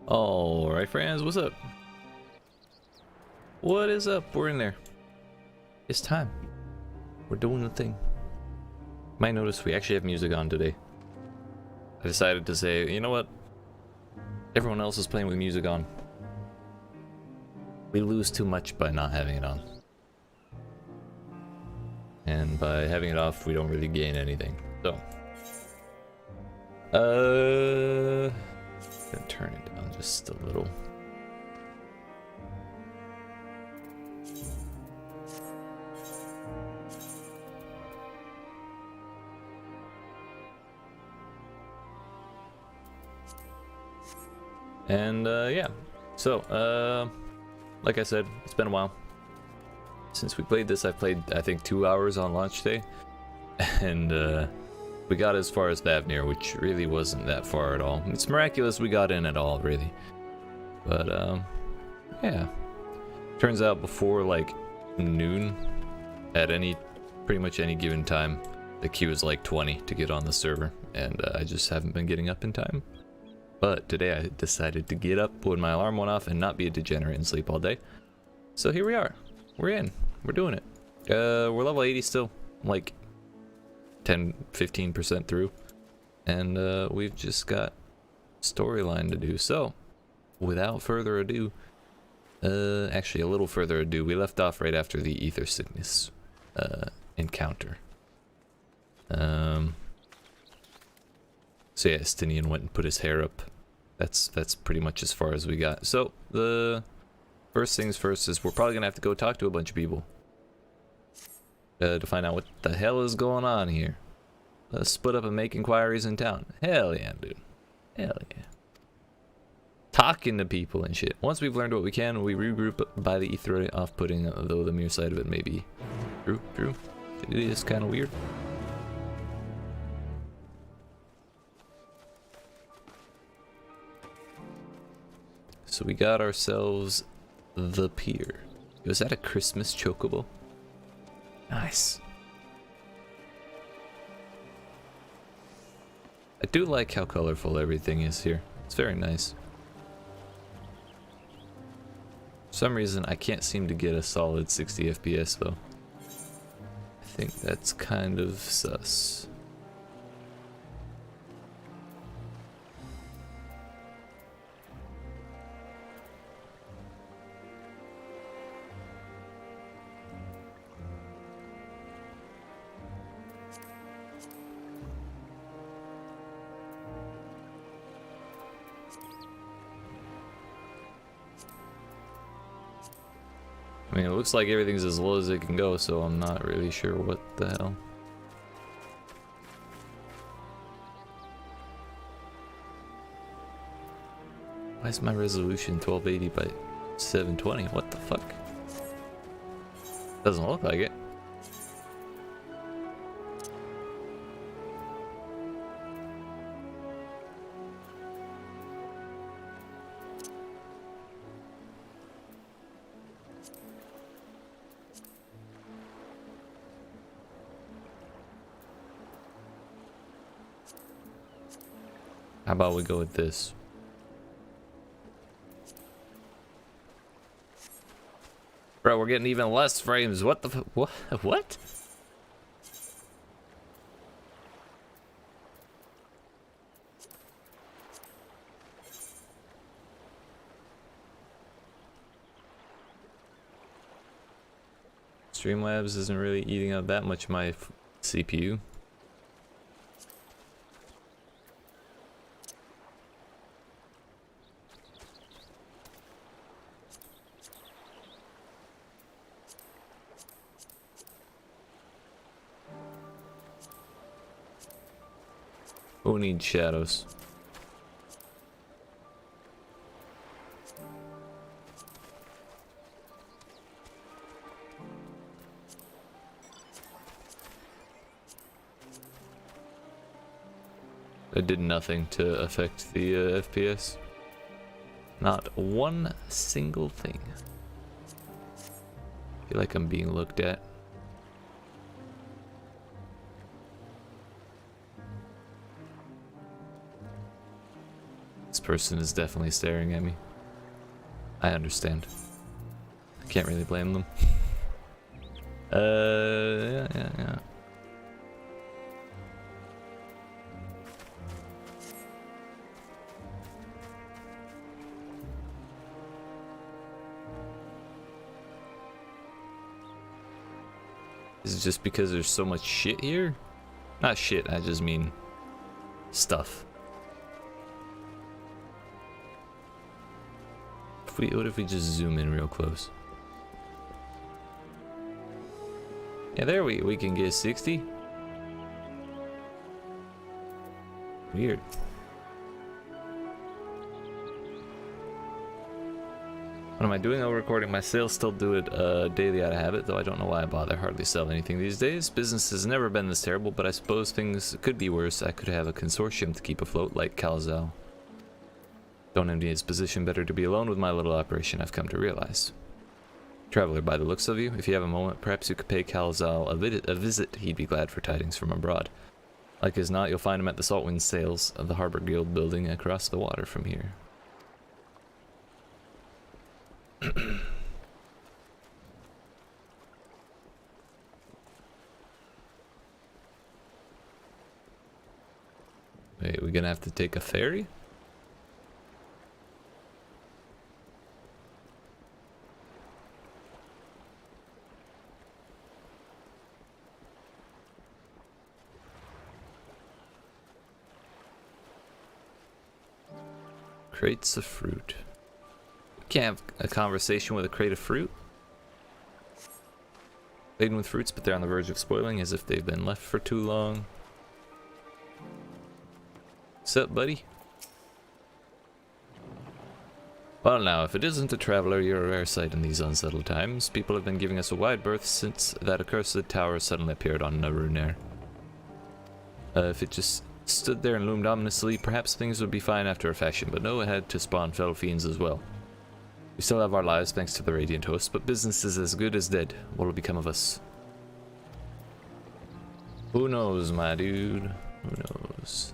Alright friends, what's up? What is up? We're in there. It's time. We're doing the thing. Might notice we actually have music on today. I decided to say, you know what? Everyone else is playing with music on. We lose too much by not having it on. And by having it off, we don't really gain anything. So. Gonna turn it down just a little. And yeah, so like I said, it's been a while since we played this. I played, I think, 2 hours on launch day, and we got as far as Thavnair, which really wasn't that far at all. It's miraculous we got in at all, really. But yeah, turns out before like noon, at pretty much any given time, the queue is like 20 to get on the server, and I just haven't been getting up in time. But today I decided to get up when my alarm went off and not be a degenerate and sleep all day. So here we are. We're in. We're doing it. We're level 80 still, like 10-15% through. And we've just got storyline to do. So, without further ado, actually a little further ado, we left off right after the Aether Sickness encounter. So yeah, Estinian went and put his hair up. That's pretty much as far as we got. So the first things first is we're probably gonna have to go talk to a bunch of people to find out what the hell is going on here. Let's split up and make inquiries in town. Hell yeah, dude. Hell yeah. Talking to people and shit. Once we've learned what we can, we regroup by the ether off-putting, though the mere sight of it may be true. It is kind of weird. So we got ourselves the pier. Was that a Christmas chocobo? Nice. I do like how colorful everything is here. It's very nice. For some reason I can't seem to get a solid 60 FPS though. I think that's kind of sus. I mean, it looks like everything's as low as it can go, so I'm not really sure what the hell. Why is my resolution 1280 by 720? What the fuck? Doesn't look like it. How about we go with this? Bro, we're getting even less frames. What the what? Streamlabs isn't really eating up that much of my CPU. Who needs shadows? It did nothing to affect the FPS. Not one single thing. I feel like I'm being looked at. This person is definitely staring at me. I understand. I can't really blame them. Yeah. Is it just because there's so much shit here? Not shit, I just mean stuff. What if we just zoom in real close? Yeah, there we can get 60. Weird. What am I doing? Oh, recording my sales. Still do it daily out of habit, though I don't know why I bother. Hardly sell anything these days. Business has never been this terrible, but I suppose things could be worse. I could have a consortium to keep afloat, like Calzal. Don't envy his position. Better to be alone with my little operation, I've come to realize. Traveler, by the looks of you, if you have a moment, perhaps you could pay Calzal a visit. He'd be glad for tidings from abroad. Like as not, you'll find him at the Saltwind Sales of the Harbor Guild building across the water from here. Wait, we're gonna have to take a ferry? Crates of fruit. Can't have a conversation with a crate of fruit? Laden with fruits, but they're on the verge of spoiling as if they've been left for too long. What's up, buddy? Well now, if it isn't a traveler, you're a rare sight in these unsettled times. People have been giving us a wide berth since that accursed tower suddenly appeared on Thavnair. If it just stood there and loomed ominously, perhaps things would be fine after a fashion, but no, it had to spawn fellow fiends as well. We still have our lives thanks to the Radiant Host, but business is as good as dead. What will become of us? Who knows, my dude? Who knows?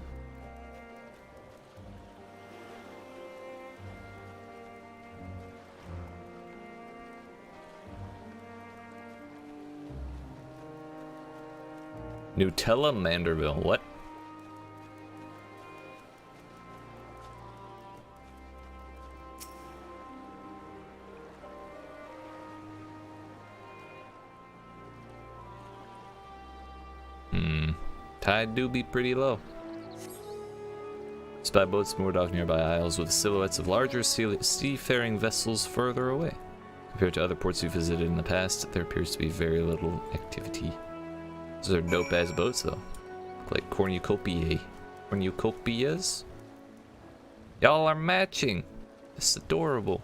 Nutella Manderville, what? Tide do be pretty low. Spy boats moored off nearby isles with silhouettes of larger seafaring vessels further away. Compared to other ports we visited in the past, there appears to be very little activity. Those are dope ass boats though. Look like cornucopias. Y'all are matching. It's adorable.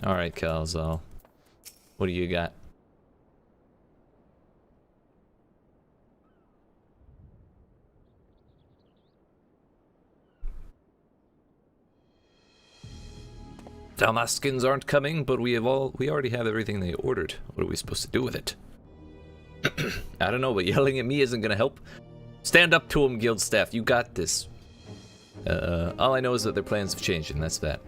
Alright, Calzal. What do you got? Dalmaskins aren't coming, but we already have everything they ordered. What are we supposed to do with it? I don't know, but yelling at me isn't gonna help. Stand up to them, guild staff. You got this. All I know is that their plans have changed, and that's that.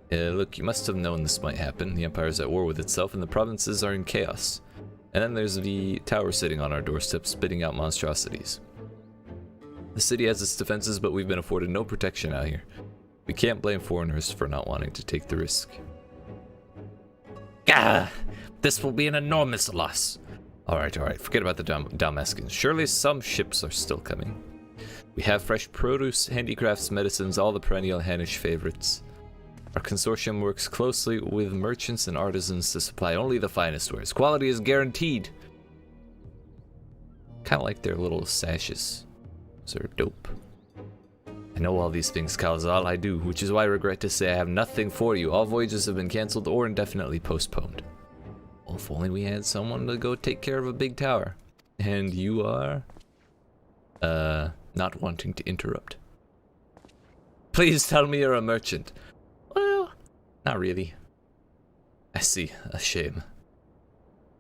Look, you must have known this might happen. The Empire is at war with itself, and the provinces are in chaos. And then there's the tower sitting on our doorstep, spitting out monstrosities. The city has its defenses, but we've been afforded no protection out here. We can't blame foreigners for not wanting to take the risk. Gah! This will be an enormous loss. Alright, forget about the Dalmaskins. Surely some ships are still coming. We have fresh produce, handicrafts, medicines, all the perennial Hannish favorites. Our consortium works closely with merchants and artisans to supply only the finest wares. Quality is guaranteed. Kind of like their little sashes. Those are dope. I know all these things, Calzal, I do, which is why I regret to say I have nothing for you. All voyages have been cancelled or indefinitely postponed. Well, if only we had someone to go take care of a big tower. And you are? Not wanting to interrupt. Please tell me you're a merchant. Well, not really. I see. A shame.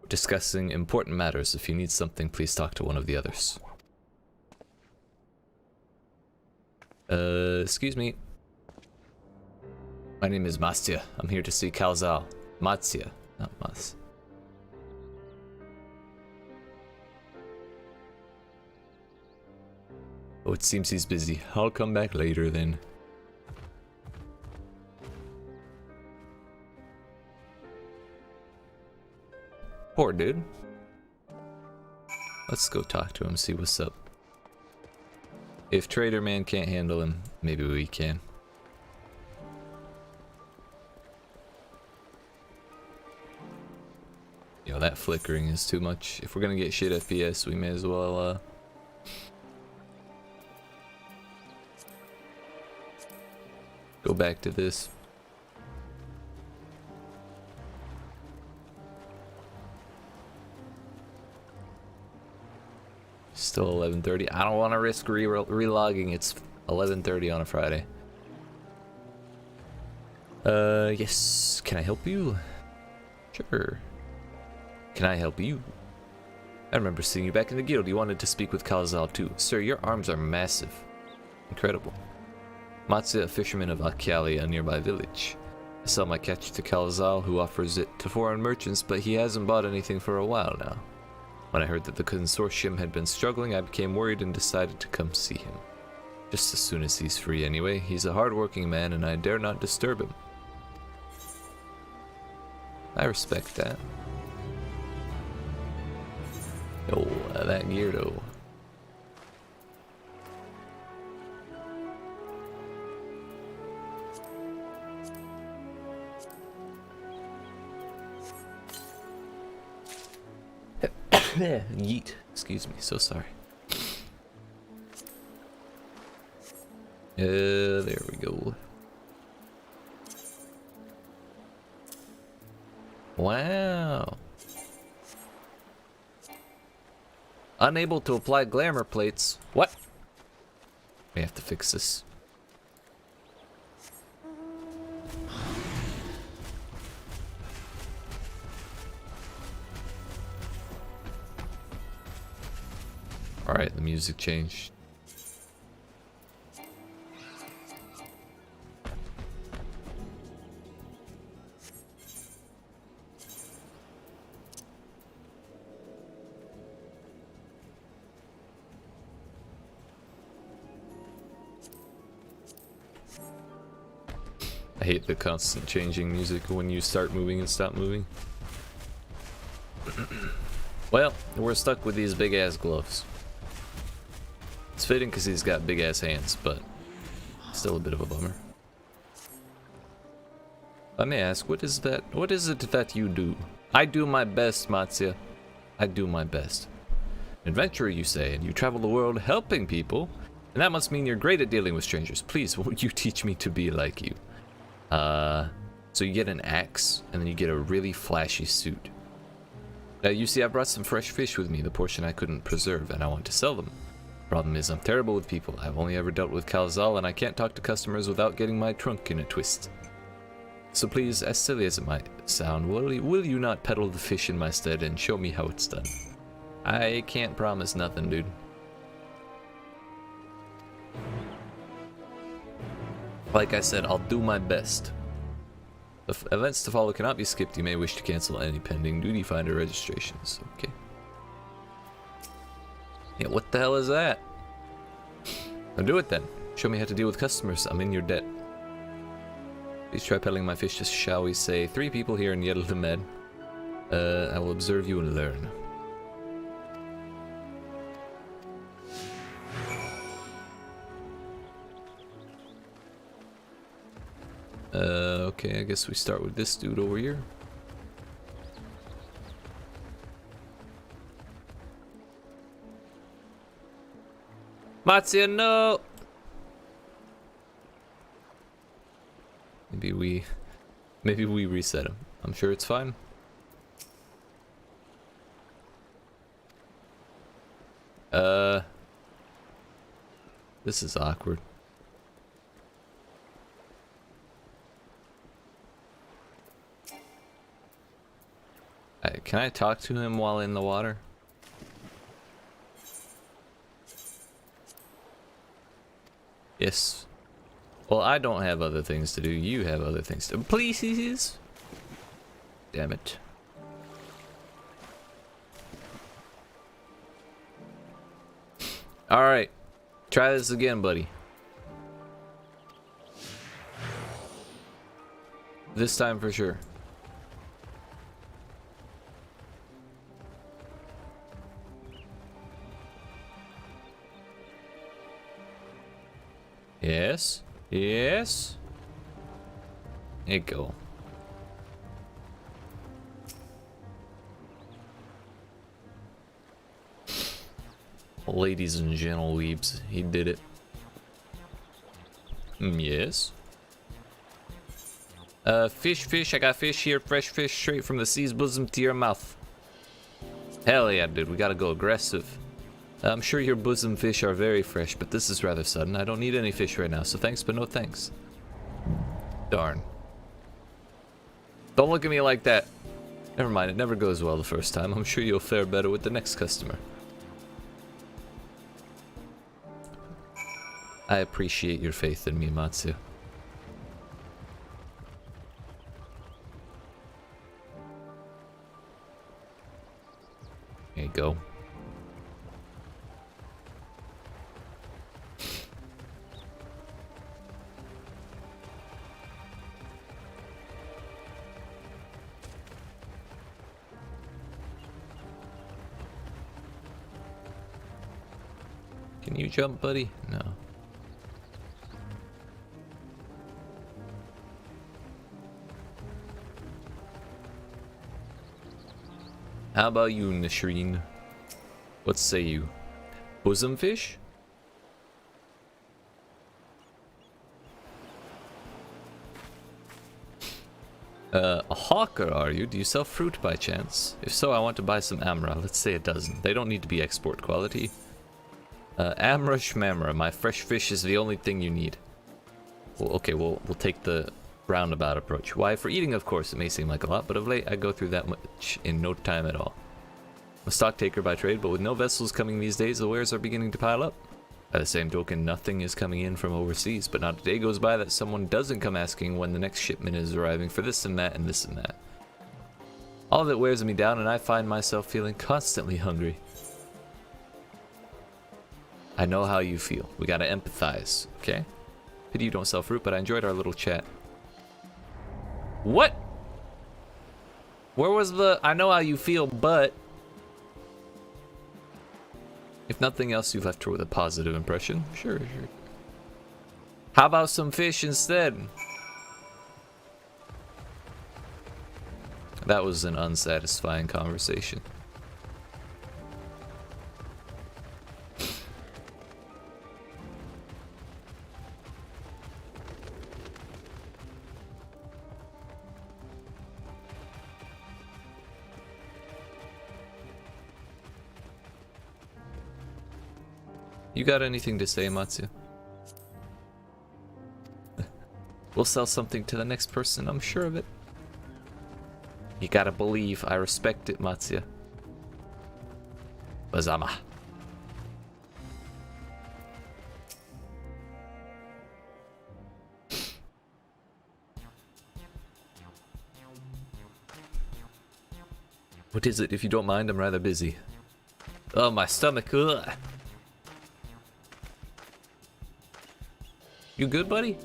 We're discussing important matters. If you need something, please talk to one of the others. Excuse me. My name is Mastia. I'm here to see Kalzal. Matsia, not Mas. Oh, it seems he's busy. I'll come back later then. Poor dude. Let's go talk to him, see what's up. If Trader Man can't handle him, maybe we can. Yo, that flickering is too much. If we're gonna get shit FPS, we may as well, go back to this. Still 11:30. I don't want to risk relogging. It's 11:30 on a Friday. Yes. Can I help you? Sure. Can I help you? I remember seeing you back in the guild. You wanted to speak with Kalazal too. Sir, your arms are massive. Incredible. Matsu, a fisherman of Akyali, a nearby village. I sell my catch to Kalazal, who offers it to foreign merchants, but he hasn't bought anything for a while now. When I heard that the consortium had been struggling, I became worried and decided to come see him. Just as soon as he's free anyway. He's a hard-working man and I dare not disturb him. I respect that. Oh, that gear though. Yeet. Excuse me, so sorry. There we go. Wow. Unable to apply glamour plates. What? We have to fix this. Alright, the music changed. I hate the constant changing music when you start moving and stop moving. Well, we're stuck with these big ass gloves. It's fitting because he's got big ass hands, but still a bit of a bummer. Let me ask, what is that? What is it that you do? I do my best, Matsuya. I do my best. Adventurer, you say, and you travel the world helping people, and that must mean you're great at dealing with strangers. Please, won't you teach me to be like you? So you get an axe, and then you get a really flashy suit. You see, I brought some fresh fish with me, the portion I couldn't preserve, and I want to sell them. Problem is, I'm terrible with people. I've only ever dealt with Kalzal, and I can't talk to customers without getting my trunk in a twist. So please, as silly as it might sound, will you not peddle the fish in my stead and show me how it's done? I can't promise nothing, dude. Like I said, I'll do my best. If events to follow cannot be skipped, you may wish to cancel any pending duty finder registrations. Okay. Yeah, what the hell is that? Now do it then. Show me how to deal with customers. I'm in your debt. Please try peddling my fish to, shall we say, 3 people here in Yedlmed. I will observe you and learn. Okay, I guess we start with this dude over here. Matsuya, no! Maybe we reset him. I'm sure it's fine. This is awkward. Can I talk to him while in the water? Yes. Well, I don't have other things to do. You have other things to do. Please. Damn it. Alright. Try this again, buddy. This time for sure. Yes. Yes. There you go. Ladies and gentle weebs, he did it. Yes. Fish, I got fish here, fresh fish straight from the sea's bosom to your mouth. Hell yeah, dude, we gotta go aggressive. I'm sure your bosom fish are very fresh, but this is rather sudden. I don't need any fish right now, so thanks, but no thanks. Darn. Don't look at me like that. Never mind, it never goes well the first time. I'm sure you'll fare better with the next customer. I appreciate your faith in me, Matsu. There you go. Can you jump, buddy? No. How about you, Nishreen? What say you? Bosom fish? A hawker, are you? Do you sell fruit by chance? If so, I want to buy some amra. Let's say a dozen. They don't need to be export quality. Amra shmamra. My fresh fish is the only thing you need. Well, okay, we'll take the roundabout approach. Why, for eating, of course, it may seem like a lot, but of late I go through that much in no time at all. I'm a stock taker by trade, but with no vessels coming these days, the wares are beginning to pile up. By the same token, nothing is coming in from overseas, but not a day goes by that someone doesn't come asking when the next shipment is arriving for this and that and this and that. All of it wears me down, and I find myself feeling constantly hungry. I know how you feel. We gotta empathize, okay? Pity you don't sell fruit, but I enjoyed our little chat. What? Where was the I know how you feel, but... If nothing else, you've left her with a positive impression. Sure. How about some fish instead? That was an unsatisfying conversation. You got anything to say, Matsu? We'll sell something to the next person, I'm sure of it. You gotta believe, I respect it, Matsu. Bazama. What is it? If you don't mind, I'm rather busy. Oh, my stomach. Ugh. You good, buddy?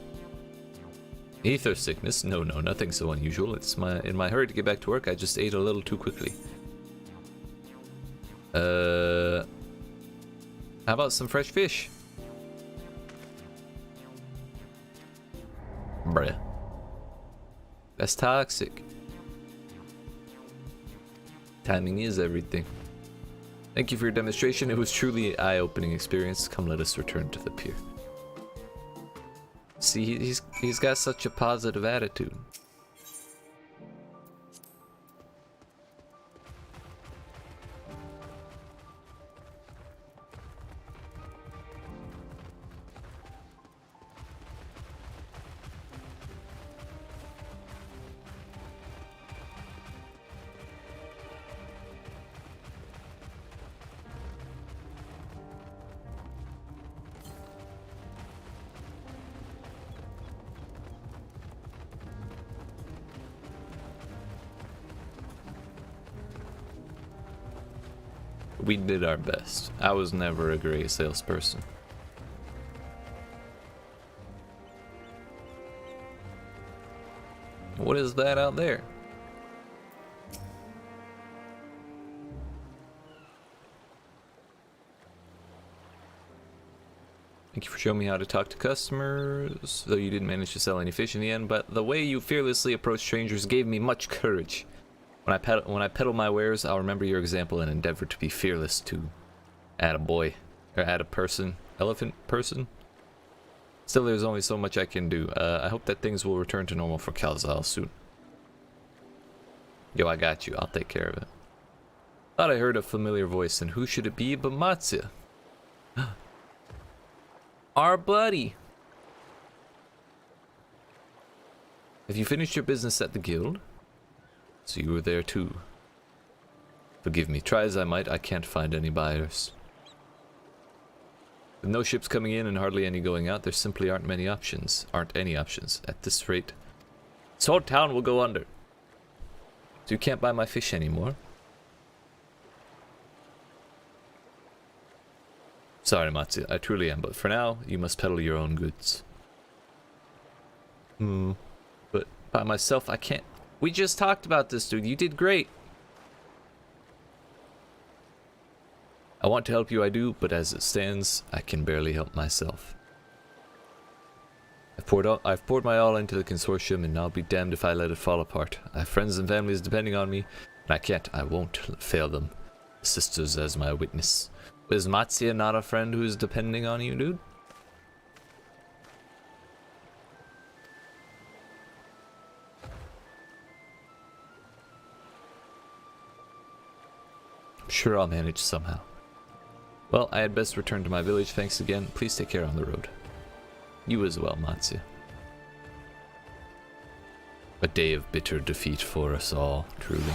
Aether sickness? No, nothing so unusual. It's in my hurry to get back to work, I just ate a little too quickly. How about some fresh fish? Bruh. That's toxic. Timing is everything. Thank you for your demonstration. It was truly an eye-opening experience. Come, let us return to the pier. See, he's got such a positive attitude. We did our best. I was never a great salesperson. What is that out there? Thank you for showing me how to talk to customers, though you didn't manage to sell any fish in the end, but the way you fearlessly approach strangers gave me much courage. When I peddle my wares, I'll remember your example and endeavor to be fearless too. Add a boy, or add a person, elephant person. Still, there's only so much I can do. I hope that things will return to normal for Calzal soon. Yo, I got you. I'll take care of it. Thought I heard a familiar voice, and who should it be but Matsuya? Our buddy. Have you finished your business at the guild? So you were there too. Forgive me, try as I might, I can't find any buyers. With no ships coming in and hardly any going out, there simply aren't any options. At this rate, this whole town will go under. So you can't buy my fish anymore? Sorry, Matsu, I truly am, but for now, you must peddle your own goods. But by myself, I can't. We just talked about this, dude. You did great. I want to help you, I do, but as it stands, I can barely help myself. I've poured my all into the consortium, and I'll be damned if I let it fall apart. I have friends and families depending on me, and I won't fail them. Sisters as my witness. Is Matsuya not a friend who's depending on you, dude? I'm sure I'll manage somehow. Well, I had best return to my village. Thanks again. Please take care on the road. You as well, Matsuya. A day of bitter defeat for us all, truly.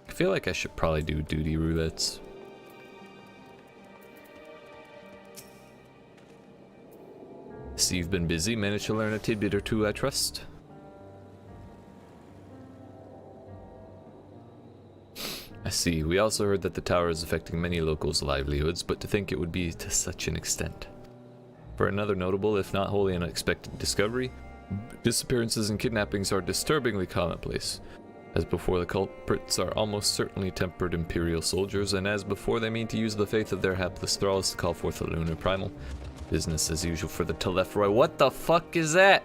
I feel like I should probably do duty roulettes. See, you've been busy. Managed to learn a tidbit or two, I trust. I see. We also heard that the tower is affecting many locals' livelihoods, but to think it would be to such an extent. For another notable, if not wholly unexpected discovery, disappearances and kidnappings are disturbingly commonplace. As before, the culprits are almost certainly tempered Imperial soldiers, and as before, they mean to use the faith of their hapless thralls to call forth the lunar primal. Business as usual for the Telephroi. What the fuck is that?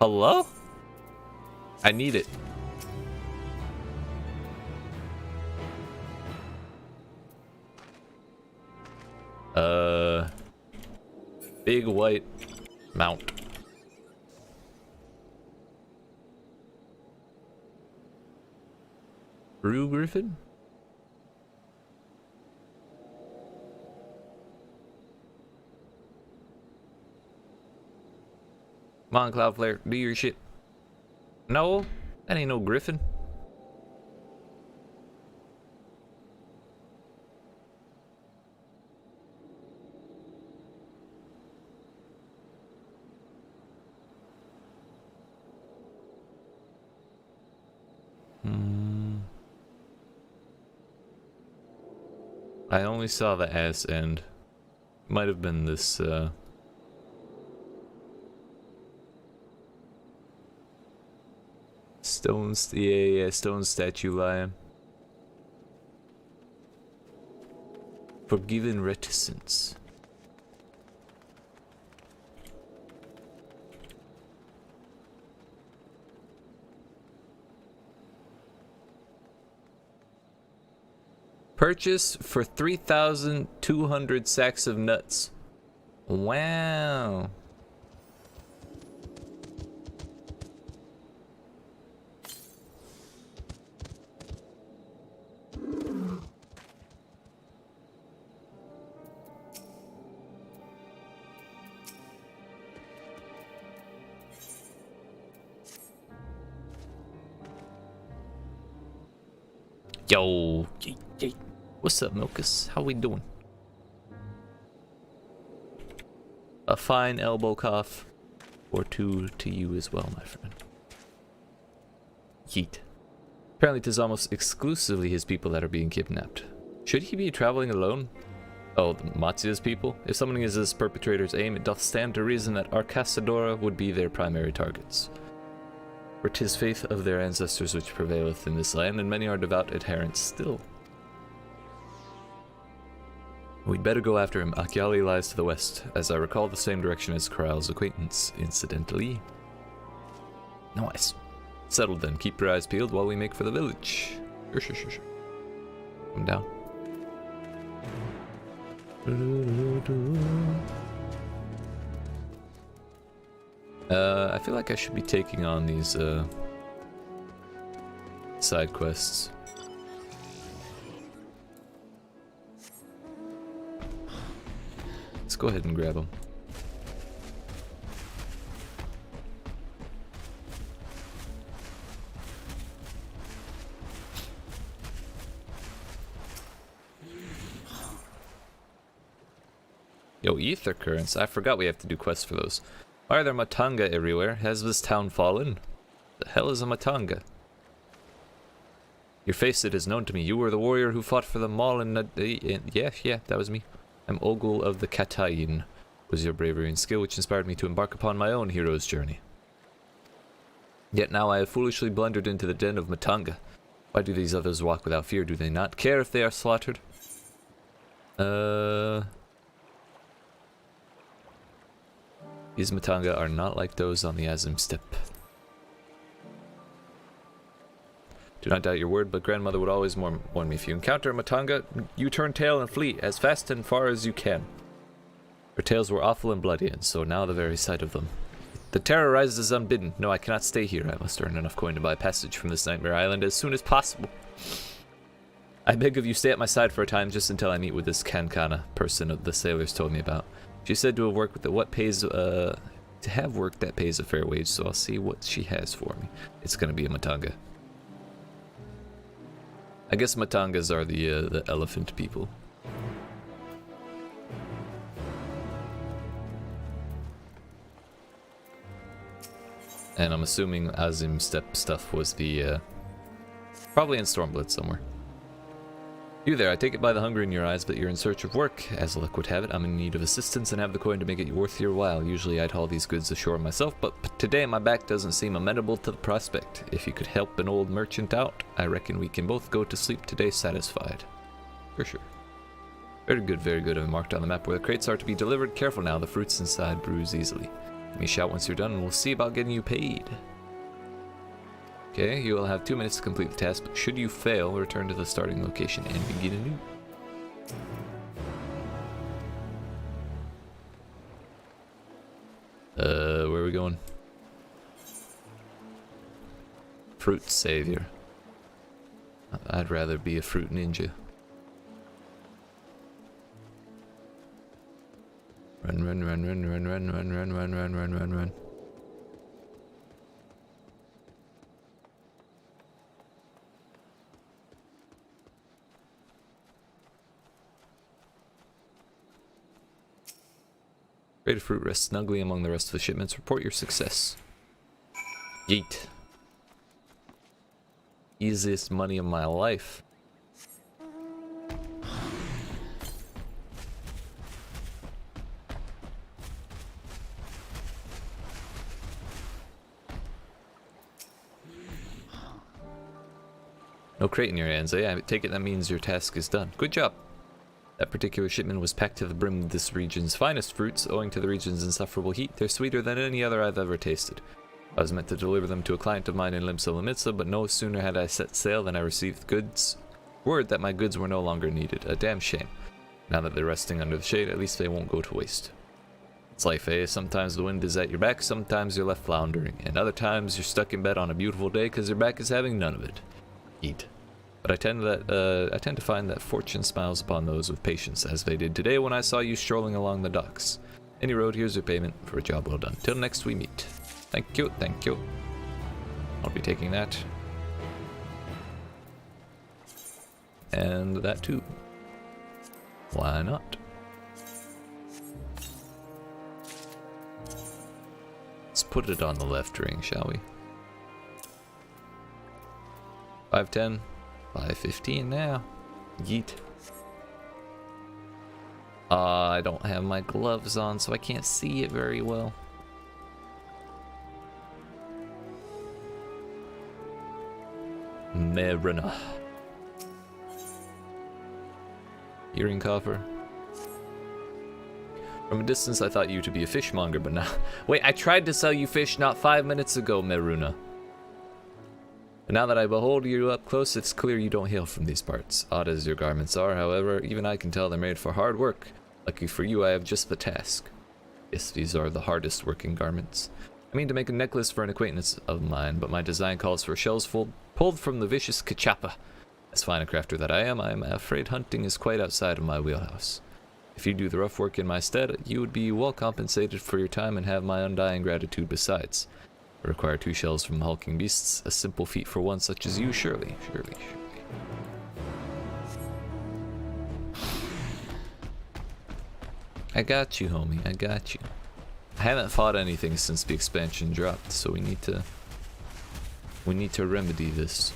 Hello? I need it. Big white mount. Brew Griffin? Come on, Cloudflare, do your shit. No, that ain't no Griffin. I only saw the ass end. Might have been this, stone statue lion. Forgiven reticence. Purchase for 3,200 sacks of nuts. Wow. Yo, what's up, Milkus? How we doing? A fine elbow cough or two to you as well, my friend. Yeet. Apparently, 'tis almost exclusively his people that are being kidnapped. Should he be traveling alone? Oh, Matsuya's people? If summoning is his perpetrator's aim, it doth stand to reason that Arcasadora would be their primary targets. For 'tis faith of their ancestors which prevaileth in this land, and many are devout adherents still. We'd better go after him. Akyali lies to the west, as I recall the same direction as Corral's acquaintance, incidentally. Nice. Settled then. Keep your eyes peeled while we make for the village. Sure. Come down. I feel like I should be taking on these side quests. Let's go ahead and grab them. Yo, Aether currents. I forgot we have to do quests for those. Why are there Matanga everywhere? Has this town fallen? The hell is a Matanga? Your face, it is known to me. You were the warrior who fought for the Maul in yeah, that was me. I'm Ogul of the Katayin. Was your bravery and skill which inspired me to embark upon my own hero's journey. Yet now I have foolishly blundered into the den of Matanga. Why do these others walk without fear? Do they not care if they are slaughtered? These Matanga are not like those on the Azim steppe. Do not doubt your word, but grandmother would always warn me. If you encounter a Matanga, you turn tail and flee as fast and far as you can. Her tails were awful and bloody, and so now the very sight of them. The terror rises unbidden. No, I cannot stay here. I must earn enough coin to buy passage from this nightmare island as soon as possible. I beg of you, stay at my side for a time, just until I meet with this Kankana person the sailors told me about. She said to have worked with to have work that pays a fair wage, so I'll see what she has for me. It's gonna be a Matanga. I guess Matangas are the elephant people. And I'm assuming Azim Steppe stuff was the probably in Stormblitz somewhere. You there, I take it by the hunger in your eyes, but you're in search of work. As luck would have it, I'm in need of assistance and have the coin to make it worth your while. Usually I'd haul these goods ashore myself, but today my back doesn't seem amenable to the prospect. If you could help an old merchant out, I reckon we can both go to sleep today satisfied. For sure. Very good. I've marked on the map where the crates are to be delivered. Careful now, the fruits inside bruise easily. Give me a shout once you're done and we'll see about getting you paid. Okay, you will have 2 minutes to complete the task, but should you fail, return to the starting location and begin anew. Where are we going? Fruit savior. I'd rather be a fruit ninja. Run. Crate of fruit rests snugly among the rest of the shipments. Report your success. Yeet. Easiest money of my life. No crate in your hands, eh? I take it that means your task is done. Good job. That particular shipment was packed to the brim with this region's finest fruits. Owing to the region's insufferable heat, they're sweeter than any other I've ever tasted. I was meant to deliver them to a client of mine in Limsa Limitsa, but no sooner had I set sail than I received word that my goods were no longer needed. A damn shame. Now that they're resting under the shade, at least they won't go to waste. It's life, eh? Sometimes the wind is at your back, sometimes you're left floundering, and other times you're stuck in bed on a beautiful day because your back is having none of it. Eat. But I tend to find that fortune smiles upon those with patience, as they did today when I saw you strolling along the docks. Any road, here's your payment for a job well done. Till next we meet. Thank you. I'll be taking that. and that too. Why not? Let's put it on the left ring, shall we? 510, 515 now. Yeet. I don't have my gloves on, so I can't see it very well. Marina. Earring coffer. From a distance, I thought you to be a fishmonger, but now... Wait, I tried to sell you fish not 5 minutes ago, Meruna. But now that I behold you up close, it's clear you don't hail from these parts. Odd as your garments are, however, even I can tell they're made for hard work. Lucky for you, I have just the task. Yes, these are the hardest working garments. I mean to make a necklace for an acquaintance of mine, but my design calls for shells pulled from the vicious Kachapa. As fine a crafter that I am afraid hunting is quite outside of my wheelhouse. If you do the rough work in my stead, you would be well compensated for your time and have my undying gratitude besides. I require 2 shells from hulking beasts, a simple feat for one such as you, surely. I got you, homie, I got you. I haven't fought anything since the expansion dropped, so we need to remedy this.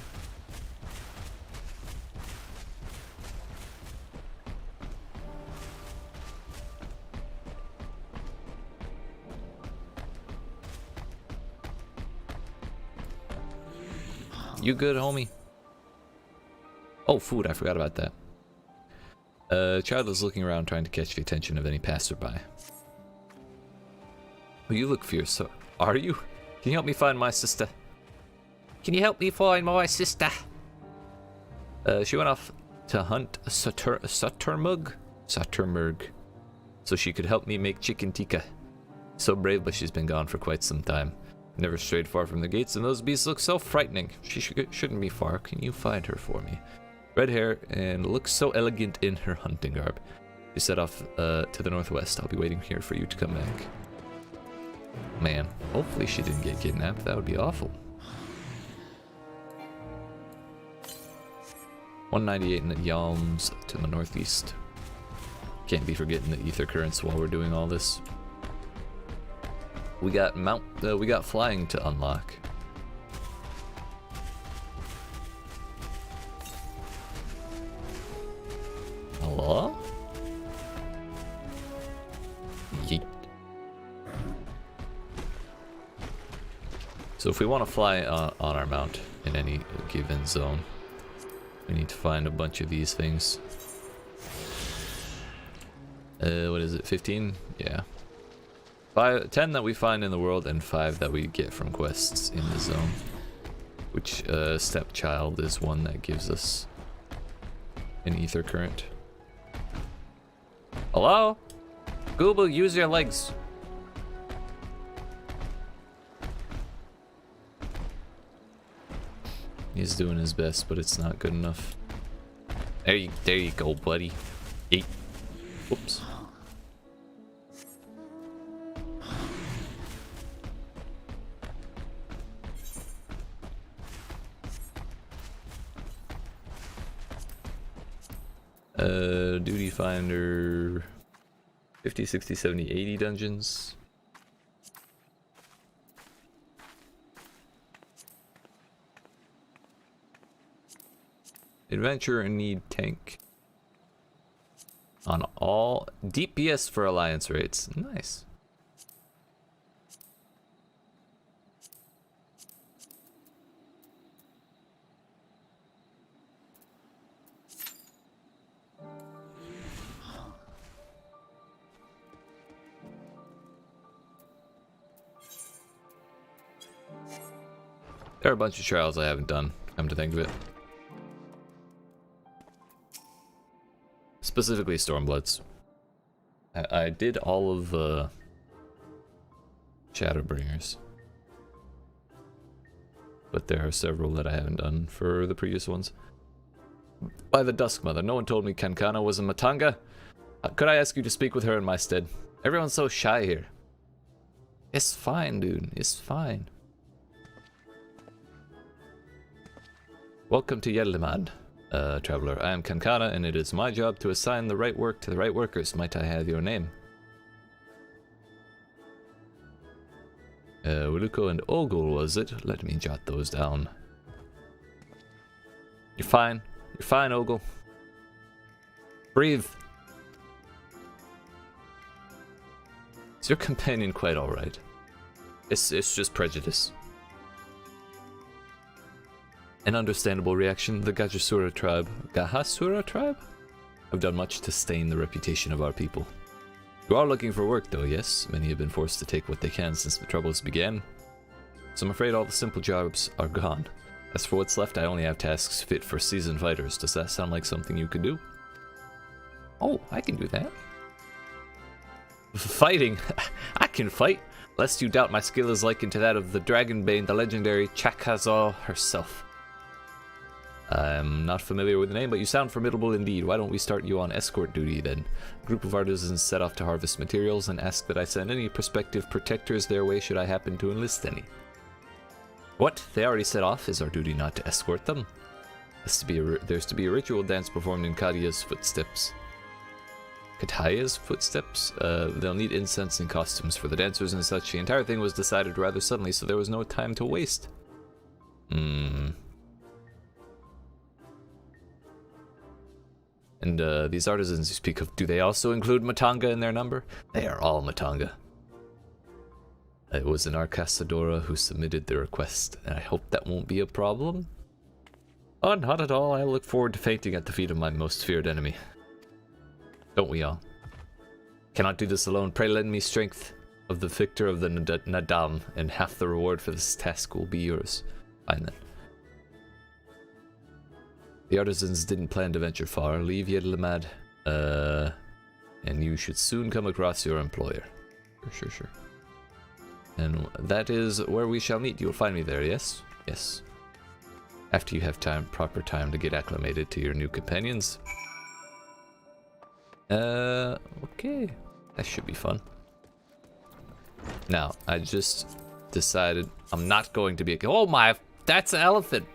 You good, homie? Oh, food, I forgot about that. Child is looking around trying to catch the attention of any passerby. Well, you look fierce, so are you? Can you help me find my sister? Can you help me find my sister? She went off to hunt a Saturmug, so she could help me make chicken tikka. So brave, but she's been gone for quite some time. Never strayed far from the gates, and those beasts look so frightening. She shouldn't be far. Can you find her for me? Red hair, and looks so elegant in her hunting garb. She set off to the northwest. I'll be waiting here for you to come back. Man, hopefully she didn't get kidnapped. That would be awful. 198 in the Yalms to the northeast. Can't be forgetting the ether currents while we're doing all this. We got flying to unlock. Hello? Yeet. So if we want to fly on our mount in any given zone, we need to find a bunch of these things. What is it, 15? Yeah. 10 that we find in the world and 5 that we get from quests in the zone. Which Stepchild is one that gives us an ether current. Hello? Google, use your legs. He's doing his best, but it's not good enough. There you go, buddy. Eat. Whoops. Duty finder 50, 60, 70, 80 dungeons. Adventure and need tank. On all DPS for alliance rates. Nice. There are a bunch of trials I haven't done, come to think of it. Specifically Stormbloods. I did all of the Shadowbringers. But there are several that I haven't done for the previous ones. By the Dusk Mother, no one told me Kankana was a Matanga. Could I ask you to speak with her in my stead? Everyone's so shy here. It's fine, dude. It's fine. Welcome to Yerlimad. Traveler, I am Kankana, and it is my job to assign the right work to the right workers. Might I have your name? Wiluko and Ogul, was it? Let me jot those down. You're fine. You're fine, Ogul. Breathe. Is your companion quite alright? It's just prejudice. An understandable reaction. The Gahasura tribe have done much to stain the reputation of our people. You are looking for work though, yes? Many have been forced to take what they can since the troubles began. So I'm afraid all the simple jobs are gone. As for what's left, I only have tasks fit for seasoned fighters. Does that sound like something you could do? Oh, I can do that. Fighting? I can fight. Lest you doubt, my skill is likened to that of the Dragonbane, the legendary Chakazal herself. I'm not familiar with the name, but you sound formidable indeed. Why don't we start you on escort duty then? A group of artisans set off to harvest materials and ask that I send any prospective protectors their way should I happen to enlist any. What? They already set off? Is our duty not to escort them? There's to be a ritual dance performed in Kadia's footsteps. Kataya's footsteps? They'll need incense and costumes for the dancers and such. The entire thing was decided rather suddenly, so there was no time to waste. And these artisans you speak of, do they also include Matanga in their number? They are all Matanga. It was an Arcasadora who submitted the request, and I hope that won't be a problem. Oh, not at all. I look forward to fainting at the feet of my most feared enemy. Don't we all? Cannot do this alone. Pray lend me strength of the victor of the Nadam, and half the reward for this task will be yours. Fine then. The artisans didn't plan to venture far. Leave Yedlamad, and you should soon come across your employer. Sure. And that is where we shall meet. You'll find me there, yes? Yes. After you have proper time to get acclimated to your new companions. Okay. That should be fun. Now, I just decided I'm not going to be oh my, that's an elephant.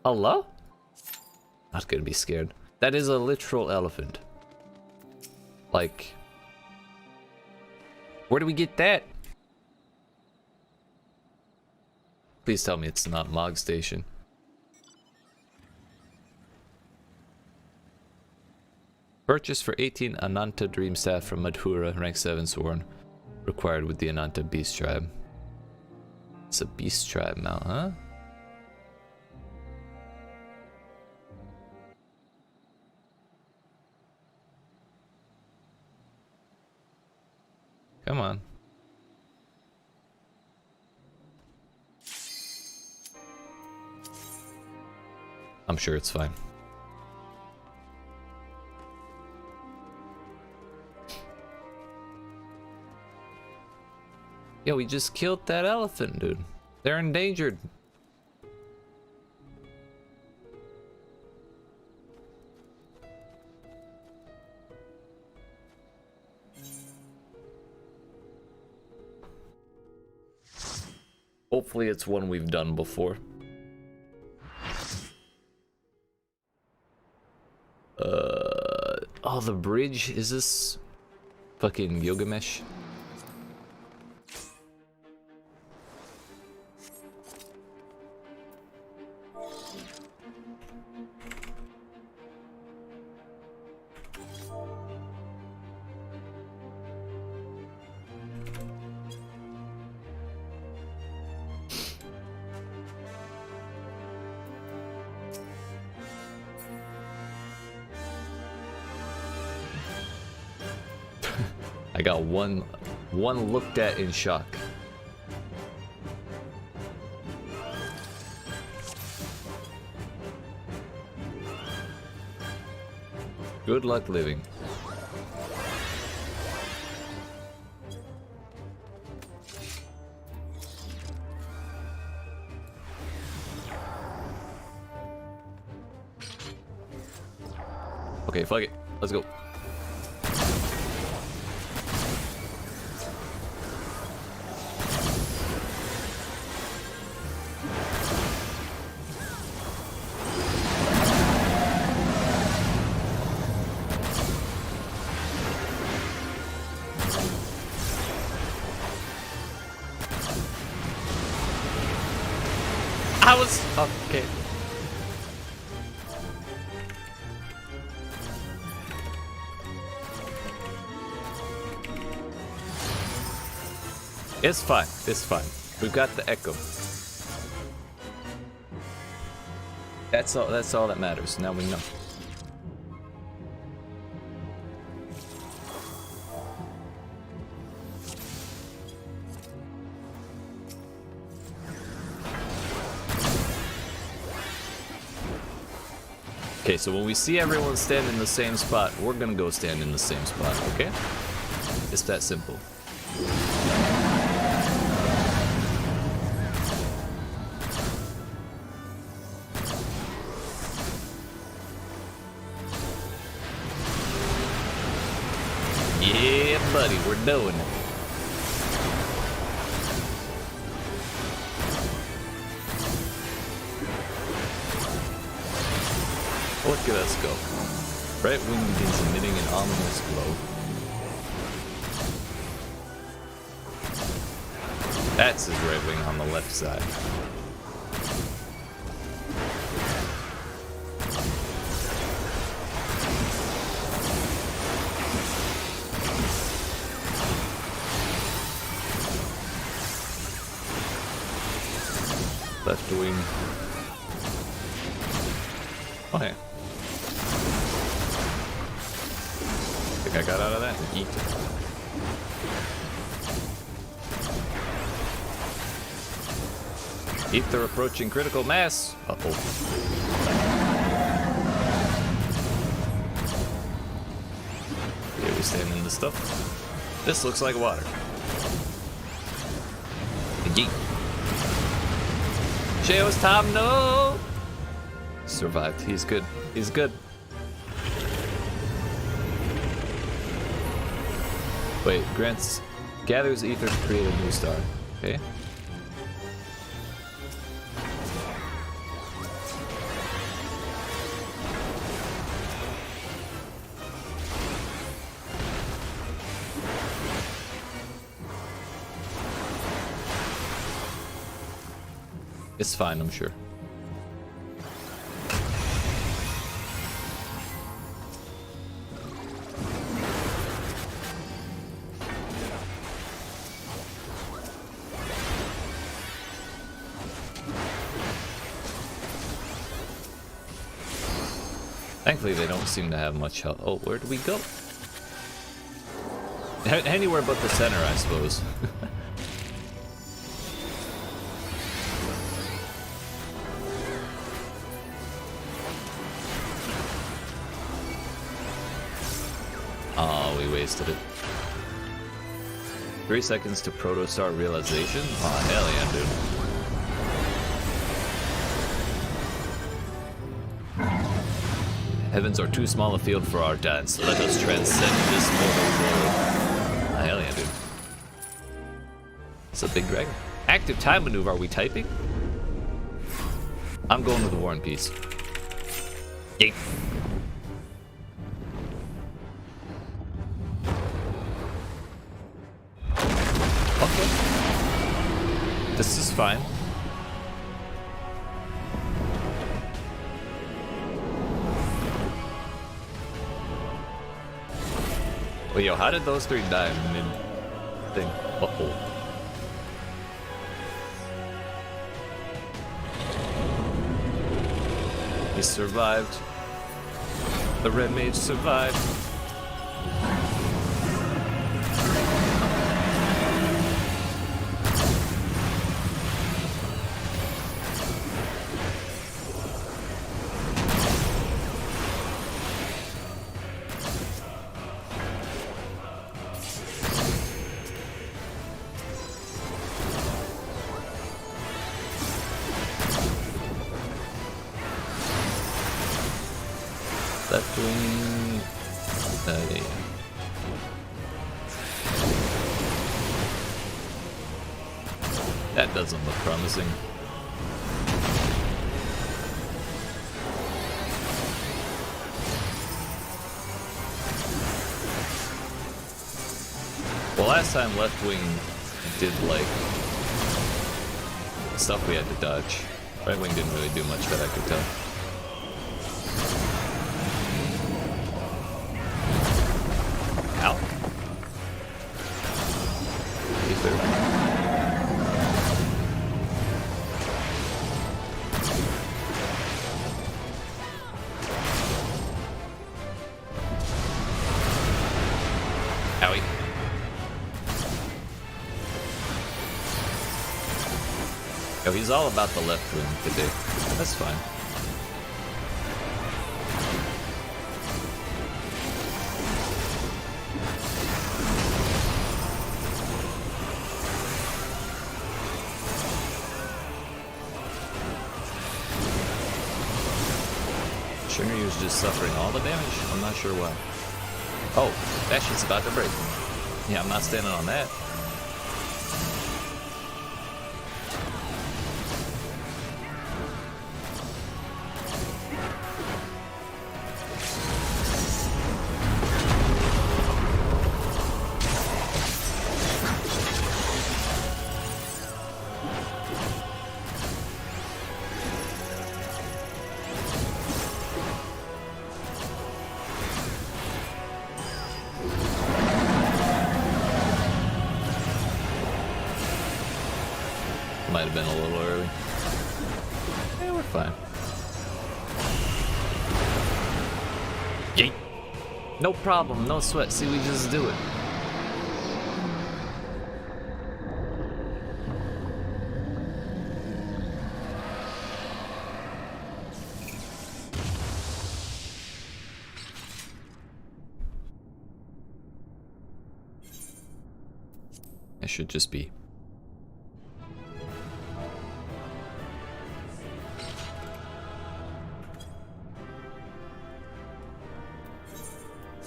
Hello? Not gonna be scared. That is a literal elephant. Like, where do we get that? Please tell me it's not Mog Station. Purchase for 18 Ananta Dream Staff from Madhura, rank 7 Sworn. Required with the Ananta Beast Tribe. It's a Beast Tribe mount, huh? Come on. I'm sure it's fine. Yo, we just killed that elephant, dude. They're endangered. Hopefully it's one we've done before. Oh, the bridge? Is this fucking Gilgamesh? I got one looked at in shock. Good luck living. Okay, fuck it. Let's go. was okay. It's fine. It's fine. We've got the echo. That's all. That's all that matters. Now we know. Okay, so when we see everyone stand in the same spot, we're gonna go stand in the same spot. Okay? It's that simple. Yeah, buddy, we're doing it. Look at us go. Right wing begins emitting an ominous glow. That's his right wing on the left side. Left wing. Oh, hey. I think I got out of that. Yeet. Aether approaching critical mass. Uh-oh. Here we stand in the stuff. This looks like water. Yeet. Shea's Tom, no! Survived. He's good. He's good. Wait, grants gathers ether to create a new star. Okay. It's fine, I'm sure. Thankfully, they don't seem to have much health. Oh, where do we go? Anywhere but the center, I suppose. Oh, we wasted it. 3 seconds to protostar realization? Oh, hell yeah, dude. Heavens are too small a field for our dance. Let us transcend this mortal world. Ah, hell yeah, dude. It's a big dragon. Active time maneuver. Are we typing? I'm going with the War and Peace. Yeet. Okay. This is fine. Well, yo, how did those three die mid-thing? Uh-oh. He survived. The red mage survived. Left wing. Yeah. That doesn't look promising. Well, last time left wing did like stuff we had to dodge. Right wing didn't really do much that I could tell. Ow. Aether. Owie. Oh, he's all about the left wing today. That's fine. Shinnryu's just suffering all the damage. I'm not sure why. Oh, that shit's about to break. Yeah, I'm not standing on that. Might have been a little early. Yeah, we're fine. Yeet. No problem, no sweat. See, we just do it. It should just be.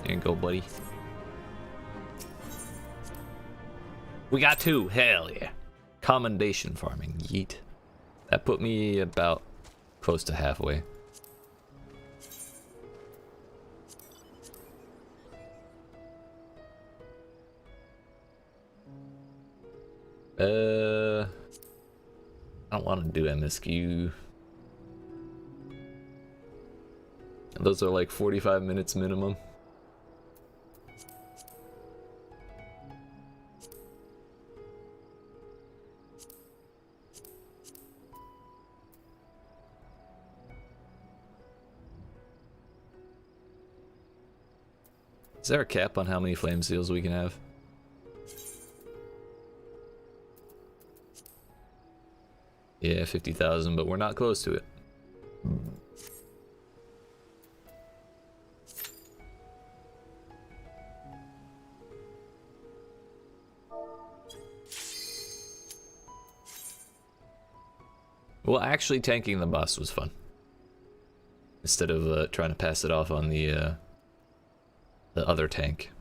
There you go, buddy. We got 2. Hell yeah. Commendation farming. Yeet. That put me about close to halfway. I don't want to do MSQ. Those are like 45 minutes minimum. Is there a cap on how many flame seals we can have? Yeah, 50,000, but we're not close to it. Well, actually tanking the boss was fun. Instead of trying to pass it off on the other tank.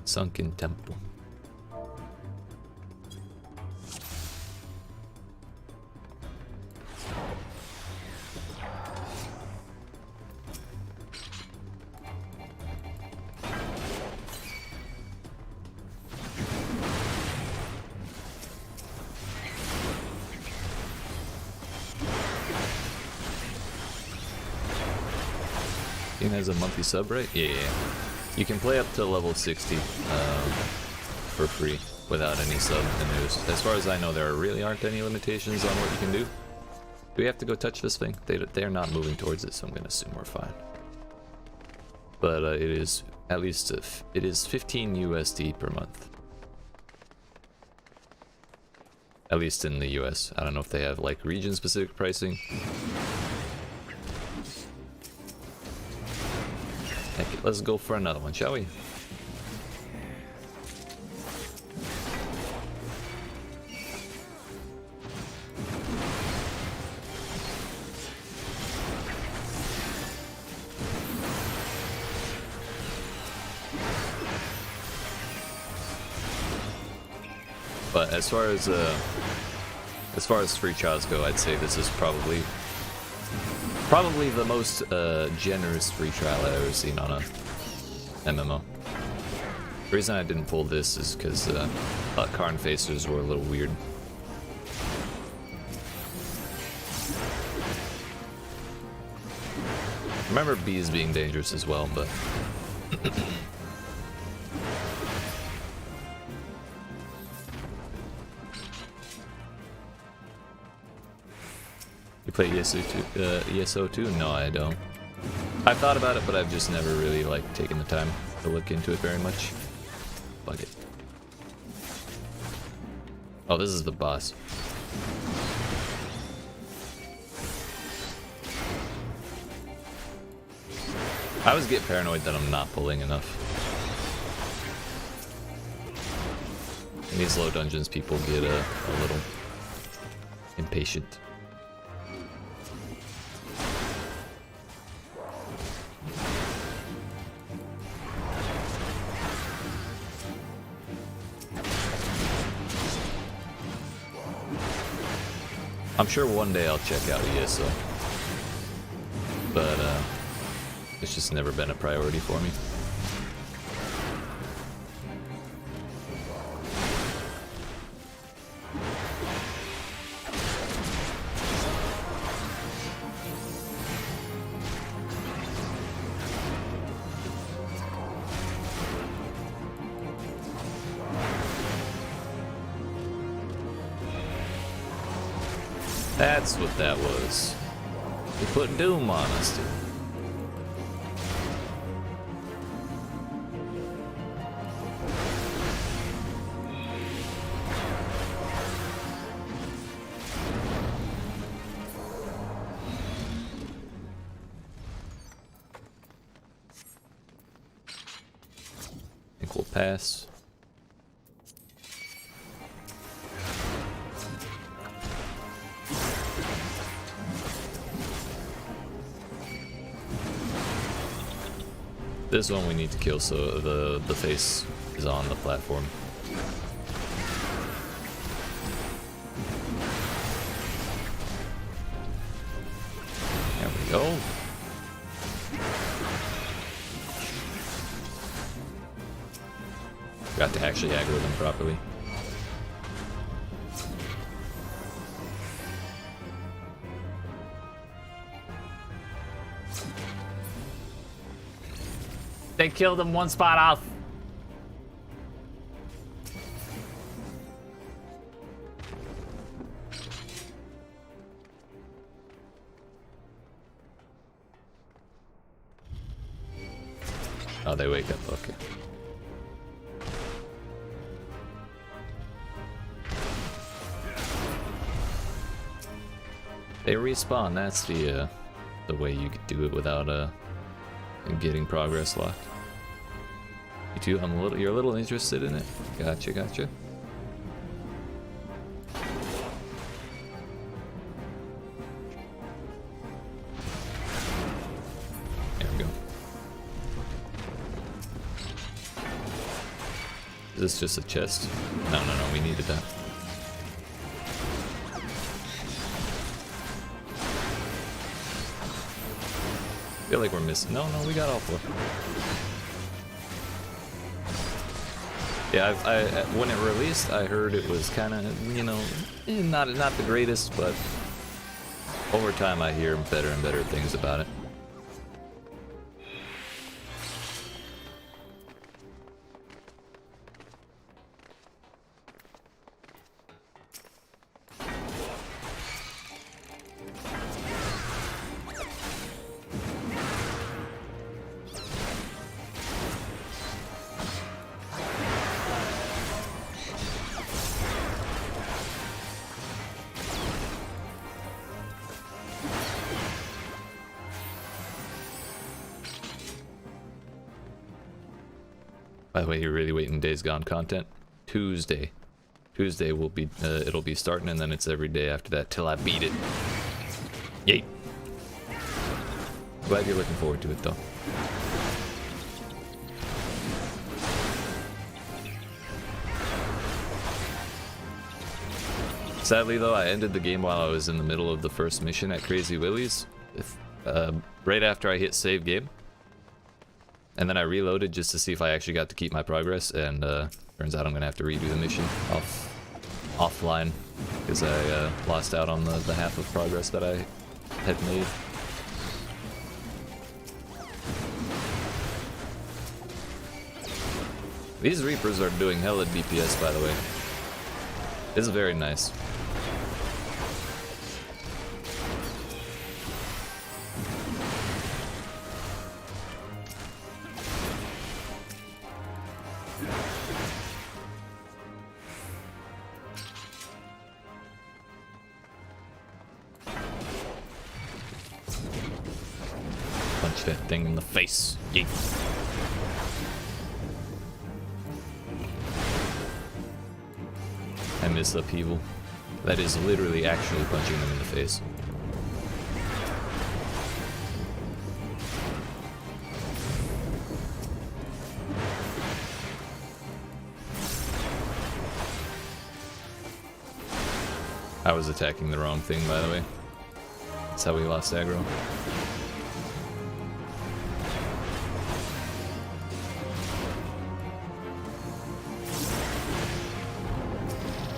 Sunken temple. Game has a monthly sub, right? Yeah. You can play up to level 60 for free without any sub in news. As far as I know, there really aren't any limitations on what you can do. Do we have to go touch this thing? They are not moving towards it, so I'm gonna assume we're fine. But it is at least it is 15 USD per month. At least in the US. I don't know if they have like region-specific pricing. Heck it, let's go for another one, shall we? But as far as free trials go, I'd say this is probably Probably the most generous free trial I've ever seen on a MMO. The reason I didn't pull this is because Karn Facers were a little weird. I remember bees being dangerous as well, but... You play ESO too? No, I don't. I've thought about it, but I've just never really like taken the time to look into it very much. Fuck it. Oh, this is the boss. I always get paranoid that I'm not pulling enough. In these low dungeons, people get a little impatient. I'm sure one day I'll check out ESO, but it's just never been a priority for me. That's what that was. They put Doom on us, dude. I think we'll pass. This one we need to kill so the face is on the platform. There we go. Got to actually aggro them properly. They killed him one spot off. Oh, they wake up, okay. They respawn, that's the way you could do it without getting progress locked. You too? You're a little interested in it. Gotcha, gotcha. There we go. Is this just a chest? No, we needed that. I feel like we're missing. No, we got all four. Yeah, when it released, I heard it was kind of, you know, not the greatest, but over time I hear better and better things about it. By the way, you're really waiting Days Gone content? Tuesday will be, it'll be starting, and then it's every day after that till I beat it. Yay. Glad you're looking forward to it, though. Sadly, though, I ended the game while I was in the middle of the first mission at Crazy Willie's. right after I hit save game. And then I reloaded just to see if I actually got to keep my progress, and turns out I'm gonna have to redo the mission offline because I lost out on the half of progress that I had made. These Reapers are doing hella DPS, by the way. This is very nice. Punch that thing in the face. Yeet. I miss upheaval. That is literally actually punching them in the face. I was attacking the wrong thing, by the way. That's how we lost aggro.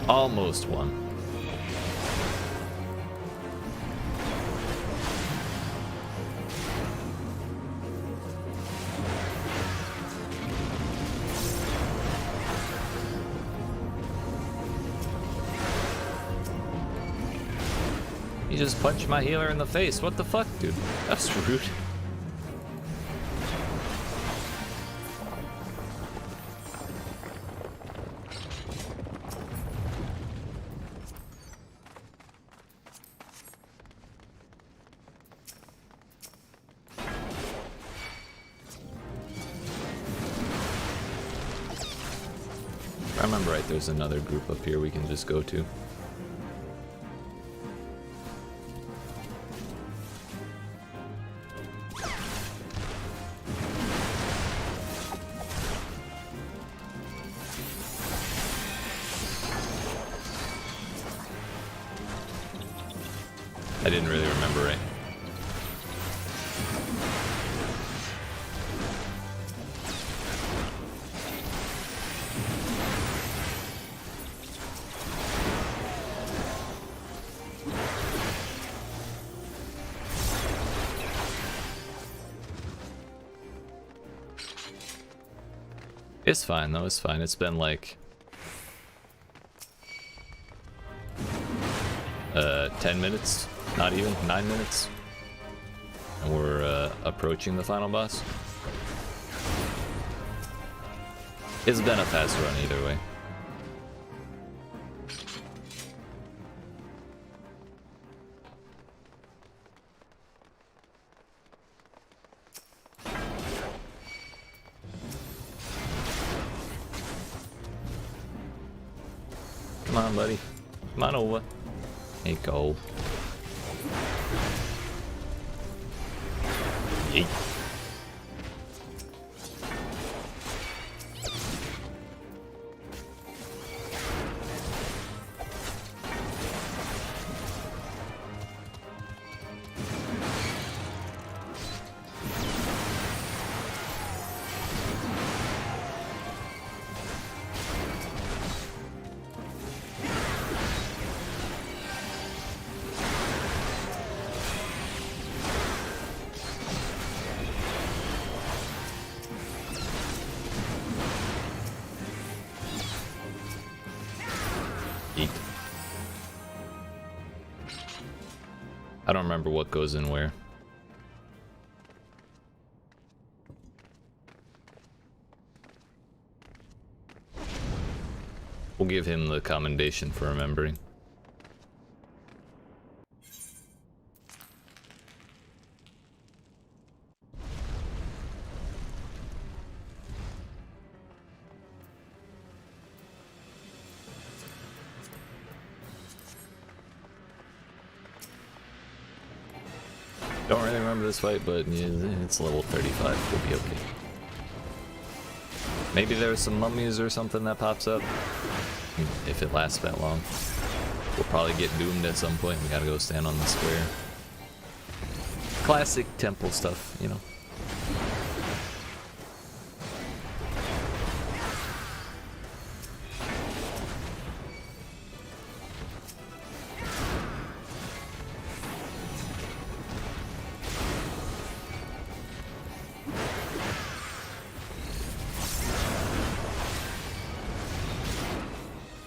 Almost won. You just punched my healer in the face. What the fuck, dude? That's rude. If I remember right, there's another group up here we can just go to. I didn't really remember right. It's fine though, it's fine. It's been like 10 minutes, not even 9 minutes, and we're approaching the final boss. It's been a fast run either way. Come on, buddy. Come on over. There you go. Yeet. I don't remember what goes in where. We'll give him the commendation for remembering. Don't really remember this fight, but it's level 35. We'll be okay. Maybe there's some mummies or something that pops up. If it lasts that long. We'll probably get doomed at some point. We gotta go stand on the square. classic temple stuff, you know.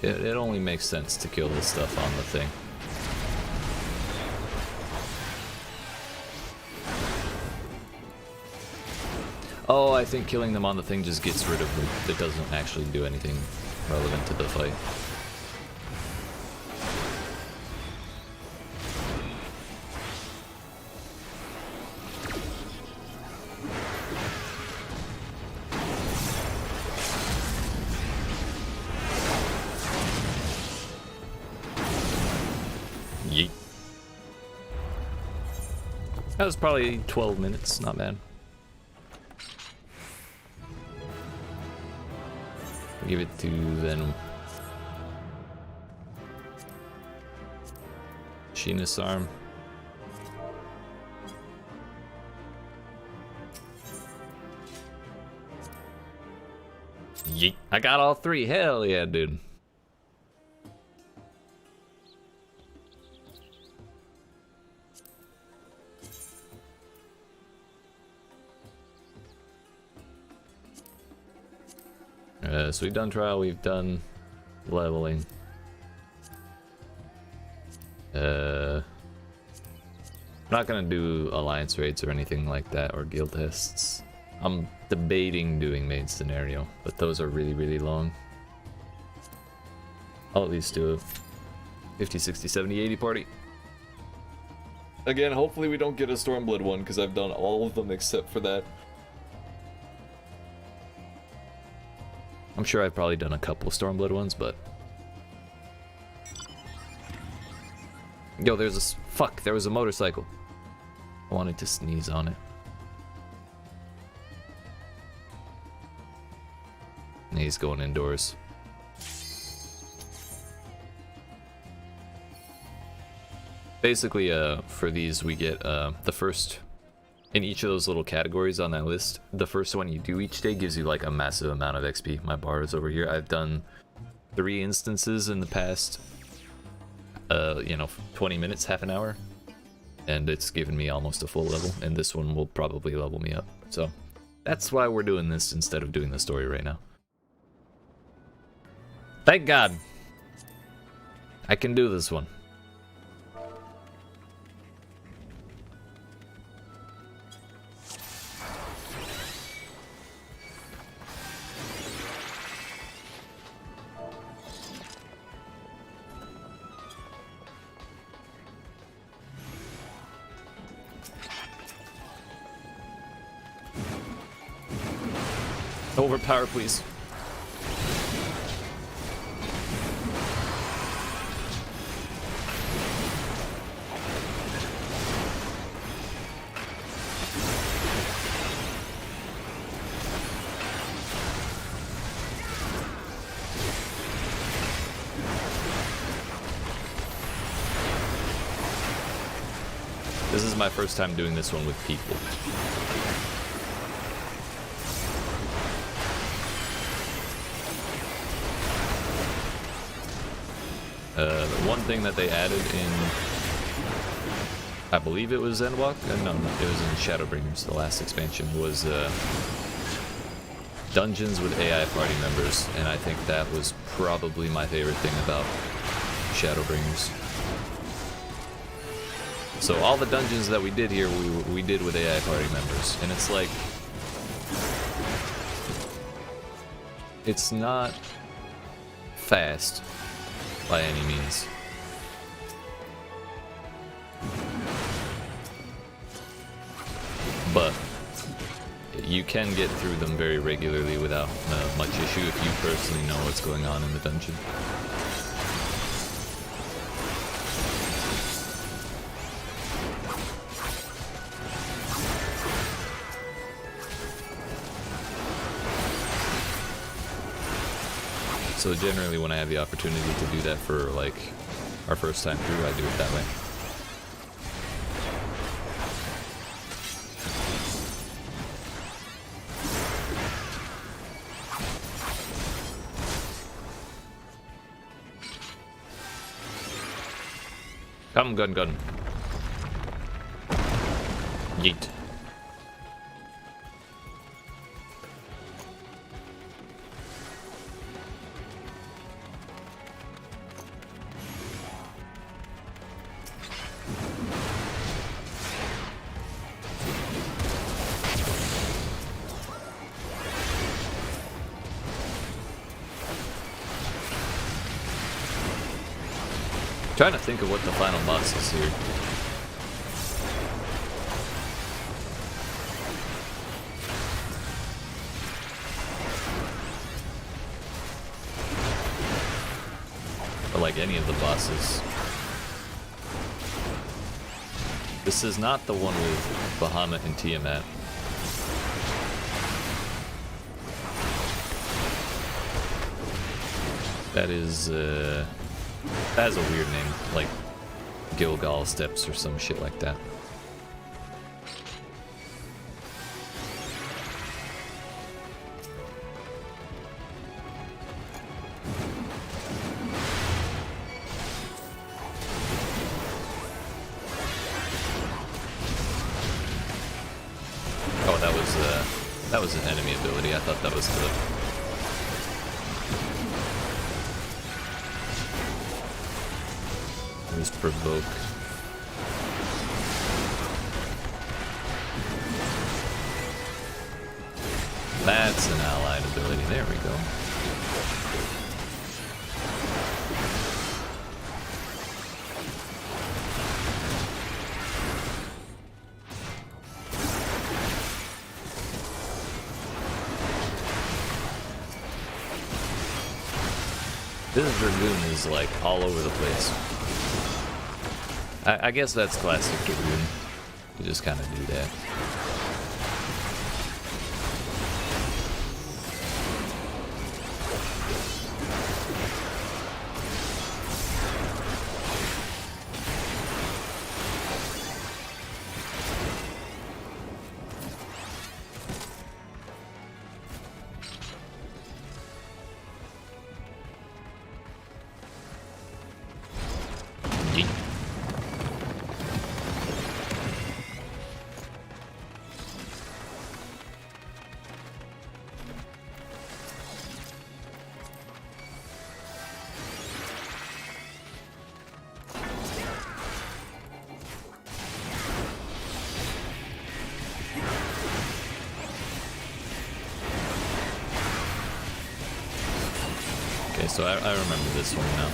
It only makes sense to kill this stuff on the thing. Oh, I think killing them on the thing just gets rid of them. It doesn't actually do anything relevant to the fight. Yeet. That was probably 12 minutes, not bad. Give it to Venom. Sheena's arm. Yeet. I got all three. Hell yeah, dude. So we've done trial, we've done leveling. I'm not gonna do alliance raids or anything like that, or guild tests. I'm debating doing main scenario, but those are really, really long. I'll at least do a 50, 60, 70, 80 party. Again, hopefully we don't get a Stormblood one, because I've done all of them except for that. I'm sure I've probably done a couple Stormblood ones, but... Yo, there's a... Fuck, there was a motorcycle. I wanted to sneeze on it. And he's going indoors. Basically, for these we get the first... In each of those little categories on that list, the first one you do each day gives you like a massive amount of XP. My bar is over here. I've done 3 instances in the past, 20 minutes, half an hour. And it's given me almost a full level, and this one will probably level me up. So, that's why we're doing this instead of doing the story right now. Thank God! I can do this one. Overpower, please. This is my first time doing this one with people. The one thing that they added in, I believe it was Endwalker? No, it was in Shadowbringers, the last expansion, was dungeons with AI party members, and I think that was probably my favorite thing about Shadowbringers. So all the dungeons that we did here, we did with AI party members, and it's like, it's not fast by any means. But you can get through them very regularly without much issue if you personally know what's going on in the dungeon. So generally when I have the opportunity to do that for like our first time through, I do it that way. Come, gun, gun. Yeet. Trying to think of what the final boss is here. Or like any of the bosses. This is not the one with Bahamut and Tiamat. That is, that has a weird name, like Gilgal Steps or some shit like that. Oh, that was an enemy ability. I thought that was the... Provoke. That's an allied ability. There we go. This Dragoon is like all over the place. I guess that's classic Dragoon. You just kind of do that. So I remember this one now.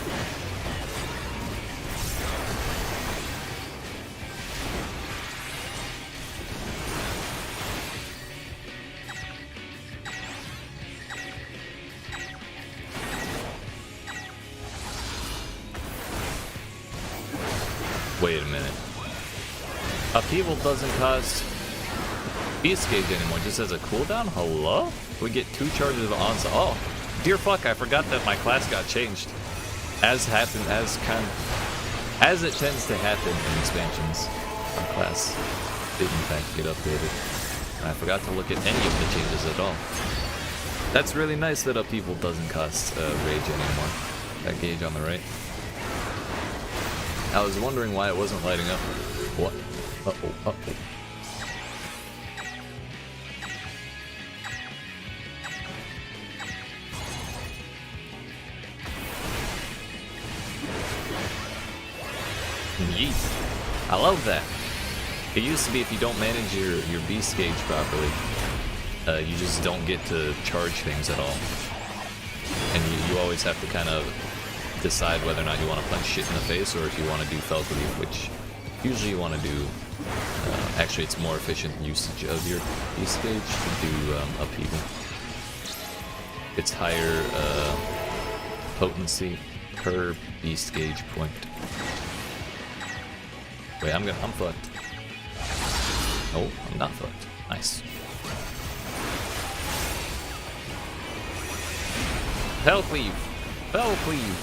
Wait a minute. Upheaval doesn't cause Beast Gauge anymore, just as a cooldown? Hello? We get 2 charges of onslaught. Oh! Dear fuck, I forgot that my class got changed. As it tends to happen in expansions, my class did in fact get updated. And I forgot to look at any of the changes at all. That's really nice that Upheaval doesn't cost Rage anymore. That gauge on the right. I was wondering why it wasn't lighting up. What? Uh-oh, uh-oh. Yeet. I love that. It used to be if you don't manage your beast gauge properly, you just don't get to charge things at all. And you always have to kind of decide whether or not you want to punch shit in the face or if you want to do Felt Leaf, which usually you want to do. Actually, it's more efficient usage of your beast gauge to do Upheaval. It's higher potency per beast gauge point. Wait, I'm fucked. Oh, I'm not fucked. Nice. Felt Leaf! Felt Leaf!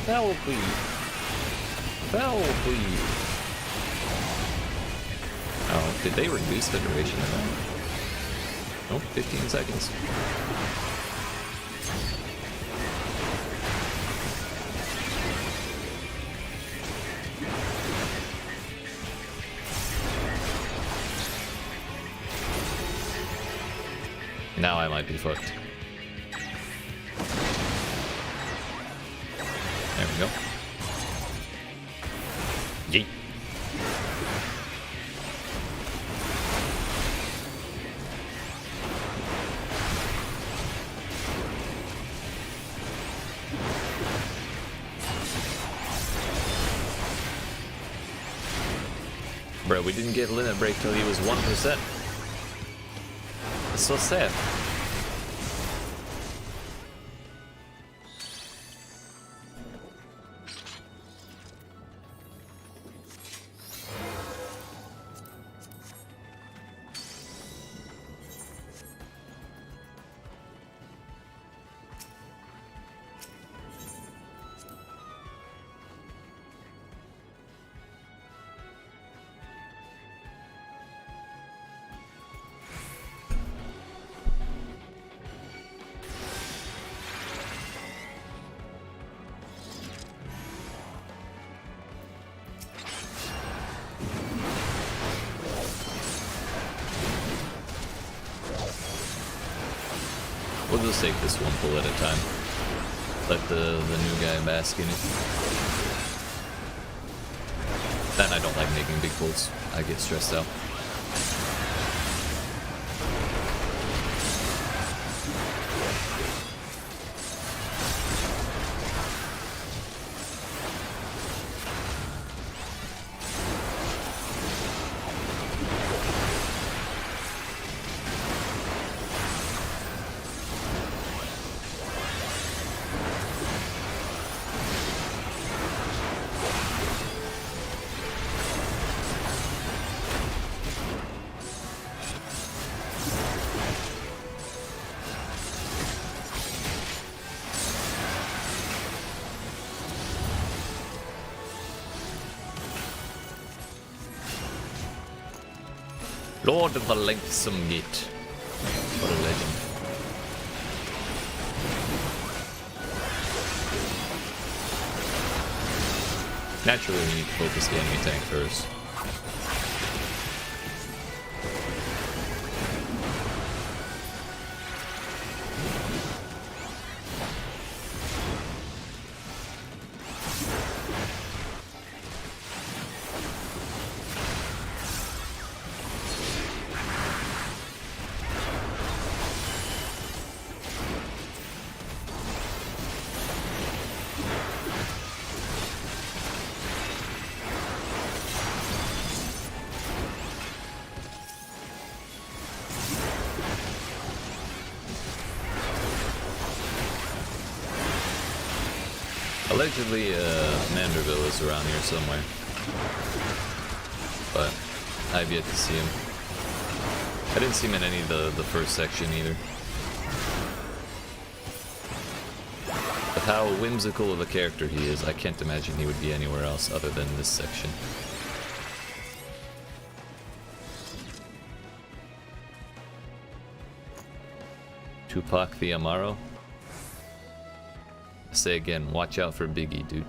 Felt Leaf! Felt Leaf! Oh, did they reduce the duration of that? Oh, 15 seconds. Now I might be fucked. There we go. Yeet. Bro, we didn't get limit break till he was 1%. It's so sad. We'll just take this one pull at a time. Let the new guy bask in it. Then I don't like making big pulls. I get stressed out. Lord of the Lengthsome Gate. What a legend. Naturally, we need to focus the enemy tank first. Allegedly, Manderville is around here somewhere, but I've yet to see him. I didn't see him in any of the first section either. With how whimsical of a character he is, I can't imagine he would be anywhere else other than this section. Tupac the Amaro. I say again, watch out for Biggie, dude.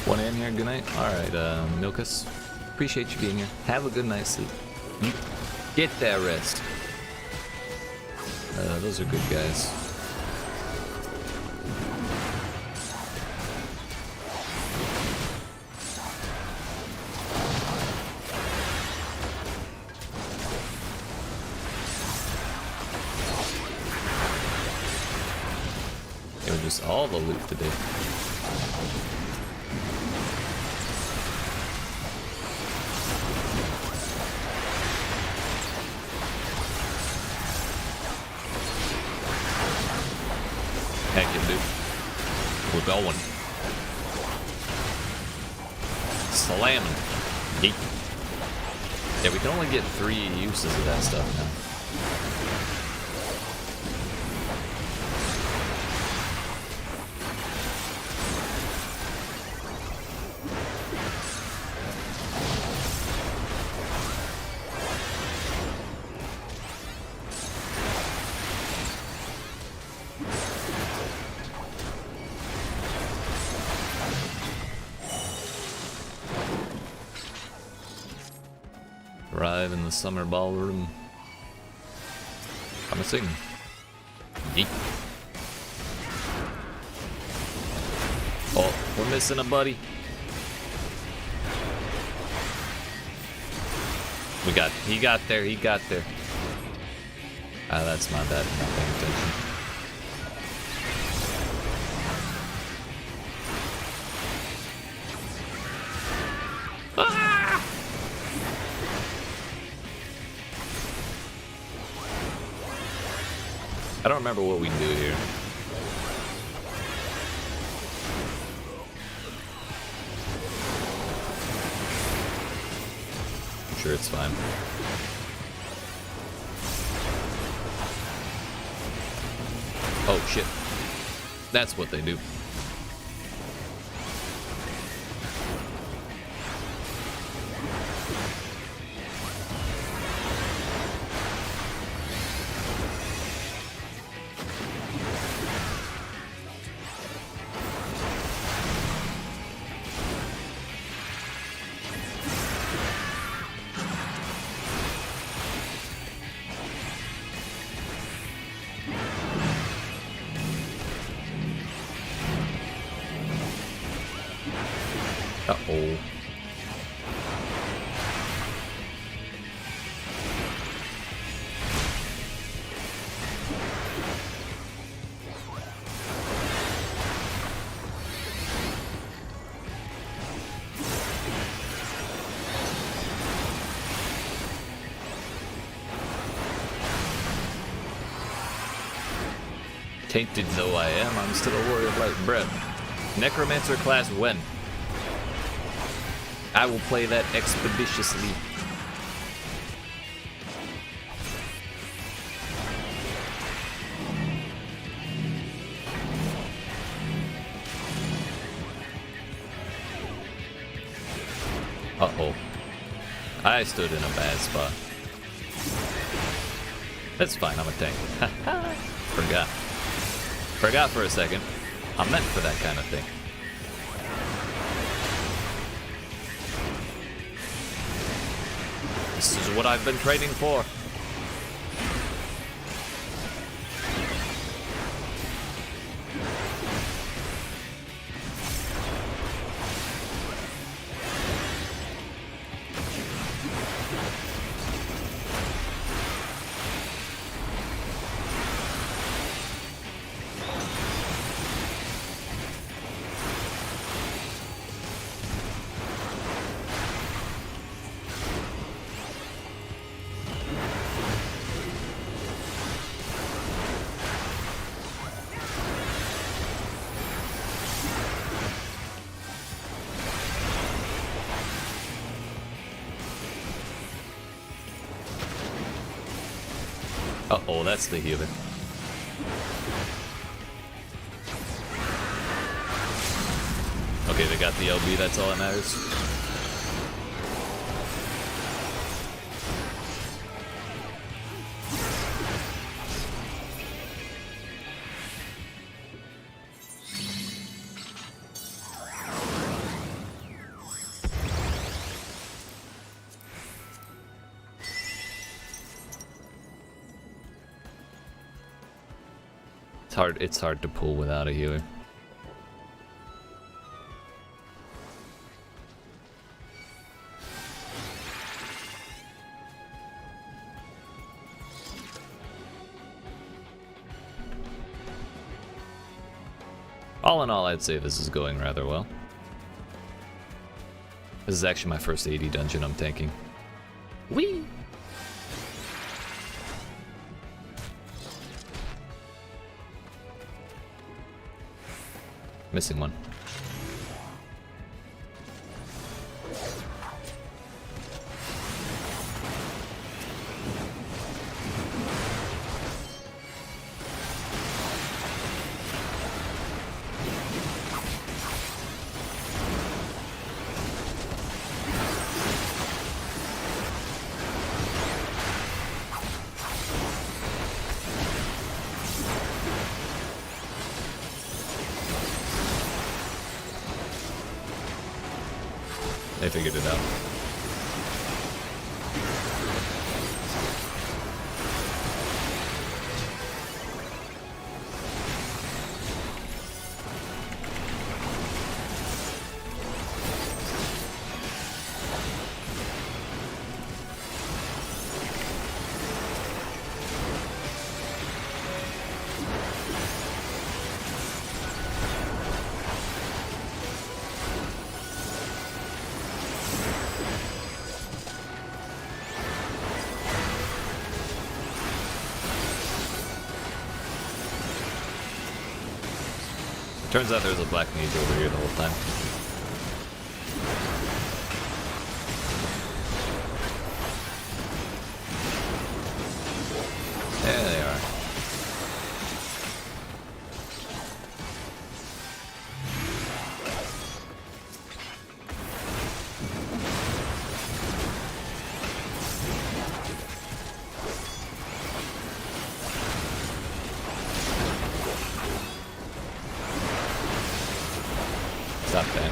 One in here, good night. Alright, Milkus. Appreciate you being here. Have a good night's sleep. Get that rest. Those are good guys. It was just all the loot today. We're going. Slamming. Yeet. Yeah, we can only get 3 uses of that stuff now. Arrive in the summer ballroom. Promising. Yeet. Oh, we're missing a buddy. He got there. Ah, that's my bad. I'm not paying attention. I don't remember what we do here. I'm sure it's fine. Oh shit. That's what they do. Uh-oh. Tainted though I am, I'm still a warrior of light breath. Necromancer class when? I will play that expeditiously. Uh-oh. I stood in a bad spot. That's fine, I'm a tank. Forgot for a second. I'm meant for that kind of thing. This is what I've been training for. Uh-oh, that's the healer. Okay, they got the LB, that's all that matters. It's hard to pull without a healer. All in all, I'd say this is going rather well. This is actually my first 80 dungeon I'm tanking. Whee! Missing one. They figured it out. Turns out there's a black mage over here the whole time. There they are. Stop that.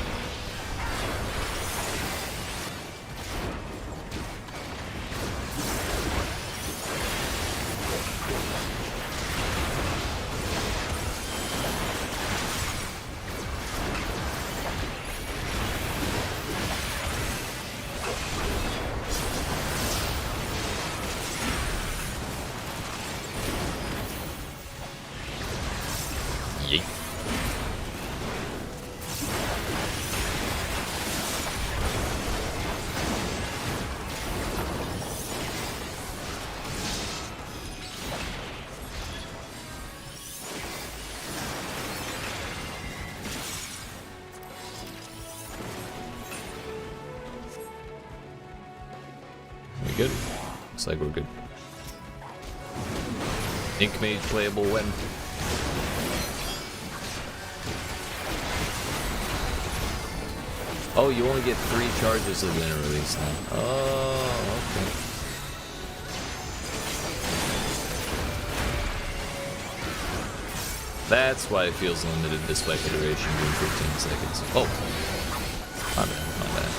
Yeet. We good? Looks like we're good. Ink Mage playable when? Oh, you only get 3 charges of winter release now. Oh, okay. That's why it feels limited despite the duration being 15 seconds. Oh, my bad, my bad.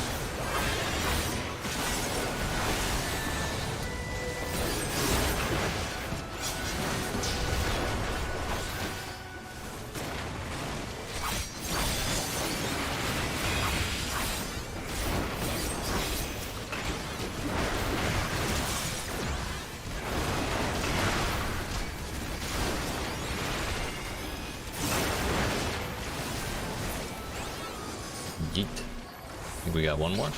Yeet. I think we got one more.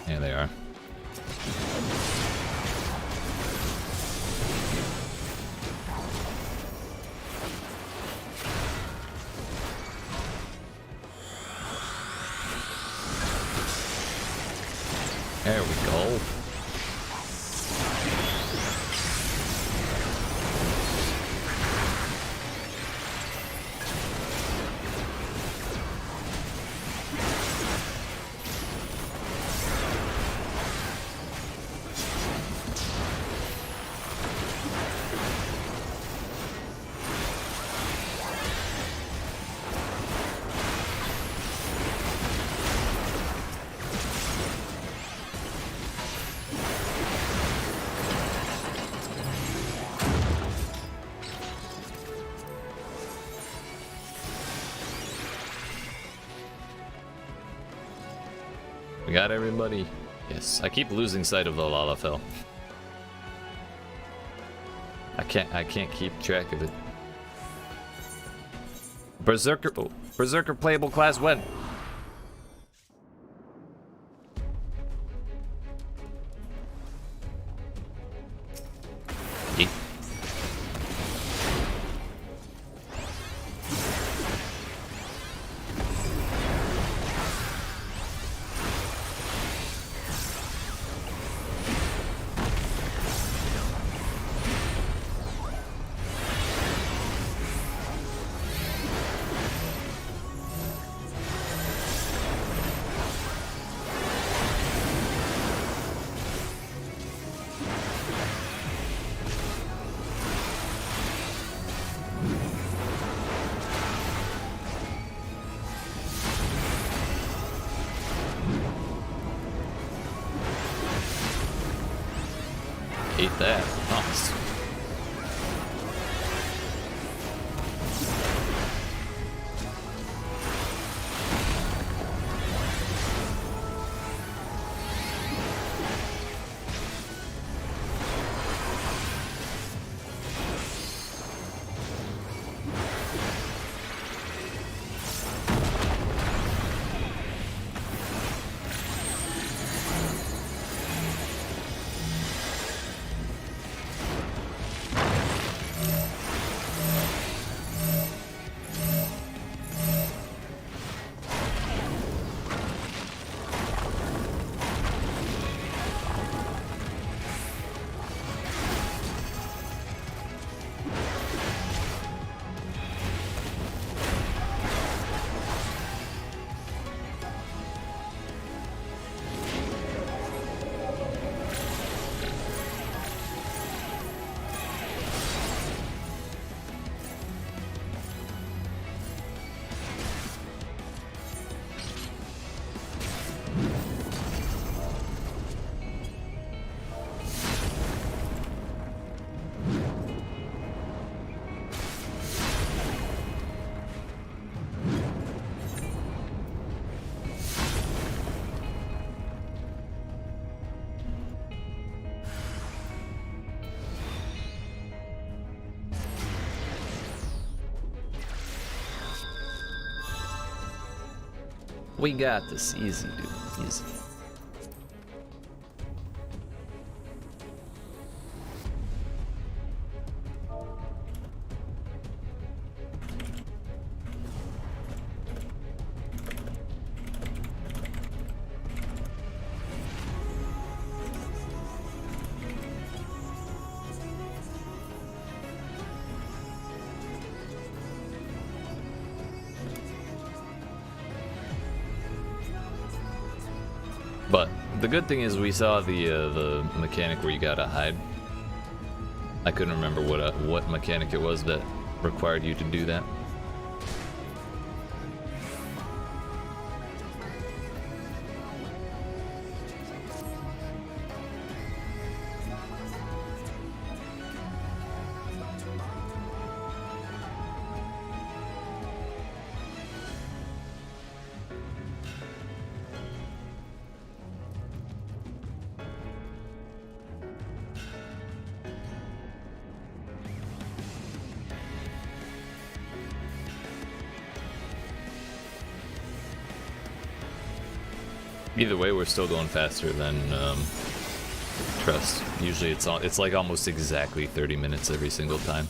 There they are. There we go. We got everybody. Yes, I keep losing sight of the Lalafell. I can't keep track of it. Berserker, oh, Berserker playable class when? Ate that. Nice. We got this. Easy, dude. Easy. But the good thing is we saw the mechanic where you gotta hide. I couldn't remember what mechanic it was that required you to do that. Either way, we're still going faster than Trust. Usually it's like almost exactly 30 minutes every single time.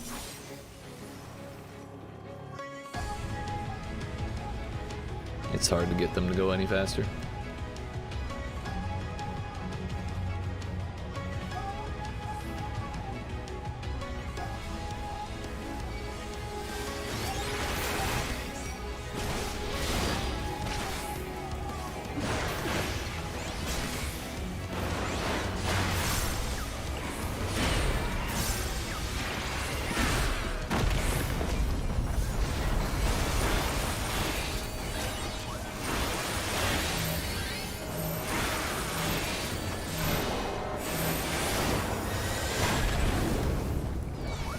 It's hard to get them to go any faster.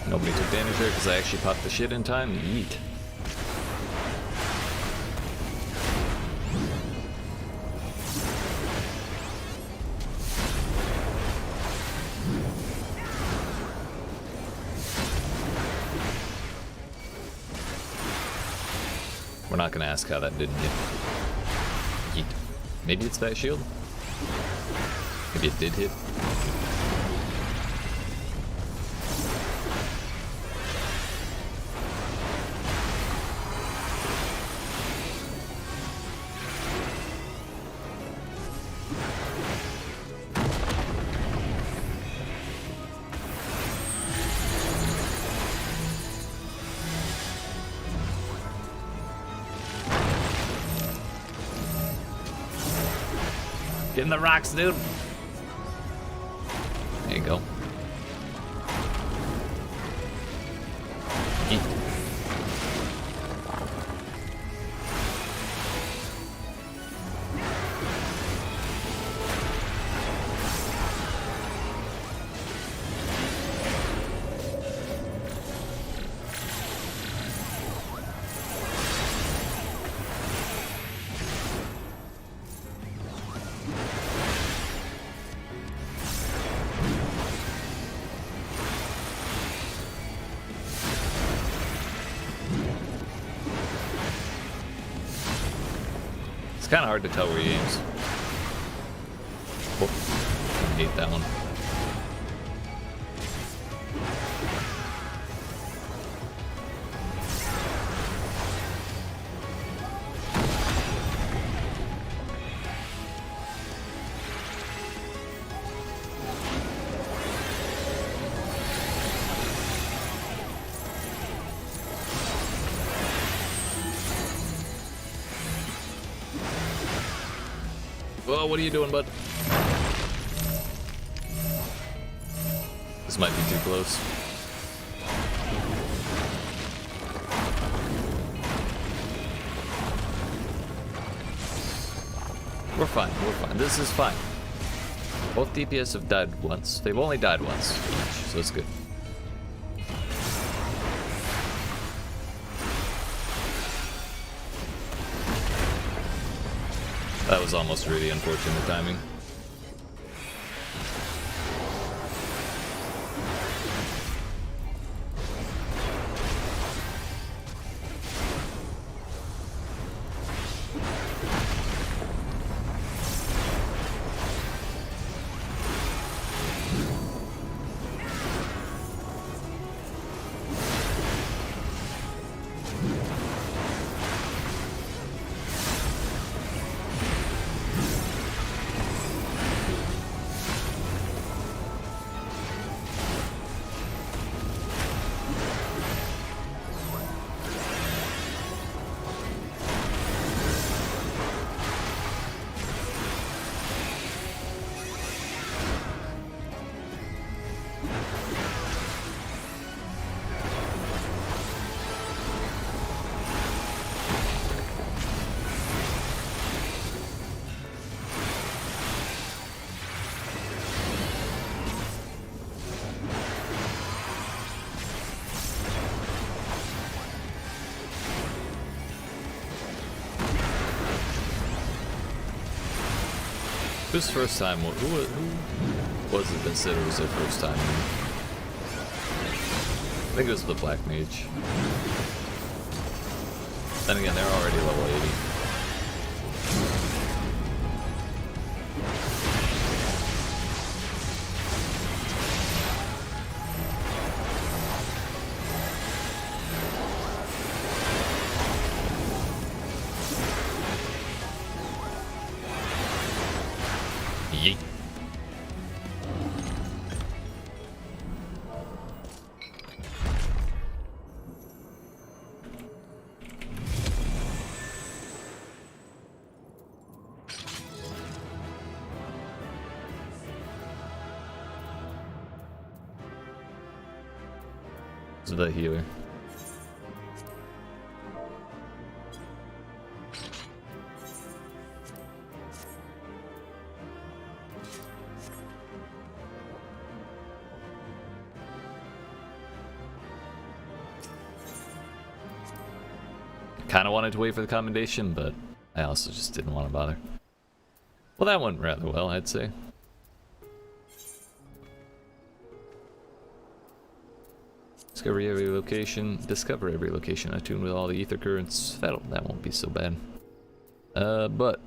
Nobody took damage there because I actually popped the shit in time. Yeet. We're not gonna ask how that didn't hit. Yeet. Maybe it's that shield? Maybe it did hit? Get in the rocks, dude. There you go. Eat. Kind of hard to tell where he aims. Oh, I hate that one. Well, what are you doing, bud? This might be too close. We're fine, we're fine. This is fine. Both DPS have died once. They've only died once, so it's good. That was almost really unfortunate timing. Whose first time? Who was it that said it was their first time? I think it was the Black Mage. Then again, they're already level 80. Yeet. This is the healer. Kind of wanted to wait for the commendation, but I also just didn't want to bother. Well, that went rather well, I'd say. Discover every location attuned with all the ether currents. That won't be so bad. But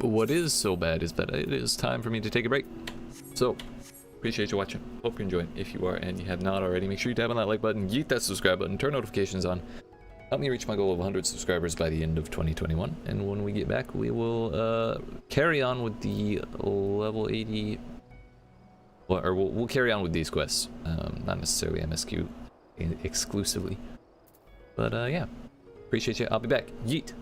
what is so bad is that it is time for me to take a break. So, appreciate you watching. Hope you're enjoying. If you are and you have not already, make sure you tap on that like button, yeet that subscribe button, turn notifications on. Help me reach my goal of 100 subscribers by the end of 2021. And when we get back, we will carry on with the level 80... Or we'll carry on with these quests. Not necessarily MSQ exclusively. But yeah, appreciate you. I'll be back. Yeet!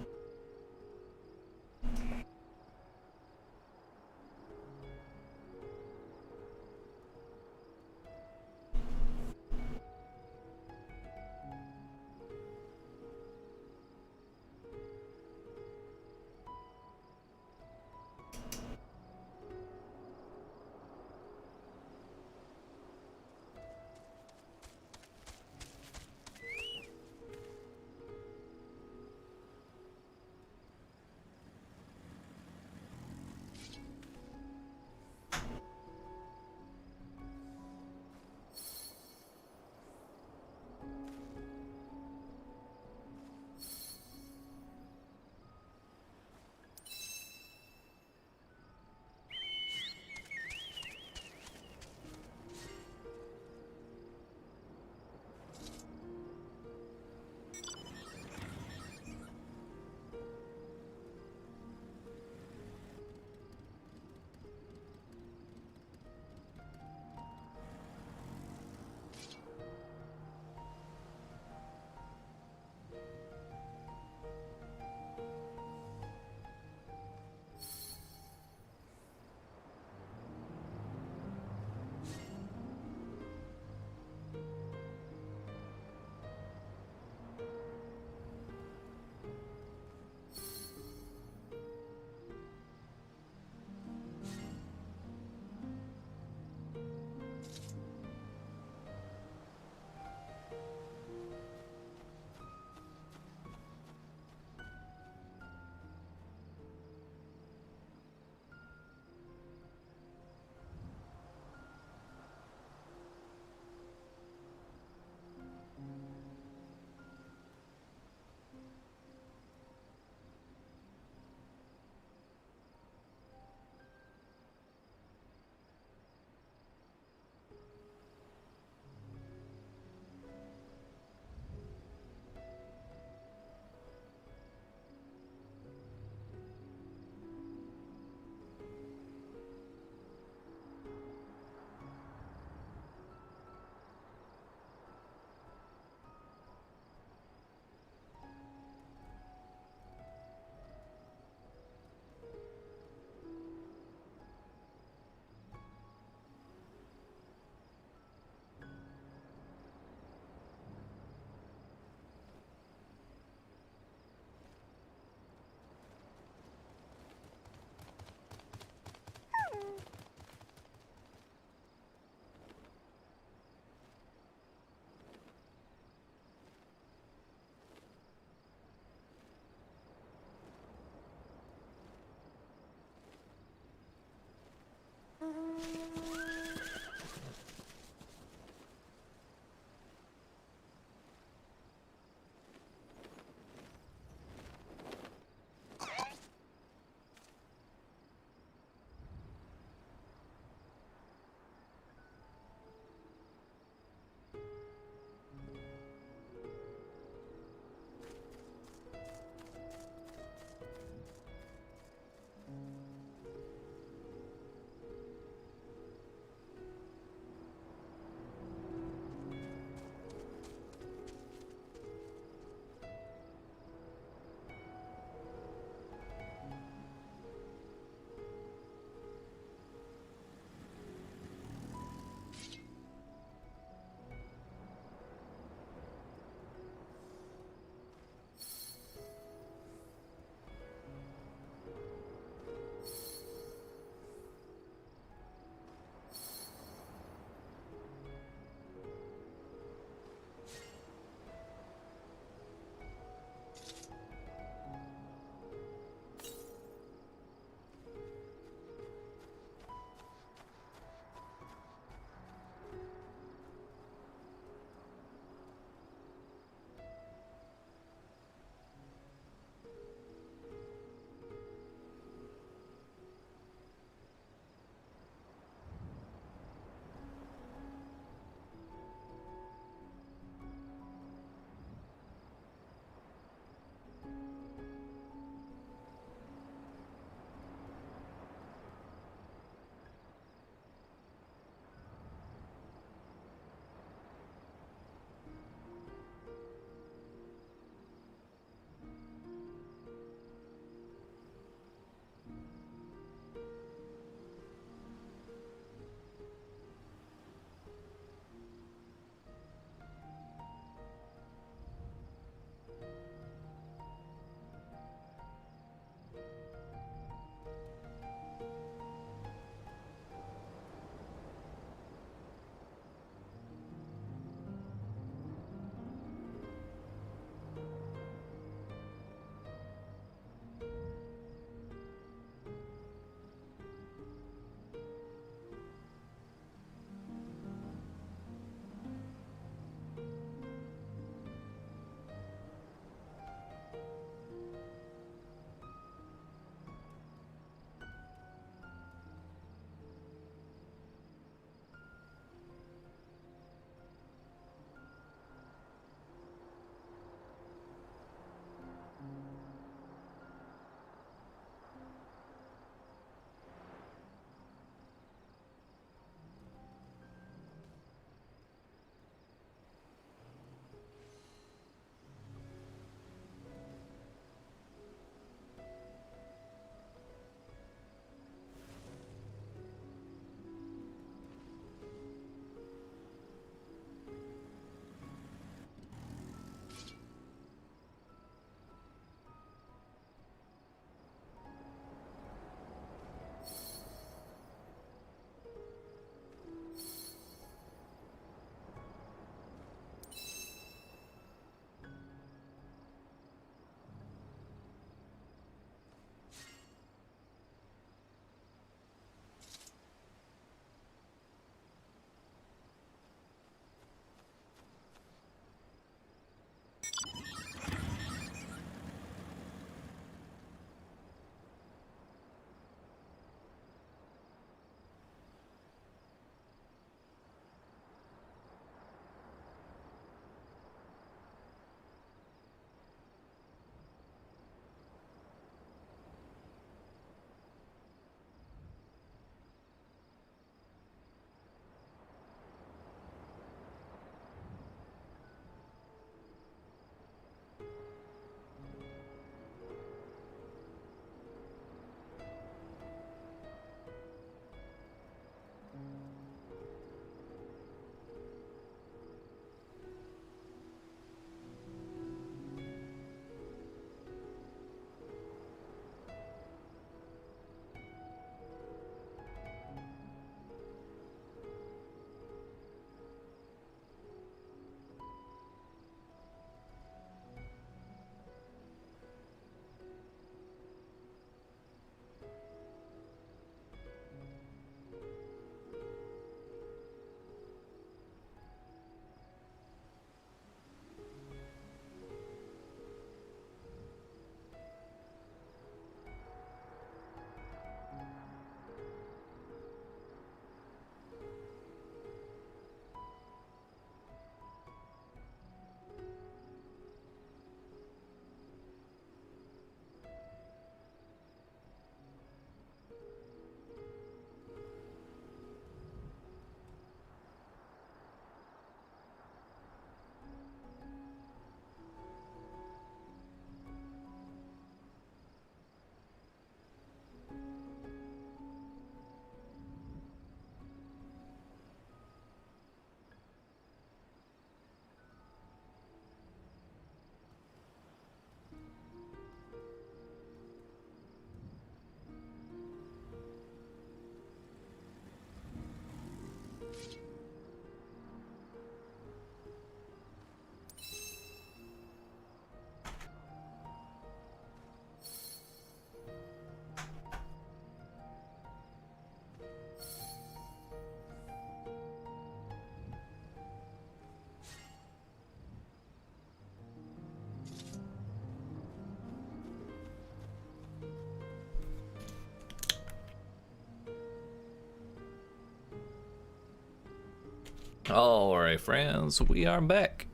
Alright, friends, we are back.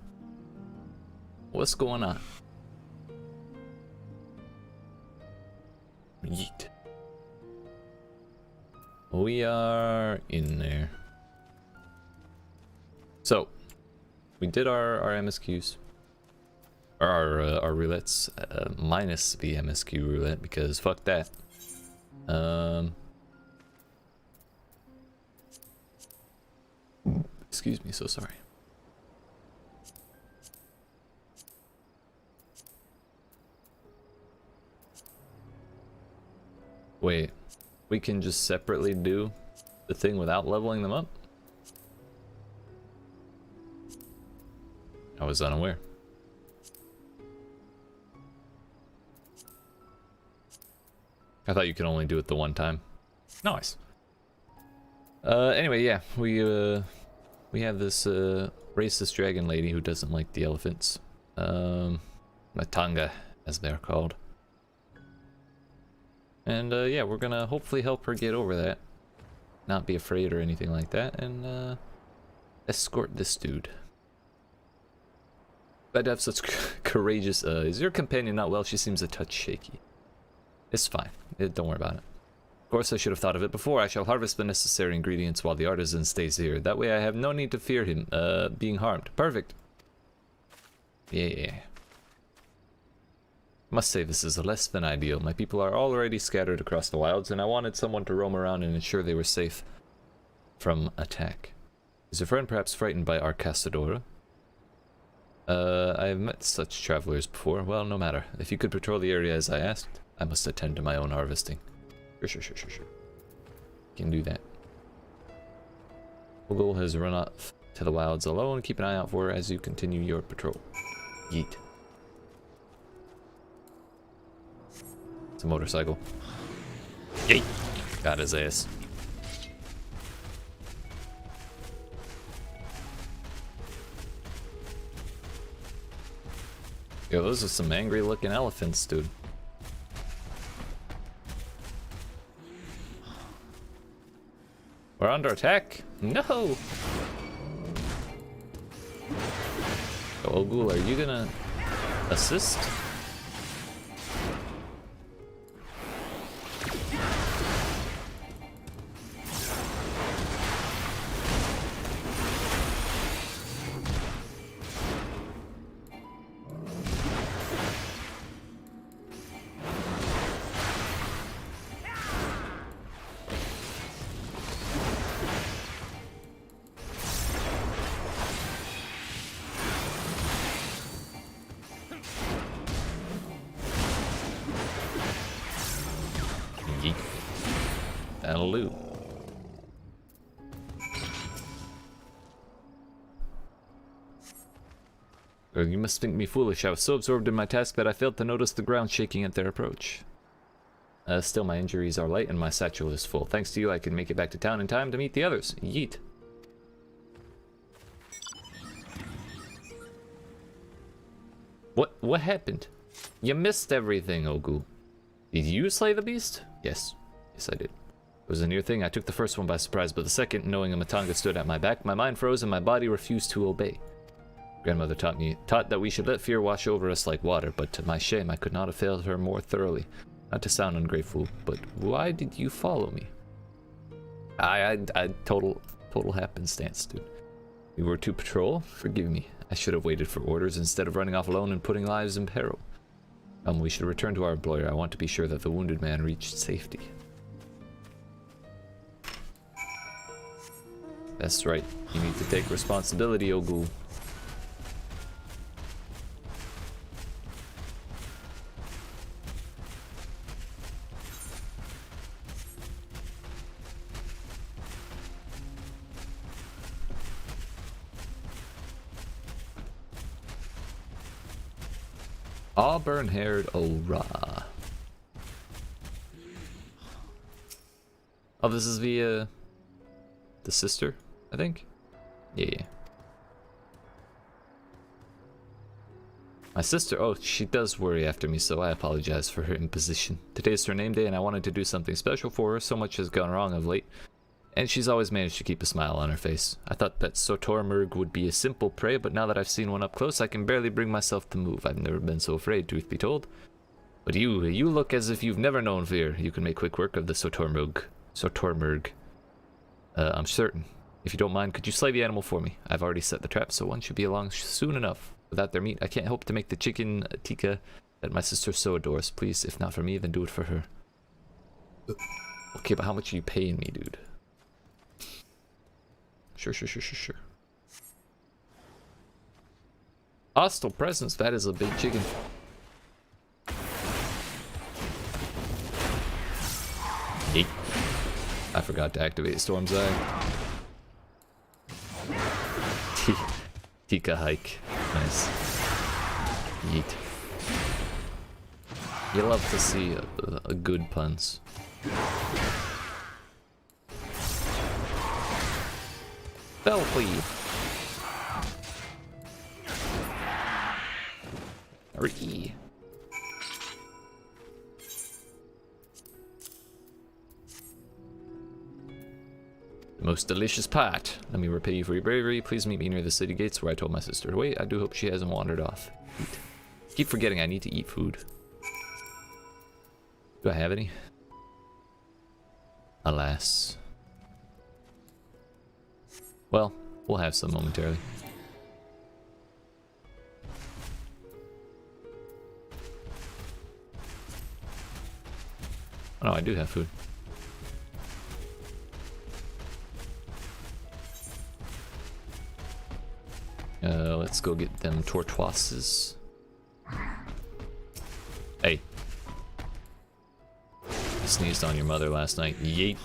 What's going on? Yeet. We are in there. So, we did our MSQs. Or our roulettes, minus the MSQ roulette, because fuck that. Excuse me, so sorry. Wait, we can just separately do the thing without leveling them up? I was unaware. I thought you could only do it the one time. Nice. Anyway, yeah, we have this racist dragon lady who doesn't like the elephants. Matanga, as they're called. And yeah, we're gonna hopefully help her get over that. Not be afraid or anything like that, and escort this dude. Glad to have such courageous. Is your companion not well? She seems a touch shaky. It's fine. Don't worry about it. Of course, I should have thought of it before. I shall harvest the necessary ingredients while the artisan stays here. That way I have no need to fear him being harmed. Perfect. Yeah. Must say this is less than ideal. My people are already scattered across the wilds, and I wanted someone to roam around and ensure they were safe from attack. Is your friend perhaps frightened by our Casadora? I have met such travelers before. Well, no matter. If you could patrol the area as I asked, I must attend to my own harvesting. Sure. Can do that. Google has run off to the wilds alone. Keep an eye out for her as you continue your patrol. Yeet. It's a motorcycle. Yeet. Got his ass. Yo, those are some angry looking elephants, dude. We're under attack? No! Oh, Ogul, are you gonna assist? And loot. You must think me foolish. I was so absorbed in my task that I failed to notice the ground shaking at their approach. Still, my injuries are light and my satchel is full. Thanks to you, I can make it back to town in time to meet the others. Yeet. What happened? You missed everything, Ogu. Did you slay the beast? Yes. Yes, I did. It was a near thing. I took the first one by surprise, but the second, knowing a Matanga stood at my back, my mind froze and my body refused to obey. Grandmother taught that we should let fear wash over us like water, but to my shame, I could not have failed her more thoroughly. Not to sound ungrateful, but why did you follow me? I total happenstance, dude. We were to patrol? Forgive me. I should have waited for orders instead of running off alone and putting lives in peril. We should return to our employer. I want to be sure that the wounded man reached safety. That's right. You need to take responsibility, Ogul. Auburn-haired Ora. Oh, this is the sister, I think? Yeah. My sister, oh, she does worry after me, so I apologize for her imposition. Today is her name day, and I wanted to do something special for her. So much has gone wrong of late. And she's always managed to keep a smile on her face. I thought that Sotormurg would be a simple prey, but now that I've seen one up close, I can barely bring myself to move. I've never been so afraid, truth be told. But you look as if you've never known fear. You can make quick work of the Sotormurg. I'm certain. If you don't mind, could you slay the animal for me? I've already set the trap, so one should be along soon enough. Without their meat, I can't hope to make the chicken tikka that my sister so adores. Please, if not for me, then do it for her. Okay, but how much are you paying me, dude? Sure. Hostile presence, that is a big chicken. Yeet. I forgot to activate Storm's Eye. Tika hike. Nice. Yeet. You love to see a good puns. Fell cleave. Hurry. The most delicious part. Let me repay you for your bravery. Please meet me near the city gates where I told my sister to wait. I do hope she hasn't wandered off. Eat. Keep forgetting I need to eat food. Do I have any? Alas. Well, we'll have some momentarily. Oh no, I do have food. Let's go get them tortoises. Hey. I sneezed on your mother last night. Yeet.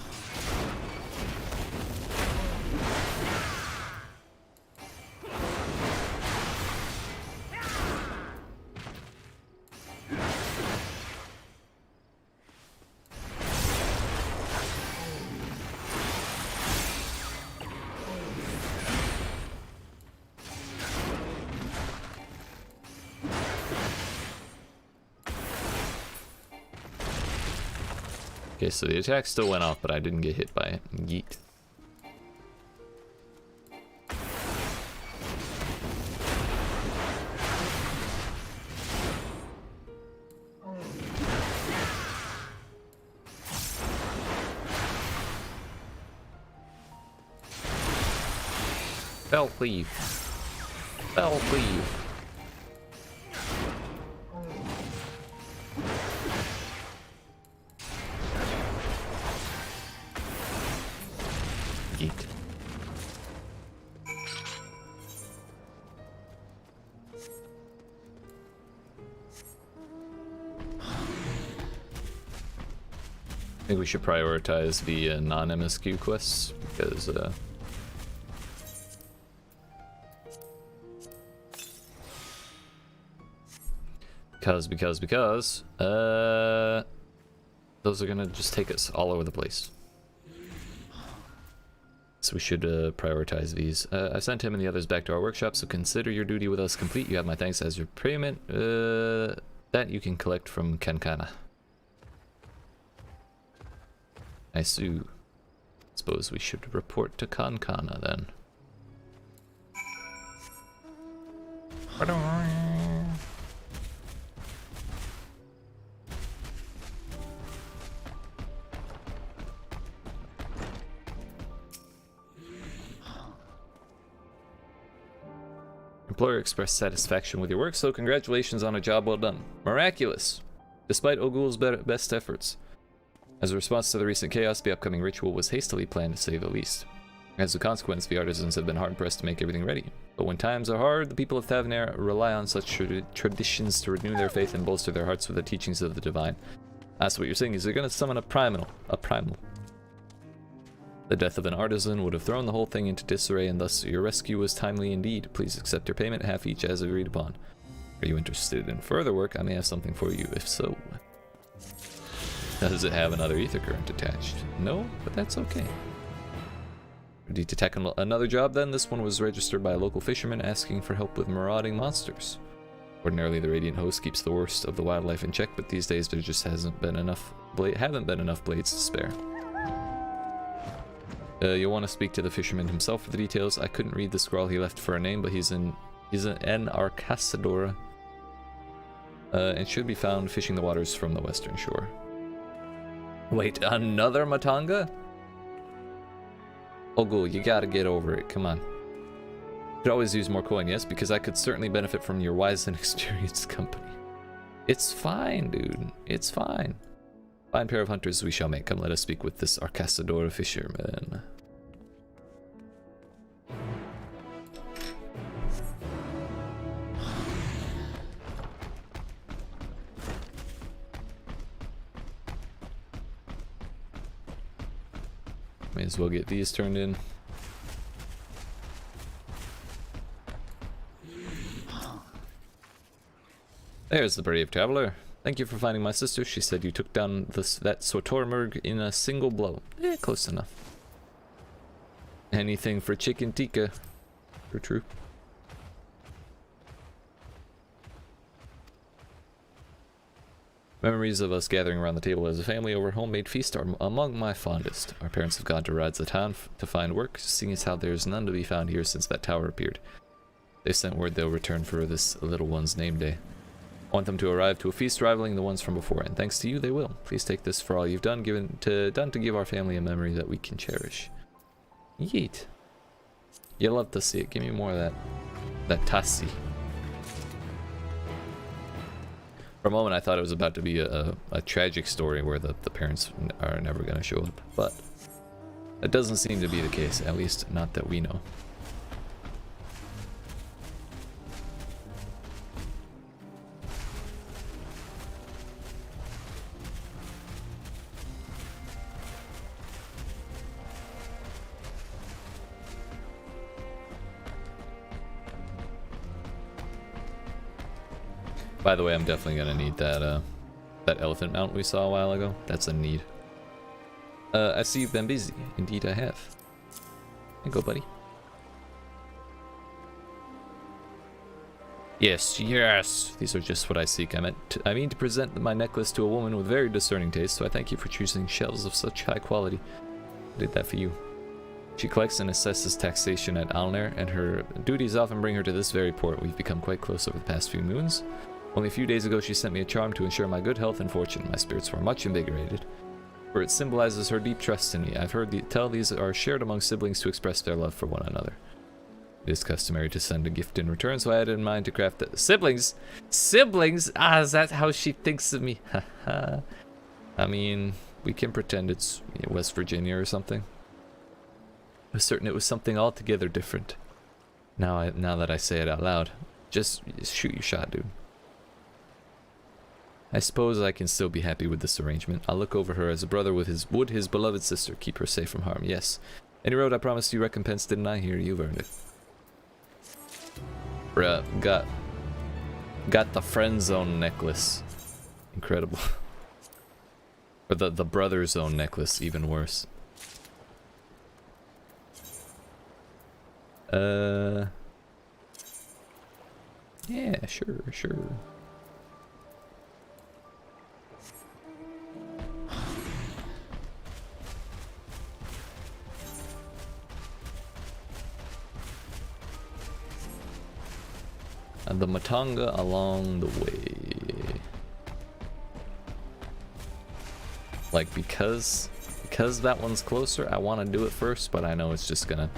Okay, so the attack still went off, but I didn't get hit by it. Yeet. Fell cleave. Fell cleave. I think we should prioritize the non-MSQ quests because those are gonna just take us all over the place. So we should prioritize these. I sent him and the others back to our workshop, so consider your duty with us complete. You have my thanks as your payment. That you can collect from Kankana. I suppose we should report to Kankana then. Employer expressed satisfaction with your work, so congratulations on a job well done. Miraculous! Despite Ogul's best efforts. As a response to the recent chaos, the upcoming ritual was hastily planned to say the least. As a consequence, the artisans have been hard-pressed to make everything ready. But when times are hard, the people of Thavnair rely on such traditions to renew their faith and bolster their hearts with the teachings of the divine. So what you're saying is they're going to summon a primal. The death of an artisan would have thrown the whole thing into disarray, and thus your rescue was timely indeed. Please accept your payment, half each as agreed upon. Are you interested in further work? I may have something for you, if so. Does it have another ether current attached? No, but that's okay. Ready to tackle another job then? This one was registered by a local fisherman asking for help with marauding monsters. Ordinarily, the Radiant Host keeps the worst of the wildlife in check, but these days there just haven't been enough blades to spare. You'll want to speak to the fisherman himself for the details. I couldn't read the scrawl he left for a name, but he's an Arcasador, and should be found fishing the waters from the western shore. Wait, another Matanga? Ogul, you gotta get over it, come on. Could always use more coin, yes, because I could certainly benefit from your wise and experienced company. It's fine, dude, it's fine. Fine pair of hunters we shall make. Come, let us speak with this Arcasador fisherman. May as well get these turned in. There's the brave traveler. Thank you for finding my sister. She said you took down that Sotormurg in a single blow. Close enough. Anything for chicken tikka. True. Memories of us gathering around the table as a family over a homemade feast are among my fondest. Our parents have gone to rides the town to find work, seeing as how there's none to be found here since that tower appeared. They sent word they'll return for this little one's name day. I want them to arrive to a feast rivaling the ones from before, and thanks to you, they will. Please take this for all you've done to give our family a memory that we can cherish. Yeet. You love to see it. Give me more of that tassi. For a moment, I thought it was about to be a tragic story where the parents are never going to show up, but that doesn't seem to be the case, at least not that we know. By the way, I'm definitely gonna need that elephant mount we saw a while ago. That's a need. I see you've been busy. Indeed I have. Here you go, buddy. Yes. These are just what I seek. I mean to present my necklace to a woman with very discerning taste, so I thank you for choosing shells of such high quality. I did that for you. She collects and assesses taxation at Alnair, and her duties often bring her to this very port. We've become quite close over the past few moons. Only a few days ago she sent me a charm to ensure my good health and fortune. My spirits were much invigorated, for it symbolizes her deep trust in me. I've heard tell these are shared among siblings to express their love for one another. It is customary to send a gift in return, so I had in mind to craft the siblings. Siblings? Ah, is that how she thinks of me? Haha. I mean, we can pretend it's West Virginia or something. I was certain it was something altogether different. Now that I say it out loud, just shoot your shot, dude. I suppose I can still be happy with this arrangement. I'll look over her as a brother would his beloved sister, keep her safe from harm. Yes. Any road I promised you recompense, didn't I? Here, you've earned it. Bruh, got the friend zone necklace. Incredible. Or the brother zone necklace, even worse. Yeah, sure. And the Matanga along the way. Like, because that one's closer, I want to do it first, but I know it's just gonna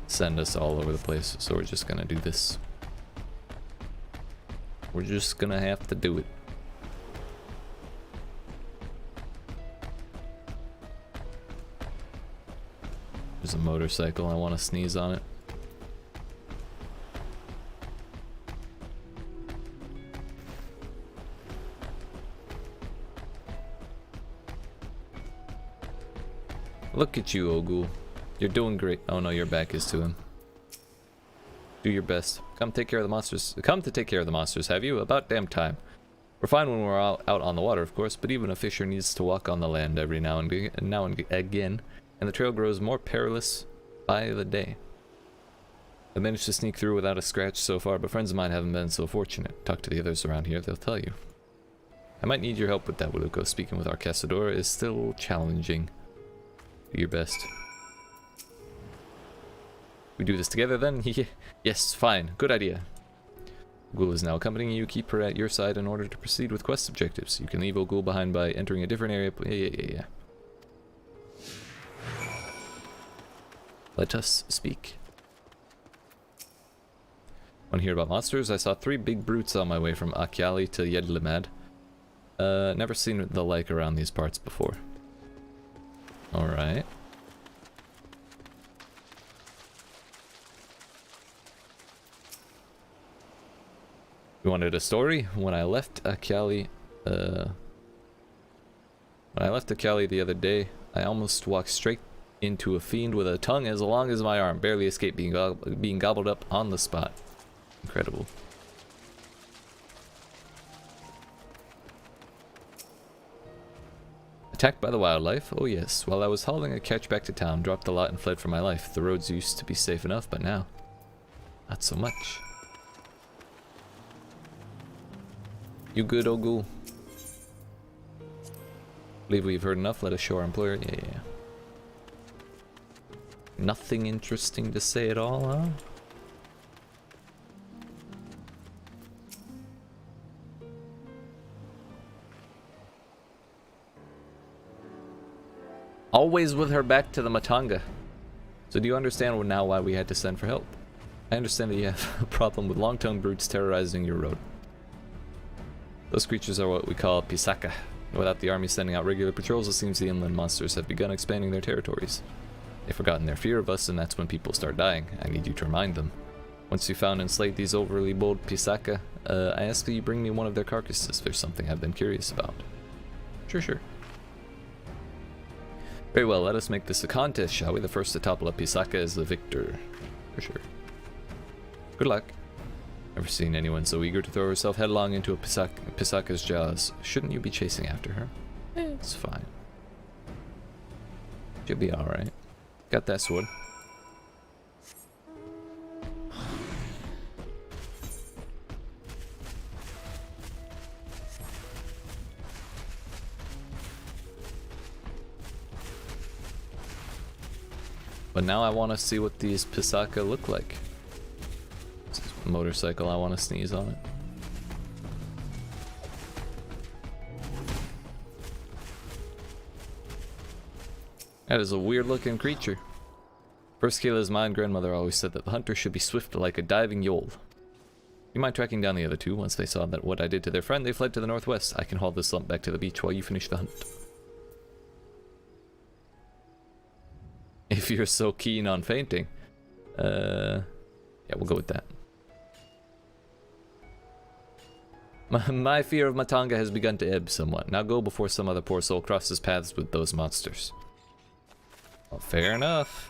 send us all over the place, so we're just gonna do this. We're just gonna have to do it. There's a motorcycle, I want to sneeze on it. Look at you, Ogul. You're doing great. Oh no, your back is to him. Do your best. Come take care of the monsters. Come to take care of the monsters, have you? About damn time. We're fine when we're out on the water, of course, but even a fisher needs to walk on the land every now and again, and the trail grows more perilous by the day. I managed to sneak through without a scratch so far, but friends of mine haven't been so fortunate. Talk to the others around here, they'll tell you. I might need your help with that, Wiluko. Speaking with our Casadora is still challenging. Do your best. We do this together then? Yes, fine. Good idea. Ghoul is now accompanying you. Keep her at your side in order to proceed with quest objectives. You can leave Ghoul behind by entering a different area. Yeah. Let us speak. Want to hear about monsters? I saw 3 big brutes on my way from Akyali to Yedlimad. Never seen the like around these parts before. Alright. You wanted a story? When I left Akyali, the other day, I almost walked straight into a fiend with a tongue as long as my arm, barely escaped being gobbled up on the spot. Incredible. Attacked by the wildlife? Oh yes. While I was hauling a catch back to town, dropped the lot and fled for my life. The roads used to be safe enough, but now, not so much. You good, old ghoul? Believe we've heard enough. Let us show our employer. Yeah. Nothing interesting to say at all, huh? Always with her back to the Matanga. So do you understand now why we had to send for help? I understand that you have a problem with long-tongued brutes terrorizing your road. Those creatures are what we call Pisaka. Without the army sending out regular patrols, it seems the inland monsters have begun expanding their territories. They've forgotten their fear of us, and that's when people start dying. I need you to remind them. Once you found and slayed these overly bold Pisaka, I ask that you bring me one of their carcasses. There's something I've been curious about. Sure. Very well, let us make this a contest, shall we? The first to topple a Pisaka is the victor. For sure. Good luck. Never seen anyone so eager to throw herself headlong into a Pisaka's jaws. Shouldn't you be chasing after her? It's fine. She'll be alright. Got that sword. But now I want to see what these Pisaka look like. Motorcycle, I want to sneeze on it. That is a weird looking creature. First Kayla's mind grandmother always said that the hunter should be swift like a diving yole. You mind tracking down the other two? Once they saw that what I did to their friend, they fled to the northwest. I can haul this lump back to the beach while you finish the hunt. If you're so keen on fainting. Yeah, we'll go with that. My fear of Matanga has begun to ebb somewhat. Now go before some other poor soul crosses paths with those monsters. Well, fair enough.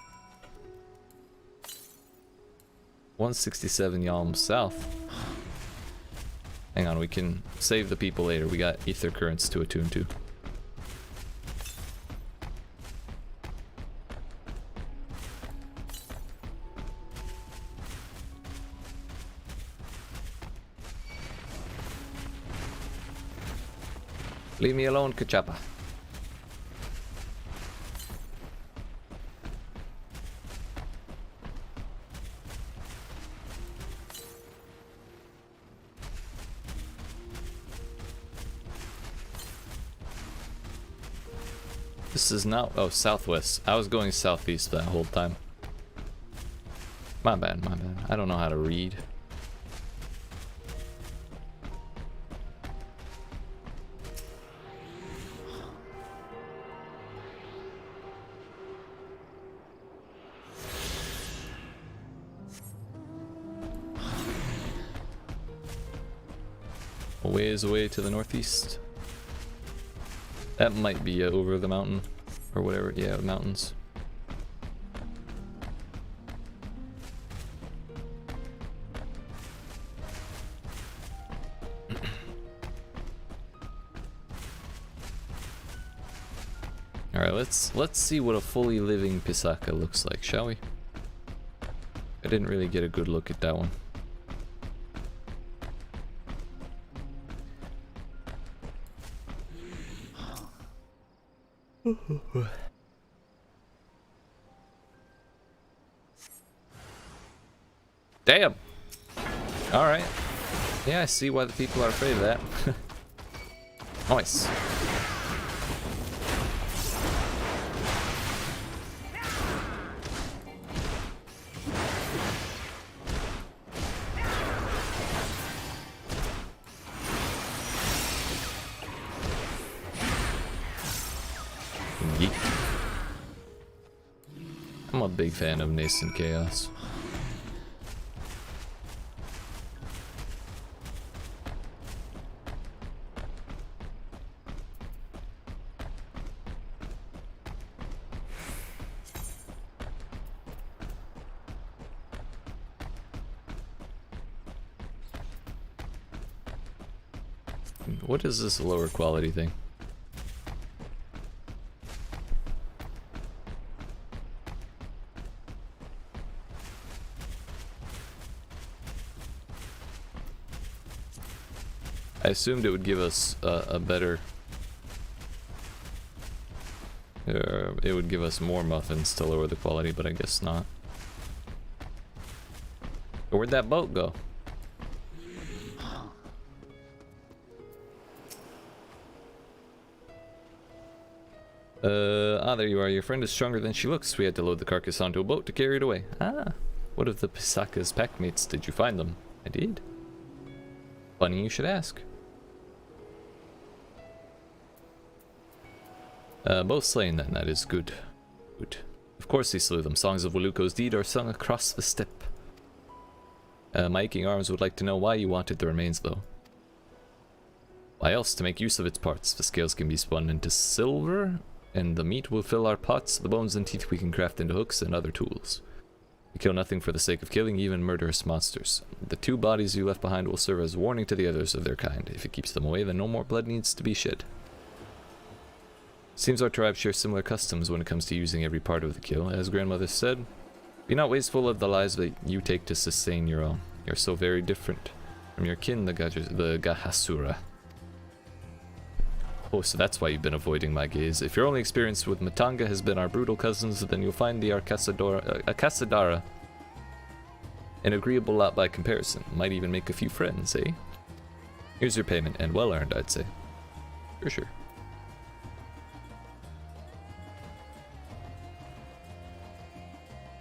167 Yalm south. Hang on, we can save the people later. We got ether currents to attune to. Leave me alone, Kachapa. This is not... oh, southwest. I was going southeast that whole time. My bad. I don't know how to read. A ways away to the northeast. That might be over the mountain or whatever. Yeah, mountains. All right, let's see what a fully living Pisaka looks like, shall we? I didn't really get a good look at that one. Damn! Alright. Yeah, I see why the people are afraid of that. Nice. Yeet. I'm a big fan of Nascent Chaos. What is this lower quality thing? I assumed it would give us a better... it would give us more muffins to lower the quality, but I guess not. Where'd that boat go? There you are. Your friend is stronger than she looks. We had to load the carcass onto a boat to carry it away. Ah, what of the Pisaka's packmates? Did you find them? I did. Funny you should ask. Both slain then, that is good. Good. Of course he slew them. Songs of Waluko's deed are sung across the steppe. My aching arms would like to know why you wanted the remains though. Why else? To make use of its parts. The scales can be spun into silver, and the meat will fill our pots. The bones and teeth we can craft into hooks and other tools. We kill nothing for the sake of killing, even murderous monsters. The 2 bodies you left behind will serve as warning to the others of their kind. If it keeps them away, then no more blood needs to be shed. Seems our tribe shares similar customs when it comes to using every part of the kill. As grandmother said, be not wasteful of the lives that you take to sustain your own. You're so very different from your kin, the Gahasura. Oh, so that's why you've been avoiding my gaze. If your only experience with Matanga has been our brutal cousins, then you'll find the Akasadara an agreeable lot by comparison. Might even make a few friends, eh? Here's your payment, and well earned, I'd say. For sure.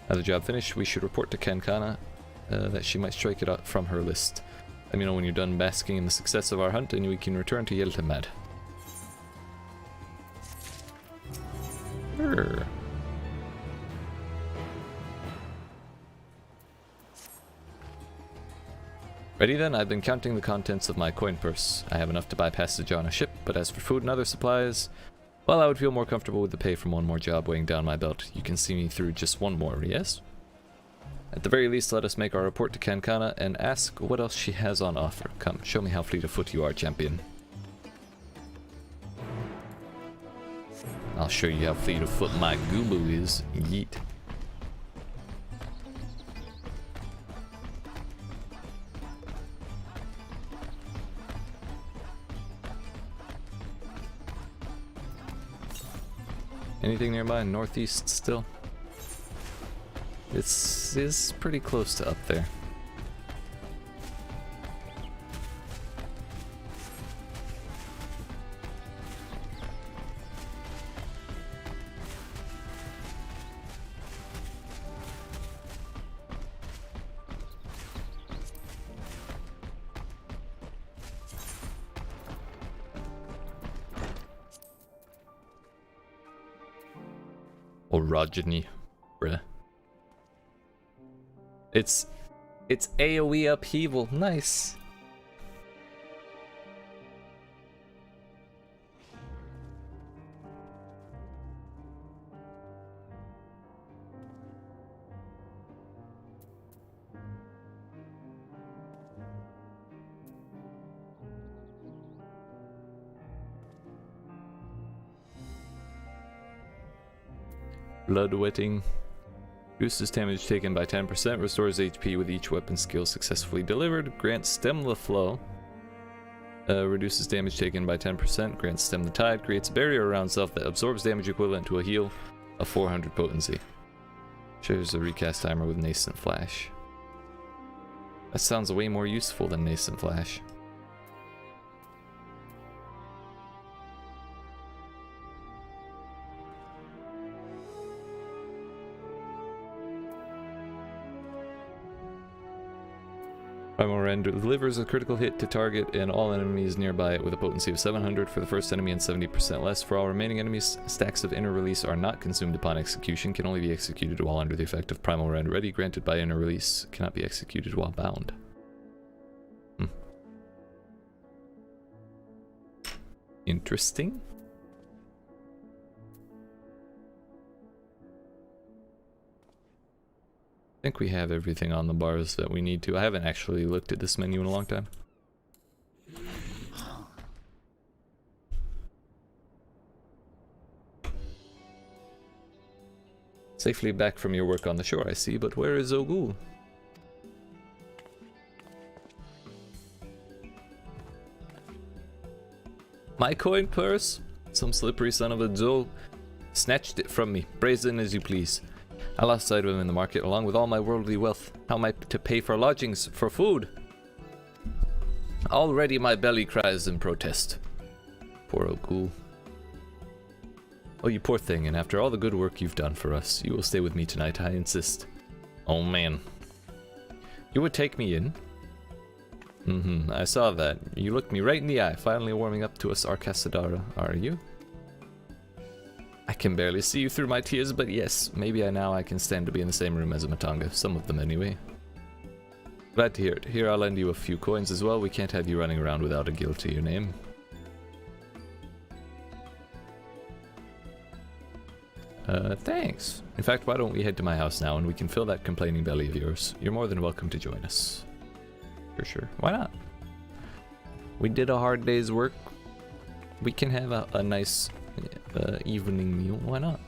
Now the job finished, we should report to Kankana that she might strike it out from her list. Let me know when you're done basking in the success of our hunt, and we can return to Yeltamad. Sure. Ready then? I've been counting the contents of my coin purse. I have enough to buy passage on a ship, but as for food and other supplies, well, I would feel more comfortable with the pay from one more job weighing down my belt. You can see me through just one more, yes? At the very least, let us make our report to Kankana and ask what else she has on offer. Come, show me how fleet of foot you are, champion. I'll show you how fleet of foot my Goobu is. Yeet. Anything nearby? Northeast still? This is pretty close to up there. Orogeny, bruh. It's AoE upheaval. Nice. Bloodwetting. Reduces damage taken by 10%, restores HP with each weapon skill successfully delivered, grants Stem the Flow, reduces damage taken by 10%, grants Stem the Tide, creates a barrier around self that absorbs damage equivalent to a heal of 400 potency. Shares a recast timer with Nascent Flash. That sounds way more useful than Nascent Flash. Primal Rend delivers a critical hit to target and all enemies nearby it with a potency of 700 for the first enemy and 70% less for all remaining enemies. Stacks of Inner Release are not consumed upon execution, can only be executed while under the effect of Primal Rend ready, granted by Inner Release, cannot be executed while bound. Interesting. I think we have everything on the bars that we need to. I haven't actually looked at this menu in a long time. Safely back from your work on the shore, I see, but where is Ogul? My coin purse? Some slippery son of a Zol snatched it from me, brazen as you please. I lost sight of him in the market along with all my worldly wealth. How am I to pay for lodgings, for food? Already my belly cries in protest. Poor Ogul. Oh, you poor thing, and after all the good work you've done for us, you will stay with me tonight, I insist. Oh man. You would take me in? I saw that. You looked me right in the eye, finally warming up to us Arcasadara, are you? I can barely see you through my tears, but yes, maybe now I can stand to be in the same room as a Matanga, some of them anyway. Glad to hear it. Here, I'll lend you a few coins as well. We can't have you running around without a guild to your name. Thanks. In fact, why don't we head to my house now and we can fill that complaining belly of yours. You're more than welcome to join us. For sure. Why not? We did a hard day's work. We can have a nice evening meal. Why not?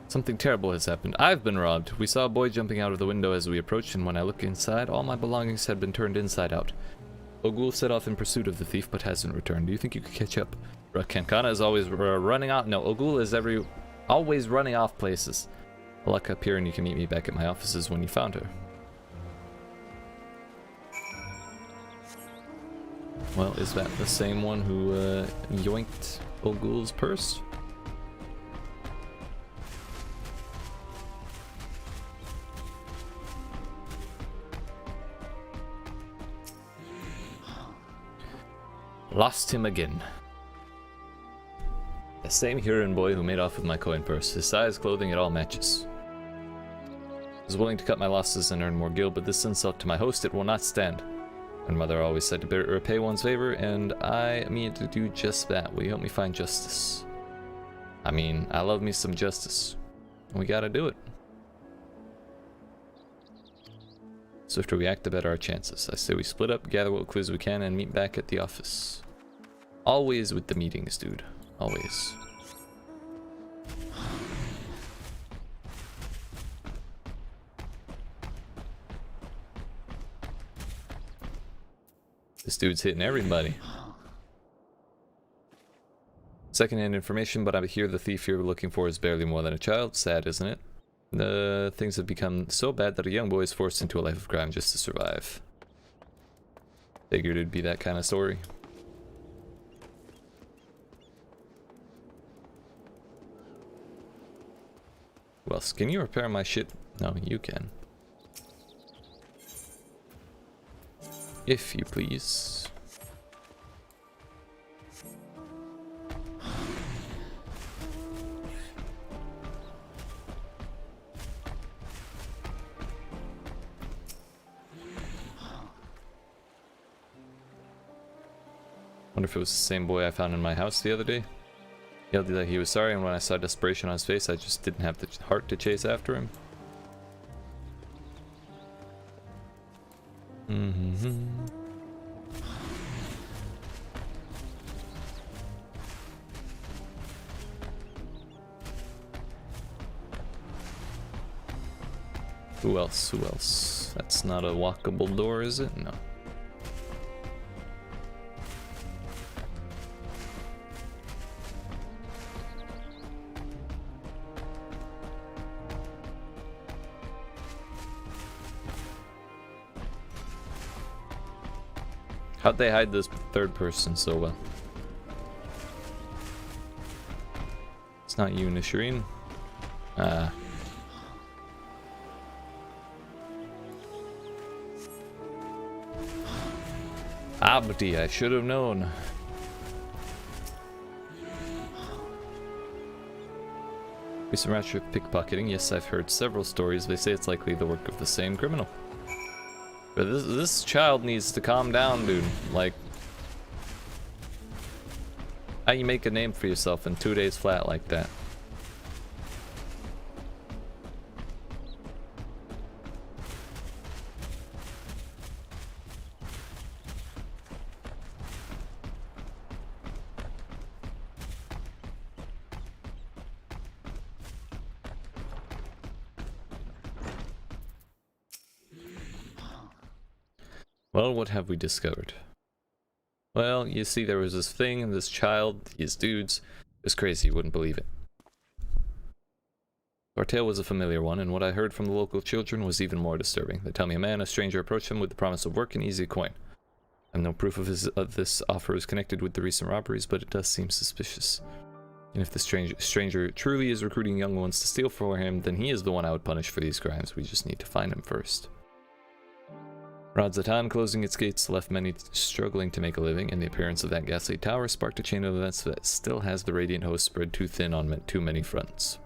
Something terrible has happened. I've been robbed. We saw a boy jumping out of the window as we approached, and when I looked inside, all my belongings had been turned inside out. Ogul set off in pursuit of the thief, but hasn't returned. Do you think you could catch up? Kankana is always running off. No, Ogul is always running off places. I'll look up here and you can meet me back at my offices when you found her. Well, is that the same one who yoinked Ogul's purse? Lost him again. The same Huron boy who made off with my coin purse. His size, clothing, it all matches. I was willing to cut my losses and earn more gil, but this insult to my host, it will not stand. My mother always said to repay one's favor, and I mean to do just that. Will you help me find justice? I mean, I love me some justice. We gotta do it. Swifter we act, the better our chances. I say we split up, gather what clues we can, and meet back at the office. Always with the meetings, dude. Always. This dude's hitting everybody. Secondhand information, but I hear the thief you're looking for is barely more than a child. Sad, isn't it? The things have become so bad that a young boy is forced into a life of crime just to survive. Figured it'd be that kind of story. Who else? Can you repair my shit? No, you can. If you please. Wonder if it was the same boy I found in my house the other day. He yelled that he was sorry, and when I saw desperation on his face, I just didn't have the heart to chase after him. Mm-hmm. Who else? Who else? That's not a walkable door, is it? No. How'd they hide this third person so well? It's not you, Nishreen. Abdi, I should have known. Recent rash of pickpocketing. Yes, I've heard several stories. They say it's likely the work of the same criminal. But this child needs to calm down, dude. Like, how you make a name for yourself in 2 days flat like that? Well, what have we discovered? Well, you see, there was this thing, and this child, these dudes. It was crazy, you wouldn't believe it. Our tale was a familiar one, and what I heard from the local children was even more disturbing. They tell me a stranger approached them with the promise of work and easy coin. I have no proof of this offer is connected with the recent robberies, but it does seem suspicious. And if the stranger truly is recruiting young ones to steal for him, then he is the one I would punish for these crimes. We just need to find him first. Radzatan closing its gates left many struggling to make a living, and the appearance of that ghastly tower sparked a chain of events that still has the Radiant Host spread too thin on too many fronts.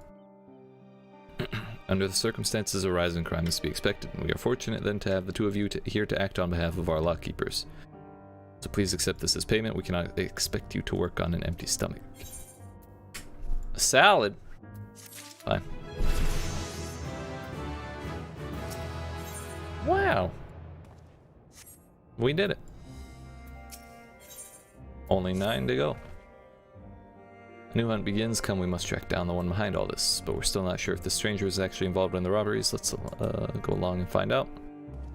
Under the circumstances, a rise in crime is to be expected, and we are fortunate then to have the two of you here to act on behalf of our lockkeepers. So please accept this as payment. We cannot expect you to work on an empty stomach. A salad? Fine. Wow. We did it. Only 9 to go. A new hunt begins. Come, we must track down the one behind all this. But we're still not sure if the stranger is actually involved in the robberies. Let's go along and find out.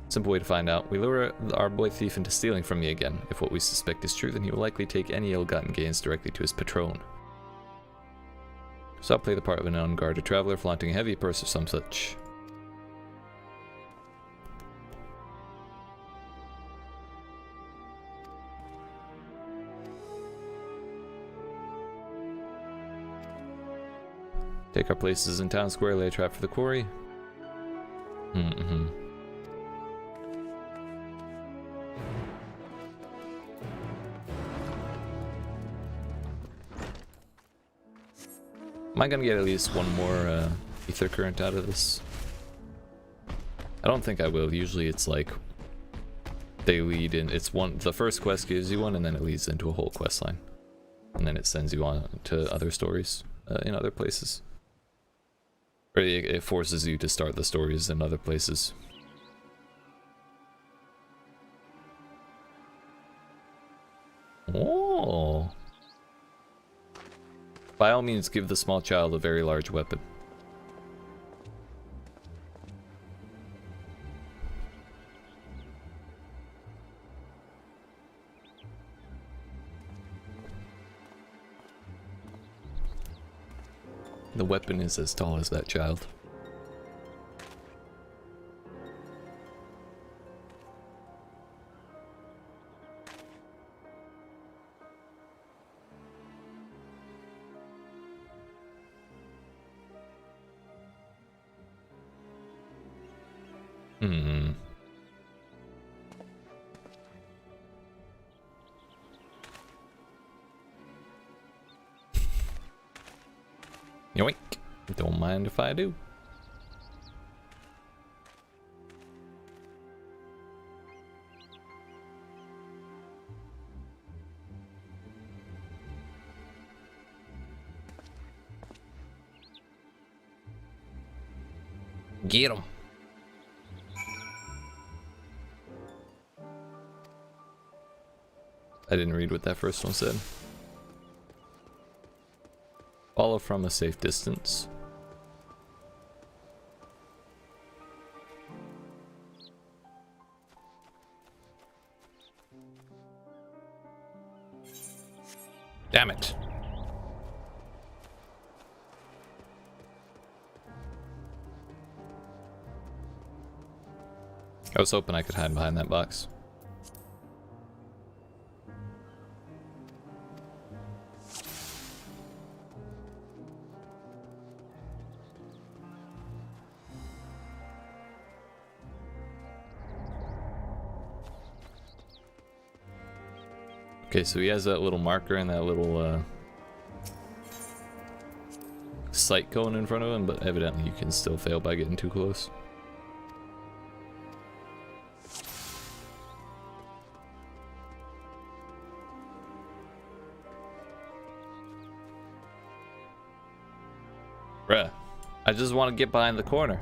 Simple way to find out. We lure our boy thief into stealing from me again. If what we suspect is true, then he will likely take any ill-gotten gains directly to his patron. So I'll play the part of an unguarded traveler flaunting a heavy purse or some such. Take our places in town square, lay a trap for the quarry. Am I gonna get at least one more ether current out of this? I don't think I will. Usually it's like they lead in. It's one. The first quest gives you one, and then it leads into a whole quest line, and then it sends you on to other stories in other places. Or it forces you to start the stories in other places. Oh. By all means, give the small child a very large weapon. The weapon is as tall as that child. Yoink. Don't mind if I do. Get him. I didn't read what that first one said. Follow from a safe distance. Damn it. I was hoping I could hide behind that box. Okay, so he has that little marker and that little sight cone in front of him, but evidently you can still fail by getting too close. Bruh, I just want to get behind the corner.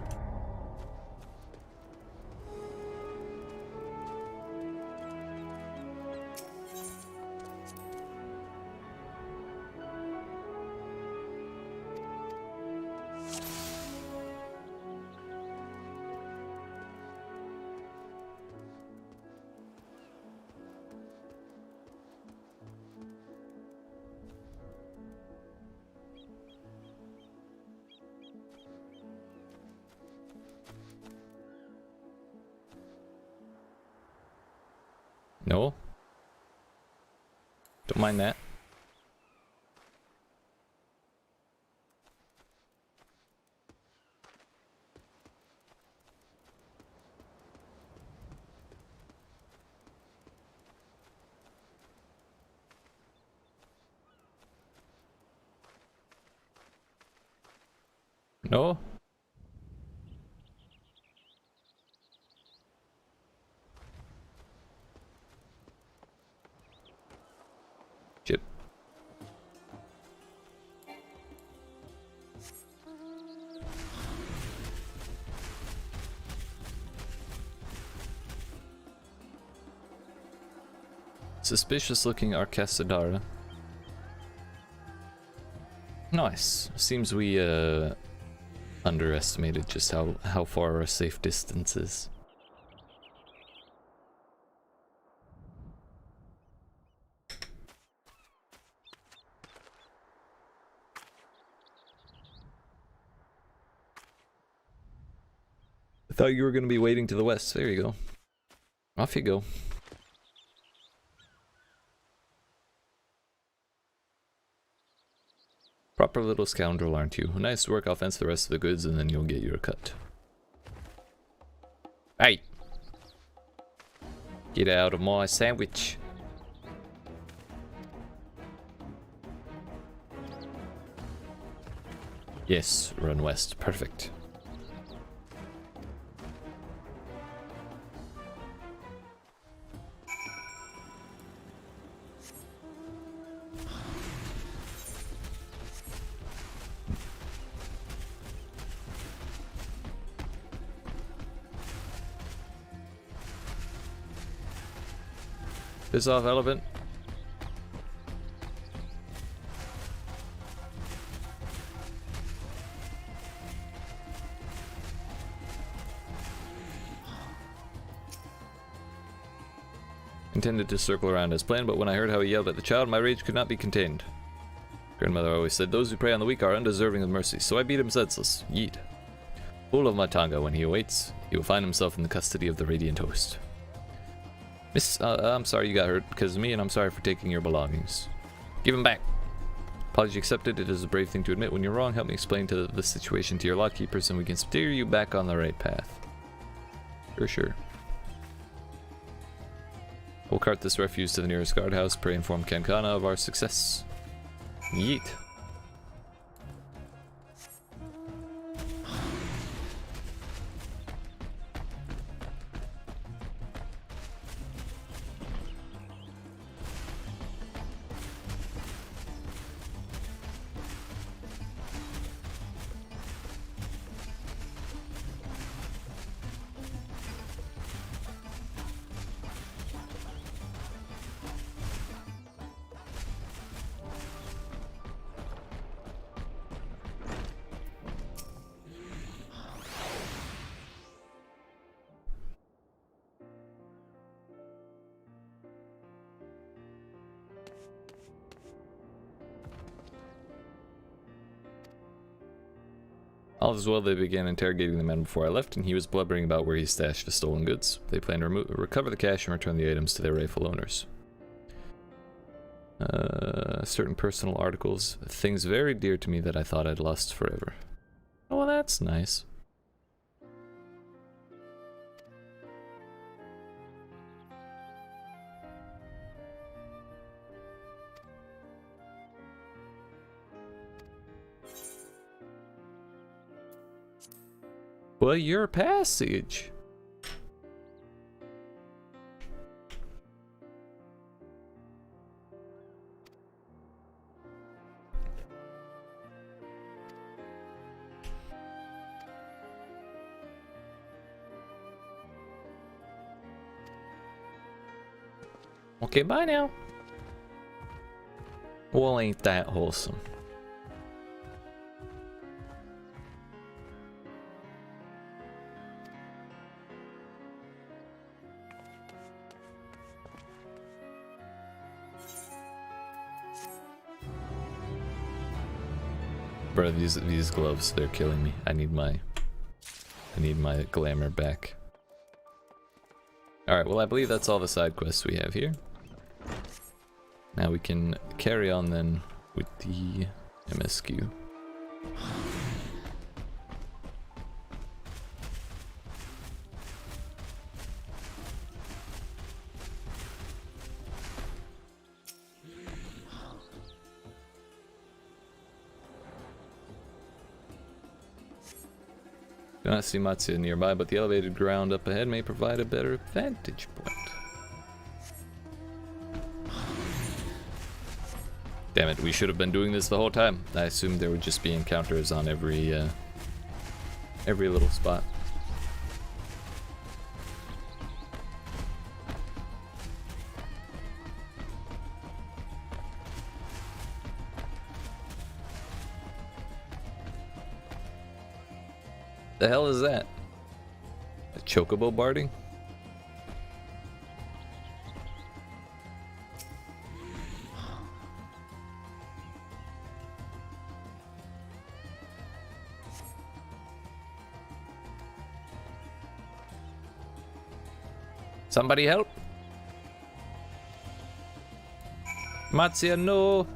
No? Don't mind that. No? Shit. Suspicious looking Arcasadara. Nice. Seems we underestimated just how far our safe distance is. I thought you were going to be waiting to the west. There you go. Off you go. Proper little scoundrel, aren't you? Nice work, I'll fence the rest of the goods and then you'll get your cut. Hey! Get out of my sandwich. Yes, run west. Perfect. Piss off, elephant. Intended to circle around as planned, but when I heard how he yelled at the child, my rage could not be contained. Grandmother always said, those who prey on the weak are undeserving of mercy, so I beat him senseless. Yeet. Full of my Tonga, when he awaits, he will find himself in the custody of the Radiant Host. Miss, I'm sorry you got hurt because of me, and I'm sorry for taking your belongings. Give him back. Apology accepted. It is a brave thing to admit when you're wrong. Help me explain to the situation to your lawkeepers, and we can steer you back on the right path. Sure. We'll cart this refuse to the nearest guardhouse. Pray inform Kankana of our success. Yeet. All is well, they began interrogating the man before I left, and he was blubbering about where he stashed the stolen goods. They plan to recover the cash and return the items to their rightful owners. Certain personal articles, things very dear to me that I thought I'd lost forever. Oh, well, that's nice. Well, your passage. Okay, bye now. Well, ain't that wholesome. Bro, these gloves, they're killing me. I need my glamour back. Alright, well I believe that's all the side quests we have here. Now we can carry on then with the MSQ. Do not see Matsuya nearby, but the elevated ground up ahead may provide a better vantage point. Damn it, we should have been doing this the whole time. I assumed there would just be encounters on every little spot. The hell is that? A chocobo barding? Somebody help! Matsuya, no!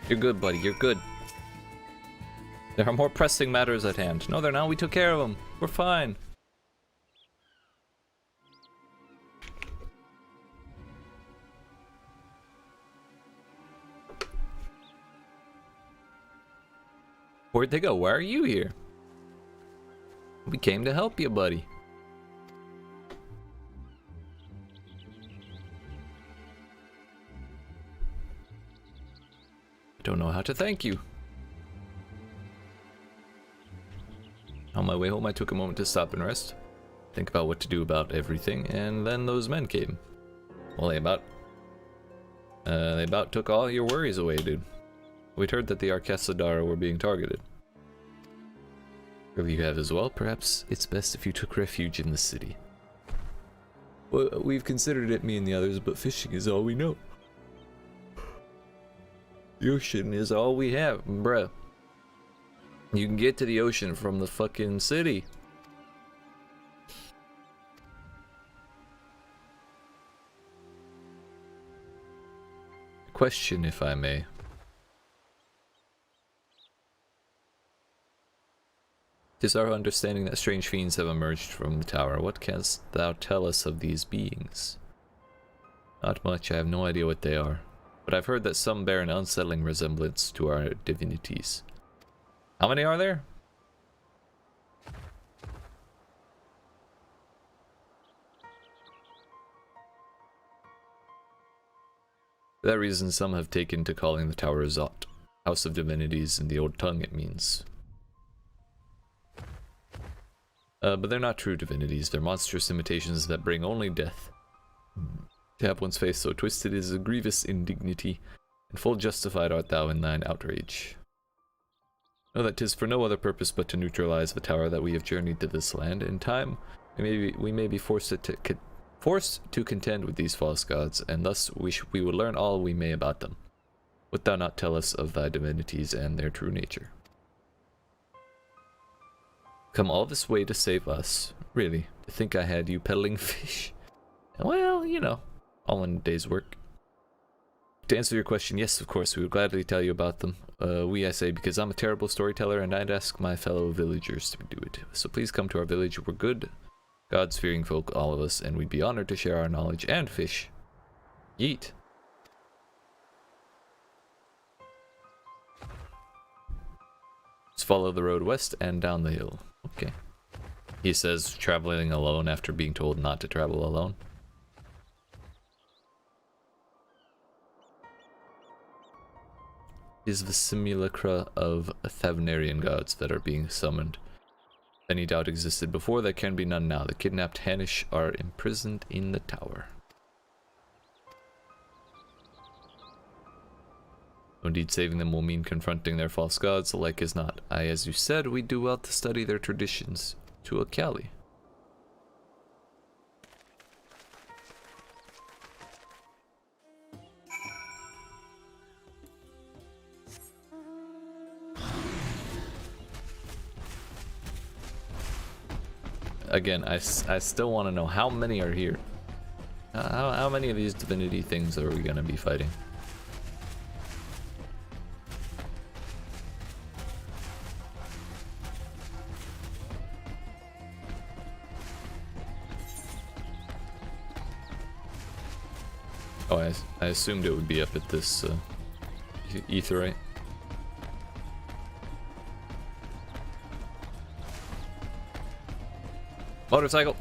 You're good, buddy. You're good. There are more pressing matters at hand. No, they're not. We took care of them. We're fine. Where'd they go? Why are you here? We came to help you, buddy. Don't know how to thank you. On my way home, I took a moment to stop and rest, think about what to do about everything, and then those men came. Well, they about took all your worries away, dude. We'd heard that the Arkesadara were being targeted. If you have as well, perhaps it's best if you took refuge in the city. Well, we've considered it, me and the others, but fishing is all we know. The ocean is all we have, bruh. You can get to the ocean from the fucking city. Question, if I may. It is our understanding that strange fiends have emerged from the tower. What canst thou tell us of these beings? Not much, I have no idea what they are. But I've heard that some bear an unsettling resemblance to our divinities. How many are there? For that reason, some have taken to calling the tower Zot, House of Divinities. In the old tongue it means. But they're not true divinities, they're monstrous imitations that bring only death. To have one's face so twisted is a grievous indignity, and full justified art thou in thine outrage. Know that 'tis for no other purpose but to neutralize the tower that we have journeyed to this land. In time, we may be forced to contend with these false gods, and thus we will learn all we may about them. Wilt thou not tell us of thy divinities and their true nature? Come all this way to save us? Really? To think I had you peddling fish? Well, you know, all in a day's work. To answer your question, yes, of course, we would gladly tell you about them. I say, because I'm a terrible storyteller and I'd ask my fellow villagers to do it. So please come to our village. We're good, God's-fearing folk, all of us, and we'd be honored to share our knowledge and fish. Yeet. Just follow the road west and down the hill. Okay. He says traveling alone after being told not to travel alone. Is the simulacra of Thavnairian gods that are being summoned. If any doubt existed before, there can be none now. The kidnapped Hanish are imprisoned in the tower. Indeed, saving them will mean confronting their false gods, alike is not. As you said, we do well to study their traditions. To Akali. Again, I still want to know how many are here. How many of these divinity things are we going to be fighting? Oh, I assumed it would be up at this Aetherite. Motorcycle!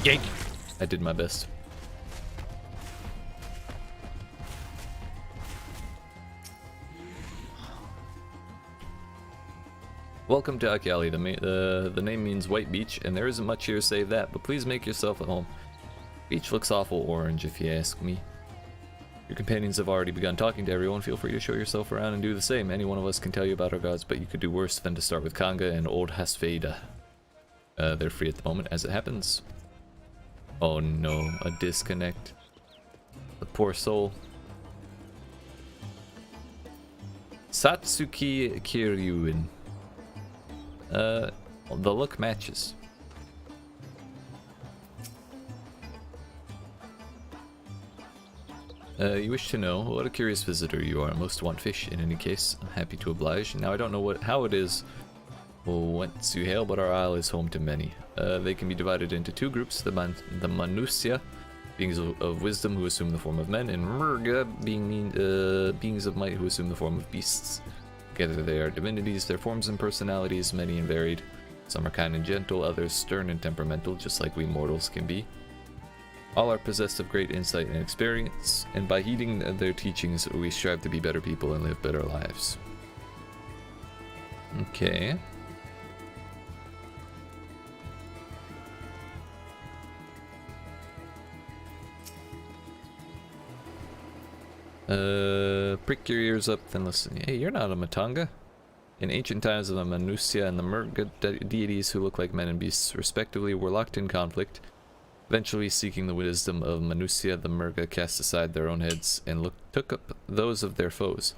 Yank! I did my best. Welcome to Akali. The name means white beach, and there isn't much here save that, but please make yourself at home. Beach looks awful orange if you ask me. Your companions have already begun talking to everyone. Feel free to show yourself around and do the same. Any one of us can tell you about our gods, but you could do worse than to start with Kanga and old Hasveida. They're free at the moment, as it happens. Oh no, a disconnect. The poor soul. Satsuki Kiryuin. The look matches. You wish to know what a curious visitor you are. Most want fish. In any case, I'm happy to oblige. Now I don't know how it is whence you hail, but our isle is home to many. They can be divided into two groups: the Manusya, beings of wisdom who assume the form of men, and Murga, beings of might who assume the form of beasts. Together they are divinities. Their forms and personalities many and varied. Some are kind and gentle, others stern and temperamental, just like we mortals can be. All are possessed of great insight and experience, and by heeding their teachings, we strive to be better people and live better lives. Okay. Prick your ears up, then listen. Hey, you're not a Matanga. In ancient times, the Manusya and the Murga deities who look like men and beasts, respectively, were locked in conflict. Eventually, seeking the wisdom of Manusya, the Murga cast aside their own heads and took up those of their foes.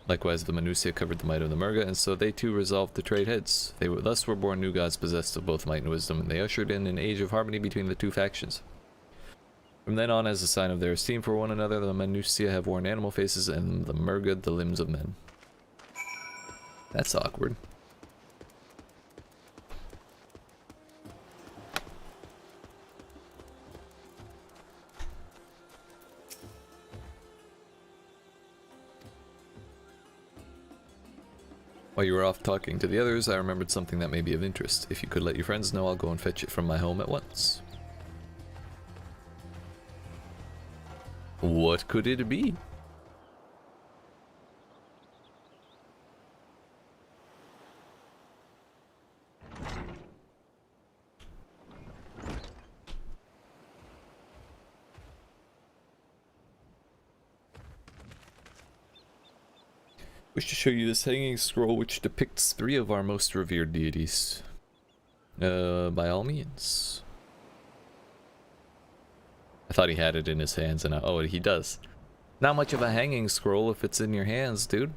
Likewise, the Manusya covered the might of the Murga, and so they too resolved to trade heads. Thus were born new gods possessed of both might and wisdom, and they ushered in an age of harmony between the two factions. From then on, as a sign of their esteem for one another, the Manusya have worn animal faces, and the Murga the limbs of men. That's awkward. While you were off talking to the others, I remembered something that may be of interest. If you could let your friends know, I'll go and fetch it from my home at once. What could it be? Wish to show you this hanging scroll which depicts 3 of our most revered deities. By all means. I thought he had it in his hands and oh, he does. Not much of a hanging scroll if it's in your hands, dude.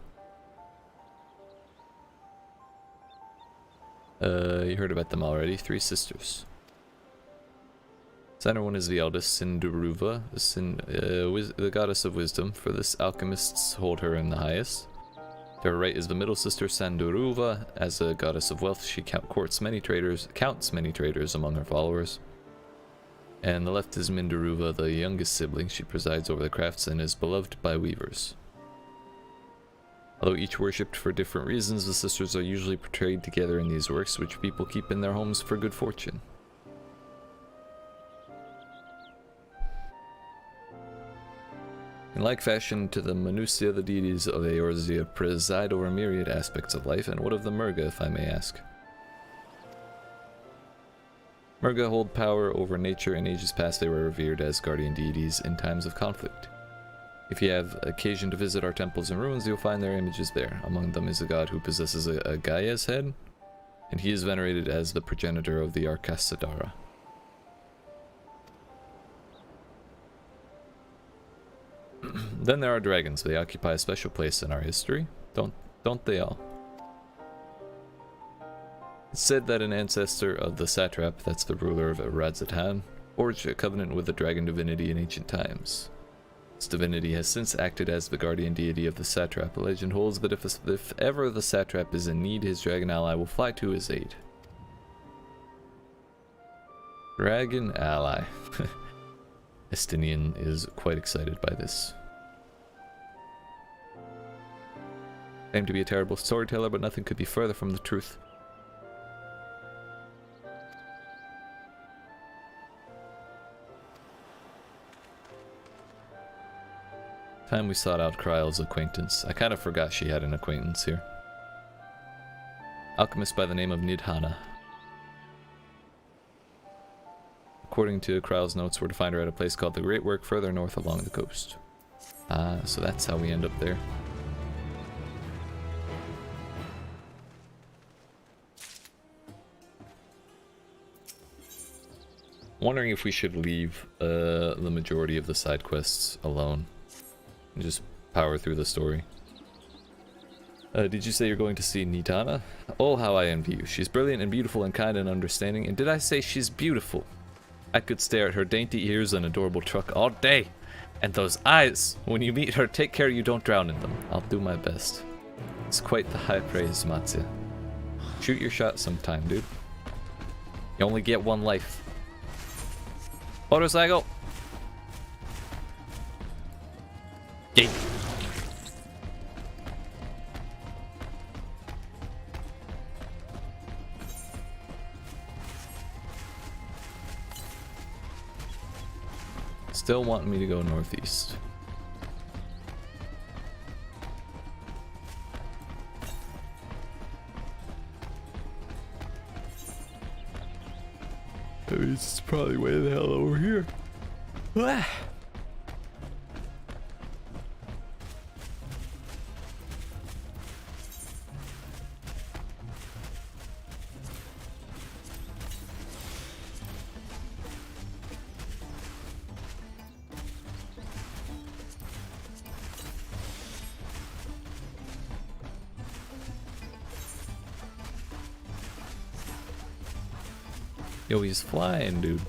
You heard about them already. 3 sisters. Center one is the eldest, Sindaruva, the goddess of wisdom. For this, alchemists hold her in the highest. To her right is the middle sister, Sanduruva. As a goddess of wealth, she counts many traders among her followers. And the left is Mindaruva, the youngest sibling. She presides over the crafts and is beloved by weavers. Although each worshipped for different reasons, the sisters are usually portrayed together in these works, which people keep in their homes for good fortune. In like fashion to the Manusia, the deities of Eorzea preside over myriad aspects of life, and what of the Murga, if I may ask? Murga hold power over nature. In ages past they were revered as guardian deities in times of conflict. If you have occasion to visit our temples and ruins, you'll find their images there. Among them is a god who possesses a Gaia's head, and he is venerated as the progenitor of the Arcasadara. Then there are dragons. They occupy a special place in our history. Don't they all? It's said that an ancestor of the satrap, that's the ruler of Radzatan, forged a covenant with the dragon divinity in ancient times. This divinity has since acted as the guardian deity of the satrap. A legend holds that if ever the satrap is in need, his dragon ally will fly to his aid. Dragon ally. Estinian is quite excited by this. Claimed to be a terrible storyteller, but nothing could be further from the truth. Time we sought out Kryle's acquaintance. I kind of forgot she had an acquaintance here. Alchemist by the name of Nidhana. According to Kryle's notes, we're to find her at a place called the Great Work further north along the coast. So that's how we end up there. Wondering if we should leave the majority of the side quests alone and just power through the story. Did you say you're going to see Nidhana? Oh, how I envy you. She's brilliant and beautiful and kind and understanding. And did I say she's beautiful? I could stare at her dainty ears and adorable truck all day. And those eyes! When you meet her, take care you don't drown in them. I'll do my best. It's quite the high praise, Matsya. Shoot your shot sometime, dude. You only get one life. Motorcycle! Gate. Still wanting me to go northeast. It's probably way the hell over here. Ah. Yo, he's flying, dude.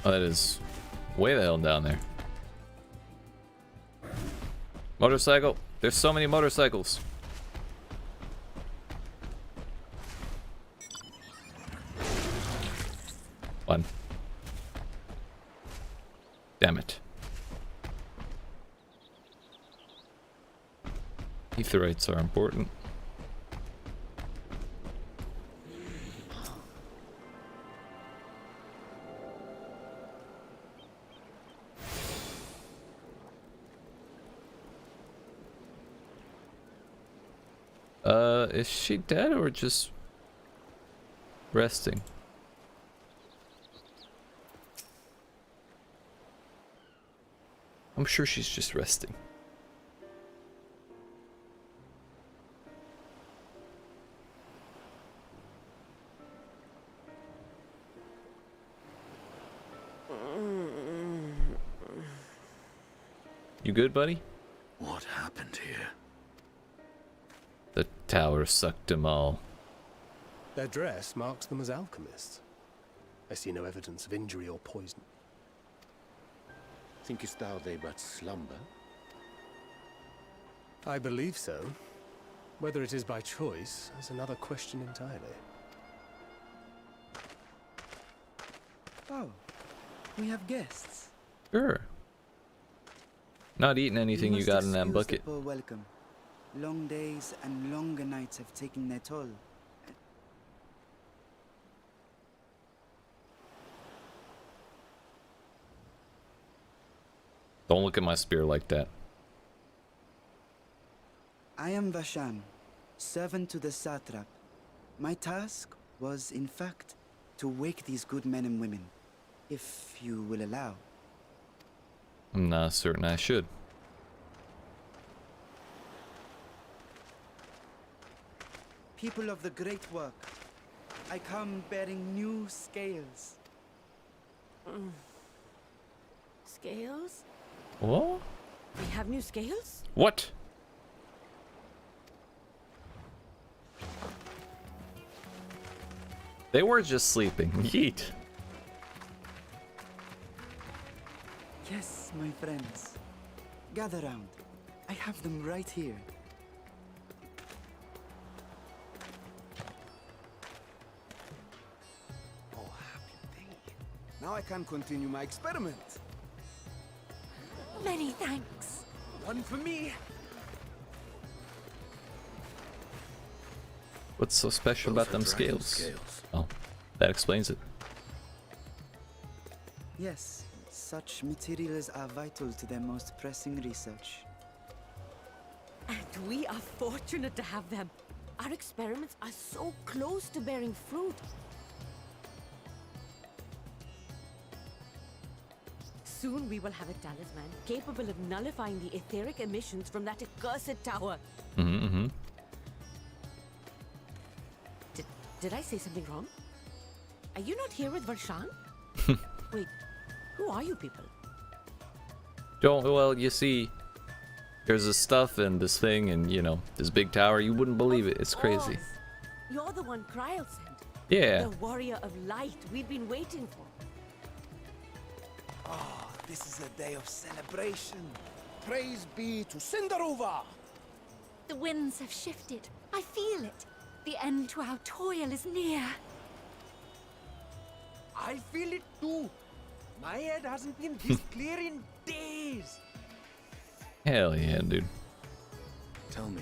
Oh, that is way the hell down there. Motorcycle. There's so many motorcycles. One. Damn it. Aetherites are important. Is she dead or just resting? I'm sure she's just resting. You good, buddy? What happened here? The tower sucked them all. Their dress marks them as alchemists. I see no evidence of injury or poison. Thinkest thou they but slumber? I believe so. Whether it is by choice is another question entirely. Oh, we have guests. Sure. Not eating anything you got in that bucket. Welcome. Long days and longer nights have taken their toll. Don't look at my spear like that. I am Vashan, servant to the satrap. My task was, in fact, to wake these good men and women, if you will allow. I'm not certain I should. People of the great work, I come bearing new scales. Scales? What? We have new scales? What? They were just sleeping. Yeet. Yes, my friends. Gather round. I have them right here. Oh, happy day. Now I can continue my experiment. Many thanks. One for me. What's so special about them scales? Oh, that explains it. Yes, such materials are vital to their most pressing research. And we are fortunate to have them. Our experiments are so close to bearing fruit. Soon we will have a talisman capable of nullifying the etheric emissions from that accursed tower. Mm-hmm. Did I say something wrong? Are you not here with Varshan? Wait, who are you people? Well, you see, there's this stuff and this thing and, you know, this big tower. You wouldn't believe it. It's crazy. Of course. You're the one Kryl sent. Yeah. The warrior of light we've been waiting for. Ah, this is a day of celebration. Praise be to Cinderova. The winds have shifted. I feel it. The end to our toil is near. I feel it too. My head hasn't been this clear in days. Hell yeah, dude. Tell me,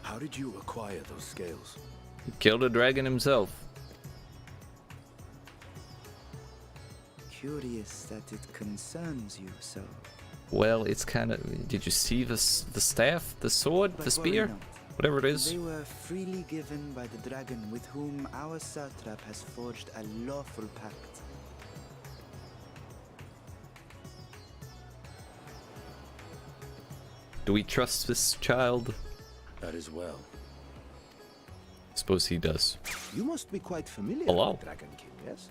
how did you acquire those scales? He killed a dragon himself. Curious that it concerns you so. Well, it's kind of... Did you see the staff? The sword? But The spear? worry not. Whatever it is. They were freely given by the dragon with whom our satrap has forged a lawful pact. Do we trust this child? That is well. Suppose he does. You must be quite familiar Hello? with Dragon King, yes?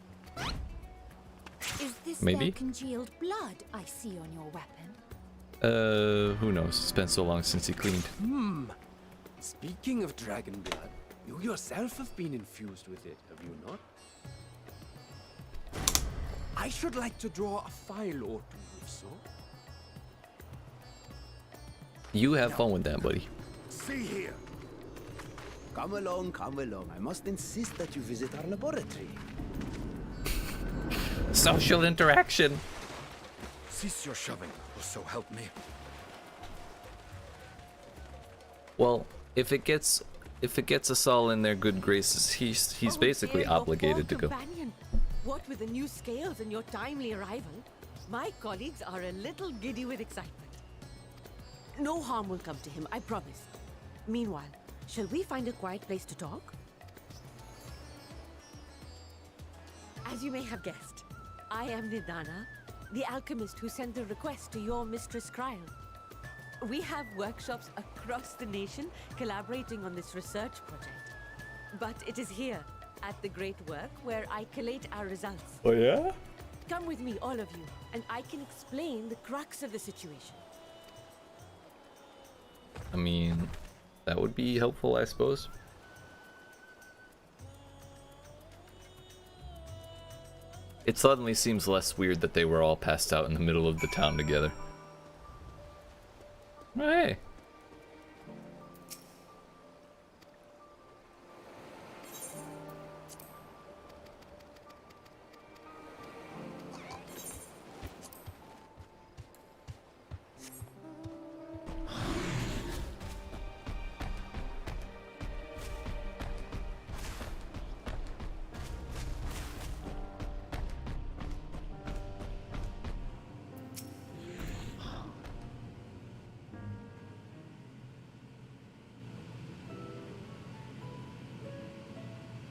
Is this Maybe. their congealed blood I see on your weapon? Who knows? It's been so long since he cleaned. Speaking of dragon blood, you yourself have been infused with it, have you not? I should like to draw a file or two, if so. You have fun with that, buddy. See here. Come along, come along. I must insist that you visit our laboratory. social interaction. Cease your shoving, or so help me. Well, if it gets us all in their good graces, he's basically dear, your obligated to poor go. companion. What with the new scales and your timely arrival, my colleagues are a little giddy with excitement. No harm will come to him, I promise. Meanwhile, shall we find a quiet place to talk? As you may have guessed, I am Nidana, the alchemist who sent the request to your mistress Kryl. We have workshops across the nation collaborating on this research project. But it is here, at the Great Work, where I collate our results. Oh yeah? Come with me, all of you, and I can explain the crux of the situation. I mean, that would be helpful, I suppose. It suddenly seems less weird that they were all passed out in the middle of the town together. Hey.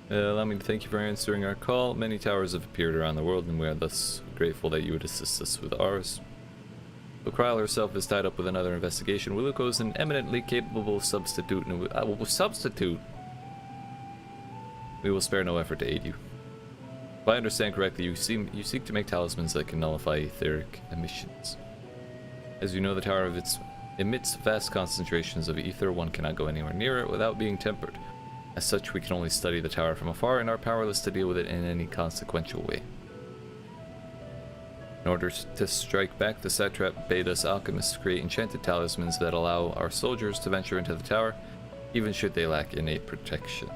Allow me to thank you for answering our call. Many towers have appeared around the world, and we are thus grateful that you would assist us with ours. Though Kryl herself is tied up with another investigation, Willuko is an eminently capable substitute, and we will spare no effort to aid you. If I understand correctly, you seek to make talismans that can nullify etheric emissions. As you know, the tower emits vast concentrations of ether. One cannot go anywhere near it without being tempered. As such, we can only study the tower from afar and are powerless to deal with it in any consequential way. In order to strike back, the satrap bade us alchemists create enchanted talismans that allow our soldiers to venture into the tower, even should they lack innate protection.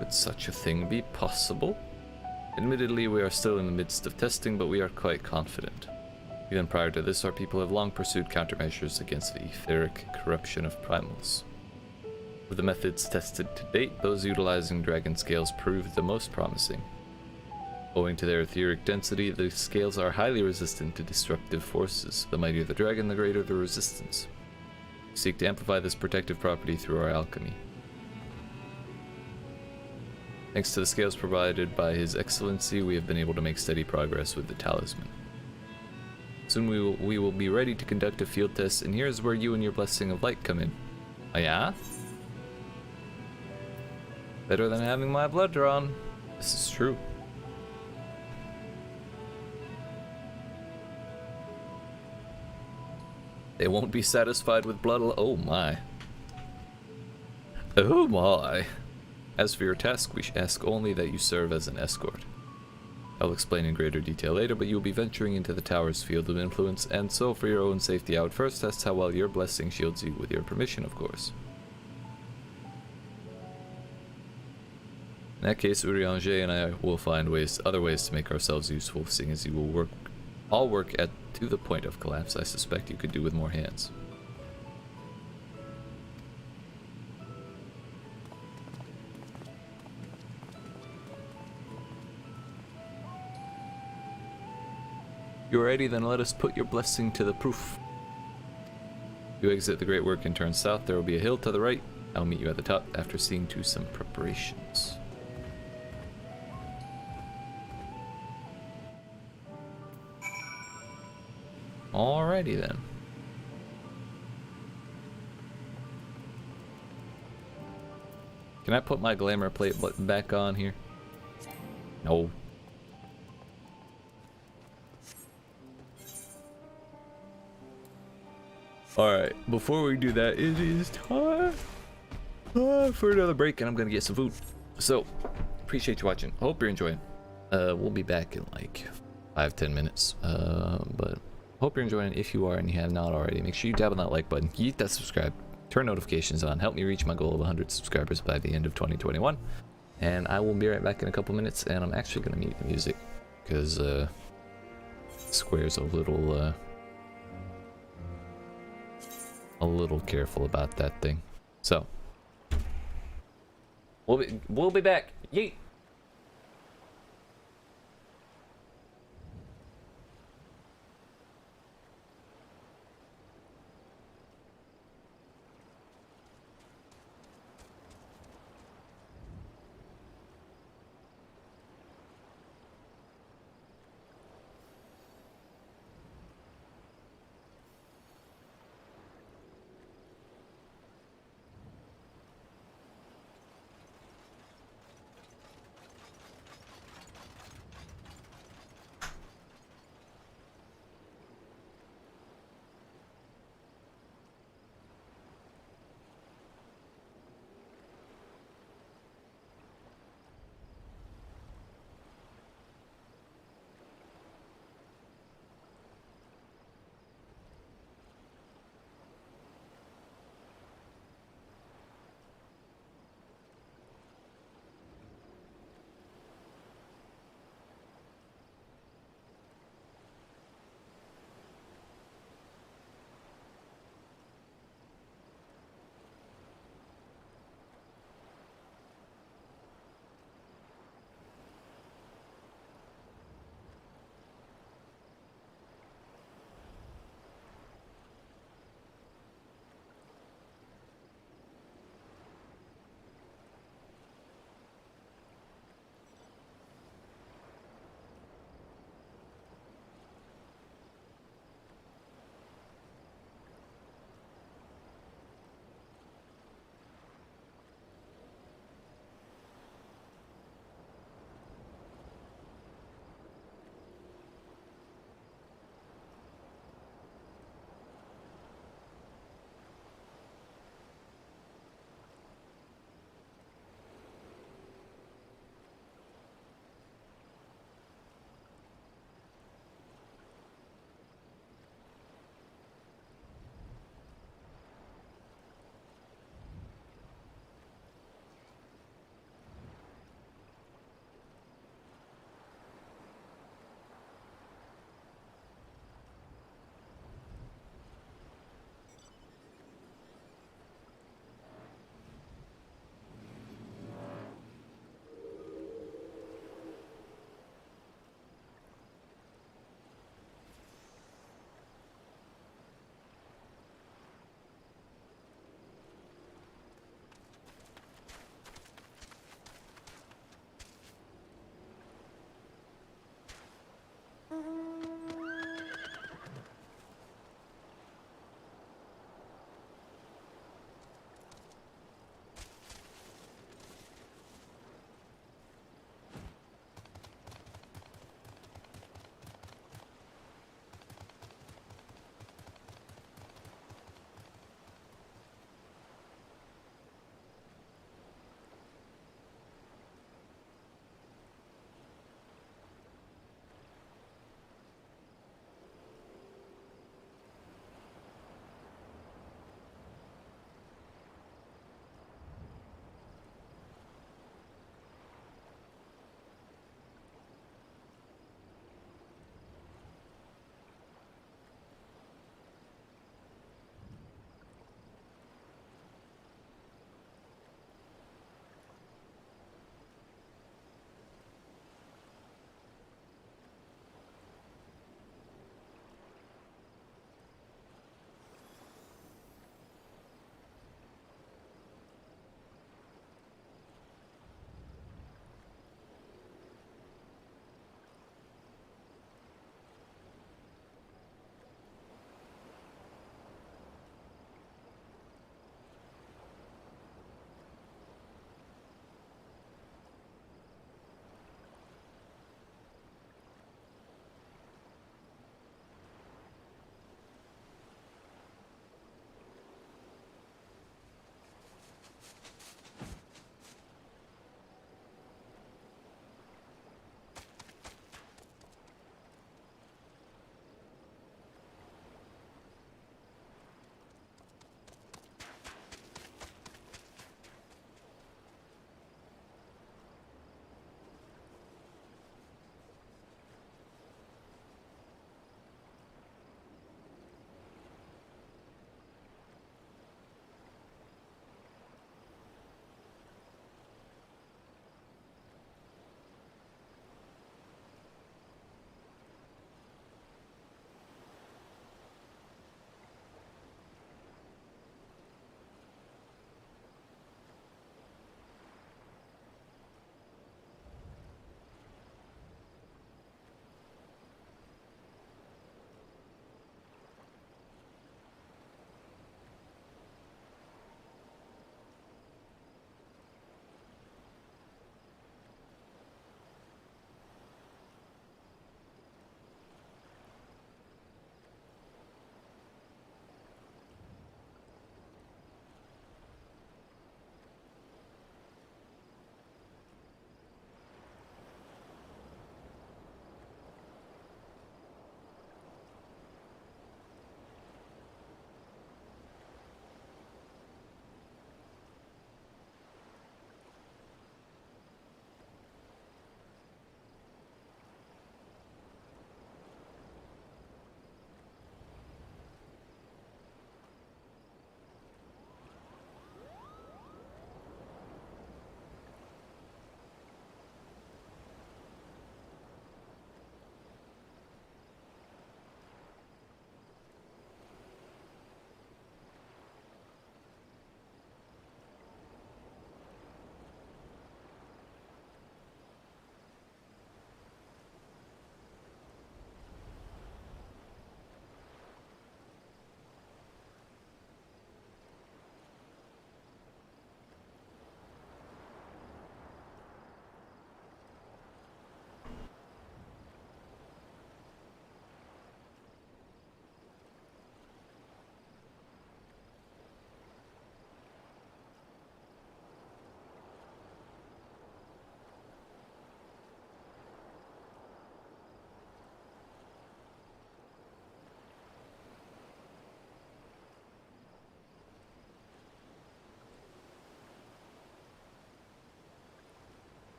Could such a thing be possible? Admittedly, we are still in the midst of testing, but we are quite confident. Even prior to this, our people have long pursued countermeasures against the etheric corruption of primals. Of the methods tested to date, those utilizing dragon scales proved the most promising. Owing to their etheric density, the scales are highly resistant to disruptive forces. The mightier the dragon, the greater the resistance. We seek to amplify this protective property through our alchemy. Thanks to the scales provided by His Excellency, we have been able to make steady progress with the talisman. Soon we will be ready to conduct a field test, and here's where you and your blessing of light come in. Oh yeah? Better than having my blood drawn. This is true. They won't be satisfied with blood. Oh my. Oh my. As for your task, we ask only that you serve as an escort. I'll explain in greater detail later, but you'll be venturing into the tower's field of influence, and so for your own safety, I would first test how well your blessing shields you, with your permission, of course. In that case, Urianger and I will find other ways to make ourselves useful, seeing as you will all work to the point of collapse. I suspect you could do with more hands. You're ready, then let us put your blessing to the proof. You exit the Great Work and turn south. There will be a hill to the right. I'll meet you at the top after seeing to some preparations. Alrighty then. Can I put my glamour plate button back on here? No. Alright, before we do that, it is time for another break, and I'm gonna get some food. So, appreciate you watching. Hope you're enjoying. We'll be back in like 5-10 minutes. But hope you're enjoying. If you are and you have not already, make sure you dab on that like button, yeet that subscribe, turn notifications on, help me reach my goal of 100 subscribers by the end of 2021. And I will be right back in a couple minutes, and I'm actually gonna mute the music because Square's a little careful about that thing. So we'll be back. Yeet.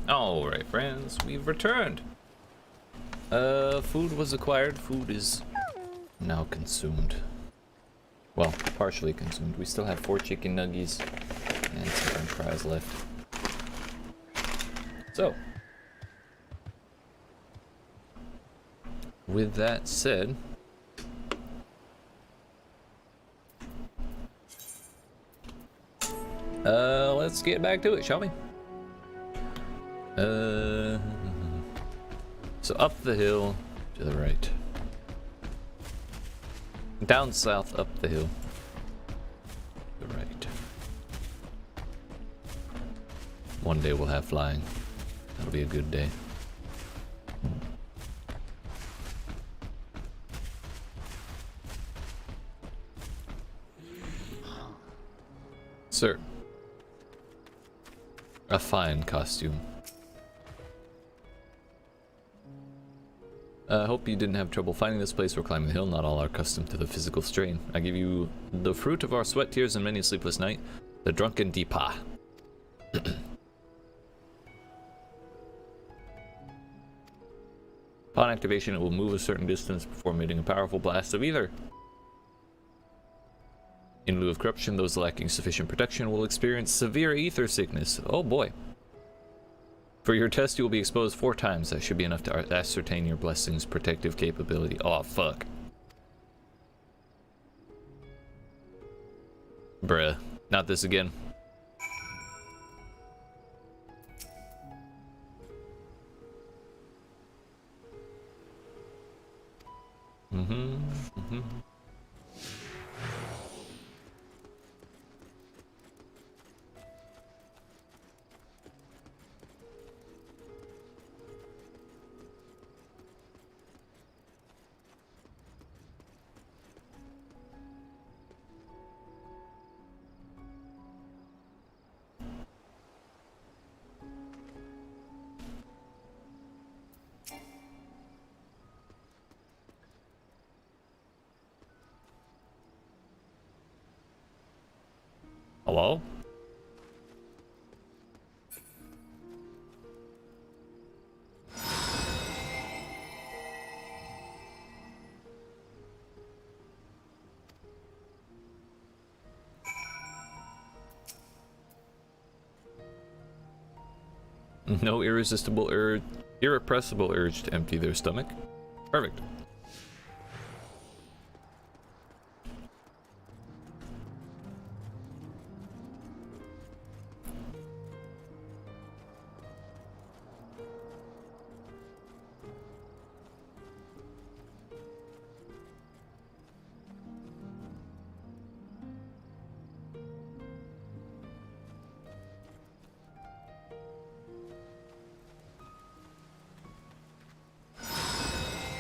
Alright, friends, we've returned. Food was acquired. Food is now consumed. Well, partially consumed. We still have 4 chicken nuggies and some french fries left. So, with that said, let's get back to it, shall we? So up the hill to the right. Down south, up the hill to the right. One day we'll have flying. That'll be a good day. Sir. A fine costume. Hope you didn't have trouble finding this place or climbing the hill. Not all are accustomed to the physical strain. I give you the fruit of our sweat, tears, and many a sleepless night. The drunken Deepa. Upon activation, it will move a certain distance before emitting a powerful blast of ether. In lieu of corruption, those lacking sufficient protection will experience severe ether sickness. Oh boy. For your test, you will be exposed 4 times. That should be enough to ascertain your blessing's protective capability. Oh, fuck. Bruh. Not this again. Hello? No irresistible urge, irrepressible urge to empty their stomach. Perfect.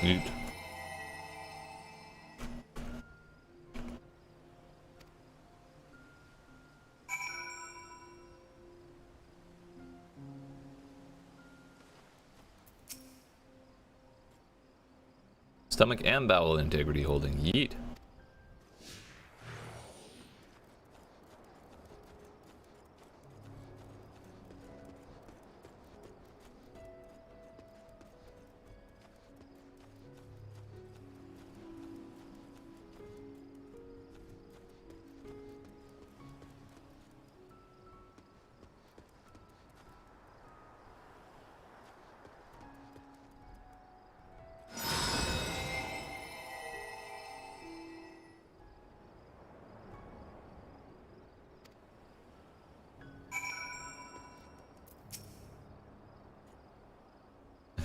Neat. Stomach and bowel integrity holding. Yeet.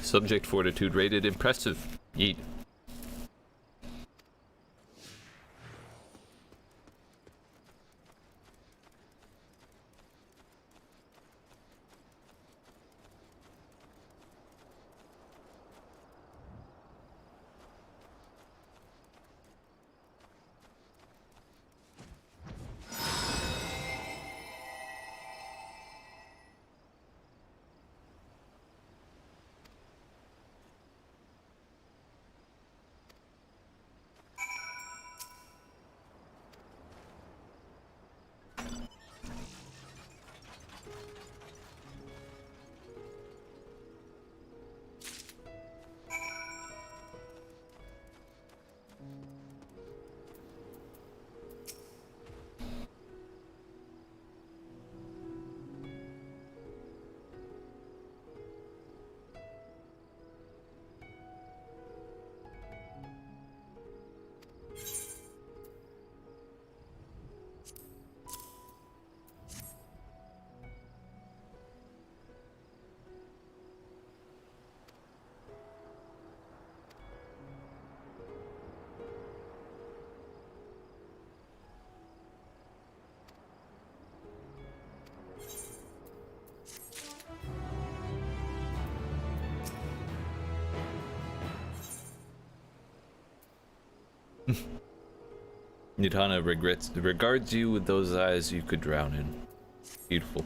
Subject fortitude rated impressive. Yeet. Nidhana regards you with those eyes you could drown in. Beautiful.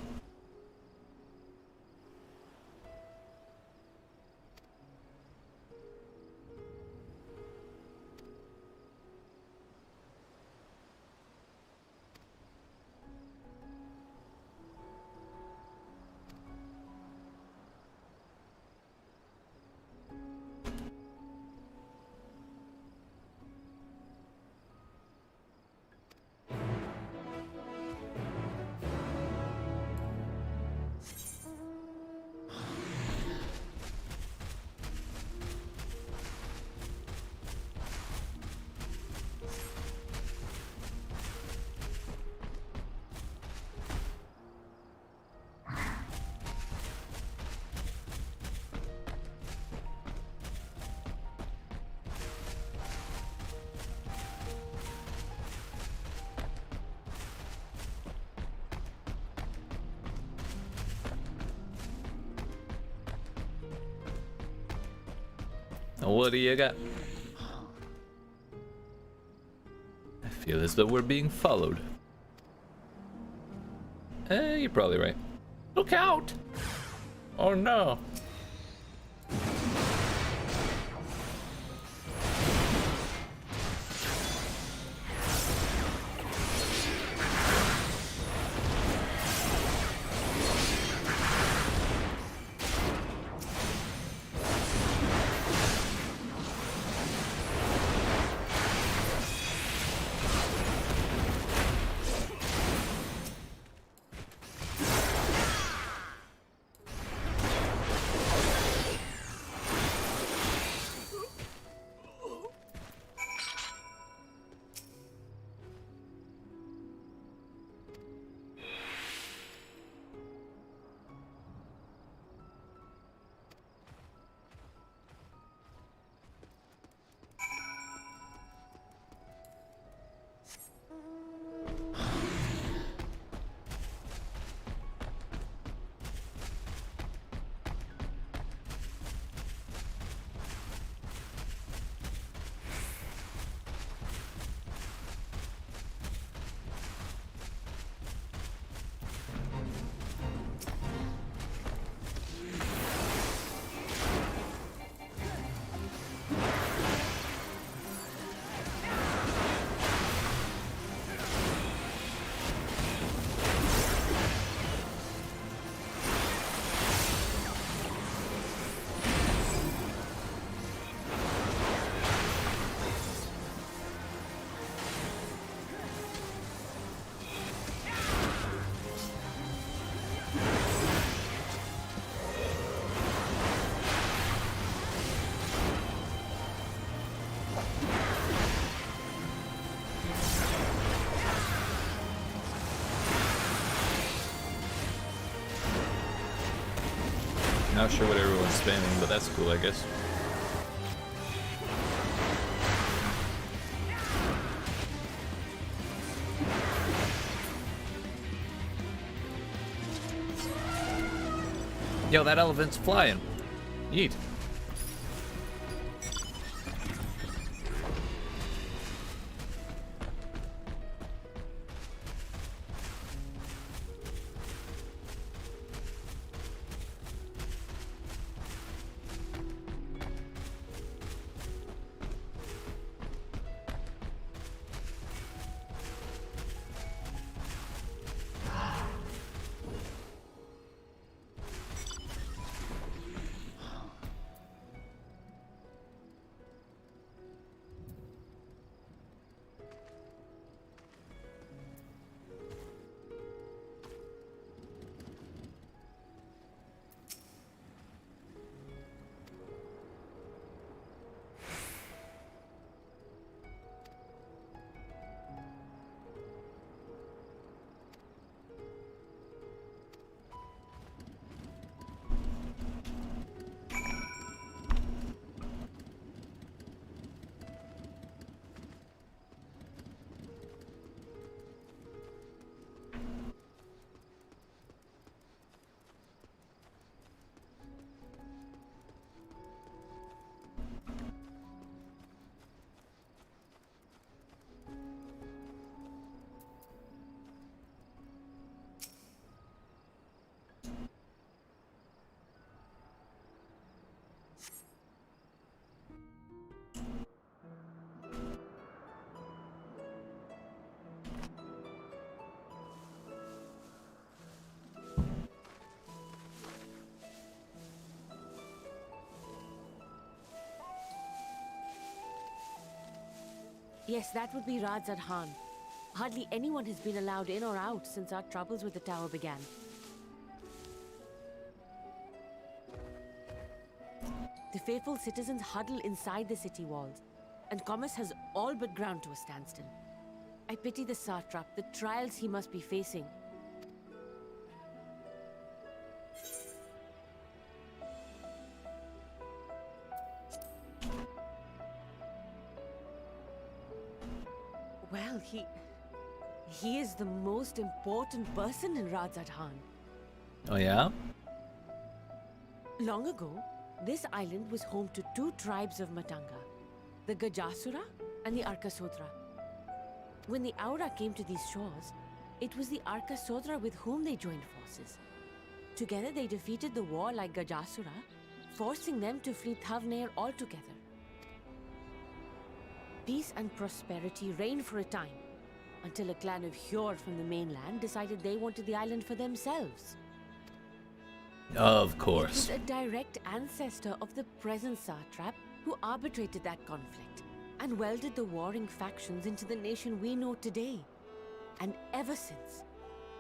What do you got? I feel as though we're being followed. You're probably right. Look out! Oh no! Not sure what everyone's spamming, but that's cool, I guess. Yo, that elephant's flying. Yeet. Yes, that would be Radzad Khan. Hardly anyone has been allowed in or out since our troubles with the tower began. The faithful citizens huddle inside the city walls, and commerce has all but ground to a standstill. I pity the satrap, the trials he must be facing. Well, he is the most important person in Radzad Khan. Oh yeah? Long ago, this island was home to two tribes of Matanga, the Gajasura and the Arkasodra. When the Aura came to these shores, it was the Arkasodra with whom they joined forces. Together they defeated the war like Gajasura, forcing them to flee Thavnair altogether. Peace and prosperity reigned for a time, until a clan of Hjord from the mainland decided they wanted the island for themselves. Of It course. was a direct ancestor of the present satrap who arbitrated that conflict and welded the warring factions into the nation we know today. And ever since,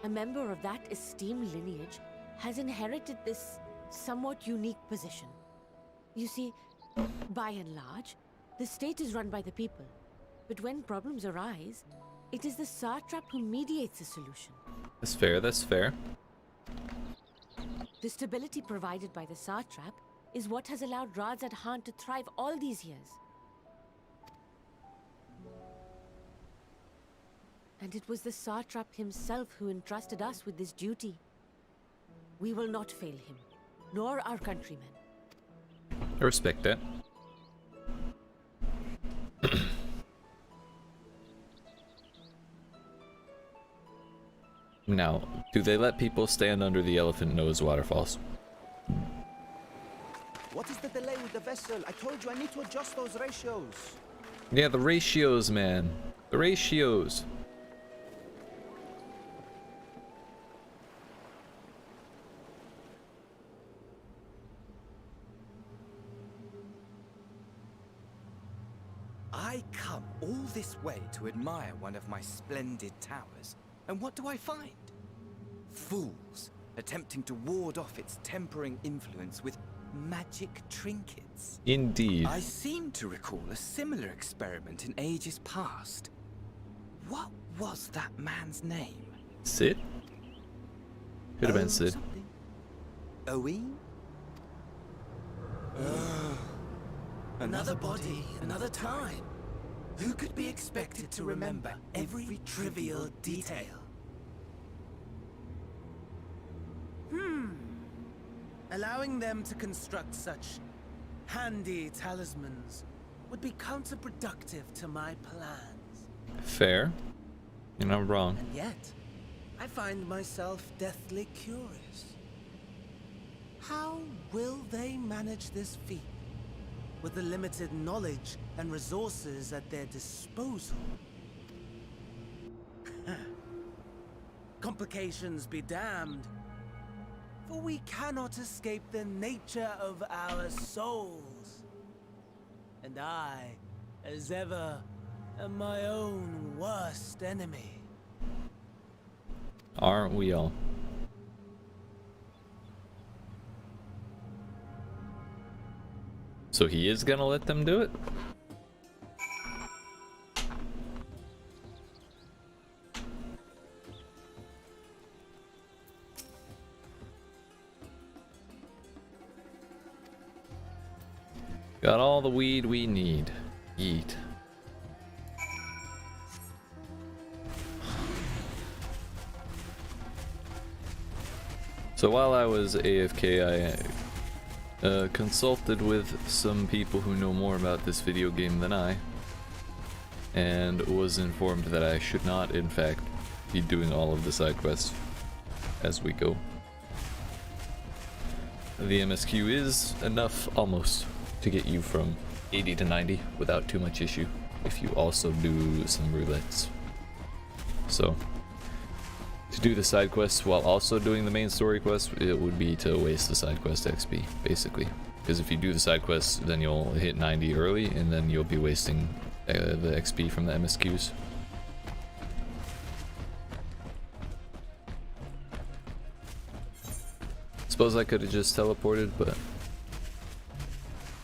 a member of that esteemed lineage has inherited this somewhat unique position. You see, by and large, the state is run by the people. But when problems arise, it is the satrap who mediates a solution. That's fair, that's fair. The stability provided by the satrap is what has allowed Radzad Khan to thrive all these years. And it was the satrap himself who entrusted us with this duty. We will not fail him, nor our countrymen. I respect that. Now, do they let people stand under the elephant nose waterfalls? What is the delay with the vessel? I told you I need to adjust those ratios. Yeah, the ratios, man. The ratios. I come all this way to admire one of my splendid towers, and what do I find? Fools attempting to ward off its tempering influence with magic trinkets. Indeed. I seem to recall a similar experiment in ages past. What was that man's name? Sid? Could have been Sid. Something? Owen? Another body, another time. Who could be expected to remember every trivial detail? Allowing them to construct such handy talismans would be counterproductive to my plans. Fair. You're not wrong. And yet, I find myself deathly curious. How will they manage this feat with the limited knowledge and resources at their disposal? Complications be damned, for we cannot escape the nature of our souls. And I, as ever, am my own worst enemy. Aren't we all? So he is gonna let them do it? Got all the weed we need. Yeet. So while I was AFK, I consulted with some people who know more about this video game than I, and was informed that I should not, in fact, be doing all of the side quests as we go. The MSQ is enough, almost, to get you from 80 to 90 without too much issue, if you also do some roulettes. So, to do the side quests while also doing the main story quests, it would be to waste the side quest XP, basically. Because if you do the side quests, then you'll hit 90 early, and then you'll be wasting the XP from the MSQs. Suppose I could have just teleported, but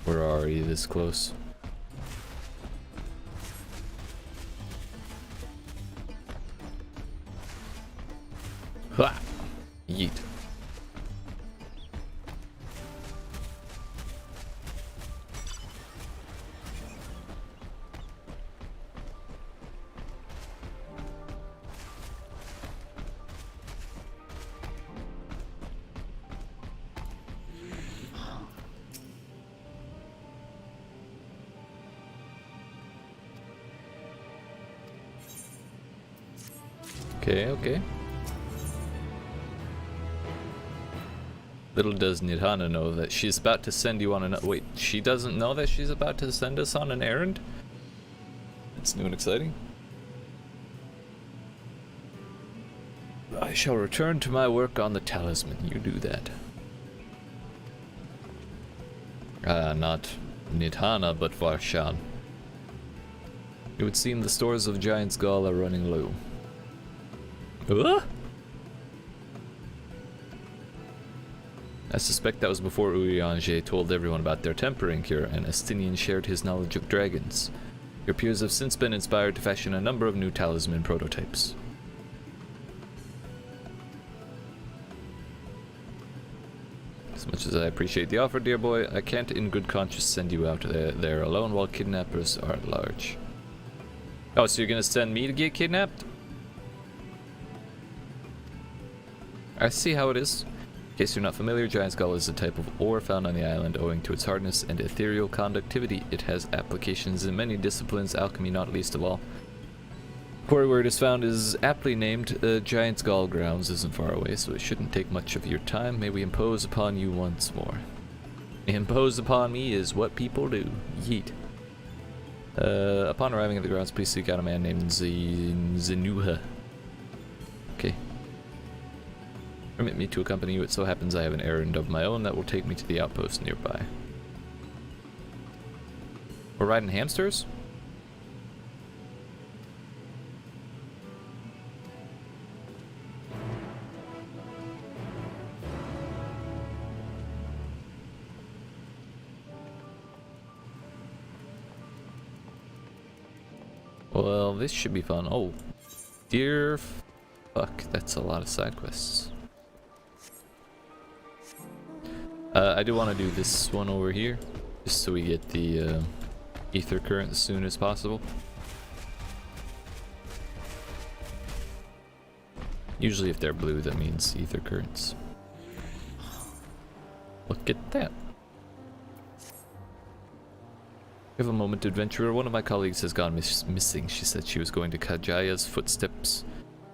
we're already this close. Ha! Yeet. Okay, okay. Little does Nidhana know that she's about to send you on an— wait, she doesn't know that she's about to send us on an errand? It's new and exciting. I shall return to my work on the talisman. You do that. Not Nidhana, but Varshan. It would seem the stores of Giant's Gall are running low. I suspect that was before Urianger told everyone about their tempering cure, and Estinian shared his knowledge of dragons. Your peers have since been inspired to fashion a number of new talisman prototypes. As much as I appreciate the offer, dear boy, I can't in good conscience send you out there alone while kidnappers are at large. Oh, so you're gonna send me to get kidnapped? I see how it is. In case you're not familiar, Giant's Gall is a type of ore found on the island. Owing to its hardness and ethereal conductivity, it has applications in many disciplines, alchemy not least of all. The quarry where it is found is aptly named. Giant's Gall grounds isn't far away, so it shouldn't take much of your time. May we impose upon you once more. Impose upon me is what people do. Yeet. Upon arriving at the grounds, please seek out a man named Zenuha. Okay. Permit me to accompany you. It so happens I have an errand of my own that will take me to the outpost nearby. We're riding hamsters? Well, this should be fun. Oh, dear fuck, that's a lot of side quests. I do want to do this one over here, just so we get the Aether current as soon as possible. Usually if they're blue, that means Aether currents. Look at that. Give a moment, adventurer. One of my colleagues has gone missing. She said she was going to Kajaya's footsteps.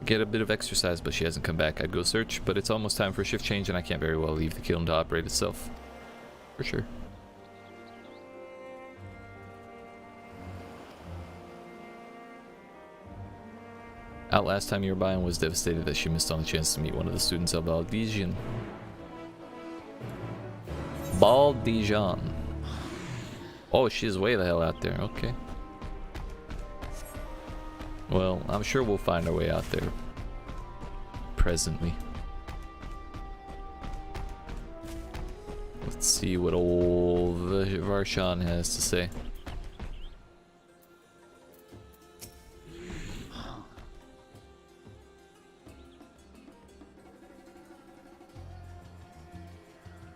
Get a bit of exercise, but she hasn't come back. I'd go search, but it's almost time for a shift change and I can't very well leave the kiln to operate itself. For sure. Out last time you were by and was devastated that she missed on the chance to meet one of the students of Baldijan. Baldijan. Oh, she's way the hell out there. Okay. Well, I'm sure we'll find our way out there presently. Let's see what old Varshan has to say.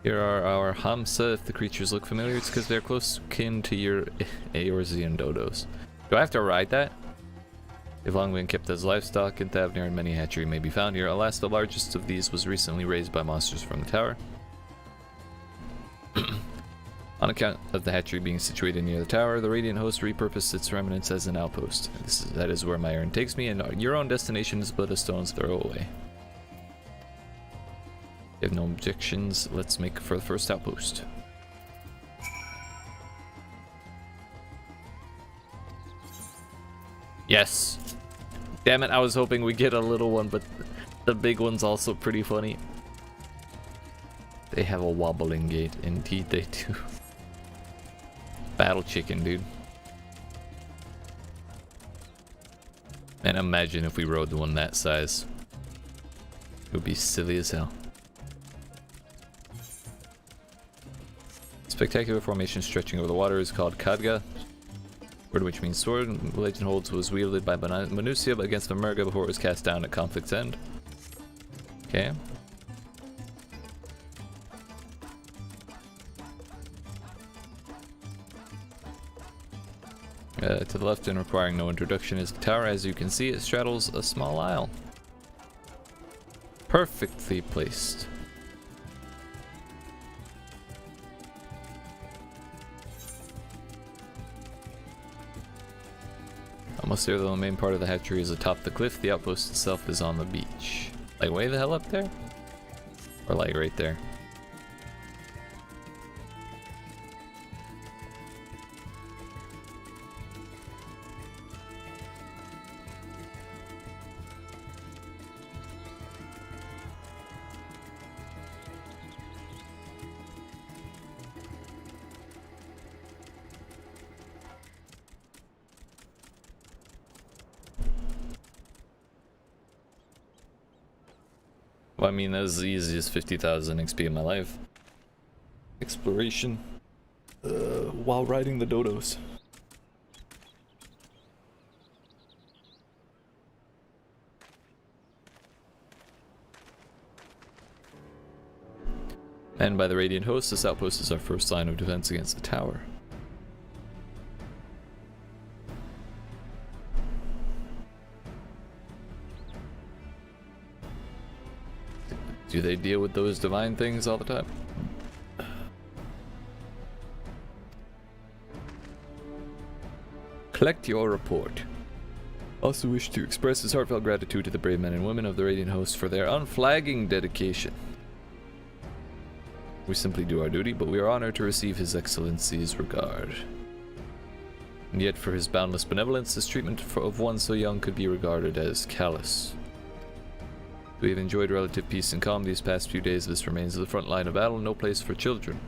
Here are our Hamsa. If the creatures look familiar, it's because they're close kin to your Eorzean dodos. Do I have to ride that? They've long been kept as livestock in Thavnair, and many hatchery may be found here. Alas, the largest of these was recently raised by monsters from the tower. On account of the hatchery being situated near the tower, the Radiant Host repurposed its remnants as an outpost. That is where my errand takes me, and your own destination is but a stone's throw away. If no objections, let's make for the first outpost. Yes! Damn it, I was hoping we'd get a little one, but the big one's also pretty funny. They have a wobbling gait. Indeed they do. Battle chicken, dude. And imagine if we rode the one that size. It would be silly as hell. Spectacular formation stretching over the water is called Khadga, word which means sword. Legend holds was wielded by Manusia against Amerga before it was cast down at conflict's end. Okay. To the left and requiring no introduction is the tower. As you can see, it straddles a small isle. Perfectly placed. Almost there, though, the main part of the hatchery is atop the cliff. The outpost itself is on the beach. Like way the hell up there? Or like right there? Well, I mean, that was the easiest 50,000 XP in my life. Exploration. While riding the dodos. And by the Radiant Host, this outpost is our first line of defense against the tower. Do they deal with those divine things all the time? Collect your report. Also wish to express his heartfelt gratitude to the brave men and women of the Radiant Host for their unflagging dedication. We simply do our duty, but we are honored to receive His Excellency's regard. And yet for his boundless benevolence, his treatment of one so young could be regarded as callous. We have enjoyed relative peace and calm these past few days. This remains the front line of battle, no place for children.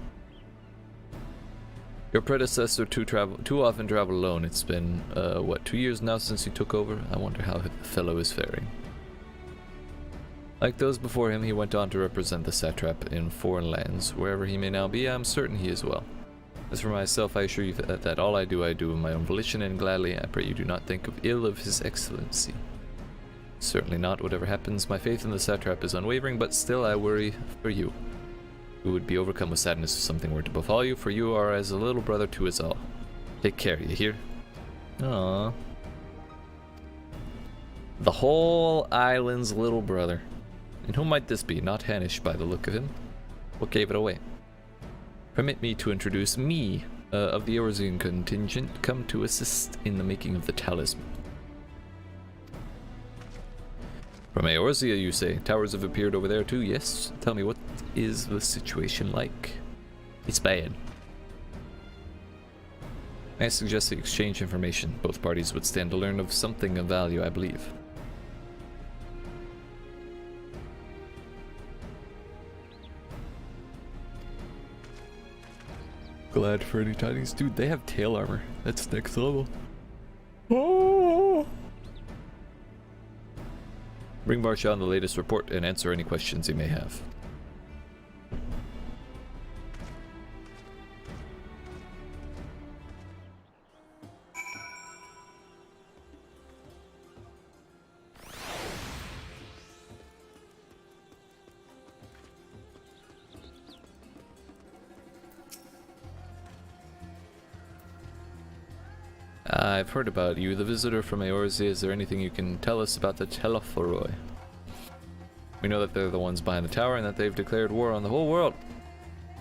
Your predecessor too often traveled alone. It's been, what, 2 years now since he took over? I wonder how the fellow is faring. Like those before him, he went on to represent the satrap in foreign lands. Wherever he may now be, I am certain he is well. As for myself, I assure you that all I do of my own volition, and gladly. I pray you do not think ill of His Excellency. Certainly not. Whatever happens, my faith in the satrap is unwavering, but still I worry for you. We would be overcome with sadness if something were to befall you, for you are as a little brother to us all. Take care, you hear? Aww. The whole island's little brother. And who might this be? Not Hanish by the look of him. What gave it away? Permit me to introduce me, of the Eorzean contingent, come to assist in the making of the talisman. From Eorzea, you say? Towers have appeared over there too, yes? Tell me, what is the situation like? It's bad. I suggest they exchange information. Both parties would stand to learn of something of value, I believe. Glad for any tidings. Dude, they have tail armor. That's next level. Oh! Bring Barsha on the latest report and answer any questions he may have. I've heard about you, the visitor from Eorzea. Is there anything you can tell us about the Telephoroi? We know that they're the ones behind the tower and that they've declared war on the whole world.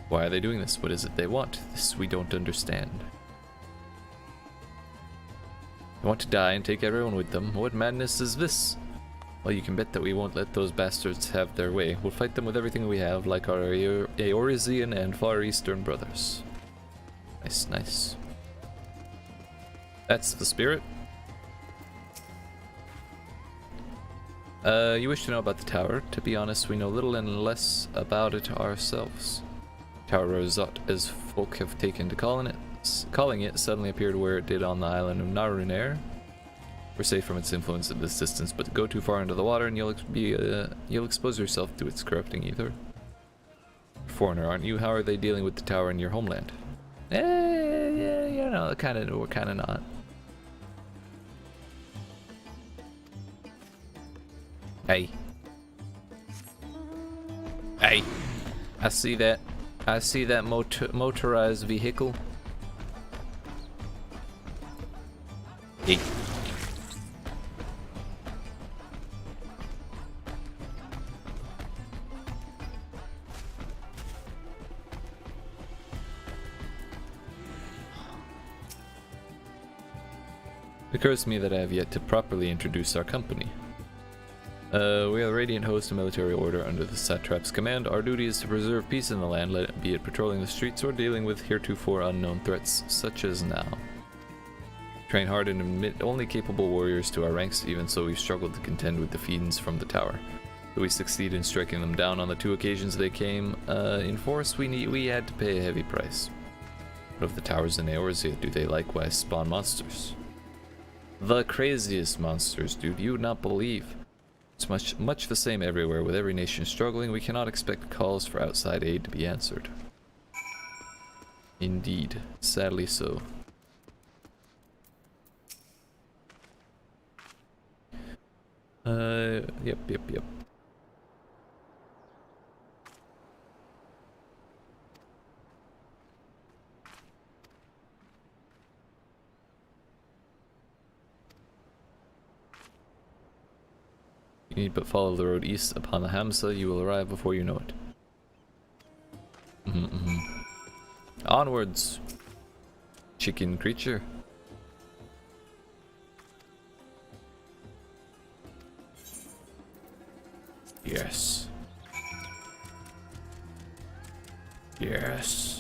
Why are they doing this? What is it they want? This we don't understand. They want to die and take everyone with them. What madness is this? Well, you can bet that we won't let those bastards have their way. We'll fight them with everything we have, like our Eorzean and Far Eastern brothers. Nice, nice. That's the spirit. You wish to know about the tower. To be honest, we know little and less about it ourselves. Tower Rosot, as folk have taken to calling it, suddenly appeared where it did on the island of Narunair. We're safe from its influence at this distance, but go too far into the water and you'll expose yourself to its corrupting ether. Foreigner, aren't you? How are they dealing with the tower in your homeland? Yeah, you know, we're kind of not. Hey. Hey. I see that. I see that motorized vehicle. Hey. It occurs to me that I have yet to properly introduce our company. We are the Radiant Host, a military order under the Satrap's command. Our duty is to preserve peace in the land, be it patrolling the streets or dealing with heretofore unknown threats, such as now. Train hard and admit only capable warriors to our ranks, even so we've struggled to contend with the fiends from the tower. Though we succeed in striking them down on the 2 occasions they came in force, we had to pay a heavy price. What of the towers in Eorzea? Do they likewise spawn monsters? The craziest monsters, dude, you would not believe. It's much the same everywhere. With every nation struggling, we cannot expect calls for outside aid to be answered. Indeed, sadly so. Yep. You need but follow the road east upon the Hamsa, you will arrive before you know it. Onwards! Chicken creature. Yes. Yes.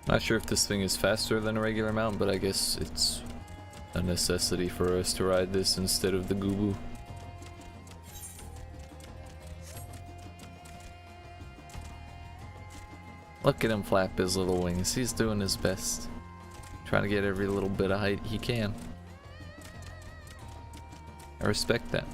Not sure if this thing is faster than a regular mount, but I guess it's a necessity for us to ride this instead of the Gubu. Look at him flap his little wings. He's doing his best. Trying to get every little bit of height he can. I respect that.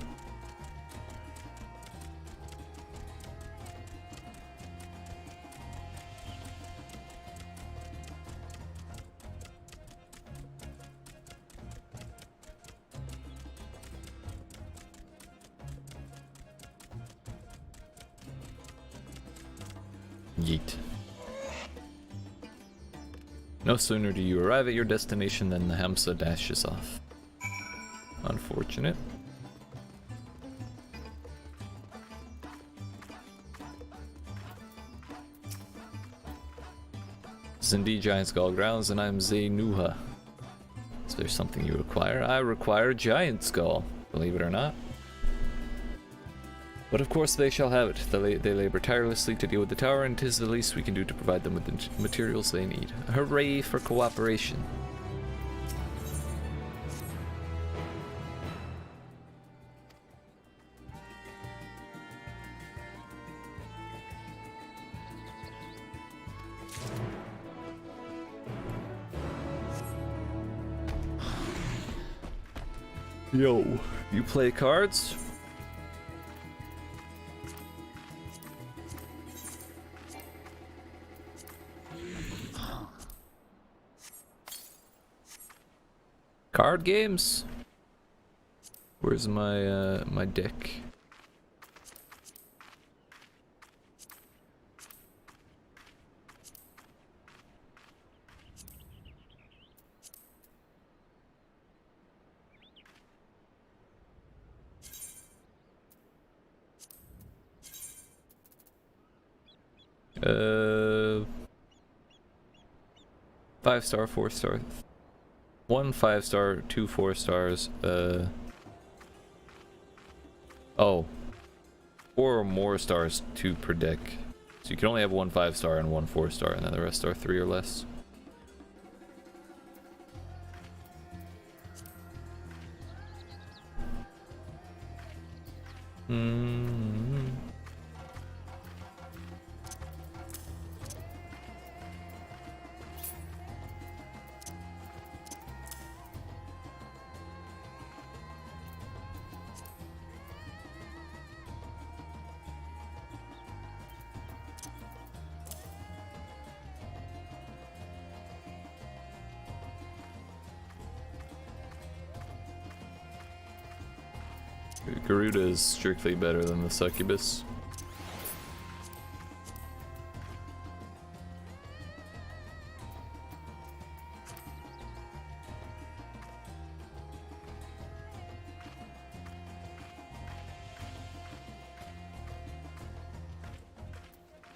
Yeet. No sooner do you arrive at your destination than the Hamsa dashes off. Unfortunate. This is indeed Giant Skull Grounds, and I'm Zaynuha. Is there something you require? I require Giant Skull, believe it or not. But of course they shall have it. They labor tirelessly to deal with the tower, and 'tis the least we can do to provide them with the materials they need. Hooray for cooperation. Yo, you play cards? Card games? Where's my my deck? Five star, 4 star. 1 5-star, 2 4-stars, oh. 4 or more stars, 2 per deck. So you can only have 1 5-star and 1 4-star, and then the rest are 3 or less. Mm. Garuda is strictly better than the succubus.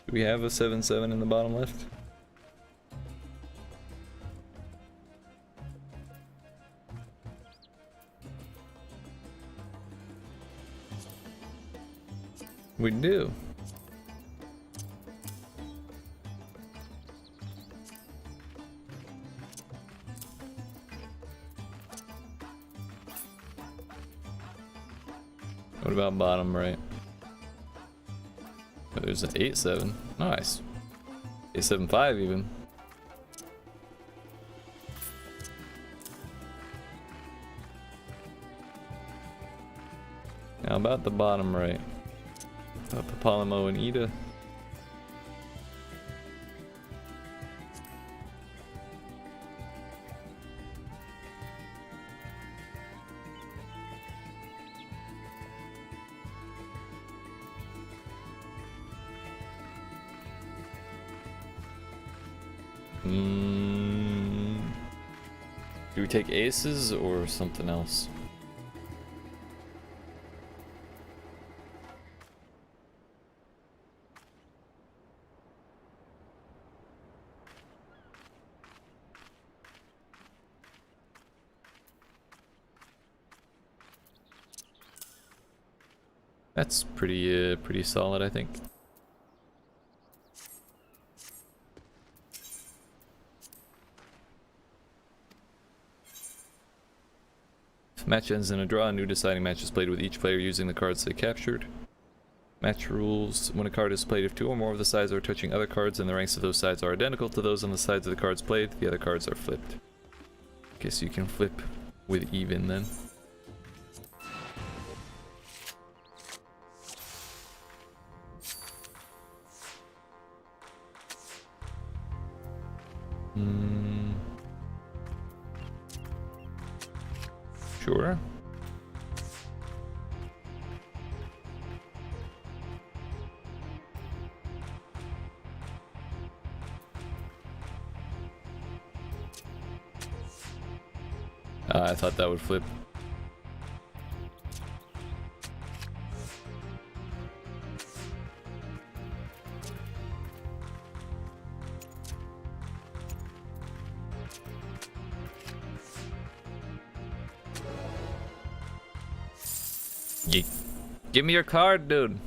Do we have a 7/7 in the bottom left? We do. What about bottom right? Oh, there's an 8/7. Nice. 8/7/5 even. Now about the bottom right. Papalimo and Ida. Do we take aces or something else? That's pretty solid, I think. If match ends in a draw, a new deciding match is played with each player using the cards they captured. Match rules: when a card is played, if two or more of the sides are touching other cards and the ranks of those sides are identical to those on the sides of the cards played, the other cards are flipped. Guess you can flip with even then. Sure. I thought that would flip. Give me your card, dude.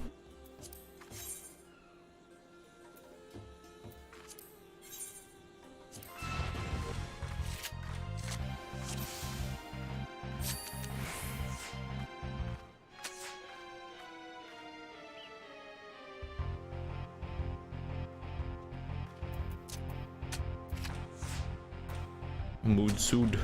Mood sued.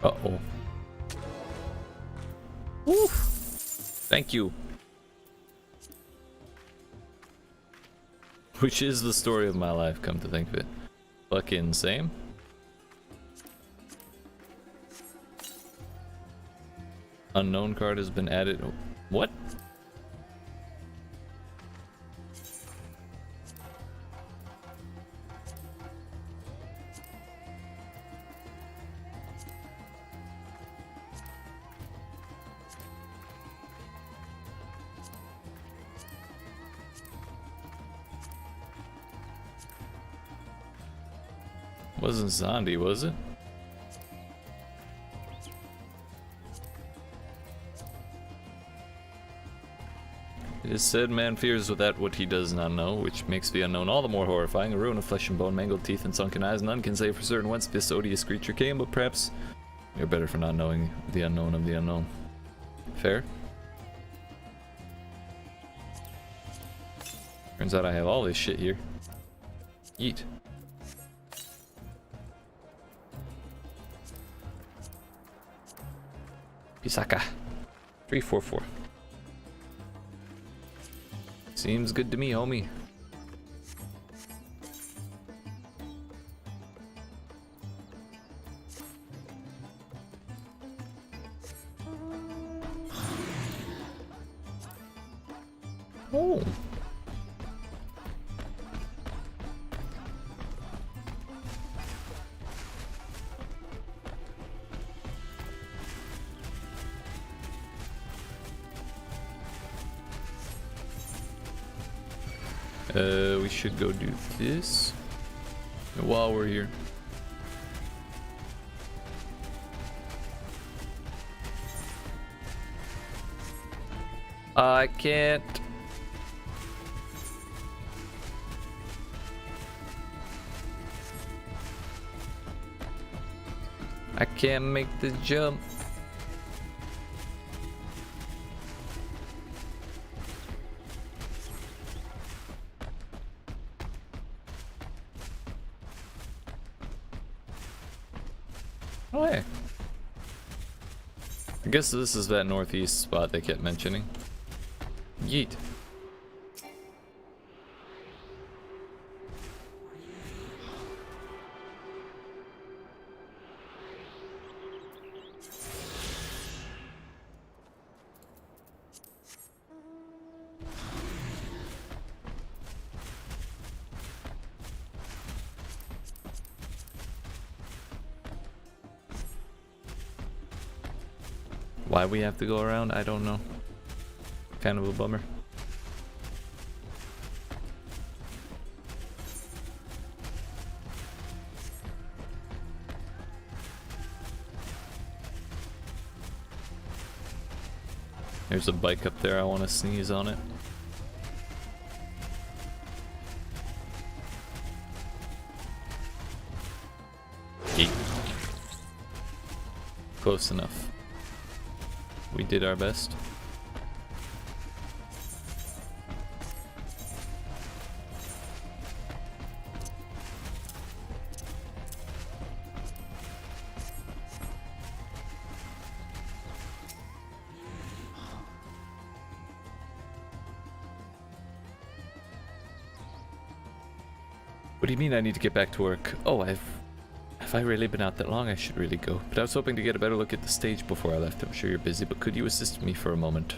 Uh-oh. Woo! Thank you. Which is the story of my life, come to think of it. Fucking same. Unknown card has been added. What? Wasn't Zondi, was it? is said, man fears that what he does not know, which makes the unknown all the more horrifying. A ruin of flesh and bone, mangled teeth, and sunken eyes. None can say for certain whence this odious creature came, but perhaps we are better for not knowing the unknown of the unknown. Fair? Turns out I have all this shit here. Yeet. Pisaka. 344. Seems good to me, homie. Oh. We should go do this while we're here. I can't. I can't make the jump. Oh, hey. I guess this is that northeast spot they kept mentioning. Yeet. Why we have to go around, I don't know. Kind of a bummer. There's a bike up there, I want to sneeze on it. Yeet. Close enough. We did our best. What do you mean I need to get back to work? Oh, have I really been out that long? I should really go. But I was hoping to get a better look at the stage before I left. I'm sure you're busy, but could you assist me for a moment?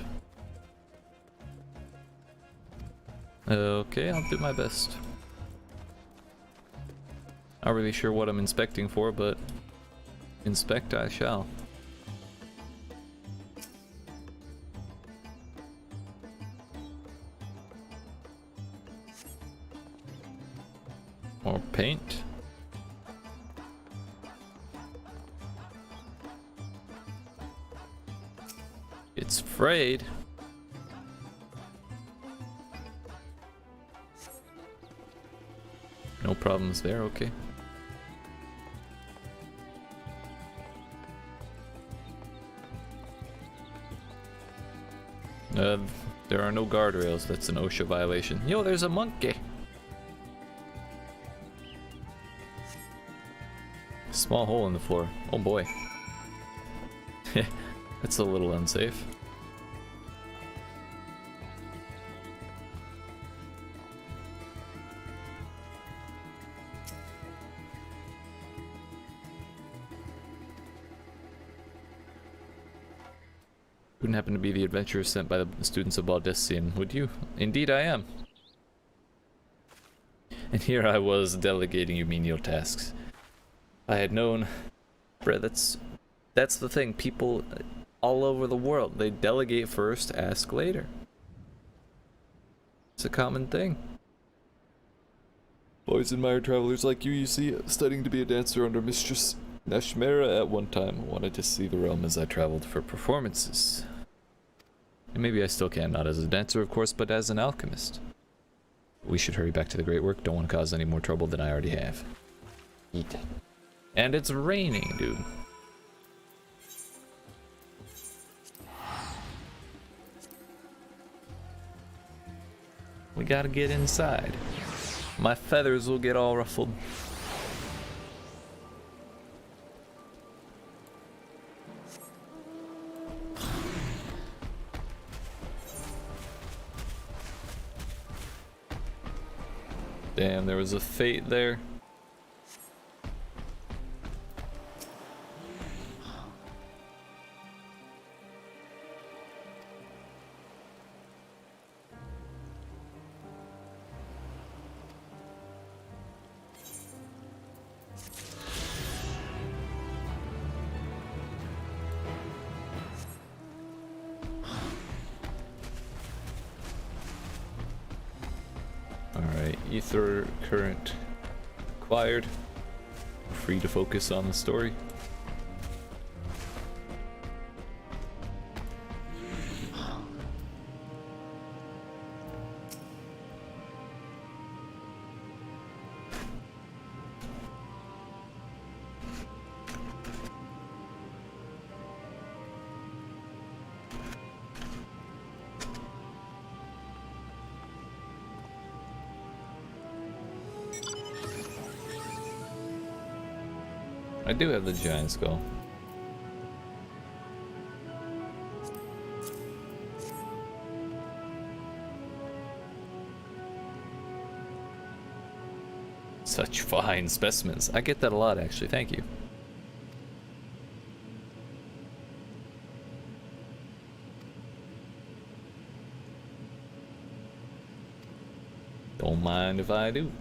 Okay, I'll do my best. Not really sure what I'm inspecting for, but inspect I shall. More paint. It's frayed. No problems there, okay. There are no guardrails, that's an OSHA violation. Yo, there's a monkey! Small hole in the floor. Oh boy. That's a little unsafe. Wouldn't happen to be the adventurers sent by the students of Baldessian, would you? Indeed I am. And here I was delegating you menial tasks. I had known... Bruh, that's the thing. People all over the world, they delegate first, ask later. It's a common thing. Always admired travelers like you see, studying to be a dancer under Mistress Nashmera at one time. I wanted to see the realm as I traveled for performances. And maybe I still can, not as a dancer, of course, but as an alchemist. We should hurry back to the great work. Don't want to cause any more trouble than I already have. Eat. And it's raining, dude. We gotta get inside. My feathers will get all ruffled. Damn, there was a fate there. Alright, Aether current acquired. Free to focus on the story. I do have the giant skull. Such fine specimens. I get that a lot, actually. Thank you. Don't mind if I do.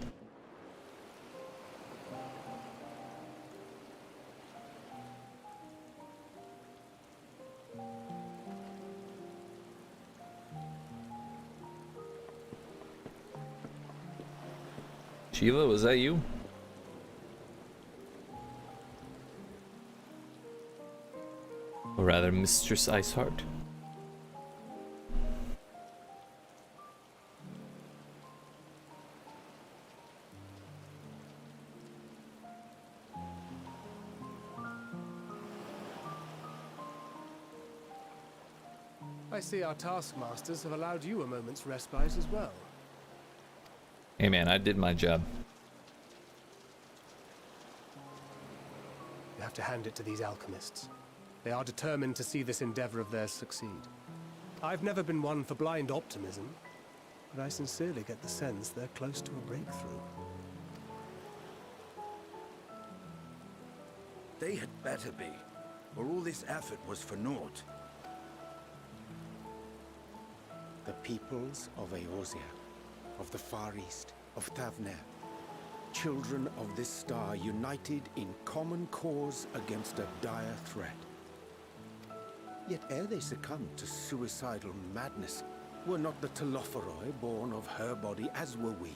Sheila, was that you? Or rather, Mistress Iceheart. I see our taskmasters have allowed you a moment's respite as well. Hey man, I did my job. You have to hand it to these alchemists. They are determined to see this endeavor of theirs succeed. I've never been one for blind optimism, but I sincerely get the sense they're close to a breakthrough. They had better be, or all this effort was for naught. The peoples of Eorzea, of the Far East, of Thavnair, children of this star united in common cause against a dire threat. Yet ere they succumbed to suicidal madness, were not the Telophoroi born of her body as were we?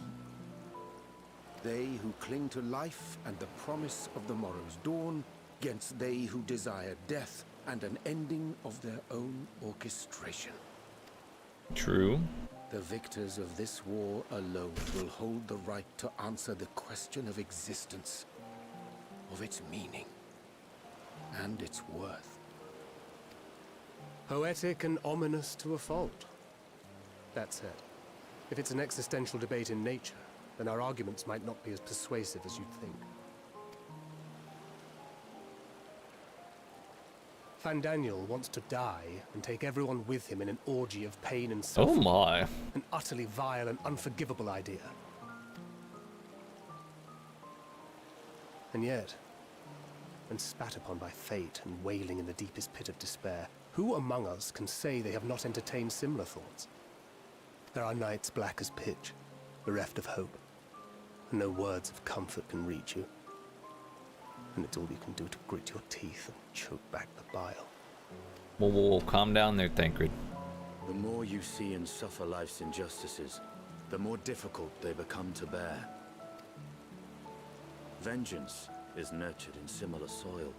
They who cling to life and the promise of the morrow's dawn, against they who desire death and an ending of their own orchestration. True. The victors of this war alone will hold the right to answer the question of existence, of its meaning, and its worth. Poetic and ominous to a fault. That said, if it's an existential debate in nature, then our arguments might not be as persuasive as you'd think. Fandaniel wants to die and take everyone with him in an orgy of pain and suffering. Oh my. An utterly vile and unforgivable idea. And yet, when spat upon by fate and wailing in the deepest pit of despair, who among us can say they have not entertained similar thoughts? There are nights black as pitch, bereft of hope, and no words of comfort can reach you. And it's all you can do to grit your teeth and choke back the bile. Whoa, calm down there, Thancred. The more you see and suffer life's injustices, the more difficult they become to bear. Vengeance is nurtured in similar soil.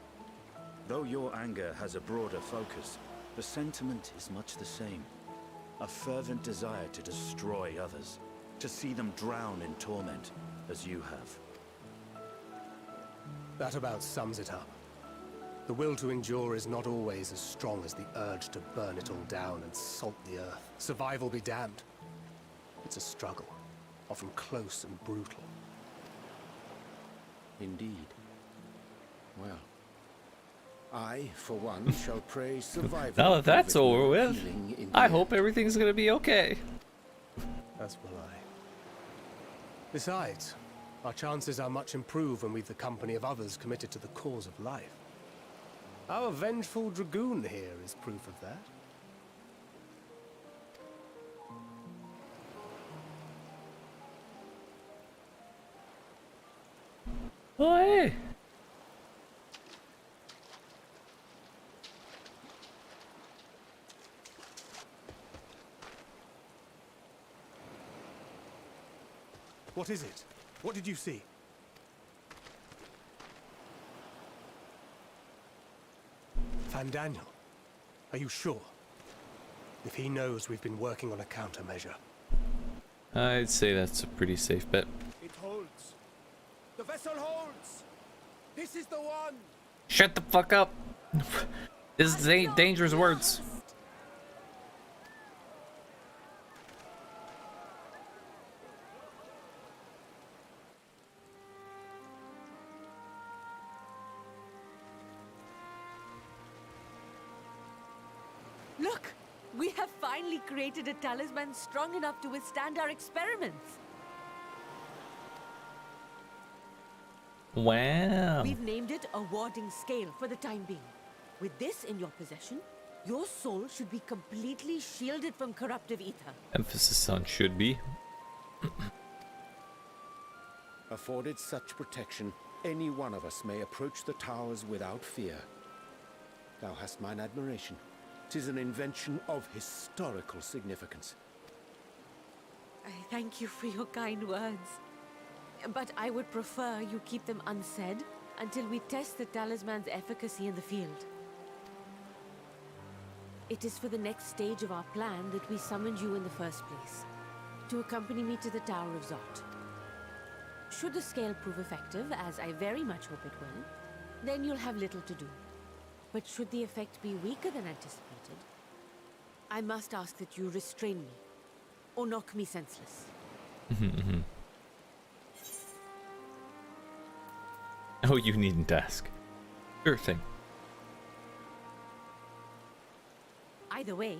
Though your anger has a broader focus, the sentiment is much the same. a fervent desire to destroy others, to see them drown in torment, as you have. That about sums it up. The will to endure is not always as strong as the urge to burn it all down and salt the earth. Survival be damned. It's a struggle, often close and brutal. Indeed. Well, I, for one, shall praise survival. Now that that's over with, feeling in I the hope everything's gonna be okay. As will I. Besides, our chances are much improved when we've the company of others committed to the cause of life. Our vengeful dragoon here is proof of that. Oh, hey. What is it? What did you see? Van Daniel, are you sure? If he knows we've been working on a countermeasure. I'd say that's a pretty safe bet. It holds. The vessel holds. This is the one. Shut the fuck up. This is dangerous words. Look! We have finally created a talisman strong enough to withstand our experiments. Wow. We've named it a warding scale for the time being. With this in your possession, your soul should be completely shielded from corruptive ether. Emphasis on should be. Afforded such protection, any one of us may approach the towers without fear. Thou hast mine admiration. 'Tis an invention of historical significance. I thank you for your kind words. But I would prefer you keep them unsaid until we test the talisman's efficacy in the field. It is for the next stage of our plan that we summoned you in the first place, to accompany me to the Tower of Zot. Should the scale prove effective, as I very much hope it will, then you'll have little to do. But should the effect be weaker than anticipated, I must ask that you restrain me, or knock me senseless. Oh, you needn't ask. Sure thing. Either way,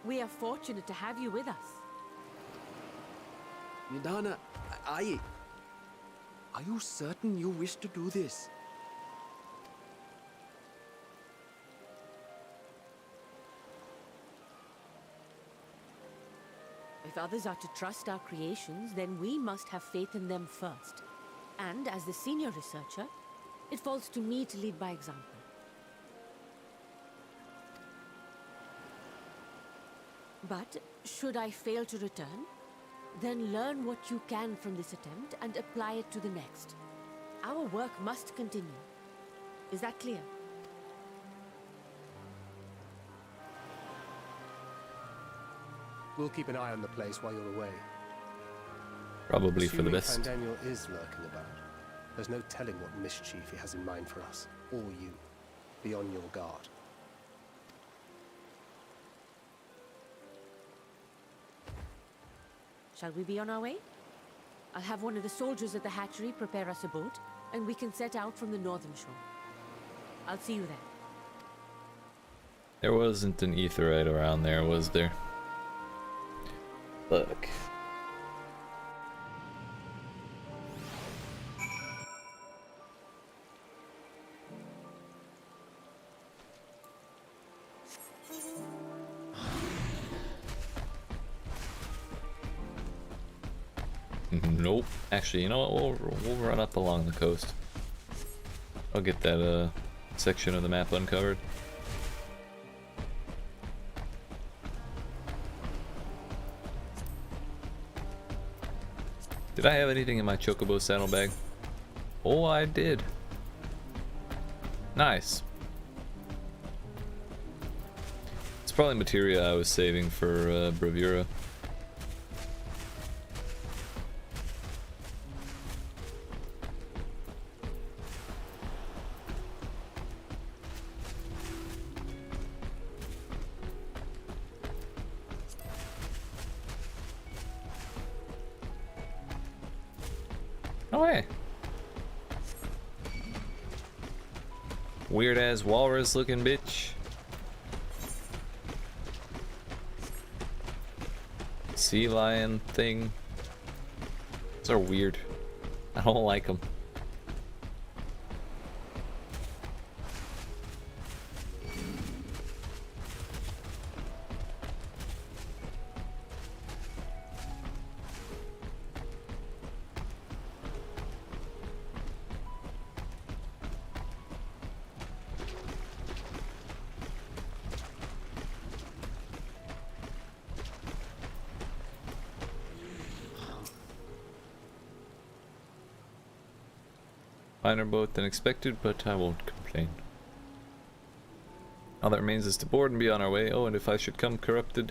we are fortunate to have you with us. Nidana, are you certain you wish to do this? If others are to trust our creations, then we must have faith in them first. And as the senior researcher, it falls to me to lead by example. But should I fail to return, then learn what you can from this attempt and apply it to the next. Our work must continue. Is that clear? We'll keep an eye on the place while you're away. Probably for the Assuming best. Daniel is lurking about. There's no telling what mischief he has in mind for us, or you. Be on your guard. Shall we be on our way? I'll have one of the soldiers at the hatchery prepare us a boat, and we can set out from the northern shore. I'll see you there. There wasn't an etherite around there, was there? Look. Nope. Actually, you know what? We'll run up along the coast. I'll get that section of the map uncovered. Did I have anything in my chocobo saddlebag? Oh, I did. Nice. Let's Probably materia I was saving for Bravura. No way. Weird ass walrus looking bitch. Sea lion thing. Those are weird. I don't like them. Finer boat than expected, but I won't complain. All that remains is to board and be on our way. Oh, and if I should come corrupted,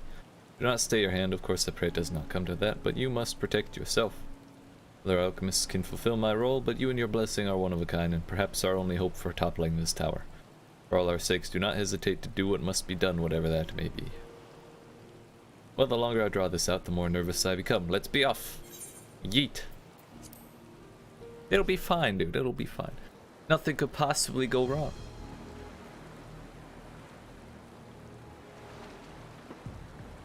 do not stay your hand. Of course, I pray it does not come to that, but you must protect yourself. Other alchemists can fulfill my role, but you and your blessing are one of a kind, and perhaps our only hope for toppling this tower. For all our sakes, do not hesitate to do what must be done, whatever that may be. Well, the longer I draw this out, the more nervous I become. Let's be off. Yeet. It'll be fine, dude. It'll be fine. Nothing could possibly go wrong.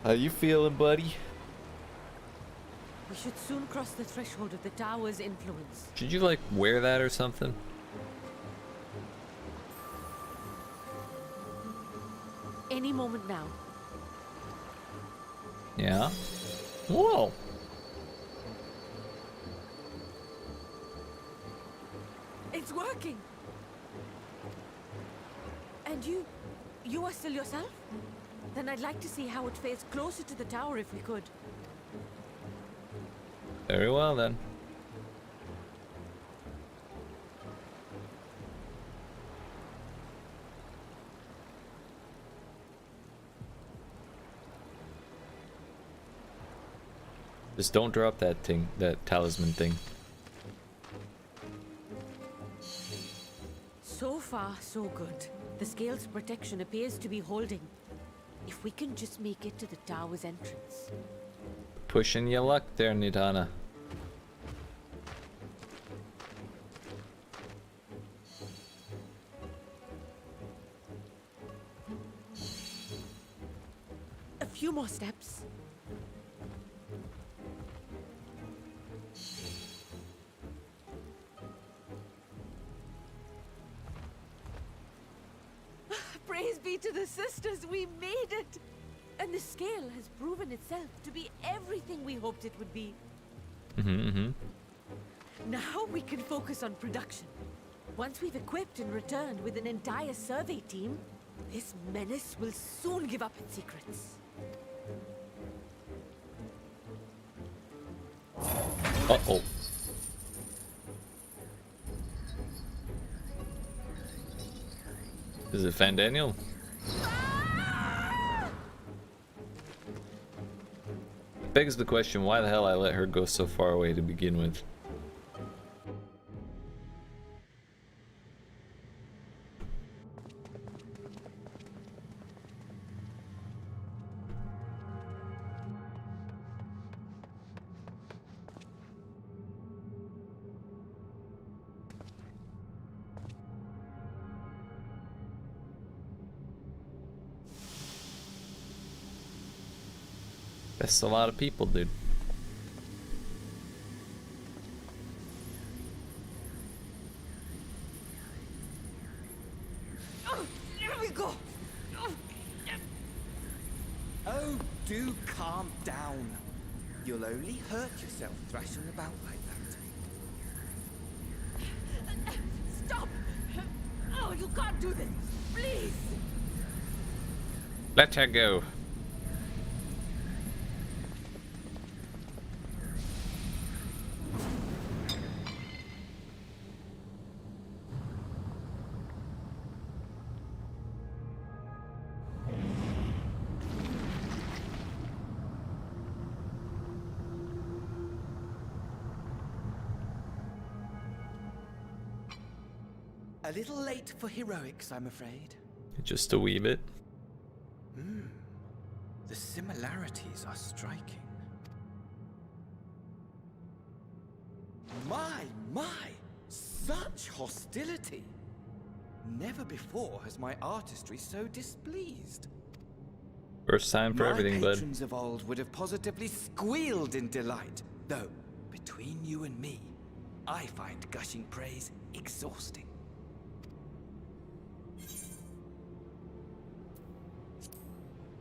How you feeling, buddy? We should soon cross the threshold of the tower's influence. Should you, like, wear that or something? Any moment now. Yeah. Whoa. It's working! And you are still yourself? Then I'd like to see how it fares closer to the tower if we could. Very well then. Just don't drop that thing, that talisman thing. So far, so good. The scale's protection appears to be holding. If we can just make it to the tower's entrance. Pushing your luck there, Nidana. A few more steps. Praise be to the sisters, we made it! And the scale has proven itself to be everything we hoped it would be. Now we can focus on production. Once we've equipped and returned with an entire survey team, this menace will soon give up its secrets. Uh-oh. Is it Fan Daniel? Begs the question, why the hell I let her go so far away to begin with? That's a lot of people, dude. Oh, here we go. Oh, do calm down. You'll only hurt yourself thrashing about like that. Stop! Oh, you can't do this. Please. Let her go. A little late for heroics, I'm afraid. Just a wee bit. The similarities are striking. My! Such hostility! Never before has my artistry so displeased. First time for everything, My bud. patrons of old would have positively squealed in delight, though, between you and me, I find gushing praise exhausting.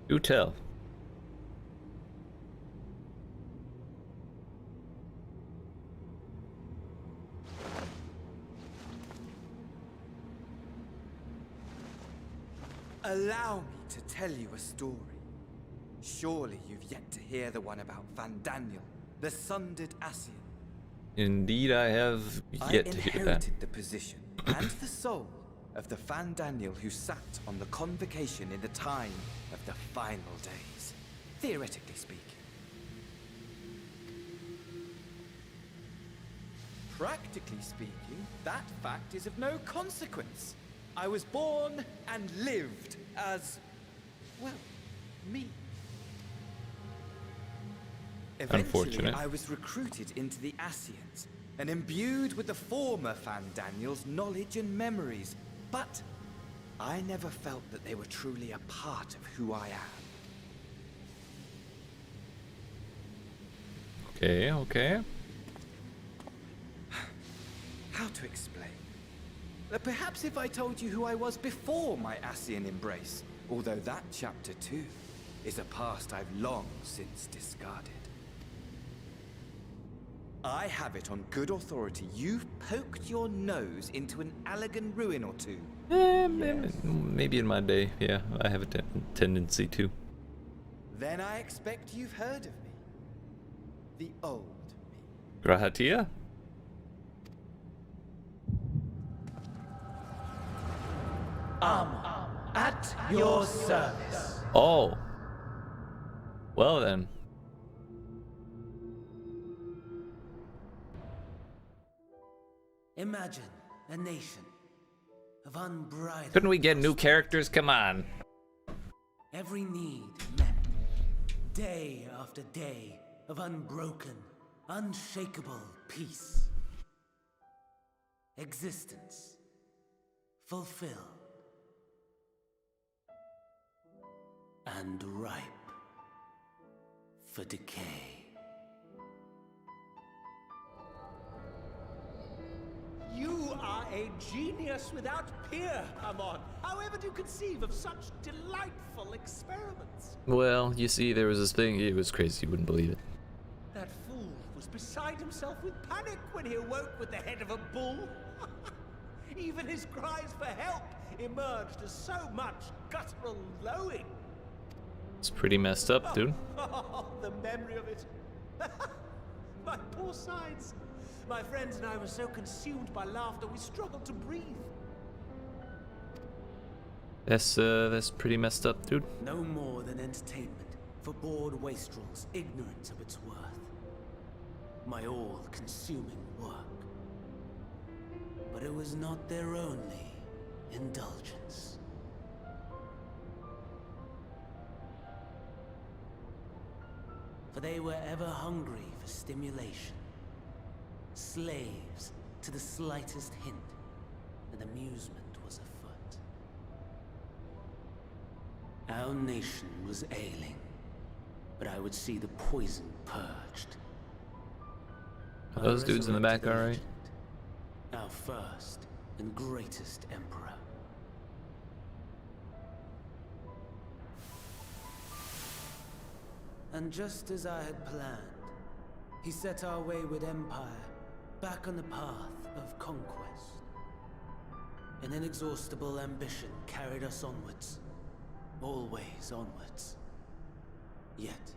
Do tell. Allow me to tell you a story. Surely you've yet to hear the one about Vandaniel, the sundered Ascian. Indeed, I have yet to hear I that. inherited the position and the soul of the Vandaniel who sat on the convocation in the time of the final days, theoretically speaking. Practically speaking, that fact is of no consequence. I was born and lived as, well, me. Eventually, Unfortunate. I was recruited into the Ascians and imbued with the former Vandaniel's knowledge and memories, but I never felt that they were truly a part of who I am. Okay. How to explain? Perhaps if I told you who I was before my Ascian embrace, although that chapter too is a past I've long since discarded. I have it on good authority you've poked your nose into an Allegan ruin or two. Maybe in my day, yeah, I have a tendency to. Then I expect you've heard of me. The old me. Grahatia? At your service. Oh. Well then. Imagine a nation of unbridled. Couldn't we get new characters? Come on. Every need met. Day after day of unbroken, unshakable peace. Existence fulfilled and ripe for decay. You are a genius without peer, Amon. How ever do you conceive of such delightful experiments? Well, you see, there was this thing. It was crazy. You wouldn't believe it. That fool was beside himself with panic when he awoke with the head of a bull. Even his cries for help emerged as so much guttural lowing. It's pretty messed up, dude. Oh, the memory of it. My poor sides. My friends and I were so consumed by laughter we struggled to breathe. That's pretty messed up, dude. No more than entertainment for bored wastrels ignorant of its worth. My all-consuming work. But it was not their only indulgence. For they were ever hungry for stimulation. Slaves to the slightest hint that amusement was afoot. Our nation was ailing, but I would see the poison purged. Are those dudes in the back resurrected alright? legend, our first and greatest emperor. And just as I had planned, he set our wayward empire back on the path of conquest. An inexhaustible ambition carried us onwards, always onwards. Yet,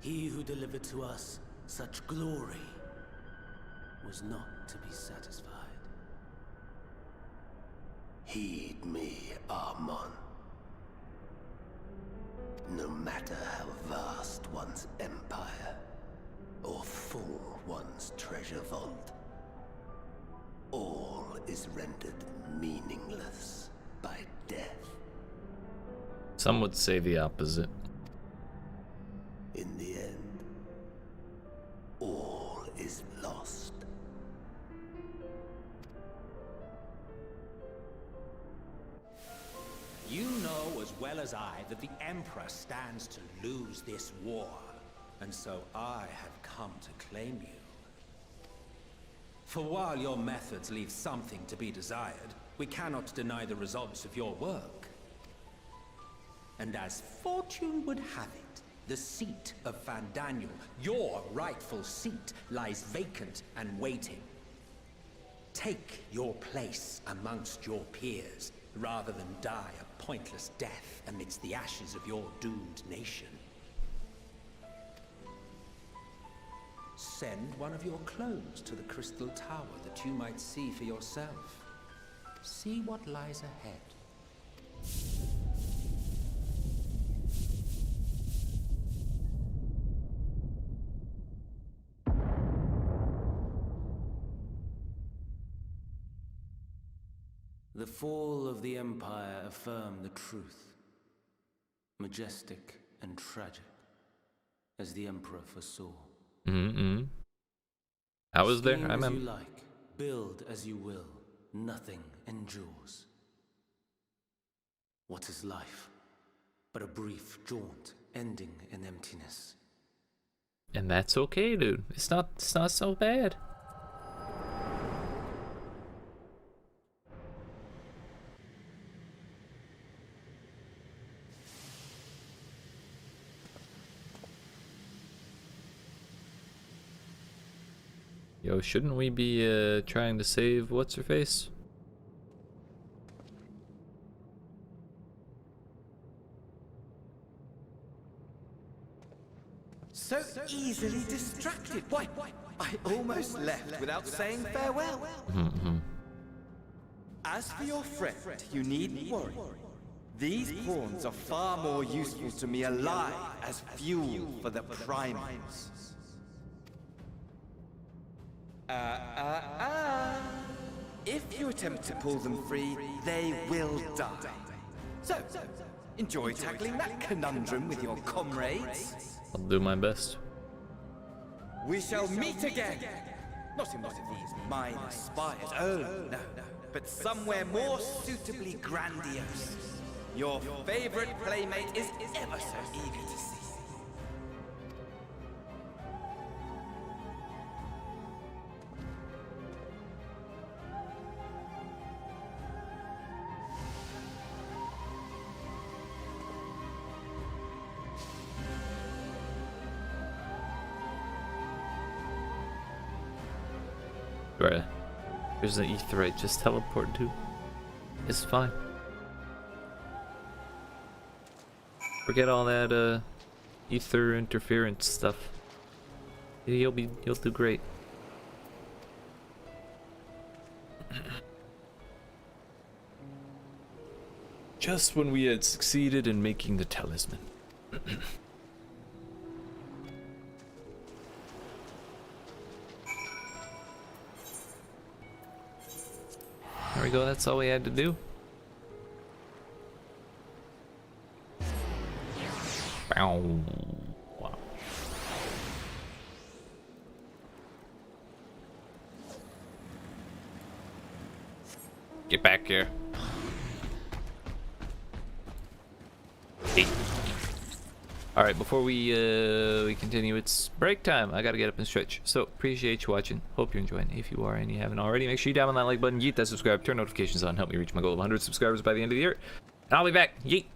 he who delivered to us such glory was not to be satisfied. Heed me, Amon. No matter how vast one's empire, or full one's treasure vault, all is rendered meaningless by death. Some would say the opposite. In the end, all is lost. You know as well as I that the Emperor stands to lose this war, and so I have come to claim you. For while your methods leave something to be desired, we cannot deny the results of your work. And as fortune would have it, the seat of Van Daniel, your rightful seat, lies vacant and waiting. Take your place amongst your peers, rather than die a pointless death amidst the ashes of your doomed nation. Send one of your clones to the Crystal Tower that you might see for yourself. See what lies ahead. The fall of the Empire affirmed the truth. Majestic and tragic, as the Emperor foresaw. I was there. Scheme I as you remember. like, build as you will, nothing endures. What is life but a brief jaunt ending in emptiness? And that's okay, dude. It's not so bad. Yo, shouldn't we be trying to save what's her face? So easily distracted. Why, I almost left without saying farewell. As for your friend, you needn't worry. These pawns are far more useful to me alive as fuel for the primals. If you attempt to pull them free, they will die. So, enjoy tackling that conundrum with your comrades. I'll do my best. We shall meet again! Not in one of these minor spires, oh no, but somewhere more suitably grandiose. Your favorite playmate is ever so eager to see. Right. There's an Aether I just teleported to. It's fine. Forget all that Aether interference stuff. You'll do great. Just when we had succeeded in making the talisman. There we go, that's all we had to do. Bow. Wow. Get back here. Hey. All right, before we continue, it's break time. I gotta get up and stretch. So appreciate you watching. Hope you're enjoying. If you are and you haven't already, make sure you down on that like button, yeet that subscribe, turn notifications on, help me reach my goal of 100 subscribers by the end of the year. And I'll be back. Yeet.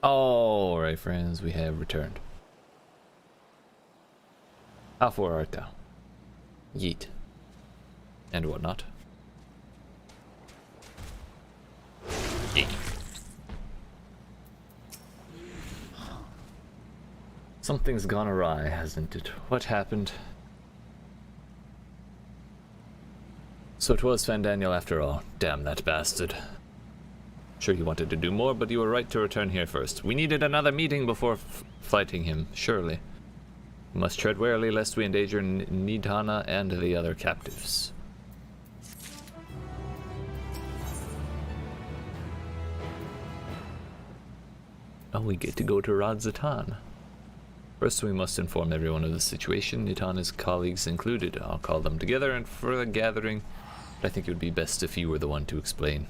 Alright, friends, we have returned. How far art thou? Yeet. And whatnot. Yeet. Something's gone awry, hasn't it? What happened? So it was Fandaniel after all. Damn that bastard. Sure you wanted to do more, but you were right to return here first. We needed another meeting before fighting him, surely. We must tread warily lest we endanger Nidhana and the other captives. Oh, we get to go to Radzatan. First, we must inform everyone of the situation, Nidhana's colleagues included. I'll call them together and for the gathering. But I think it would be best if you were the one to explain.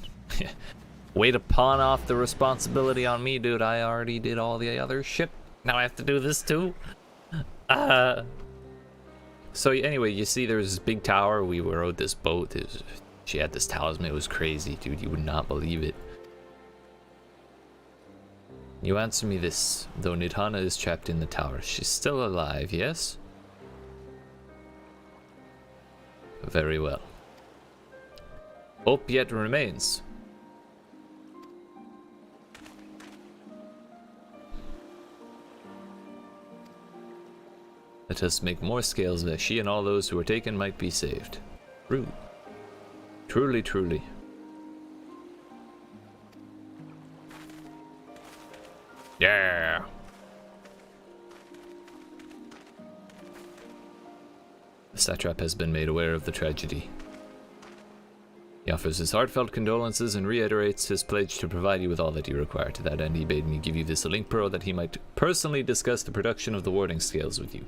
Way to pawn off the responsibility on me, dude. I already did all the other shit. Now I have to do this too? So anyway, you see there's this big tower. We rode this boat. She had this talisman. It was crazy, dude. You would not believe it. You answer me this. Though Nidhana is trapped in the tower, she's still alive, yes? Very well. Hope yet remains. Let us make more scales that she and all those who were taken might be saved. True. Truly, truly. Yeah. The satrap has been made aware of the tragedy. He offers his heartfelt condolences and reiterates his pledge to provide you with all that you require. To that end, he bade me give you this link pearl that he might personally discuss the production of the warding scales with you.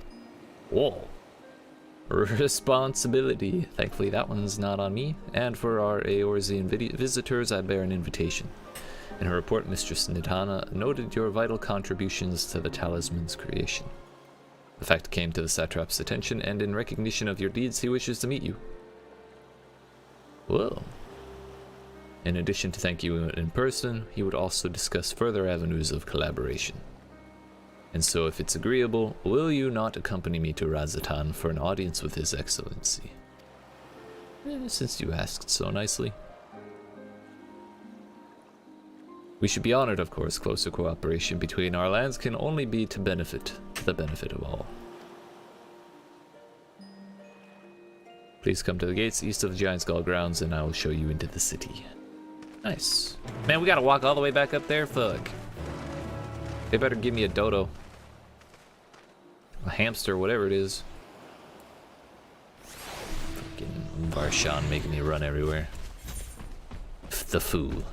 Whoa. Responsibility. Thankfully, that one's not on me. And for our Eorzean visitors, I bear an invitation. In her report, Mistress Nidhana noted your vital contributions to the talisman's creation. The fact came to the satrap's attention, and in recognition of your deeds, he wishes to meet you. Whoa. In addition to thank you in person, he would also discuss further avenues of collaboration. And so, if it's agreeable, will you not accompany me to Radzatan for an audience with His Excellency? Since you asked so nicely. We should be honored, of course. Closer cooperation between our lands can only be to the benefit of all. Please come to the gates east of the Giant Skull grounds and I will show you into the city. Nice. Man, we gotta walk all the way back up there? Fuck. They better give me a dodo. A hamster, whatever it is. Fucking Varshan making me run everywhere. The fool.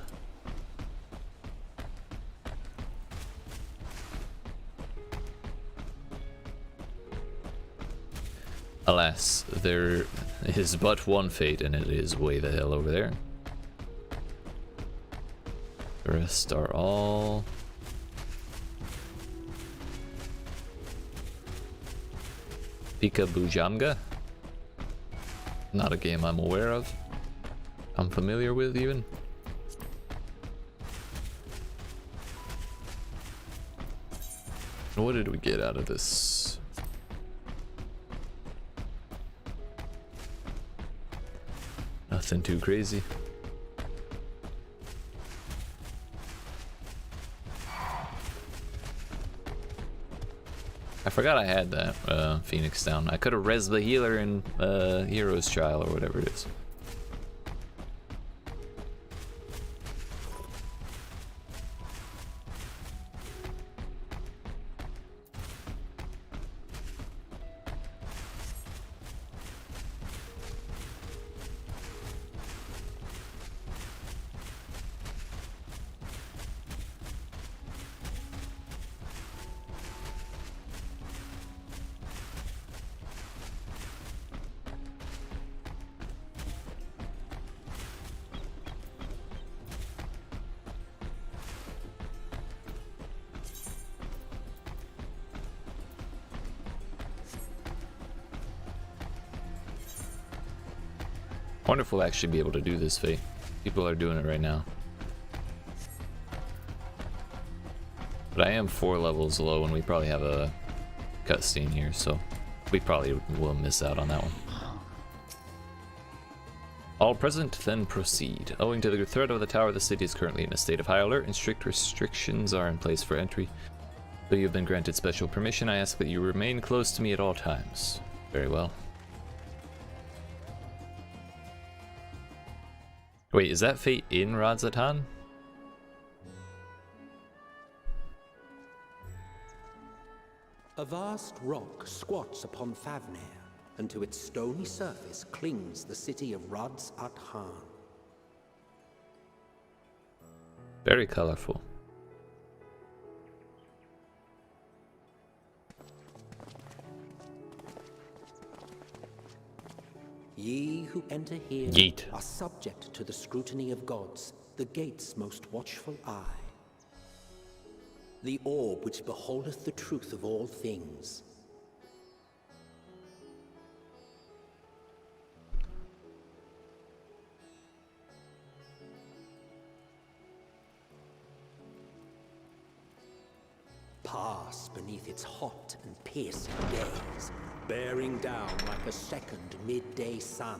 Alas, there is but one fate, and it is way the hell over there. The rest are all... Peekaboo Jamga? Not a game I'm aware of. I'm familiar with, even. What did we get out of this? Nothing too crazy. I forgot I had that Phoenix down. I could have rezzed the healer in Hero's Trial or whatever it is. I wonder if we'll actually be able to do this, Fate. People are doing it right now. But I am 4 levels low, and we probably have a cutscene here, so we probably will miss out on that one. All present, then proceed. Owing to the threat of the tower, the city is currently in a state of high alert, and strict restrictions are in place for entry. Though you have been granted special permission, I ask that you remain close to me at all times. Very well. Wait, is that fate in Radzatan? A vast rock squats upon Thavnair, and to its stony surface clings the city of Radzatan. Very colorful. Ye who enter here Yeet. are subject to the scrutiny of gods, the gate's most watchful eye. The orb which beholdeth the truth of all things. Pass beneath its hot and piercing gaze, bearing down like a second midday sun.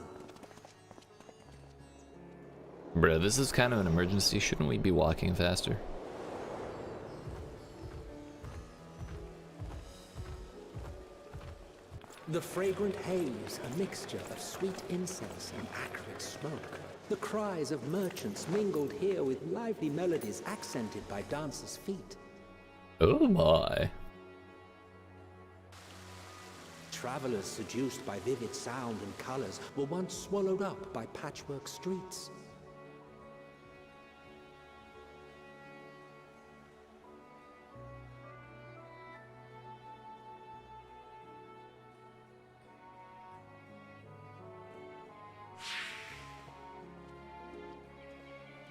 Bruh, this is kind of an emergency. Shouldn't we be walking faster? The fragrant haze, a mixture of sweet incense and acrid smoke. The cries of merchants mingled here with lively melodies accented by dancers' feet. Oh my. Travelers seduced by vivid sound and colors were once swallowed up by patchwork streets.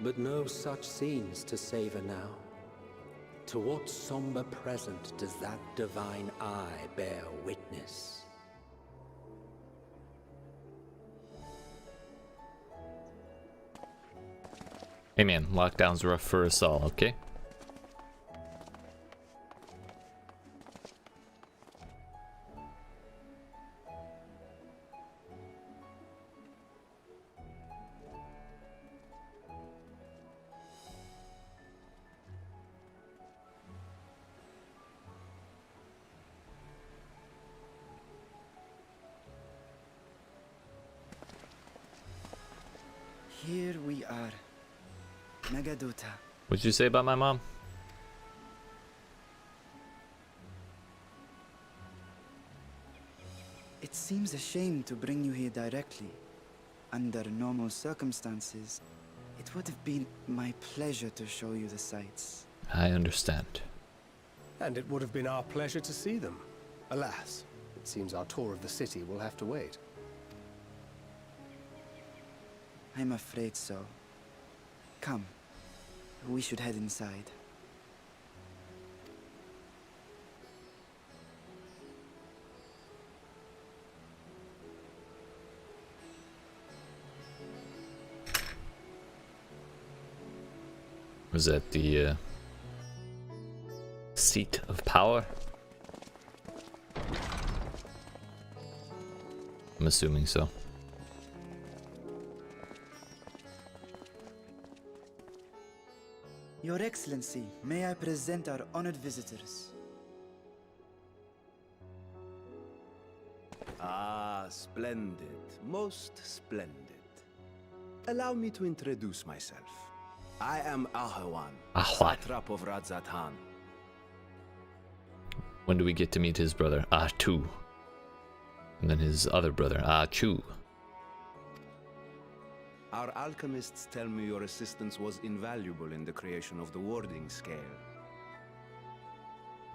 But no such scenes to savor now. To what somber present does that divine eye bear witness? Hey man, lockdown's rough for us all, okay? Here we are. Megaduta. What'd you say about my mom? It seems a shame to bring you here directly. Under normal circumstances, it would have been my pleasure to show you the sights. I understand. And it would have been our pleasure to see them. Alas, it seems our tour of the city will have to wait. I'm afraid so. Come, we should head inside. Was that the seat of power? I'm assuming so. Your Excellency, may I present our honored visitors? Ah, splendid. Most splendid. Allow me to introduce myself. I am Ahawan, satrap of Radzatan. When do we get to meet his brother, Atu? And then his other brother, Achu. Our alchemists tell me your assistance was invaluable in the creation of the warding scale.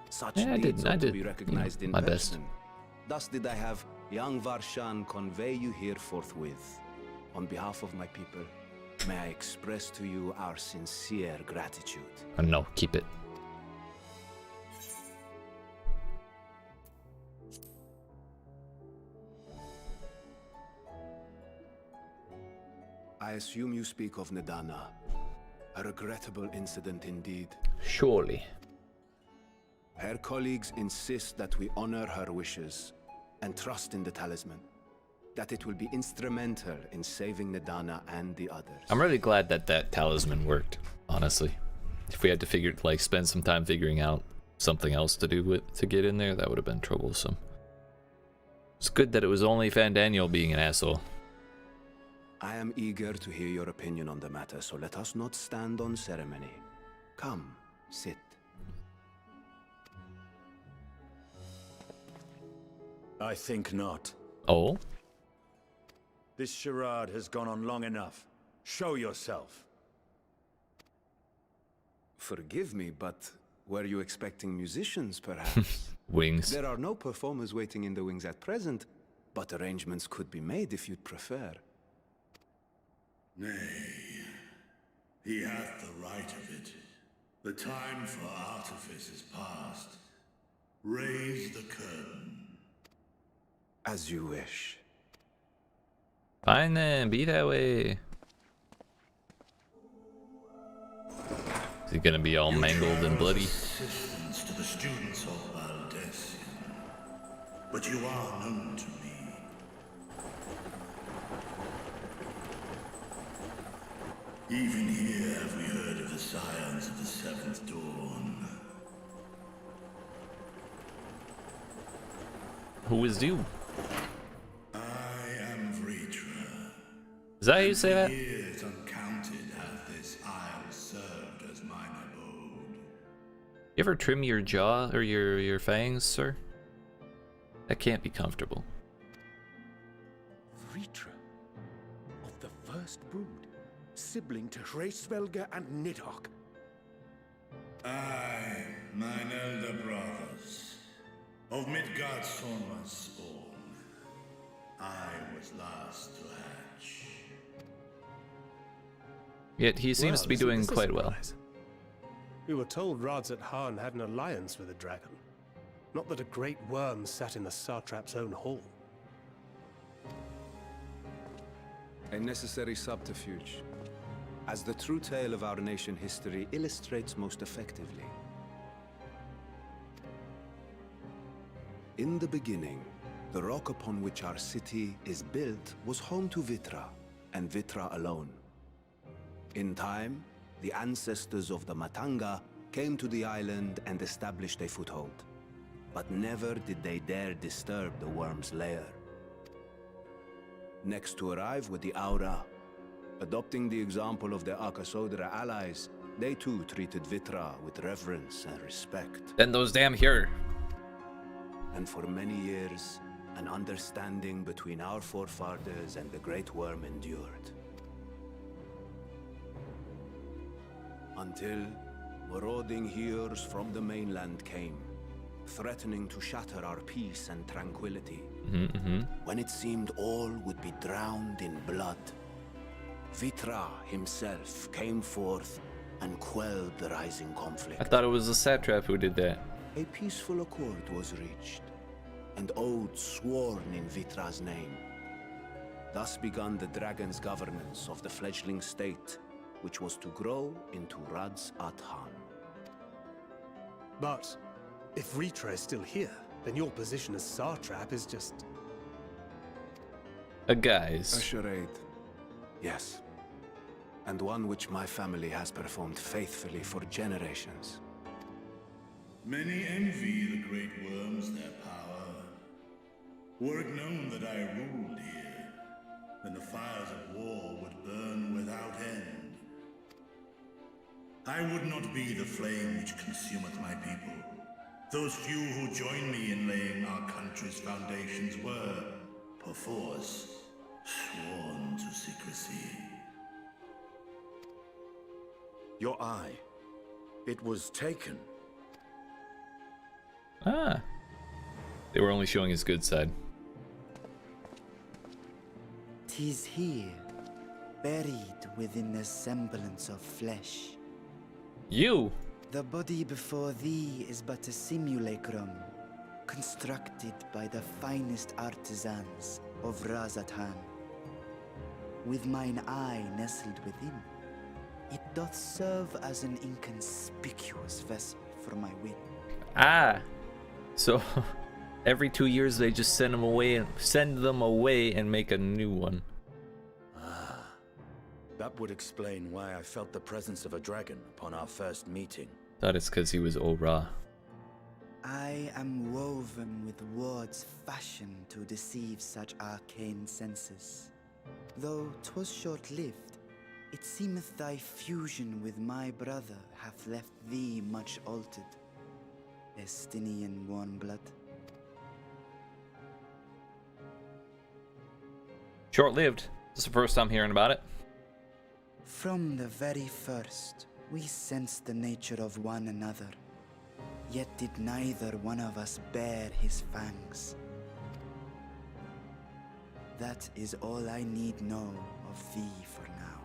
Such deeds ought to be recognized in my person. best. Thus did I have young Varshan convey you here forthwith. On behalf of my people, may I express to you our sincere gratitude. No, keep it. I assume you speak of Nidana. A regrettable incident indeed. Surely. Her colleagues insist that we honor her wishes and trust in the talisman, that it will be instrumental in saving Nidana and the others. I'm really glad that that talisman worked, honestly. If we had to spend some time figuring out something else to do to get in there, that would have been troublesome. It's good that it was only Fandaniel being an asshole. I am eager to hear your opinion on the matter, so let us not stand on ceremony. Come, sit. I think not. Oh? This charade has gone on long enough. Show yourself. Forgive me, but were you expecting musicians, perhaps? Wings. There are no performers waiting in the wings at present, but arrangements could be made if you'd prefer. Nay, he hath the right of it. The time for artifice is past. Raise the curtain. As you wish. Fine then, be that way. Is he gonna be all mangled and bloody? Assistance to the students of Valdesian. But you are known to me. Even here have we heard of the scions of the Seventh Dawn. Who is you? I am Vritra. Is that how you say that? You Years uncounted hath this isle served as mine abode. ever trim your jaw or your fangs, sir? That can't be comfortable. Vritra, of the first brood, sibling to Hraesvelga and Nidhogg. I, mine elder brothers, of Midgard's Sorma's spawn, I was last to hatch. Yet he seems to be doing quite well. We were told Radzat Han had an alliance with a dragon. Not that a great worm sat in the satrap's own hall. A necessary subterfuge, as the true tale of our nation history illustrates most effectively. In the beginning, the rock upon which our city is built was home to Vitra, and Vitra alone. In time, the ancestors of the Matanga came to the island and established a foothold. But never did they dare disturb the worm's lair. Next to arrive were the Aura. Adopting the example of their Akasodra allies, they too treated Vitra with reverence and respect. Then those damn here. And for many years, an understanding between our forefathers and the Great Worm endured. Until marauding heroes from the mainland came, threatening to shatter our peace and tranquility. When it seemed all would be drowned in blood, Vitra himself came forth and quelled the rising conflict. I thought it was the satrap who did that. A peaceful accord was reached, and oaths sworn in Vitra's name. Thus began the dragon's governance of the fledgling state, which was to grow into Radzat Han. But if Vritra is still here, then your position as satrap is just... A guise. A charade, yes. And one which my family has performed faithfully for generations. Many envy the great worms their power. Were it known that I ruled here, then the fires of war would burn without end. I would not be the flame which consumeth my people. Those few who join me in laying our country's foundations were, perforce, sworn to secrecy. Your eye. It was taken. Ah. They were only showing his good side. 'Tis here, buried within the semblance of flesh. You! The body before thee is but a simulacrum, constructed by the finest artisans of Radzat Han. With mine eye nestled within, it doth serve as an inconspicuous vessel for my wit. Ah, so every 2 years they just send them away and make a new one. Ah, that would explain why I felt the presence of a dragon upon our first meeting. Thought it's because he was Ora. I am woven with words fashioned to deceive such arcane senses. Though 'twas short-lived, it seemeth thy fusion with my brother hath left thee much altered. Estinian warm-blood. Short-lived. This is the first time hearing about it. From the very first, we sensed the nature of one another. Yet did neither one of us bear his fangs. That is all I need know of thee for now.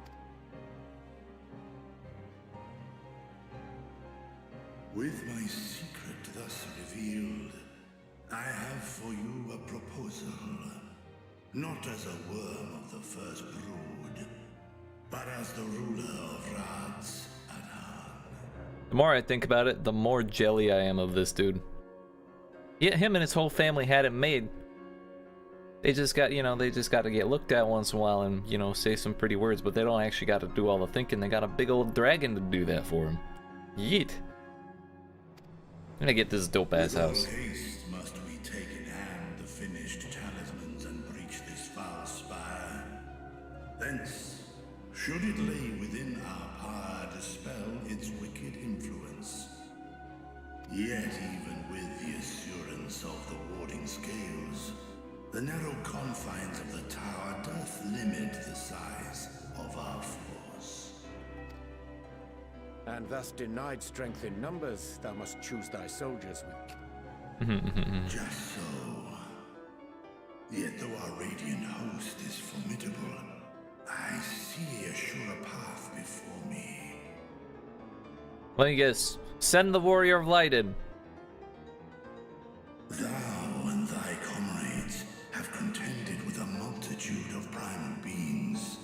With my secret thus revealed, I have for you a proposal. Not as a worm of the first brood, but as the ruler of Rads. The more I think about it, the more jelly I am of this dude. Yet him and his whole family had it made. They just got, they just got to get looked at once in a while and, say some pretty words, but they don't actually got to do all the thinking. They got a big old dragon to do that for them. Yeet. I'm gonna get this dope ass house. With all haste must we take in hand the finished talismans and breach this foul spire. Thence, should it lay within our power, dispel its wicked influence. Yet even with the assurance of the warding scales, the narrow confines of the tower doth limit the size of our force. And thus denied strength in numbers, thou must choose thy soldiers weak. Just so. Yet though our radiant host is formidable, I see a surer path before me. Let me guess. Send the Warrior of Light in. Thou and thy comrades have contended with a multitude of primal beings.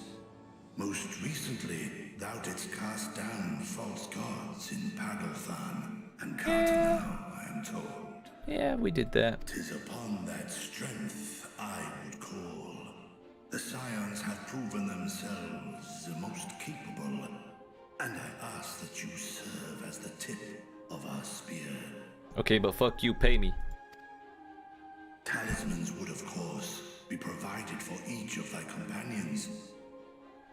Most recently, thou didst cast down false gods in Pagalthan and Cartanau, I am told. Yeah, we did that. 'Tis upon that strength I would call. The Scions have proven themselves the most capable, and I ask that you serve as the tip of our spear. Okay, but fuck you, pay me. Talismans would, of course, be provided for each of thy companions.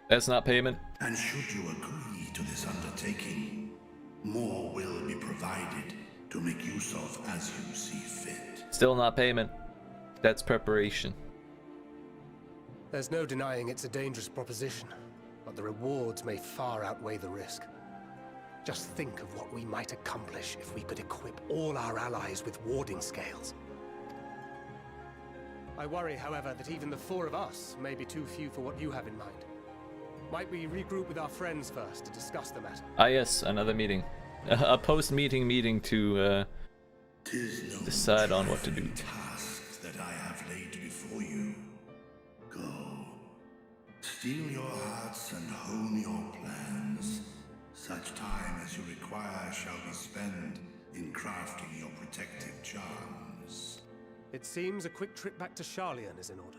That's not payment. And should you agree to this undertaking, more will be provided to make use of as you see fit. Still not payment. That's preparation. There's no denying it's a dangerous proposition, but the rewards may far outweigh the risk. Just think of what we might accomplish if we could equip all our allies with warding scales. I worry, however, that even the four of us may be too few for what you have in mind. Might we regroup with our friends first to discuss the matter? Ah yes, another meeting. A post-meeting meeting to decide on what to do. Tasks that I have laid before you. Go. Steel your hearts and hone your plans. Such time as you require shall be spent in crafting your protective charms. It seems a quick trip back to Sharlayan is in order.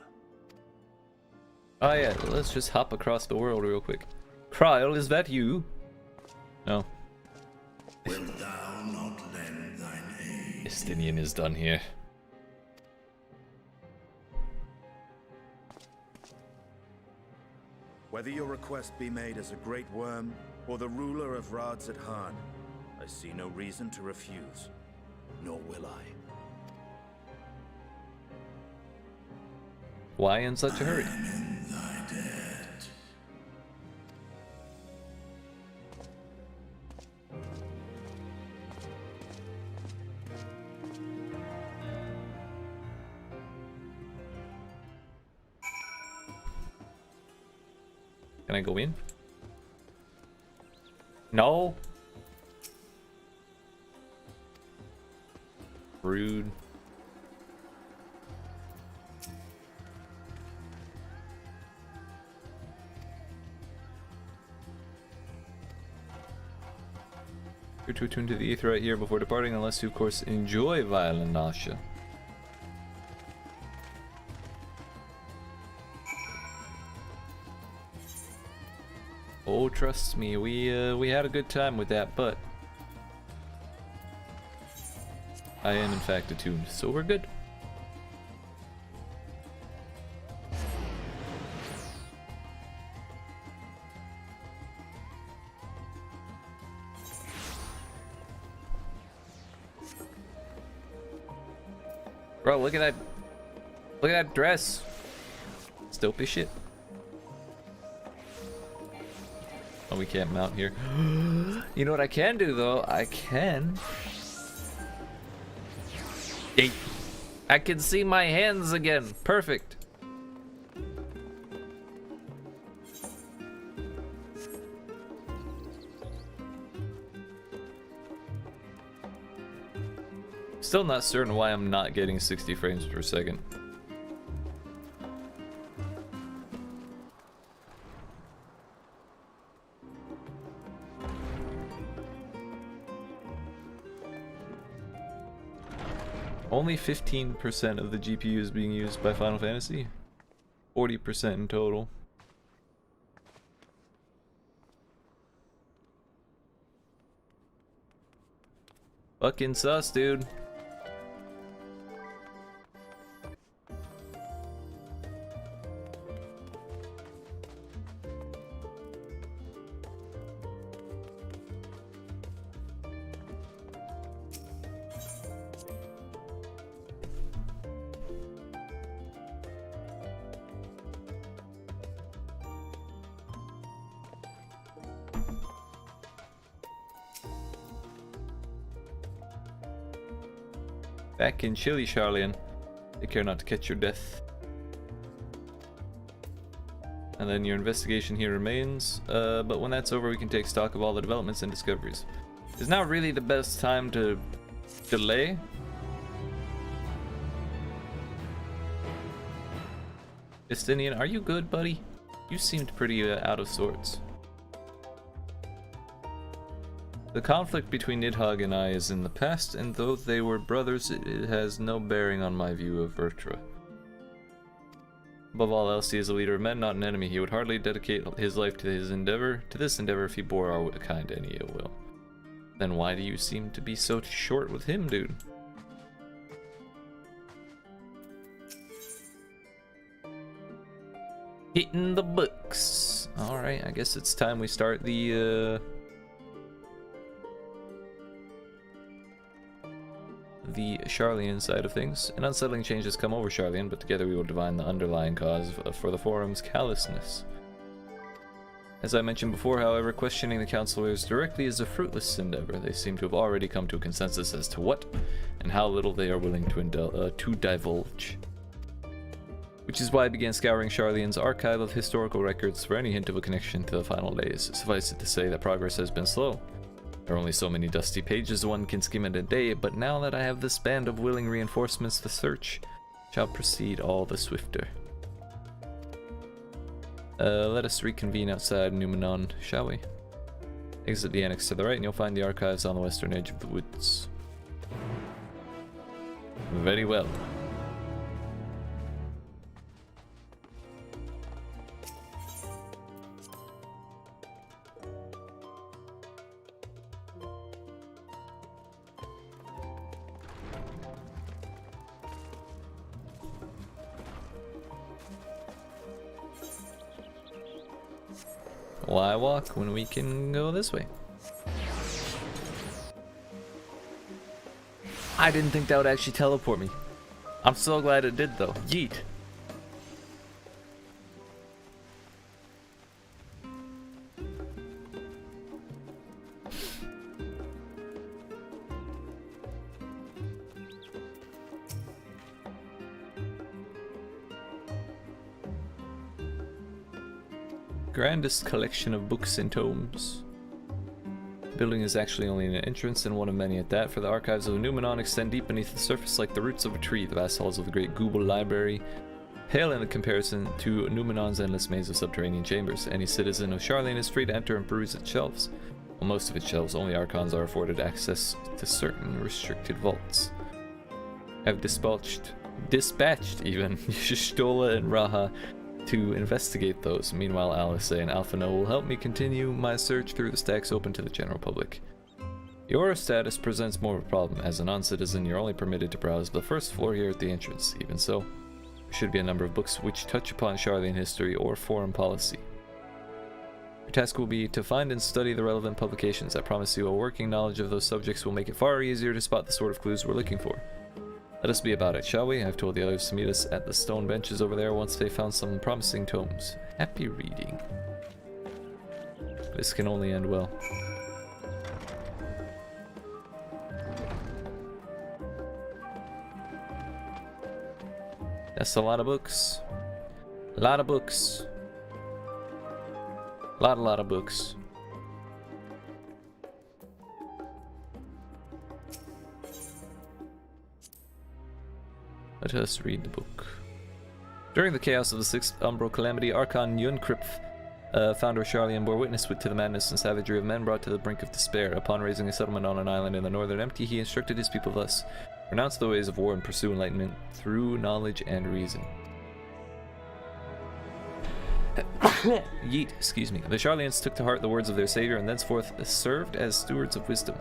Oh yeah, let's just hop across the world real quick. Kryl, is that you? No. Wilt thou not lend thine aid? Estinian is done here. Whether your request be made as a great worm or the ruler of Rads at Han, I see no reason to refuse, nor will I. Why in such a hurry? I am in thy debt. Can I go in? No. Rude. You're to attune to the ether right here before departing, unless you, of course, enjoy violent nausea. Oh, trust me, we had a good time with that, but I am in fact attuned, so we're good. Bro, look at that dress. It's dope as shit. Oh, we can't mount here. You know what I can do though? I can. Hey, I can see my hands again. Perfect. Still not certain why I'm not getting 60 frames per second. Only 15% of the GPU is being used by Final Fantasy. 40% in total. Fucking sus, dude. Back in Chile, Charlian. Take care not to catch your death. And then your investigation here remains. But when that's over, we can take stock of all the developments and discoveries. It's not really the best time to delay. Justinian, are you good, buddy? You seemed pretty out of sorts. The conflict between Nidhogg and I is in the past, and though they were brothers, it has no bearing on my view of Vertra. Above all else, he is a leader of men, not an enemy. He would hardly dedicate his life to this endeavor if he bore our kind any ill will. Then why do you seem to be so short with him, dude? Hitting the books. Alright, I guess it's time we start the Charlian side of things. An unsettling change has come over Charlian, but together we will divine the underlying cause for the forum's callousness. As I mentioned before, however, questioning the counselors directly is a fruitless endeavor. They seem to have already come to a consensus as to what and how little they are willing to divulge. Which is why I began scouring Charlian's archive of historical records for any hint of a connection to the final days. Suffice it to say that progress has been slow. There are only so many dusty pages one can skim in a day, but now that I have this band of willing reinforcements, the search shall proceed all the swifter. Let us reconvene outside Numenon, shall we? Exit the annex to the right and you'll find the archives on the western edge of the woods. Very well. Why walk when we can go this way? I didn't think that would actually teleport me. I'm so glad it did though. Yeet. Grandest collection of books and tomes. The building is actually only an entrance, and one of many at that, for the archives of Numenon extend deep beneath the surface like the roots of a tree. The vast halls of the great Google Library pale in comparison to Numenon's endless maze of subterranean chambers. Any citizen of Charlene is free to enter and peruse its shelves. On most of its shelves, only Archons are afforded access to certain restricted vaults. I've dispatched even Y'shtola and Raha to investigate those. Meanwhile, Alice and Alphino will help me continue my search through the stacks open to the general public. Your status presents more of a problem. As a non-citizen, you're only permitted to browse the first floor here at the entrance. Even so, there should be a number of books which touch upon Sharlayan history or foreign policy. Your task will be to find and study the relevant publications. I promise you a working knowledge of those subjects will make it far easier to spot the sort of clues we're looking for. Let us be about it, shall we? I've told the others to meet us at the stone benches over there once they found some promising tomes. Happy reading. This can only end well. That's a lot of books. A lot of books. Lot of books. Let us read the book. During the chaos of the 6th Umbral Calamity, Archon Yunkripf, founder of Sharlayan, bore witness to the madness and savagery of men brought to the brink of despair. Upon raising a settlement on an island in the northern empty, he instructed his people thus: renounce the ways of war and pursue enlightenment through knowledge and reason. Yeet, excuse me. The Sharlayans took to heart the words of their savior and thenceforth served as stewards of wisdom.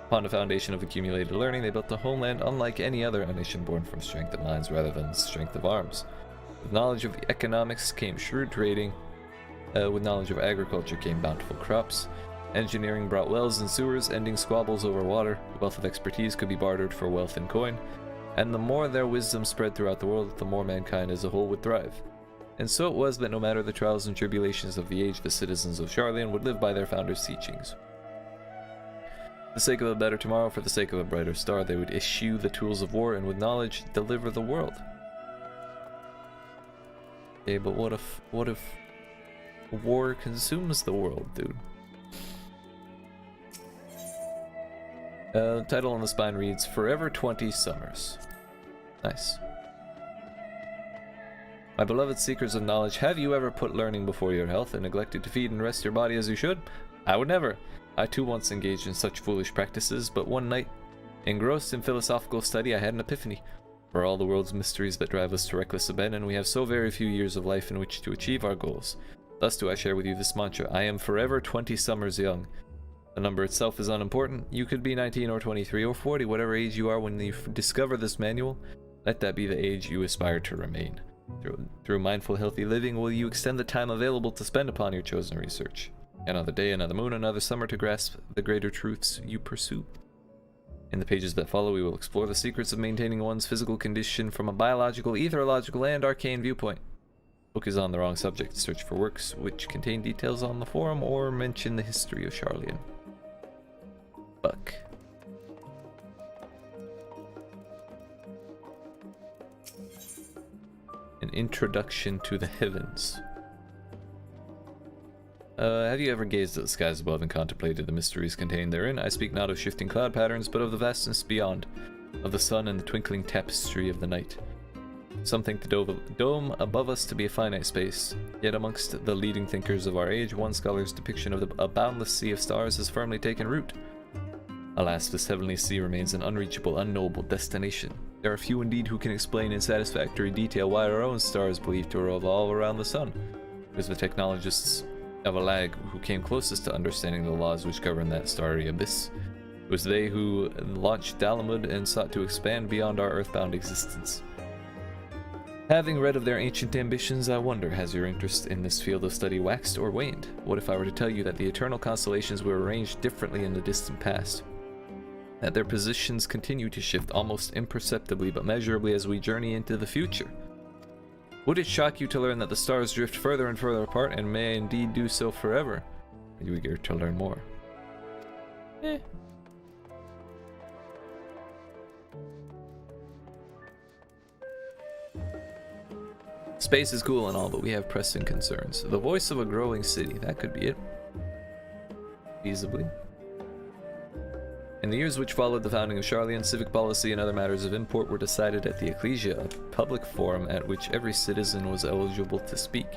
Upon the foundation of accumulated learning, they built a homeland unlike any other, a nation born from strength of minds rather than strength of arms. With knowledge of economics came shrewd trading. With knowledge of agriculture came bountiful crops. Engineering brought wells and sewers, ending squabbles over water. The wealth of expertise could be bartered for wealth and coin. And the more their wisdom spread throughout the world, the more mankind as a whole would thrive. And so it was that no matter the trials and tribulations of the age, the citizens of Sharlayan would live by their founders' teachings. For the sake of a better tomorrow, for the sake of a brighter star, they would eschew the tools of war and with knowledge deliver the world. Okay, but what if war consumes the world, dude? Title on the spine reads, Forever 20 Summers. Nice. My beloved seekers of knowledge, have you ever put learning before your health and neglected to feed and rest your body as you should? I would never. I too once engaged in such foolish practices, but one night, engrossed in philosophical study, I had an epiphany. For all the world's mysteries that drive us to reckless abandon, we have so very few years of life in which to achieve our goals. Thus do I share with you this mantra: I am forever 20 summers young. The number itself is unimportant. You could be 19 or 23 or 40, whatever age you are when you discover this manual. Let that be the age you aspire to remain. Through mindful, healthy living will you extend the time available to spend upon your chosen research. Another day, another moon, another summer to grasp the greater truths you pursue. In the pages that follow, we will explore the secrets of maintaining one's physical condition from a biological, etherological, and arcane viewpoint. Book is on the wrong subject. Search for works which contain details on the forum or mention the history of Sharlayan. Fuck. An introduction to the heavens. Have you ever gazed at the skies above and contemplated the mysteries contained therein? I speak not of shifting cloud patterns, but of the vastness beyond, of the sun and the twinkling tapestry of the night. Some think the dome above us to be a finite space, yet amongst the leading thinkers of our age, one scholar's depiction of a boundless sea of stars has firmly taken root. Alas, this heavenly sea remains an unreachable, unknowable destination. There are few indeed who can explain in satisfactory detail why our own star is believed to revolve around the sun. It was the technologists of a lag who came closest to understanding the laws which govern that starry abyss. It was they who launched Dalamud and sought to expand beyond our earthbound existence. Having read of their ancient ambitions, I wonder, has your interest in this field of study waxed or waned? What if I were to tell you that the eternal constellations were arranged differently in the distant past? That their positions continue to shift almost imperceptibly but measurably as we journey into the future? Would it shock you to learn that the stars drift further and further apart and may indeed do so forever? Are you eager to learn more? Space is cool and all, but we have pressing concerns. The voice of a growing city, that could be it. Feasibly. In the years which followed the founding of Sharlayan, civic policy and other matters of import were decided at the Ecclesia, a public forum at which every citizen was eligible to speak.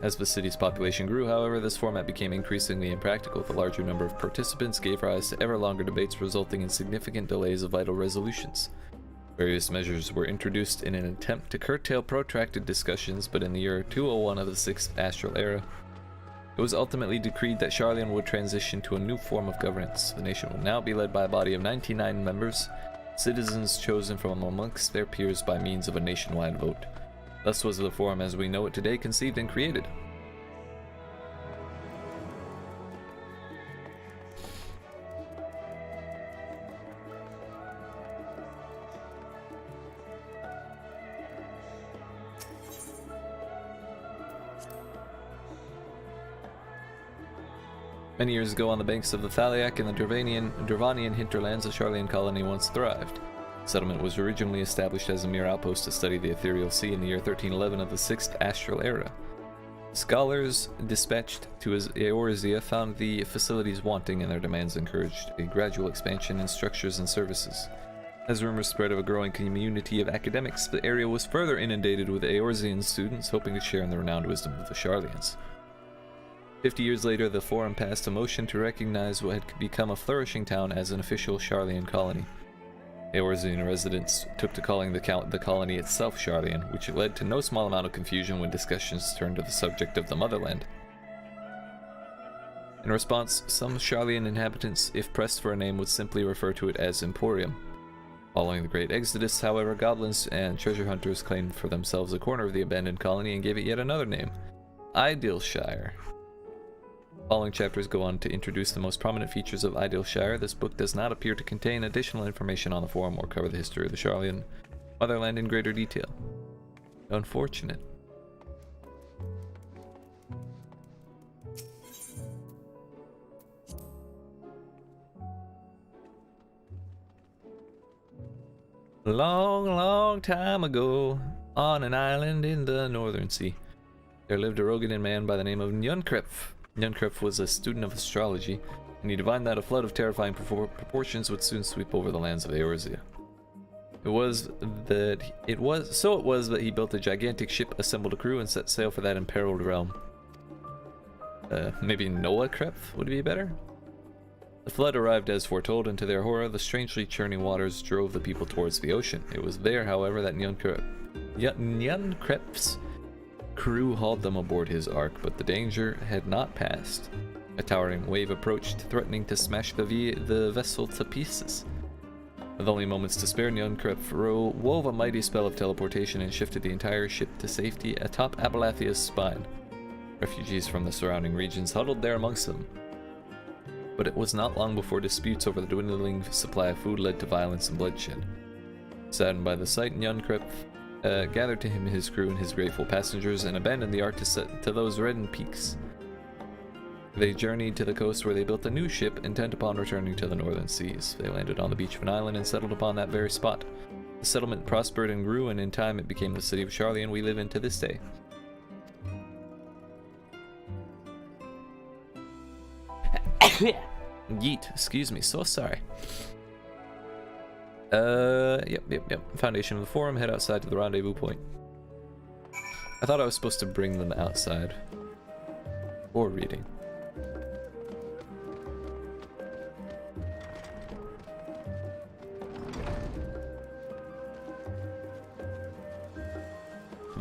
As the city's population grew, however, this format became increasingly impractical. The larger number of participants gave rise to ever longer debates, resulting in significant delays of vital resolutions. Various measures were introduced in an attempt to curtail protracted discussions, but in the year 201 of the 6th Astral Era, it was ultimately decreed that Sharlayan would transition to a new form of governance. The nation would now be led by a body of 99 members, citizens chosen from amongst their peers by means of a nationwide vote. Thus was the forum as we know it today conceived and created. Many years ago, on the banks of the Thaliak in the Dravanian hinterlands, a Sharlayan colony once thrived. The settlement was originally established as a mere outpost to study the ethereal sea in the year 1311 of the 6th Astral Era. Scholars dispatched to Eorzea found the facilities wanting, and their demands encouraged a gradual expansion in structures and services. As rumors spread of a growing community of academics, the area was further inundated with Eorzean students hoping to share in the renowned wisdom of the Sharlayans. 50 years later, the Forum passed a motion to recognize what had become a flourishing town as an official Sharlayan colony. Eorzean residents took to calling the colony itself Sharlayan, which led to no small amount of confusion when discussions turned to the subject of the motherland. In response, some Sharlayan inhabitants, if pressed for a name, would simply refer to it as Emporium. Following the Great Exodus, however, goblins and treasure hunters claimed for themselves a corner of the abandoned colony and gave it yet another name, Idylshire. Following chapters go on to introduce the most prominent features of Idylshire. This book does not appear to contain additional information on the forum or cover the history of the Sharlayan motherland in greater detail. Unfortunate. Long time ago, on an island in the Northern Sea, there lived a Rogadan man by the name of Nyunkref. Nyunkref was a student of astrology, and he divined that a flood of terrifying proportions would soon sweep over the lands of Eorzea. It was that he built a gigantic ship, assembled a crew, and set sail for that imperiled realm. Maybe Noah Kref would be better? The flood arrived as foretold, and to their horror, the strangely churning waters drove the people towards the ocean. It was there, however, that Nyunkref's crew hauled them aboard his ark, but the danger had not passed. A towering wave approached, threatening to smash the vessel to pieces. With only moments to spare, Nyunkref wove a mighty spell of teleportation and shifted the entire ship to safety atop Abalathia's spine. Refugees from the surrounding regions huddled there amongst them. But it was not long before disputes over the dwindling supply of food led to violence and bloodshed. Saddened by the sight, Nyunkref gathered to him his crew and his grateful passengers and abandoned the ark to those reddened peaks. They journeyed to the coast where they built a new ship, intent upon returning to the northern seas. They landed on the beach of an island and settled upon that very spot. The settlement prospered and grew, and in time it became the city of Sharlayan we live in to this day. Yeet, excuse me, so sorry. Yep. Foundation of the forum, head outside to the rendezvous point. I thought I was supposed to bring them outside. Or reading.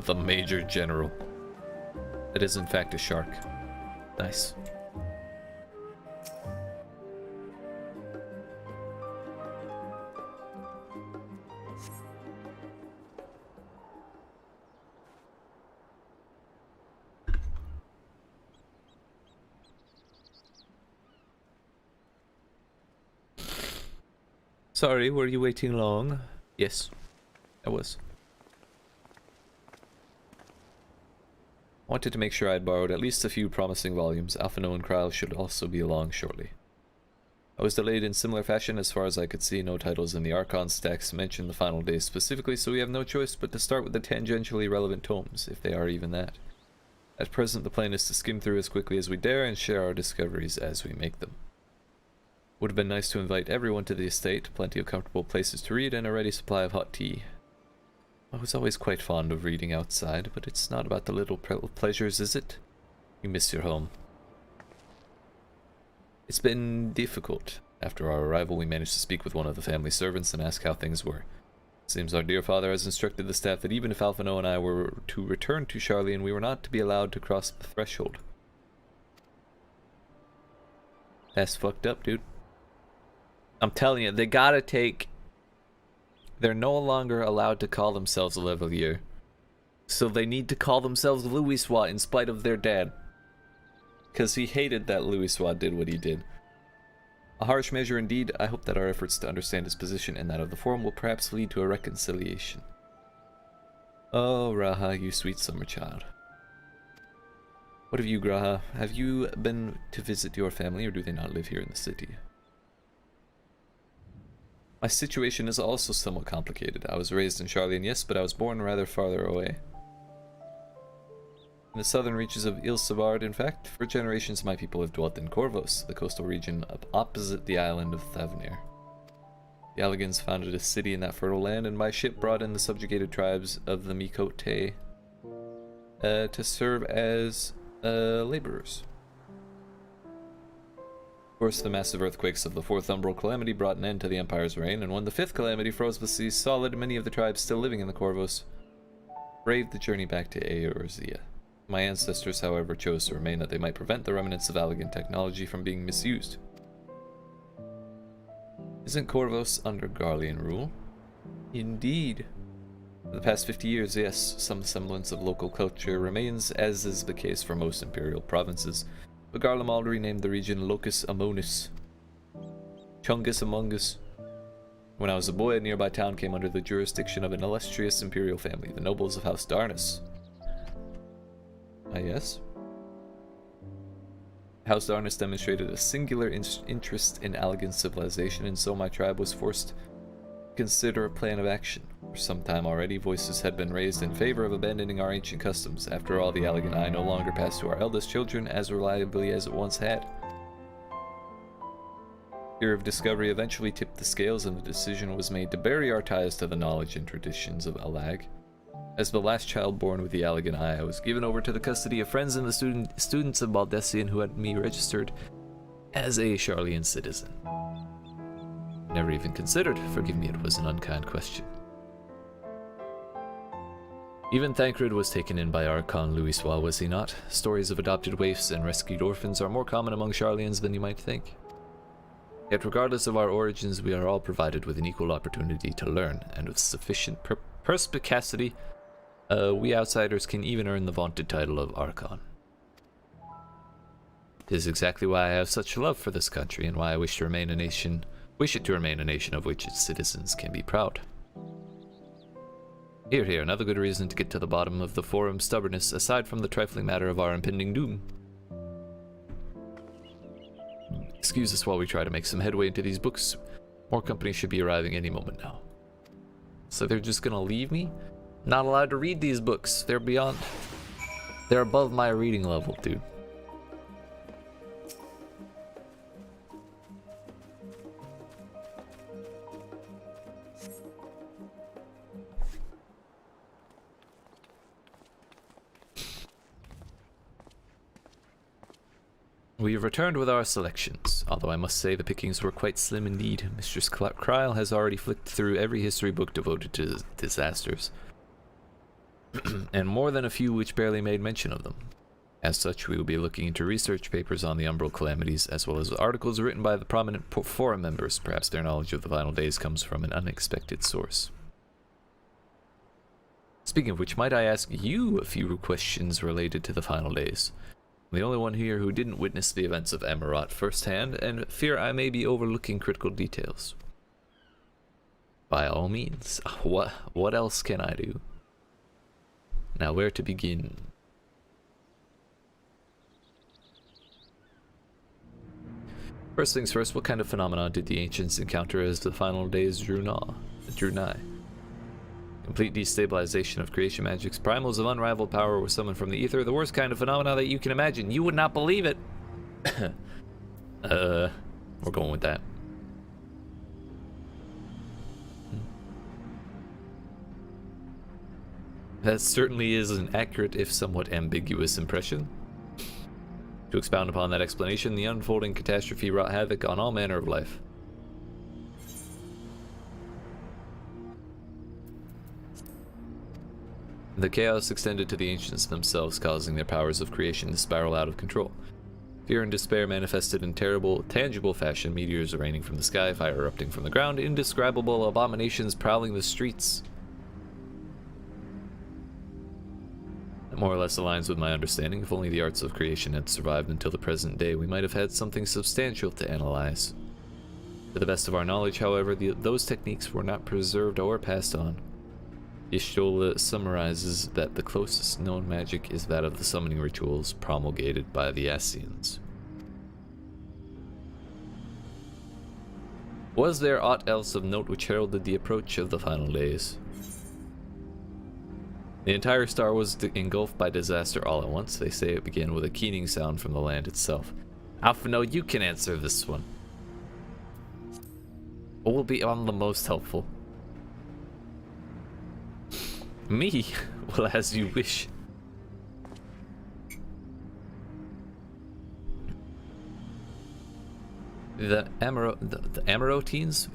The Major General. It is in fact a shark. Nice. Sorry, were you waiting long? Yes, I was. Wanted to make sure I'd borrowed at least a few promising volumes. Alphino and Kryl should also be along shortly. I was delayed in similar fashion as far as I could see. No titles in the Archon stacks mention the final days specifically, so we have no choice but to start with the tangentially relevant tomes, if they are even that. At present, the plan is to skim through as quickly as we dare and share our discoveries as we make them. Would have been nice to invite everyone to the estate, plenty of comfortable places to read, and a ready supply of hot tea. I was always quite fond of reading outside, but it's not about the little pleasures, is it? You miss your home. It's been difficult. After our arrival, we managed to speak with one of the family servants and ask how things were. It seems our dear father has instructed the staff that even if Alphino and I were to return to Sharlayan, we were not to be allowed to cross the threshold. That's fucked up, dude. I'm telling you, they gotta take... They're no longer allowed to call themselves a Levelier. So they need to call themselves Louisois in spite of their dad. Because he hated that Louisois did what he did. A harsh measure indeed. I hope that our efforts to understand his position and that of the Forum will perhaps lead to a reconciliation. Oh, Raha, you sweet summer child. What of you, Graha? Have you been to visit your family, or do they not live here in the city? My situation is also somewhat complicated. I was raised in Sharlayan, yes, but I was born rather farther away. In the southern reaches of Ilsabard, in fact, for generations my people have dwelt in Corvos, the coastal region opposite the island of Thavnair. The Alligans founded a city in that fertile land, and by ship brought in the subjugated tribes of the Mikote to serve as laborers. Of course, the massive earthquakes of the Fourth Umbral Calamity brought an end to the Empire's reign, and when the Fifth Calamity froze the seas solid, many of the tribes still living in the Corvos braved the journey back to Eorzea. My ancestors, however, chose to remain that they might prevent the remnants of Allagan technology from being misused. Isn't Corvos under Garlean rule? Indeed. For the past 50 years, yes, some semblance of local culture remains, as is the case for most imperial provinces, but Garlemald renamed the region Locus Amonis. Chungus among us. When I was a boy, a nearby town came under the jurisdiction of an illustrious imperial family, the nobles of House Darnus. Ah, yes? House Darnus demonstrated a singular interest in Allagan civilization, and so my tribe was forced to consider a plan of action. For some time already, voices had been raised in favor of abandoning our ancient customs. After all, the Allagan eye no longer passed to our eldest children as reliably as it once had. Fear of discovery eventually tipped the scales, and the decision was made to bury our ties to the knowledge and traditions of Allag. As the last child born with the Allagan eye, I was given over to the custody of friends and the students of Baldessian who had me registered as a Sharlayan citizen. Never even considered. Forgive me, it was an unkind question. Even Thancred was taken in by Archon Louisois, was he not? Stories of adopted waifs and rescued orphans are more common among Sharlayans than you might think. Yet regardless of our origins, we are all provided with an equal opportunity to learn, and with sufficient perspicacity, we outsiders can even earn the vaunted title of Archon. It is exactly why I have such love for this country, and why I wish it to remain a nation of which its citizens can be proud. Here, another good reason to get to the bottom of the Forum's stubbornness, aside from the trifling matter of our impending doom. Excuse us while we try to make some headway into these books. More companies should be arriving any moment now. So they're just gonna leave me? Not allowed to read these books. They're above my reading level, dude. We have returned with our selections, although I must say the pickings were quite slim indeed. Mistress Kryle has already flicked through every history book devoted to disasters, and more than a few which barely made mention of them. As such, we will be looking into research papers on the Umbral calamities, as well as articles written by the prominent forum members. Perhaps their knowledge of the final days comes from an unexpected source. Speaking of which, might I ask you a few questions related to the final days? I'm the only one here who didn't witness the events of Amarat firsthand, and fear I may be overlooking critical details. By all means, what else can I do? Now, where to begin? First things first, what kind of phenomena did the ancients encounter as the final days drew nigh? Complete destabilization of creation magics. Primals of unrivaled power were summoned from the ether. The worst kind of phenomena that you can imagine. You would not believe it. We're going with that. That certainly is an accurate, if somewhat ambiguous, impression. To expound upon that explanation, the unfolding catastrophe wrought havoc on all manner of life. The chaos extended to the ancients themselves, causing their powers of creation to spiral out of control. Fear and despair manifested in terrible, tangible fashion, meteors raining from the sky, fire erupting from the ground, indescribable abominations prowling the streets. That more or less aligns with my understanding. If only the arts of creation had survived until the present day, we might have had something substantial to analyze. To the best of our knowledge, however, those techniques were not preserved or passed on. Y'shtola summarizes that the closest known magic is that of the summoning rituals promulgated by the Ascians. Was there aught else of note which heralded the approach of the final days? The entire star was engulfed by disaster all at once. They say it began with a keening sound from the land itself. Alphino, you can answer this one. What will be on the most helpful? Me? Well, as you wish. The Amarotines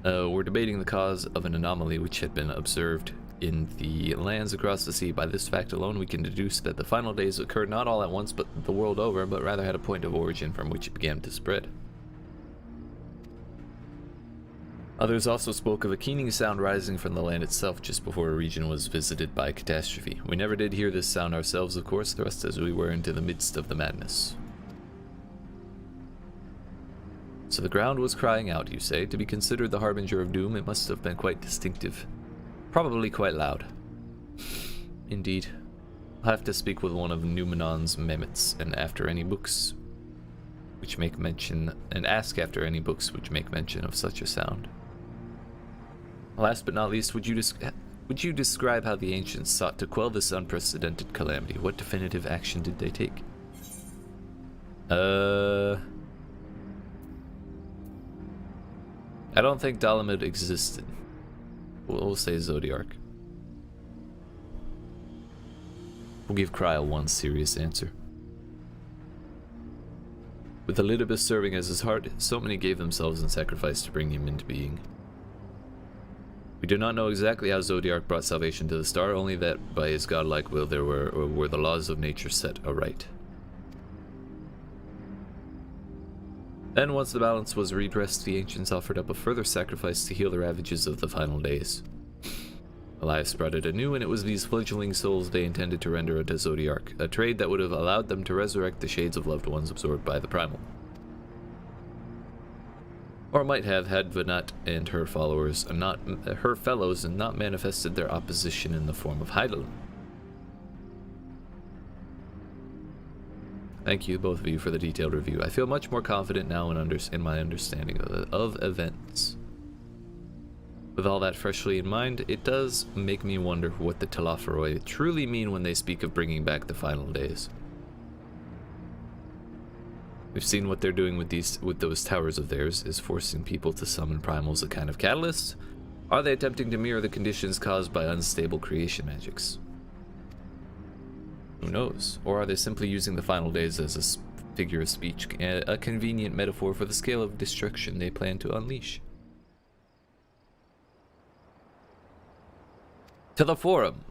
were debating the cause of an anomaly which had been observed in the lands across the sea. By this fact alone, we can deduce that the final days occurred not all at once, but the world over, but rather had a point of origin from which it began to spread. Others also spoke of a keening sound rising from the land itself just before a region was visited by catastrophe. We never did hear this sound ourselves, of course, thrust as we were into the midst of the madness. So the ground was crying out, you say? To be considered the harbinger of doom, it must have been quite distinctive. Probably quite loud. Indeed. I'll have to speak with one of Numenon's Mehmets, and after any books which make mention, and ask after any books which make mention of such a sound. Last but not least, would you describe how the ancients sought to quell this unprecedented calamity? What definitive action did they take? I don't think Dalamud existed. We'll say Zodiark. We'll give Kryl one serious answer. With Elidibus serving as his heart, so many gave themselves in sacrifice to bring him into being. We do not know exactly how Zodiark brought salvation to the star, only that by his godlike will there were the laws of nature set aright. Then, once the balance was redressed, the ancients offered up a further sacrifice to heal the ravages of the final days. Elias spread it anew, and it was these fledgling souls they intended to render to Zodiark, a trade that would have allowed them to resurrect the shades of loved ones absorbed by the primal. Or might have, had Vanat and her followers, her fellows, not manifested their opposition in the form of Hydaelyn. Thank you, both of you, for the detailed review. I feel much more confident now in my understanding of events. With all that freshly in mind, it does make me wonder what the Telophoroi truly mean when they speak of bringing back the final days. We've seen what they're doing with those towers of theirs, is forcing people to summon primals, a kind of catalyst. Are they attempting to mirror the conditions caused by unstable creation magics? Who knows? Or are they simply using the final days as a figure of speech, a convenient metaphor for the scale of destruction they plan to unleash? To the forum!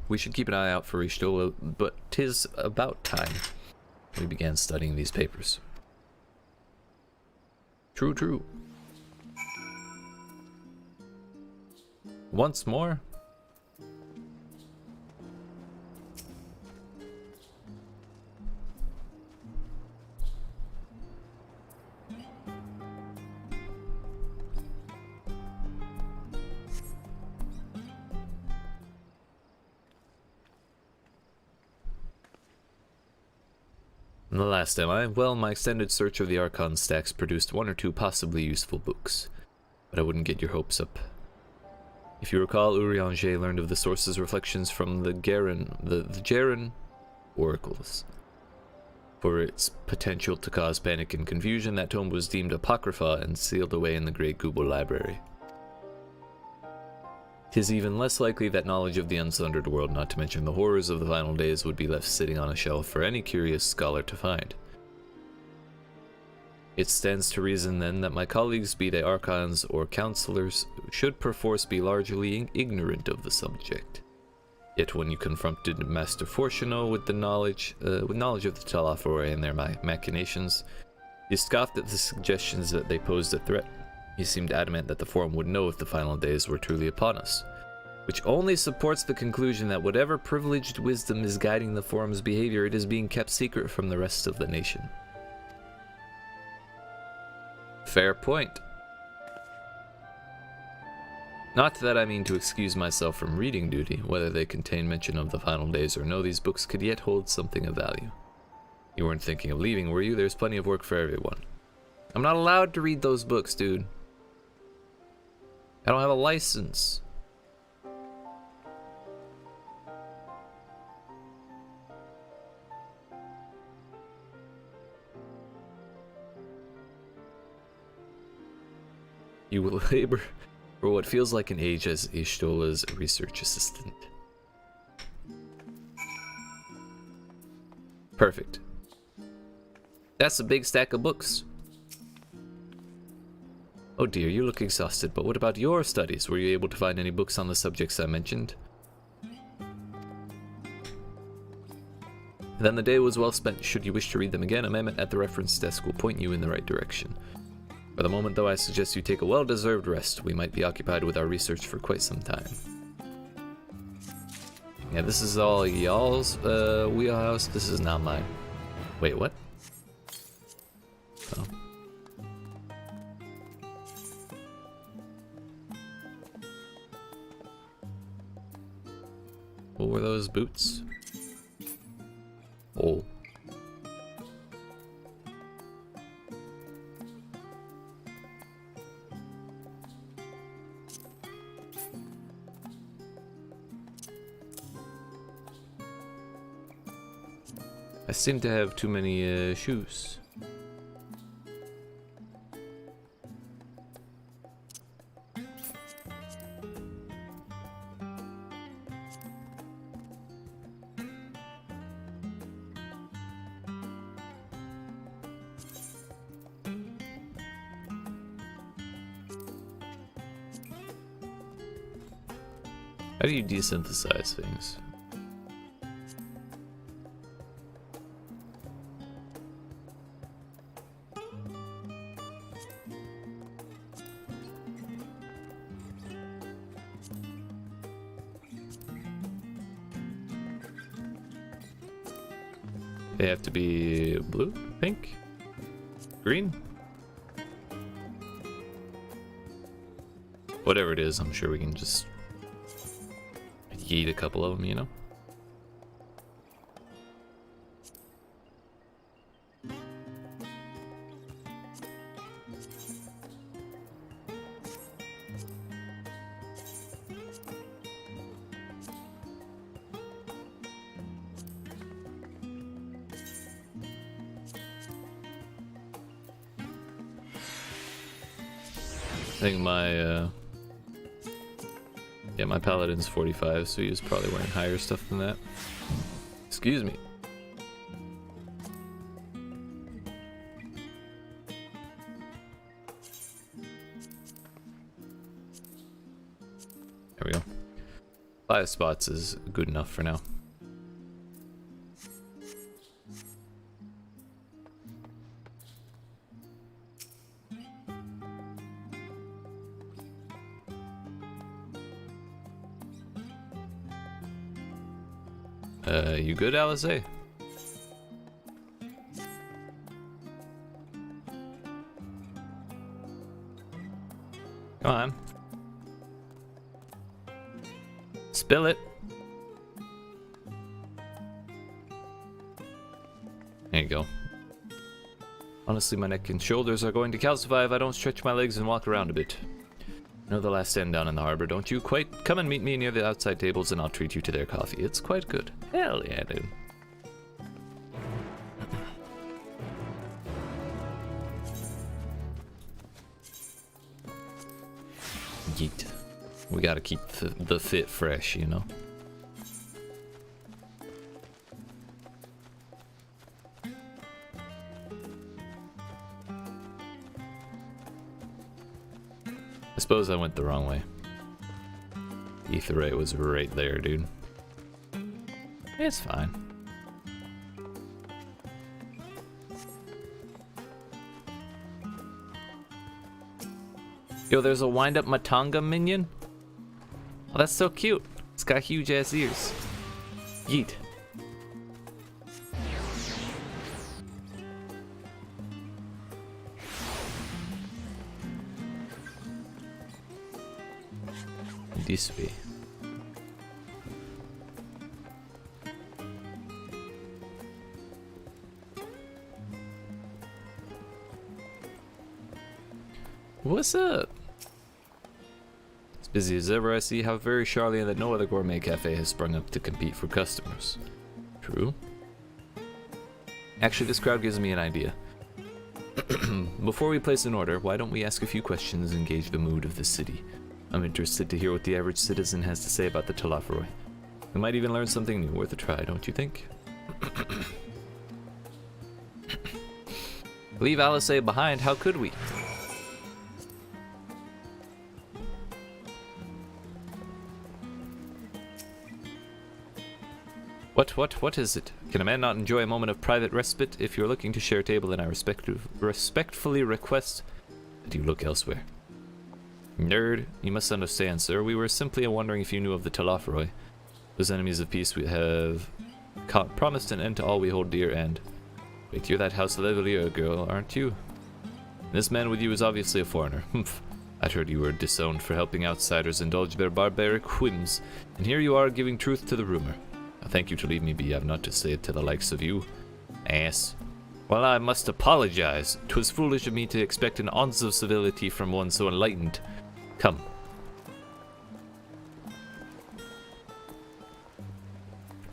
We should keep an eye out for Y'shtola, but 'tis about time we began studying these papers. True, true. Once more? The last am I? Well, my extended search of the Archon stacks produced one or two possibly useful books, but I wouldn't get your hopes up. If you recall, Urianger learned of the source's reflections from the Jaren oracles. For its potential to cause panic and confusion, that tome was deemed apocrypha and sealed away in the Great Google Library. 'Tis even less likely that knowledge of the unsundered world, not to mention the horrors of the final days, would be left sitting on a shelf for any curious scholar to find. It stands to reason then that my colleagues, be they archons or counselors, should perforce be largely ignorant of the subject. Yet when you confronted Master Fortuno with the knowledge of the Talaphore and their machinations, he scoffed at the suggestions that they posed a threat. He seemed adamant that the Forum would know if the final days were truly upon us, which only supports the conclusion that whatever privileged wisdom is guiding the Forum's behavior, it is being kept secret from the rest of the nation. Fair point. Not that I mean to excuse myself from reading duty. Whether they contain mention of the final days or no, these books could yet hold something of value. You weren't thinking of leaving, were you? There's plenty of work for everyone. I'm not allowed to read those books, dude. I don't have a license. You will labor for what feels like an age as Ishtola's research assistant. Perfect. That's a big stack of books. Oh dear, you look exhausted, but what about your studies? Were you able to find any books on the subjects I mentioned? Then the day was well spent. Should you wish to read them again, a memo at the reference desk will point you in the right direction. For the moment, though, I suggest you take a well-deserved rest. We might be occupied with our research for quite some time. Yeah, this is all y'all's wheelhouse. This is not mine. Wait, what? Oh. What were those boots? Oh. I seem to have too many shoes. How do you desynthesize things? They have to be blue, pink, green? Whatever it is, I'm sure we can just yeet a couple of them, you know? I think my yeah, my paladin's 45, so he's probably wearing higher stuff than that. Excuse me. There we go. 5 spots is good enough for now. You good, Alice? Come on. Spill it. There you go. Honestly, my neck and shoulders are going to calcify if I don't stretch my legs and walk around a bit. You know the last stand down in the harbor, don't you? Quite. Come and meet me near the outside tables and I'll treat you to their coffee. It's quite good. Hell yeah, dude. Yeet. We gotta keep the fit fresh, you know? I suppose I went the wrong way. Aetherite was right there, dude. It's fine. Yo, there's a wind-up Matanga minion? Oh, that's so cute. It's got huge-ass ears. Yeet. This way. What's up? As busy as ever, I see how very Charlian that no other gourmet cafe has sprung up to compete for customers. True. Actually, this crowd gives me an idea. Before we place an order, why don't we ask a few questions and gauge the mood of the city? I'm interested to hear what the average citizen has to say about the Thavnair. We might even learn something new, worth a try, don't you think? Leave Alice behind, how could we? What is it? Can a man not enjoy a moment of private respite? If you're looking to share a table, then I respectfully request that you look elsewhere. Nerd, you must understand, sir. We were simply wondering if you knew of the Thavnair. Those enemies of peace we have promised an end to all we hold dear and... Wait, you're that House Levelier girl, aren't you? This man with you is obviously a foreigner. Humph. I'd heard you were disowned for helping outsiders indulge their barbaric whims, and here you are giving truth to the rumor. Thank you to leave me be, I've not to say it to the likes of you. Ass. Well, I must apologize. 'Twas foolish of me to expect an ounce of civility from one so enlightened. Come.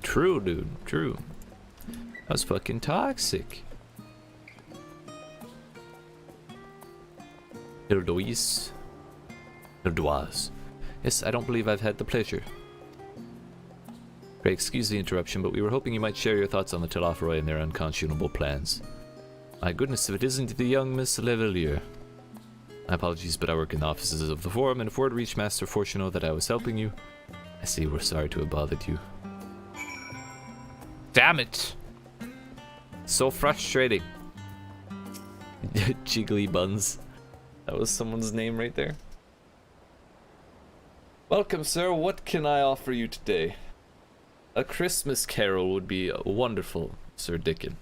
True, dude. True. That was fucking toxic. Ildoise. Ildoise. Yes, I don't believe I've had the pleasure. Pray excuse the interruption, but we were hoping you might share your thoughts on the Thavnair and their unconscionable plans. My goodness, if it isn't the young Miss Levelier. My apologies, but I work in the offices of the Forum, and if word reached Master Fortuno that I was helping you, I see we're sorry to have bothered you. Damn it! So frustrating. Jiggly Buns. That was someone's name right there. Welcome, sir. What can I offer you today? A Christmas carol would be wonderful, Sir Dickon.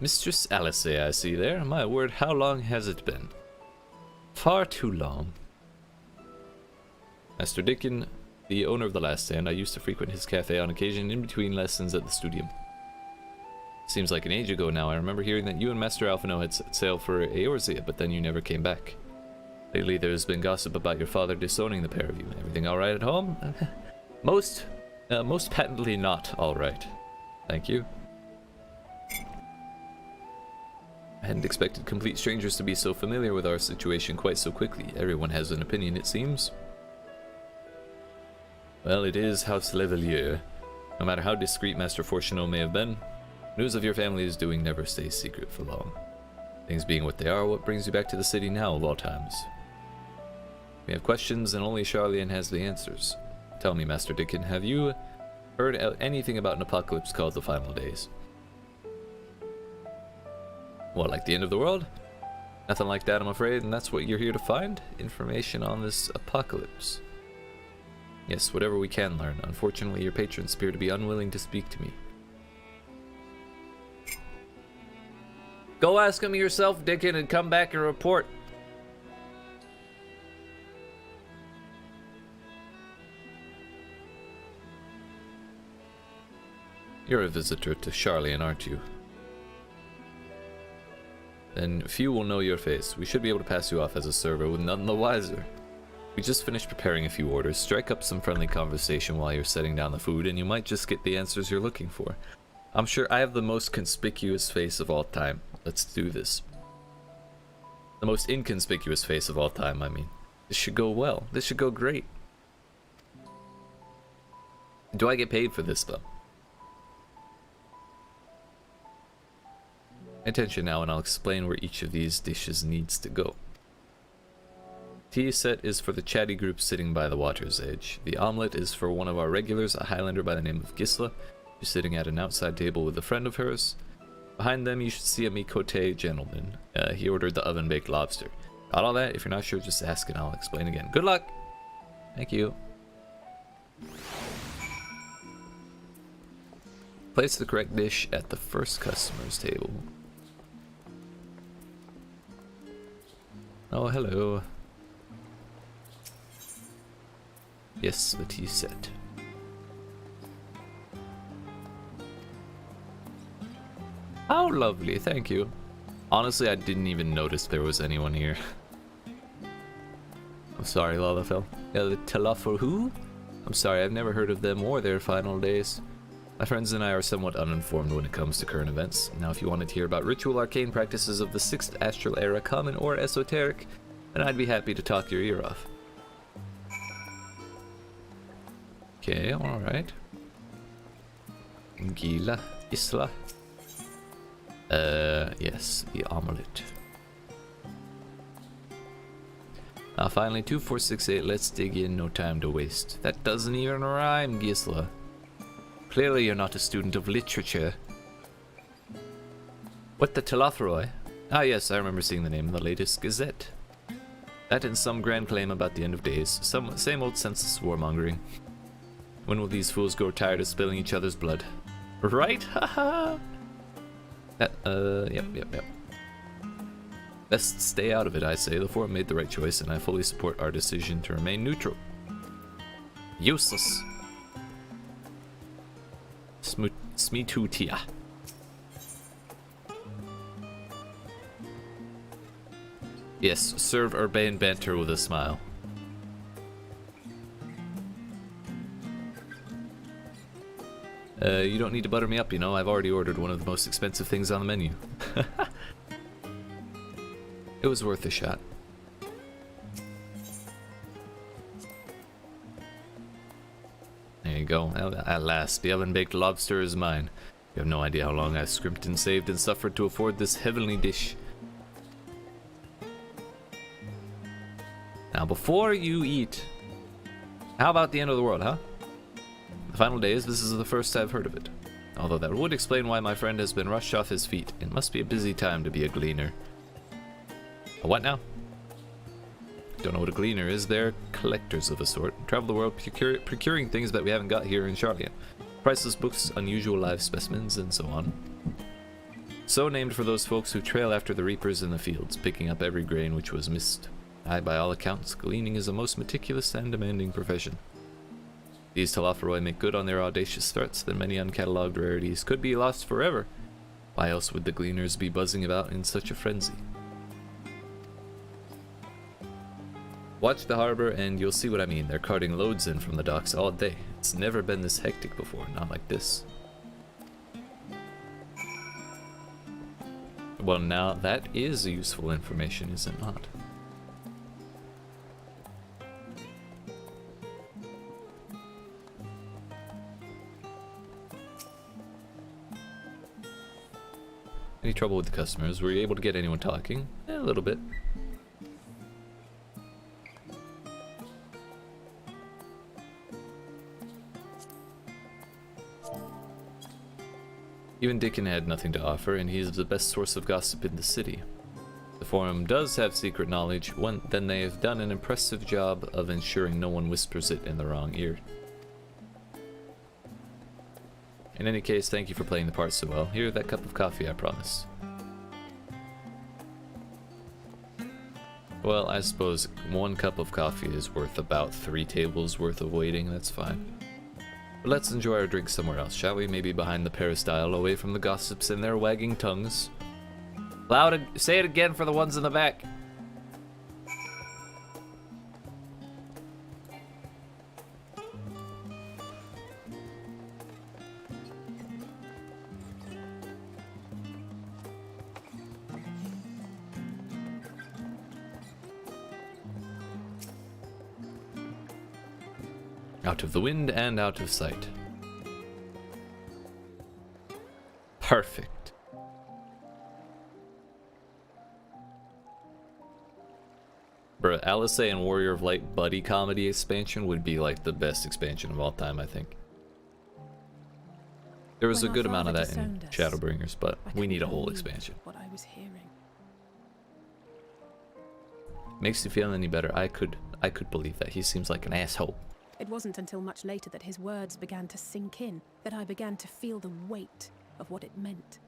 Mistress Alice, I see there. My word, how long has it been? Far too long. Master Dickon, the owner of the Last Stand, I used to frequent his cafe on occasion in between lessons at the studium. Seems like an age ago now. I remember hearing that you and Master Alphino had set sail for Eorzea, but then you never came back. Lately there's been gossip about your father disowning the pair of you. Everything alright at home? Most patently not alright. Thank you. I hadn't expected complete strangers to be so familiar with our situation quite so quickly. Everyone has an opinion, it seems. Well, it is House Levelier. No matter how discreet Master Fortuno may have been, news of your family's doing never stays secret for long. Things being what they are, what brings you back to the city now of all times? We have questions, and only Charlian has the answers. Tell me, Master Dickon, have you heard anything about an apocalypse called the Final Days? What, like the end of the world? Nothing like that, I'm afraid, and that's what you're here to find? Information on this apocalypse. Yes, whatever we can learn. Unfortunately, your patrons appear to be unwilling to speak to me. Go ask him yourself, Dickon, and come back and report. You're a visitor to Charlian, aren't you? Then few will know your face. We should be able to pass you off as a server with none the wiser. We just finished preparing a few orders. Strike up some friendly conversation while you're setting down the food, and you might just get the answers you're looking for. I'm sure I have the most conspicuous face of all time. Let's do this. The most inconspicuous face of all time, I mean. This should go well. This should go great. Do I get paid for this, though? Pay attention now, and I'll explain where each of these dishes needs to go. Tea set is for the chatty group sitting by the water's edge. The omelette is for one of our regulars, a Highlander by the name of Gisla, who's sitting at an outside table with a friend of hers. Behind them, you should see a Mikote gentleman. He ordered the oven-baked lobster. Got all that? If you're not sure, just ask and I'll explain again. Good luck! Thank you. Place the correct dish at the first customer's table. Oh, hello. Yes, the tea set. How lovely, thank you. Honestly, I didn't even notice there was anyone here. I'm sorry, Lalafell. Yeah, the Talafor who? I'm sorry, I've never heard of them or their final days. My friends and I are somewhat uninformed when it comes to current events. Now, if you wanted to hear about ritual arcane practices of the 6th Astral Era, common or esoteric, then I'd be happy to talk your ear off. Okay, alright. Gila, Isla. Yes, the omelette. Now finally, 2468, let's dig in, no time to waste. That doesn't even rhyme, Gisla. Clearly you're not a student of literature. What the Telathroi? Ah yes, I remember seeing the name in the latest Gazette. That and some grand claim about the end of days. Same old senseless warmongering. When will these fools grow tired of spilling each other's blood? Right? Haha! Yep. Best stay out of it, I say. The forum made the right choice, and I fully support our decision to remain neutral. Useless. Smitutia. Yes, serve urbane banter with a smile. You don't need to butter me up, you know. I've already ordered one of the most expensive things on the menu. It was worth a shot. There you go. At last, the oven-baked lobster is mine. You have no idea how long I've scrimped and saved and suffered to afford this heavenly dish. Now, before you eat, how about the end of the world, huh? The final days, this is the first I've heard of it. Although that would explain why my friend has been rushed off his feet. It must be a busy time to be a gleaner. A what now? Don't know what a gleaner is. They're collectors of a sort. Travel the world procuring things that we haven't got here in Charlia. Priceless books, unusual live specimens, and so on. So named for those folks who trail after the reapers in the fields, picking up every grain which was missed. Aye, by all accounts, gleaning is a most meticulous and demanding profession. These Telathroi make good on their audacious threats that many uncatalogued rarities could be lost forever. Why else would the gleaners be buzzing about in such a frenzy? Watch the harbor and you'll see what I mean. They're carting loads in from the docks all day. It's never been this hectic before, not like this. Well, now that is useful information, is it not? Any trouble with the customers? Were you able to get anyone talking? A little bit. Even Dickon had nothing to offer, and he's the best source of gossip in the city. The forum does have secret knowledge, then they have done an impressive job of ensuring no one whispers it in the wrong ear. In any case, thank you for playing the part so well. Here, that cup of coffee, I promise. Well, I suppose 1 cup of coffee is worth about 3 tables worth of waiting, that's fine. But let's enjoy our drink somewhere else, shall we? Maybe behind the peristyle, away from the gossips and their wagging tongues. Loud, say it again for the ones in the back. Out of the wind and out of sight. Perfect. Bruh, Alisei and Warrior of Light buddy comedy expansion would be like the best expansion of all time, I think. There was a good amount of that in Shadowbringers, but we need a whole expansion. What I was hearing. Makes you feel any better? I could believe that. He seems like an asshole. It wasn't until much later that his words began to sink in that I began to feel the weight of what it meant.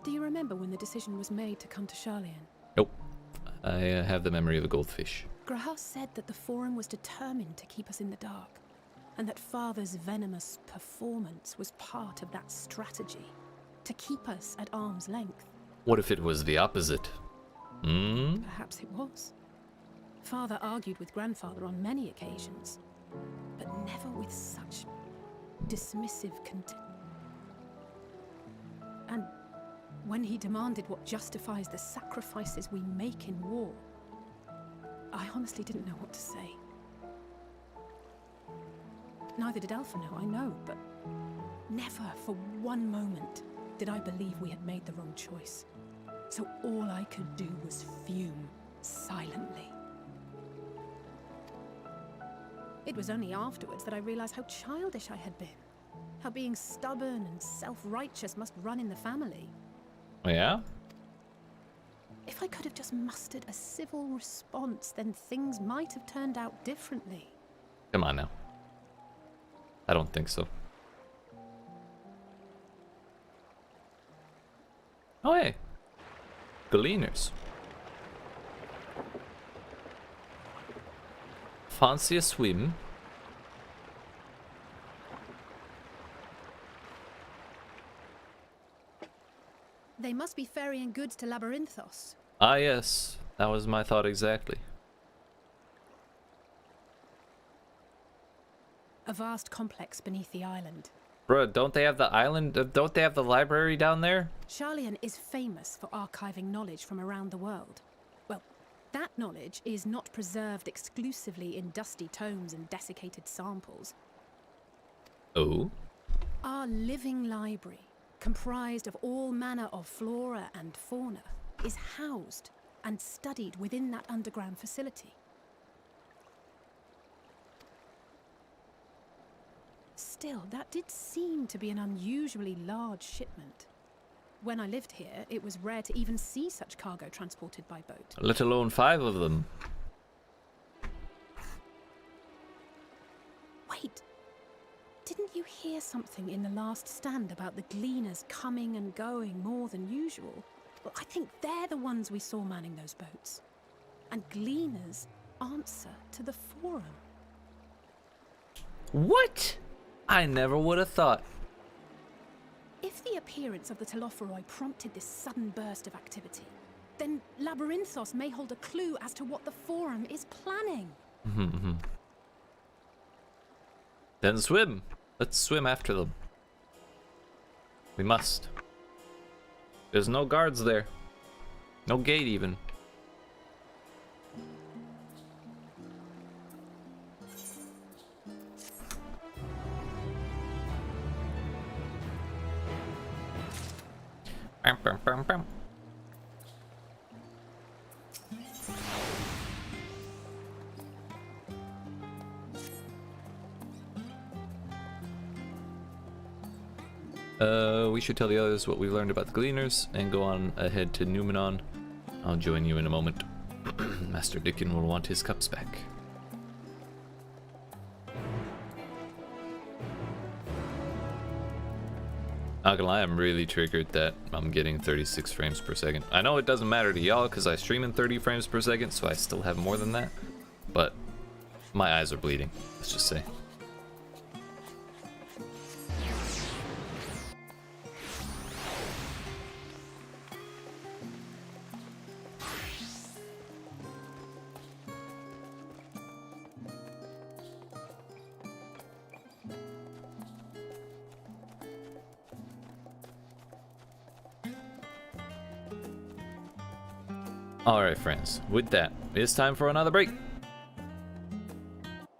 Do you remember when the decision was made to come to Sharlayan? Nope. I have the memory of a goldfish. Graham said that the Forum was determined to keep us in the dark, and that Father's venomous performance was part of that strategy, to keep us at arm's length. What if it was the opposite? Hmm? Perhaps it was. Father argued with Grandfather on many occasions, but never with such dismissive contempt. And when he demanded what justifies the sacrifices we make in war, I honestly didn't know what to say. Neither did Alpha know, I know, but never for one moment did I believe we had made the wrong choice. So all I could do was fume silently. It was only afterwards that I realized how childish I had been. How being stubborn and self-righteous must run in the family. Yeah? If I could have just mustered a civil response, then things might have turned out differently. Come on now. I don't think so. Oh hey. Gleaners. Fancy a swim? They must be ferrying goods to Labyrinthos. Ah yes, that was my thought exactly. A vast complex beneath the island. Bruh, don't they have the island? Don't they have the library down there? Sharlayan is famous for archiving knowledge from around the world. Well, that knowledge is not preserved exclusively in dusty tomes and desiccated samples. Oh? Our living library, comprised of all manner of flora and fauna, is housed and studied within that underground facility. Still, that did seem to be an unusually large shipment. When I lived here, it was rare to even see such cargo transported by boat. Let alone 5 of them. Wait! Didn't you hear something in the last stand about the Gleaners coming and going more than usual? Well, I think they're the ones we saw manning those boats. And Gleaners answer to the Forum. What? I never would have thought. If the appearance of the Telophoroi prompted this sudden burst of activity, then Labyrinthos may hold a clue as to what the Forum is planning. Then swim. Let's swim after them. We must. There's no guards there. No gate even. Bam, bam, bam, bam. We should tell the others what we've learned about the Gleaners and go on ahead to Numenon. I'll join you in a moment. Master Dickon will want his cups back. Not gonna lie, I'm really triggered that I'm getting 36 frames per second. I know it doesn't matter to y'all because I stream in 30 frames per second, so I still have more than that. But my eyes are bleeding, let's just say. Alright friends, with that, it's time for another break.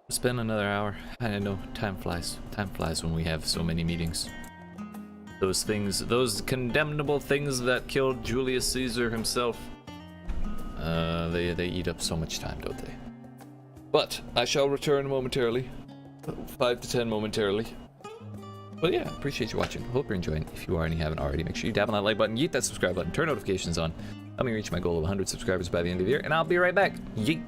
It's been another hour. I know, time flies. Time flies when we have so many meetings. Those things, those condemnable things that killed Julius Caesar himself. They eat up so much time, don't they? But I shall return momentarily. 5 to 10 momentarily. But yeah, appreciate you watching. Hope you're enjoying. If you are and you haven't already, make sure you tap on that like button, yeet that subscribe button, turn notifications on. Help me reach my goal of 100 subscribers by the end of the year, and I'll be right back. Yeet.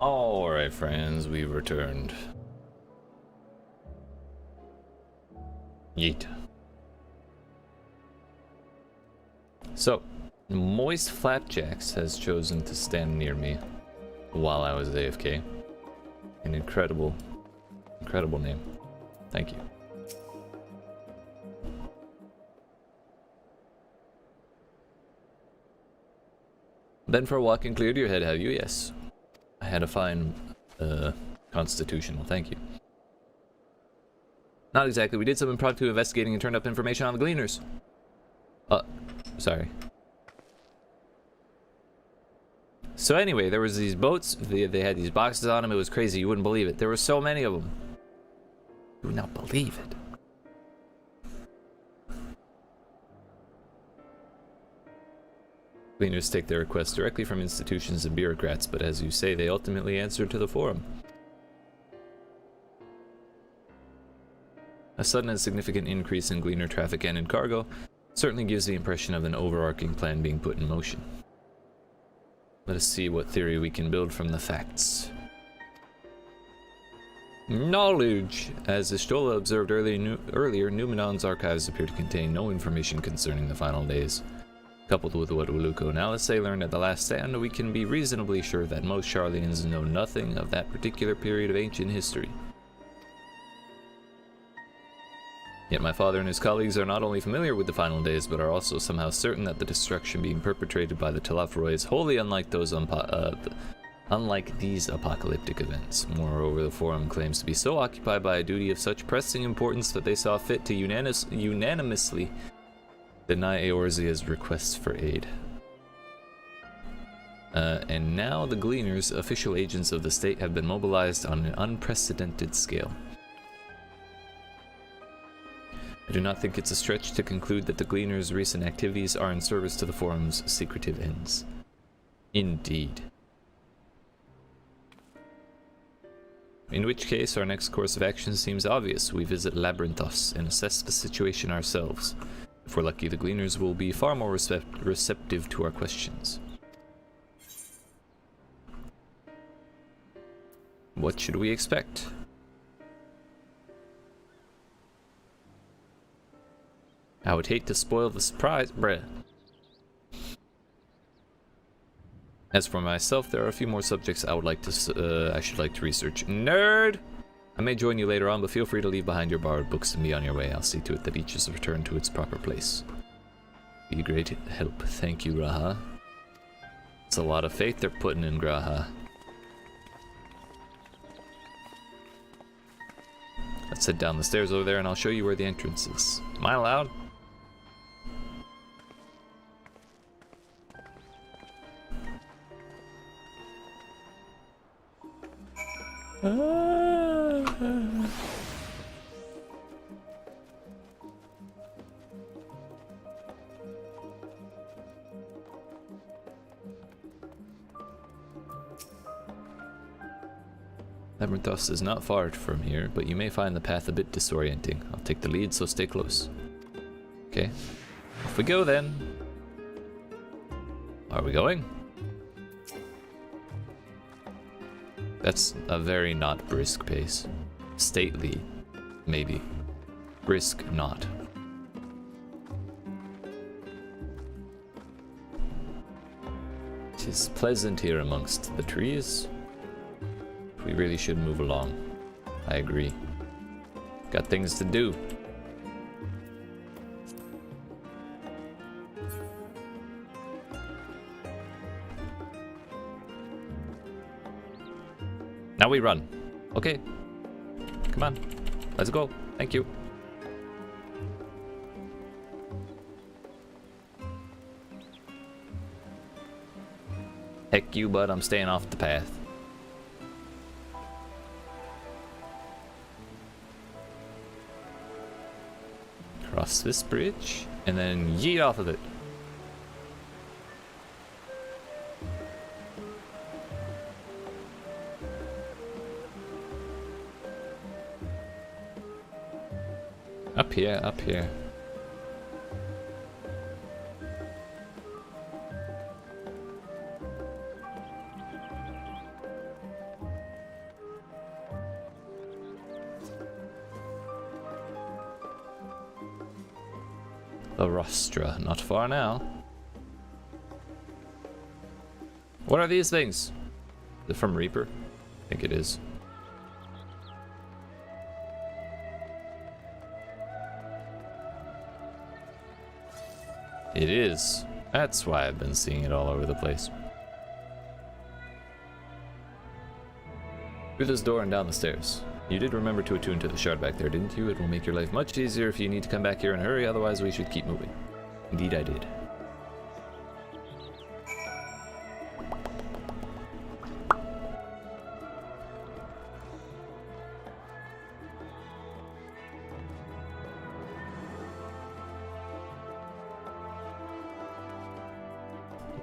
Alright, friends, we've returned. Yeet. So, Moist Flapjacks has chosen to stand near me while I was AFK. An incredible name. Thank you. Been for a walk and cleared your head, have you? Yes. I had a fine constitutional, thank you. Not exactly. We did some impromptu investigating and turned up information on the Gleaners. Sorry. So anyway, there was these boats. They had these boxes on them. It was crazy. You wouldn't believe it. There were so many of them. You would not believe it. Gleaners take their requests directly from institutions and bureaucrats, but as you say, they ultimately answer to the forum. A sudden and significant increase in Gleaner traffic and in cargo certainly gives the impression of an overarching plan being put in motion. Let us see what theory we can build from the facts. Knowledge! As Ishtola observed earlier, Numenon's archives appear to contain no information concerning the final days. Coupled with what Uluko and Alice learned at the last stand, we can be reasonably sure that most Sharlayans know nothing of that particular period of ancient history. Yet my father and his colleagues are not only familiar with the final days, but are also somehow certain that the destruction being perpetrated by the Telafroi is wholly unlike these apocalyptic events. Moreover, the Forum claims to be so occupied by a duty of such pressing importance that they saw fit to unanimously deny Eorzea's requests for aid. And now the Gleaners, official agents of the state, have been mobilized on an unprecedented scale. I do not think it's a stretch to conclude that the Gleaners' recent activities are in service to the Forum's secretive ends. Indeed. In which case, our next course of action seems obvious. We visit Labyrinthos and assess the situation ourselves. If we're lucky, the Gleaners will be far more receptive to our questions. What should we expect? I would hate to spoil the surprise, bruh. As for myself, there are a few more subjects I should like to research. Nerd! I may join you later on, but feel free to leave behind your borrowed books and be on your way. I'll see to it that each is returned to its proper place. Be a great help. Thank you, Raha. It's a lot of faith they're putting in Graha. Let's head down the stairs over there and I'll show you where the entrance is. Am I allowed? Labyrinthos is not far from here, but you may find the path a bit disorienting. I'll take the lead, so stay close. Okay, off we go then. Are we going? That's a very not brisk pace. Stately, maybe. Brisk, not. Tis pleasant here amongst the trees. We really should move along. I agree. Got things to do. Now we run. Okay. Come on. Let's go. Thank you. Heck you, bud. I'm staying off the path. Cross this bridge, and then yeet off of it. Up here, up here. The Rostra, not far now. What are these things? Is it from Reaper? I think it is. It is. That's why I've been seeing it all over the place. Through this door and down the stairs. You did remember to attune to the shard back there, didn't you? It will make your life much easier if you need to come back here in a hurry, otherwise we should keep moving. Indeed I did.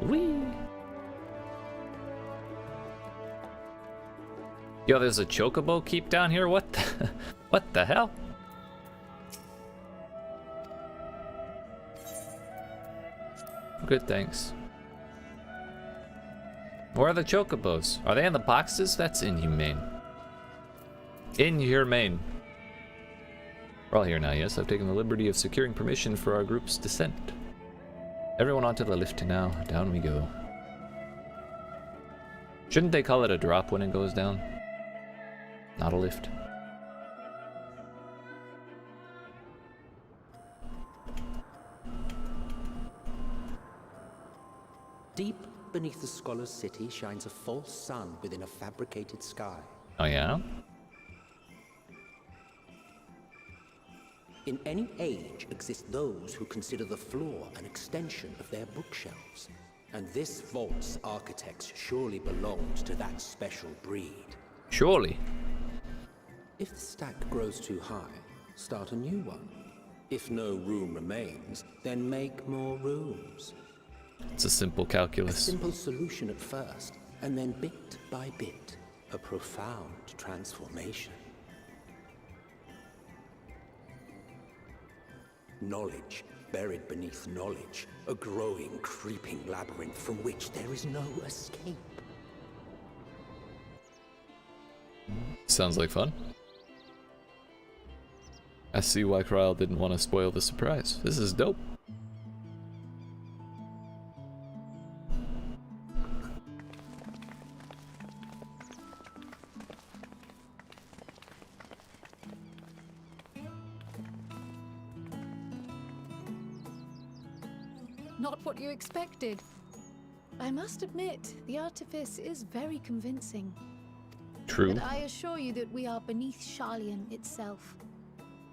Whee! Yo, there's a chocobo keep down here? What the, what the hell? Good, thanks. Where are the chocobos? Are they in the boxes? That's inhumane. Inhumane. We're all here now, yes. I've taken the liberty of securing permission for our group's descent. Everyone onto the lift now. Down we go. Shouldn't they call it a drop when it goes down? Not a lift. Deep beneath the scholar's city shines a false sun within a fabricated sky. Oh yeah? In any age exist those who consider the floor an extension of their bookshelves. And this vault's architects surely belonged to that special breed. Surely. If the stack grows too high, start a new one. If no room remains, then make more rooms. It's a simple calculus. A simple solution at first, and then bit by bit, a profound transformation. Knowledge buried beneath knowledge, a growing, creeping labyrinth from which there is no escape. Sounds like fun. I see why Krile didn't want to spoil the surprise. This is dope. Not what you expected. I must admit, the artifice is very convincing. True. But I assure you that we are beneath Sharlayan itself.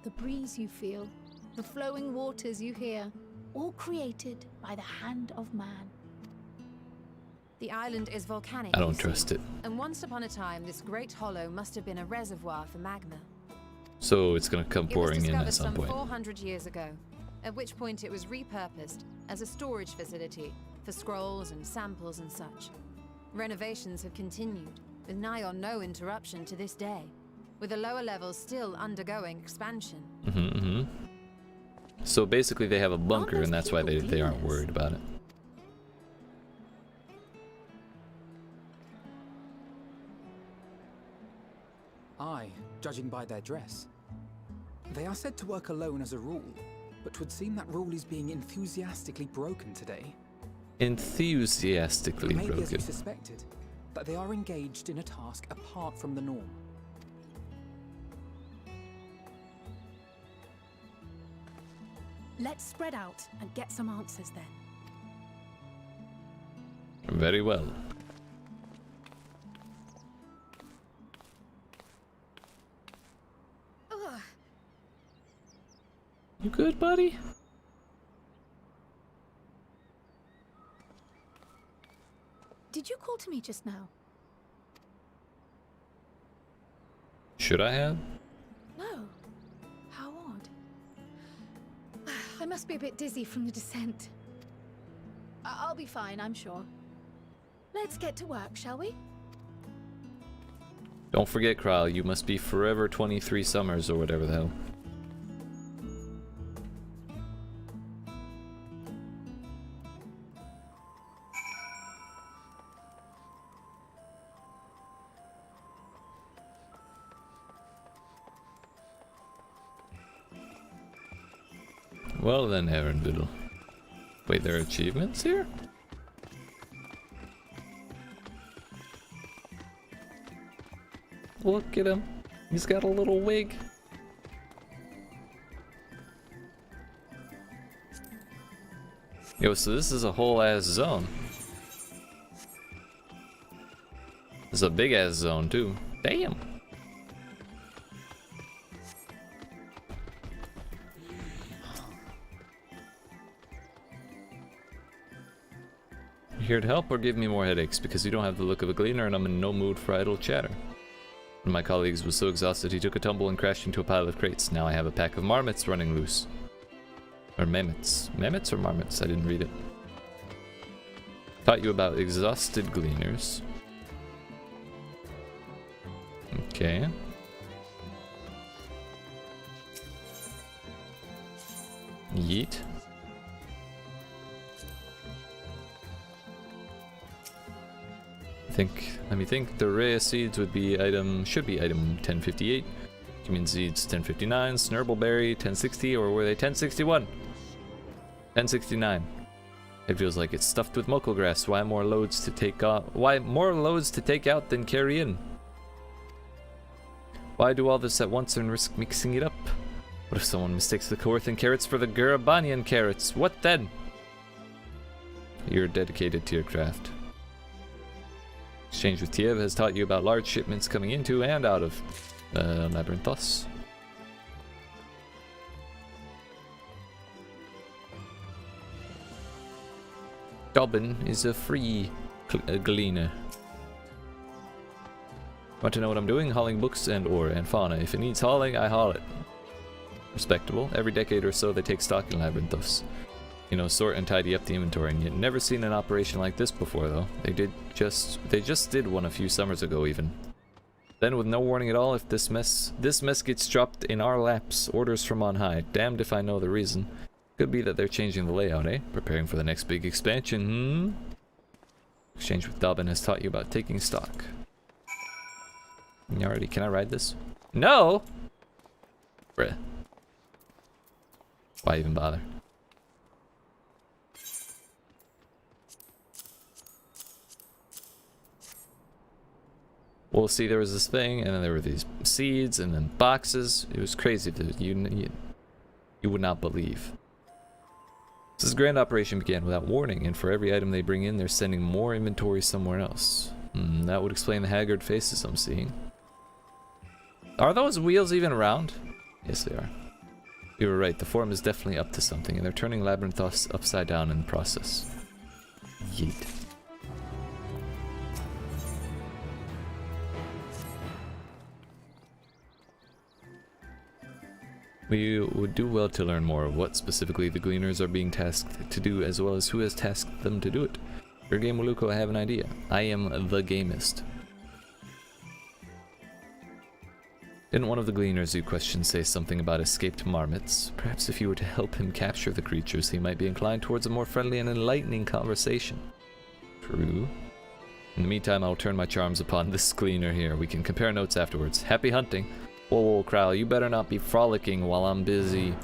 The breeze you feel, the flowing waters you hear, all created by the hand of man. The island is volcanic. I don't trust it. And once upon a time, this great hollow must have been a reservoir for magma. So it's gonna come pouring in at some point. It was discovered some 400 years ago, at which point it was repurposed as a storage facility for scrolls and samples and such. Renovations have continued, with nigh on no interruption to this day, with the lower levels still undergoing expansion. So basically they have a bunker and that's why they aren't worried about it. Aye, judging by their dress. They are said to work alone as a rule, but 'twould seem that rule is being enthusiastically broken today. Enthusiastically Maybe broken. as we suspected, that they are engaged in a task apart from the norm. Let's spread out and get some answers then. Very well. Ugh. You good, buddy? Did you call to me just now? Should I have? No. How odd. I must be a bit dizzy from the descent. I'll be fine, I'm sure. Let's get to work, shall we? Don't forget, Krile, you must be forever 23 summers or whatever the hell. Well then, Erendil. Wait, there are achievements here? Look at him. He's got a little wig. Yo, so this is a whole ass zone. This is a big ass zone too. Damn. You here to help or give me more headaches? Because you don't have the look of a gleaner and I'm in no mood for idle chatter. One of my colleagues was so exhausted he took a tumble and crashed into a pile of crates. Now I have a pack of marmots running loose. Or mammoths. Mammoths or marmots? I didn't read it. Taught you about exhausted gleaners. Okay. Yeet. Let me think. The rare seeds would be should be item 1058. Commune seeds 1059. Snurbbleberry 1060, or were they 1061? 1069. It feels like it's stuffed with muckle grass. Why more loads to take off? Why more loads to take out than carry in? Why do all this at once and risk mixing it up? What if someone mistakes the Coerthan carrots for the Garabanian carrots? What then? You're dedicated to your craft. Exchange with Tiev has taught you about large shipments coming into and out of Labyrinthos. Dobbin is a free gleaner. Want to know what I'm doing? Hauling books and ore and fauna. If it needs hauling, I haul it. Respectable. Every decade or so they take stock in Labyrinthos. You know, sort and tidy up the inventory, and you've never seen an operation like this before though. They just did one a few summers ago even. Then with no warning at all, if this mess gets dropped in our laps, orders from on high. Damned if I know the reason. Could be that they're changing the layout, eh? Preparing for the next big expansion, Exchange with Dobbin has taught you about taking stock. Alrighty, can I ride this? No! Bruh. Why even bother? Well, see, there was this thing, and then there were these seeds, and then boxes. It was crazy. You would not believe. This grand operation began without warning, and for every item they bring in, they're sending more inventory somewhere else. That would explain the haggard faces I'm seeing. Are those wheels even round? Yes, they are. You were right. The Forum is definitely up to something, and they're turning Labyrinthos upside down in the process. Yeet. We would do well to learn more of what specifically the Gleaners are being tasked to do, as well as who has tasked them to do it. Your game Waluko, I have an idea. I am the gamist. Didn't one of the Gleaners you questioned say something about escaped marmots? Perhaps if you were to help him capture the creatures, he might be inclined towards a more friendly and enlightening conversation. True. In the meantime, I'll turn my charms upon this Gleaner here. We can compare notes afterwards. Happy hunting! Whoa, Kryle, you better not be frolicking while I'm busy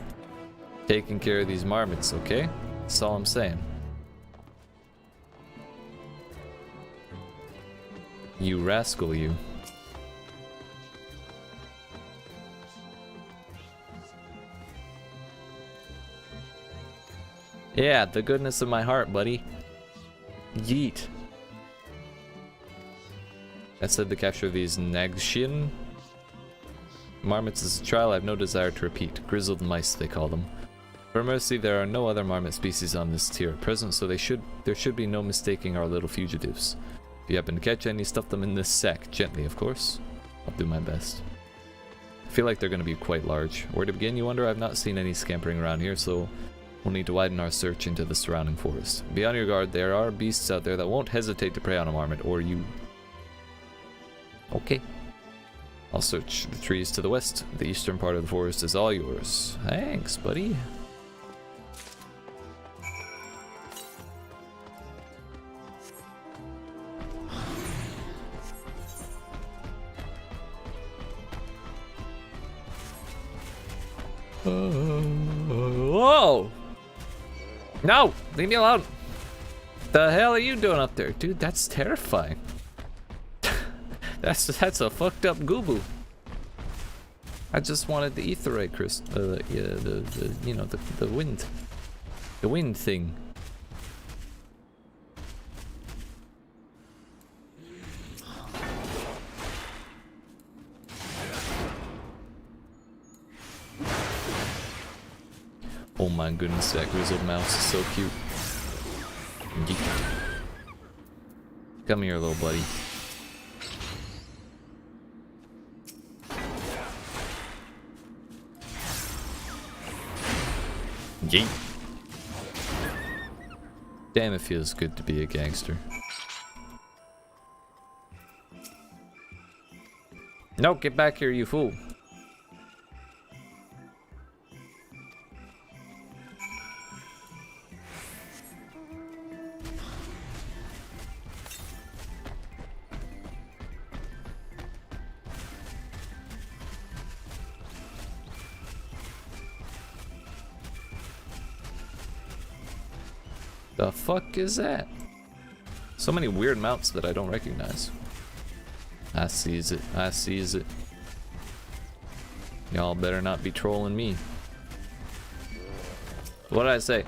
taking care of these marmots, okay? That's all I'm saying. You rascal, you. Yeah, the goodness of my heart, buddy. Yeet. That said, the capture of these Nagshin marmots is a trial I have no desire to repeat. Grizzled mice, they call them. For mercy, there are no other marmot species on this tier at present, so there should be no mistaking our little fugitives. If you happen to catch any, stuff them in this sack. Gently, of course. I'll do my best. I feel like they're going to be quite large. Where to begin, you wonder? I've not seen any scampering around here, so we'll need to widen our search into the surrounding forest. Be on your guard. There are beasts out there that won't hesitate to prey on a marmot, or you. Okay. I'll search the trees to the west. The eastern part of the forest is all yours. Thanks, buddy. Whoa! No! Leave me alone! The hell are you doing up there? Dude, that's terrifying. that's a fucked up Goobu. I just wanted the Aetherite crystal, yeah, you know, the wind. The wind thing. Oh my goodness, that grizzled mouse is so cute. Yeet. Come here, little buddy. Yeet. Damn, it feels good to be a gangster. No, get back here, you fool. The fuck is that? So many weird mounts that I don't recognize. I sees it. I sees it. Y'all better not be trolling me. What did I say?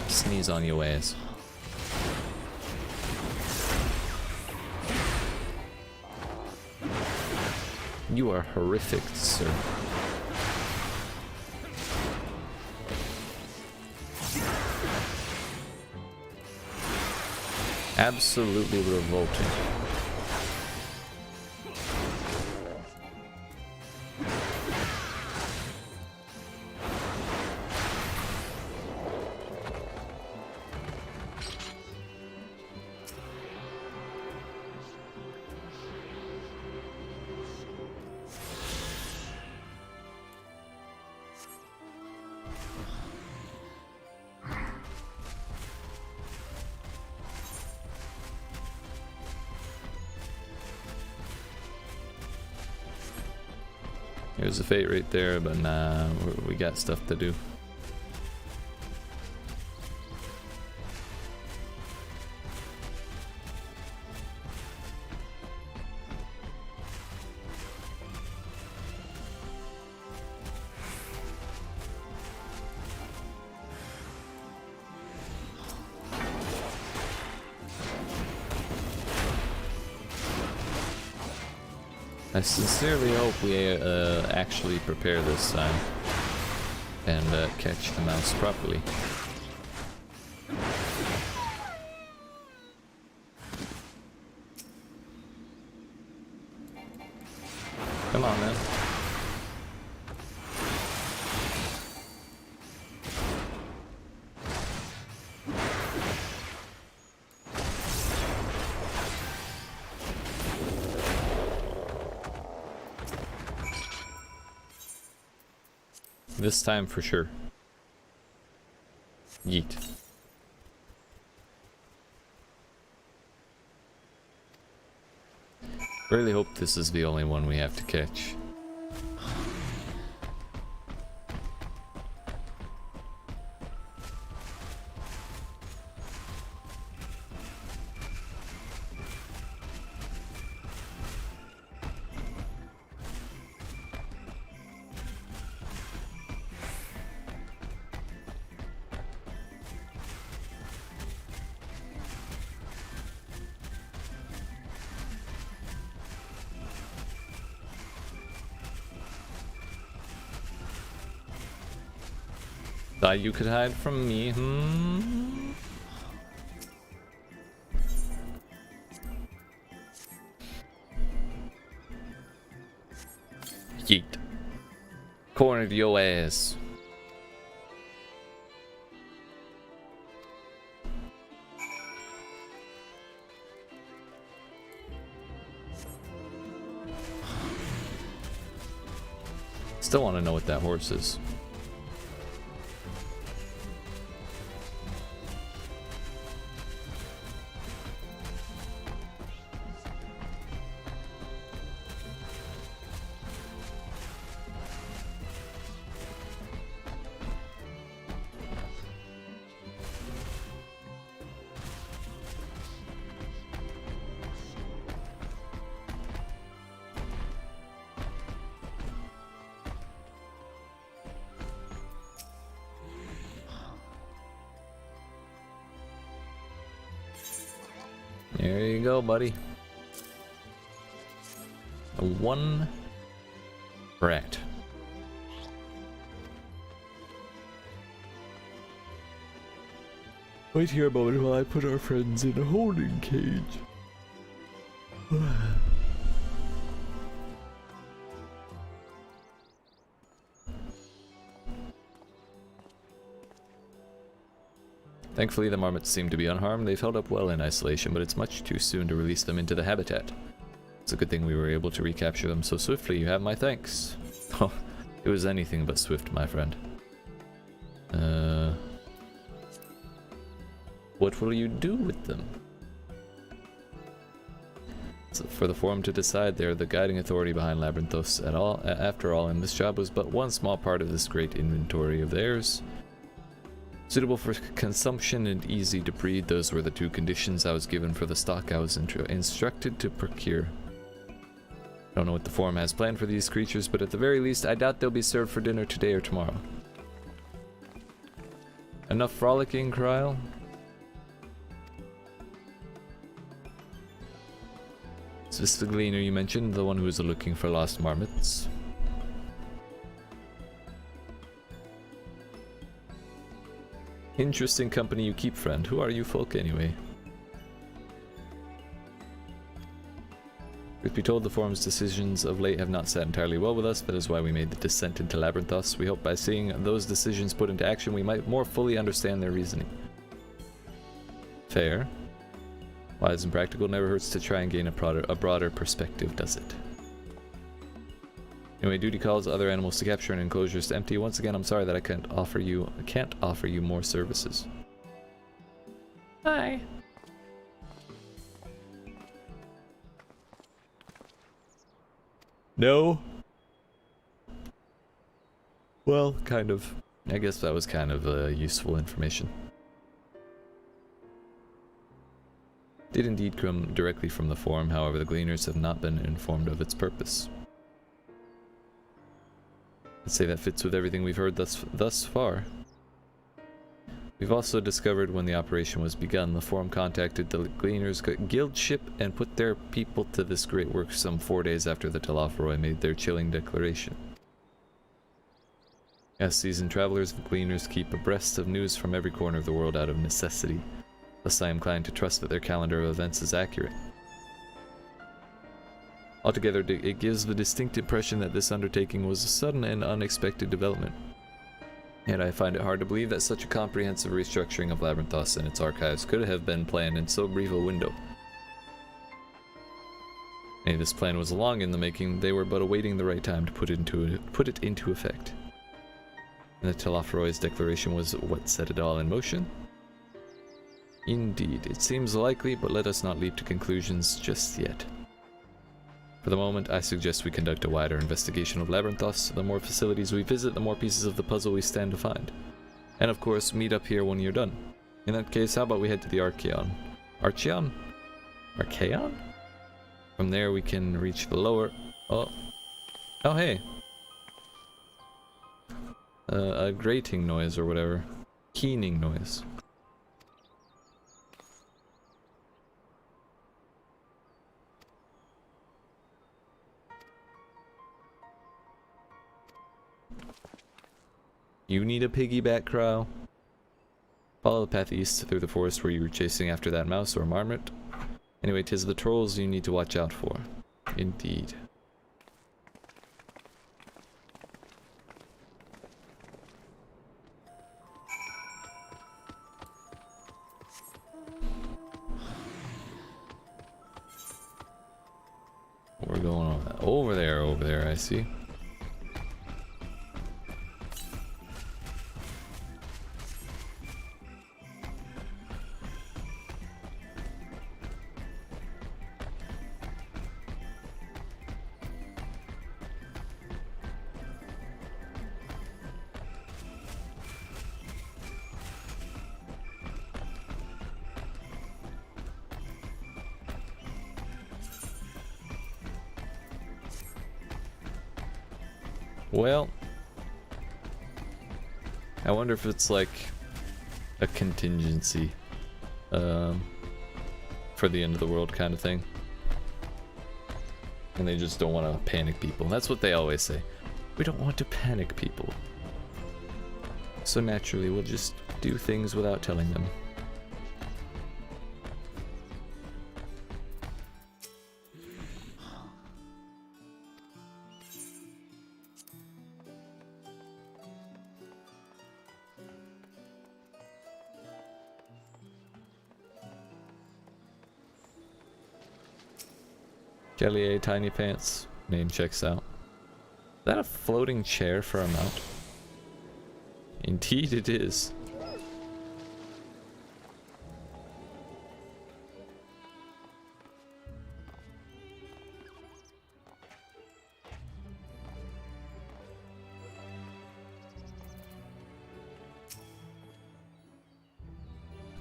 Sneeze on your ass. You are horrific, sir. Absolutely revolting. There's a fate right there, but nah, we got stuff to do. I sincerely hope we actually prepare this time and catch the mouse properly. Come on, man. This time for sure. Yeet. Really hope this is the only one we have to catch. Thought you could hide from me, Yeet. Cornered your ass. Still want to know what that horse is. There you go, buddy. One rat. Wait here a moment while I put our friends in a holding cage. Thankfully, the marmots seem to be unharmed. They've held up well in isolation, but it's much too soon to release them into the habitat. It's a good thing we were able to recapture them so swiftly. You have my thanks. Oh, it was anything but swift, my friend. What will you do with them? So for the Forum to decide, they're the guiding authority behind Labyrinthos after all, and this job was but one small part of this great inventory of theirs. Suitable for consumption and easy to breed, those were the two conditions I was given for the stock I was instructed to procure. I don't know what the Forum has planned for these creatures, but at the very least, I doubt they'll be served for dinner today or tomorrow. Enough frolicking, Kryl? Is this the gleaner you mentioned, the one who was looking for lost marmots? Interesting company you keep, friend. Who are you folk anyway? Truth be told, the Forum's decisions of late have not sat entirely well with us. That is why we made the descent into Labyrinthos. We hope by seeing those decisions put into action, we might more fully understand their reasoning. Fair. Wise and practical, never hurts to try and gain a broader perspective, does it? Anyway, duty calls other animals to capture and enclosures to empty. Once again, I'm sorry that I can't offer you more services. Hi. No. Well, kind of. I guess that was kind of useful information. Did indeed come directly from the Forum, however the Gleaners have not been informed of its purpose. I'd say that fits with everything we've heard thus far. We've also discovered when the operation was begun, the Forum contacted the Gleaners guild ship and put their people to this great work some 4 days after the Thavnair made their chilling declaration. As seasoned travelers, the Gleaners keep abreast of news from every corner of the world out of necessity. Thus I am inclined to trust that their calendar of events is accurate. Altogether, it gives the distinct impression that this undertaking was a sudden and unexpected development. Yet I find it hard to believe that such a comprehensive restructuring of Labyrinthos and its archives could have been planned in so brief a window. Nay, this plan was long in the making. They were but awaiting the right time to put it into effect. And the Thavnair's declaration was what set it all in motion? Indeed, it seems likely, but let us not leap to conclusions just yet. For the moment, I suggest we conduct a wider investigation of Labyrinthos. The more facilities we visit, the more pieces of the puzzle we stand to find. And of course, meet up here when you're done. In that case, how about we head to the Archaeon? Archaeon? From there we can reach the lower... Oh hey! A grating noise or whatever. Keening noise. You need a piggyback, Crow. Follow the path east through the forest where you were chasing after that mouse or marmot. Anyway, 'tis the trolls you need to watch out for. Indeed. We're going on over there, I see. Well, I wonder if it's like a contingency for for the end of the world kind of thing. And they just don't want to panic people. That's what they always say. We don't want to panic people. So naturally, we'll just do things without telling them. Kelly A. Tiny Pants. Name checks out. Is that a floating chair for a mount? Indeed it is.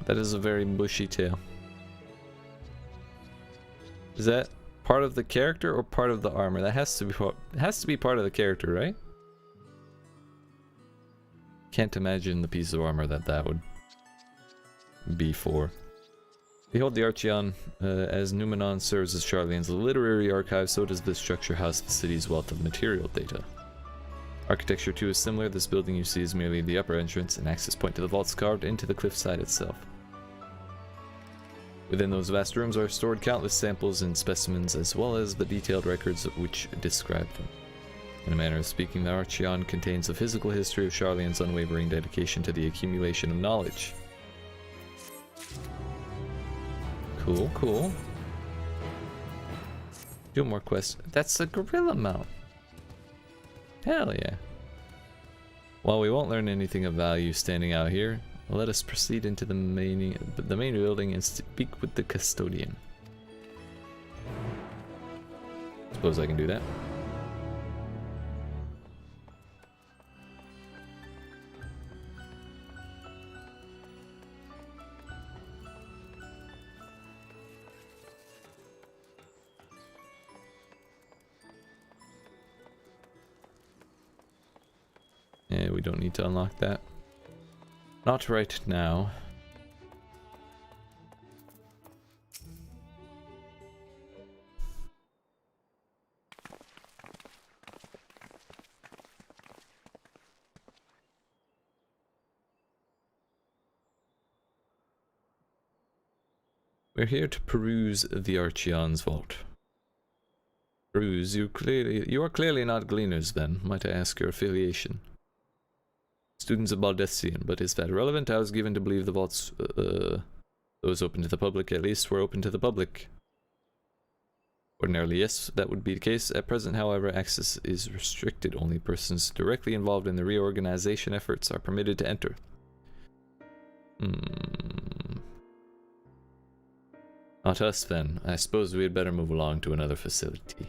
That is a very bushy tail. Is that part of the character or part of the armor? That has to be part of the character, right? Can't imagine the piece of armor that would be for. Behold the Archeon. As Numenon serves as Sharlayan's literary archive, so does this structure house the city's wealth of material data. Architecture too is similar. This building you see is merely the upper entrance, an access point to the vaults carved into the cliffside itself. Within those vast rooms are stored countless samples and specimens, as well as the detailed records which describe them. In a manner of speaking, the Archeon contains a physical history of Sharlayan's unwavering dedication to the accumulation of knowledge. Cool, cool. Do more quests. That's a gorilla mount. Hell yeah. While we won't learn anything of value standing out here, let us proceed into the main building and speak with the custodian. Suppose I can do that. Yeah, we don't need to unlock that. Not right now. We're here to peruse the Archeon's vault. Peruse, you are clearly not gleaners then. Might I ask your affiliation? Students of Baldessian, but is that relevant? I was given to believe the vaults, those open to the public at least, were open to the public. Ordinarily, yes, that would be the case. At present, however, access is restricted. Only persons directly involved in the reorganization efforts are permitted to enter. Not us then. I suppose we had better move along to another facility.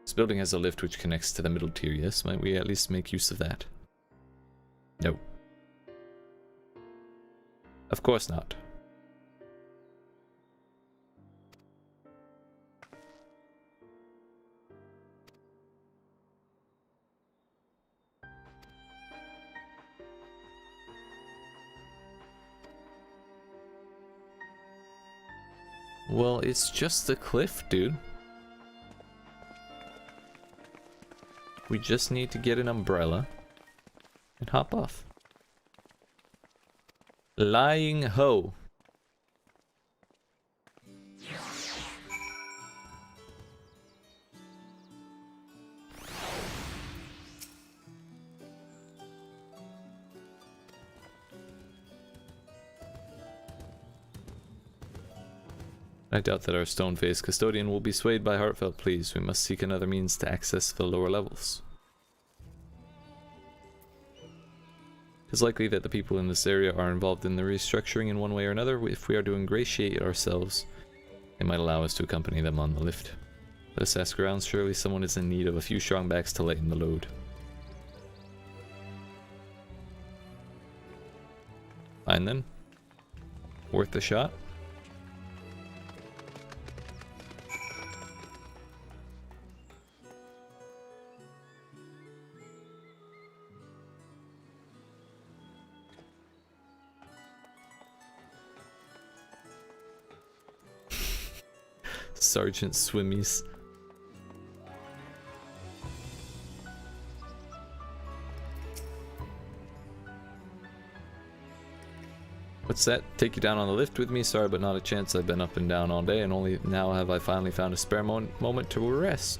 This building has a lift which connects to the middle tier, yes? Might we at least make use of that? No. Of course not. Well, it's just a cliff, dude. We just need to get an umbrella and hop off. Lying ho. I doubt that our stone-faced custodian will be swayed by heartfelt pleas. We must seek another means to access the lower levels. It is likely that the people in this area are involved in the restructuring in one way or another. If we are to ingratiate ourselves, they might allow us to accompany them on the lift. Let us ask around. Surely someone is in need of a few strong backs to lighten the load. Fine then. Worth the shot. Sergeant Swimmies. What's that? Take you down on the lift with me? Sorry, but not a chance. I've been up and down all day, and only now have I finally found a spare moment to rest.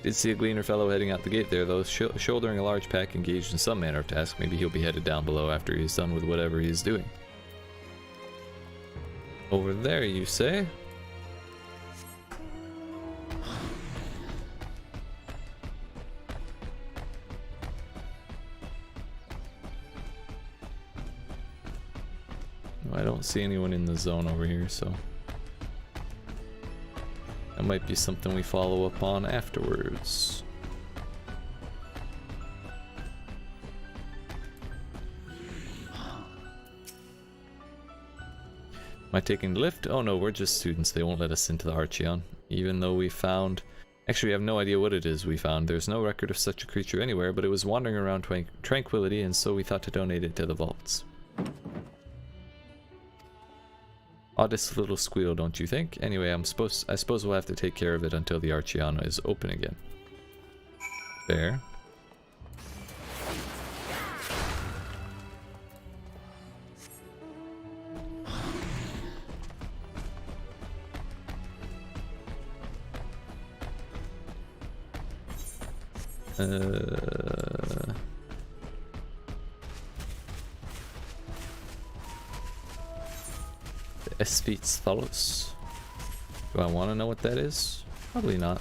Did see a gleaner fellow heading out the gate there, though, shouldering a large pack, engaged in some manner of task. Maybe he'll be headed down below after he's done with whatever he's doing. Over there, you say? I don't see anyone in the zone over here, so that might be something we follow up on afterwards. Am I taking the lift? Oh no, we're just students. They won't let us into the Archeon. Even though we found... Actually, we have no idea what it is we found. There's no record of such a creature anywhere, but it was wandering around Tranquility, and so we thought to donate it to the vaults. Oddest little squeal, don't you think? Anyway, I suppose we'll have to take care of it until the Archeon is open again. There. FFXIV follows. Do I want to know what that is? Probably not.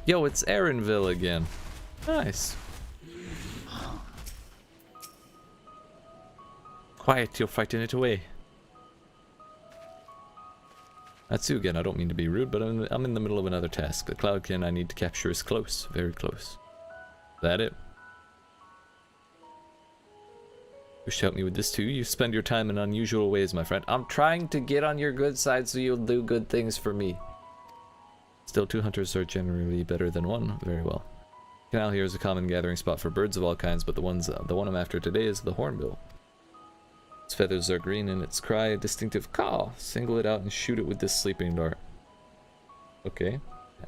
Yo, it's Erinville again. Nice. Quiet, you're fighting it away. That's you again. I don't mean to be rude, but I'm in the middle of another task. The cloudkin I need to capture is close, very close. Is that it? Wish to help me with this too. You spend your time in unusual ways, my friend. I'm trying to get on your good side so you'll do good things for me. Still, 2 hunters are generally better than 1. Very well. Canal here is a common gathering spot for birds of all kinds, but the one I'm after today is the hornbill. Its feathers are green and its cry a distinctive caw. Single it out and shoot it with this sleeping dart. Okay,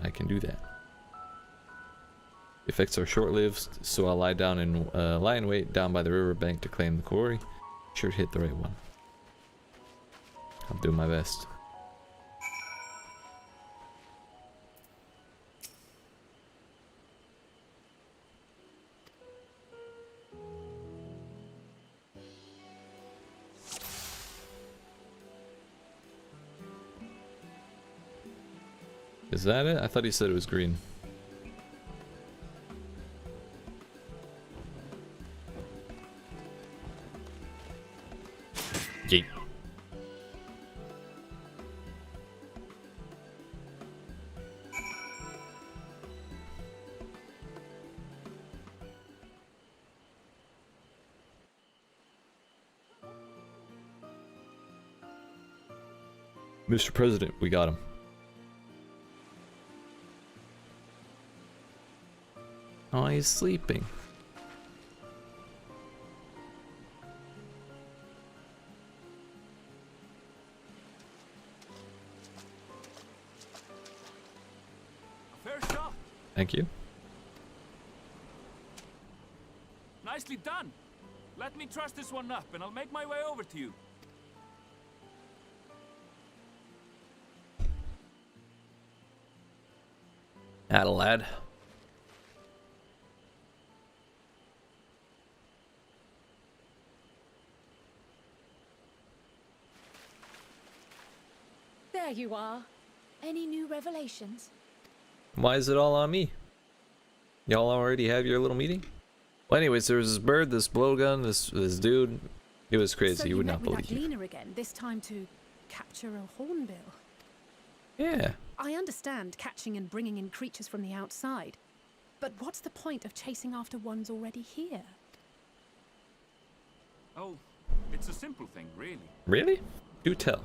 I can do that. The effects are short-lived, so I'll lie down and lie in wait down by the riverbank to claim the quarry. Sure to hit the right one. I'm doing my best. Is that it? I thought he said it was green. Yeet. Mr. President, we got him. Oh, he's sleeping. Fair shot. Thank you. Nicely done. Let me truss this one up and I'll make my way over to you. Atta lad. There you are. Any new revelations? Why is it all on me? Y'all already have your little meeting? Well, anyways, there was this bird, this blowgun, this dude. It was crazy. So you would not met with believe. that gleaner again, this time to capture a hornbill. Yeah. I understand catching and bringing in creatures from the outside, but what's the point of chasing after ones already here? Oh, it's a simple thing, really. Really? Do tell.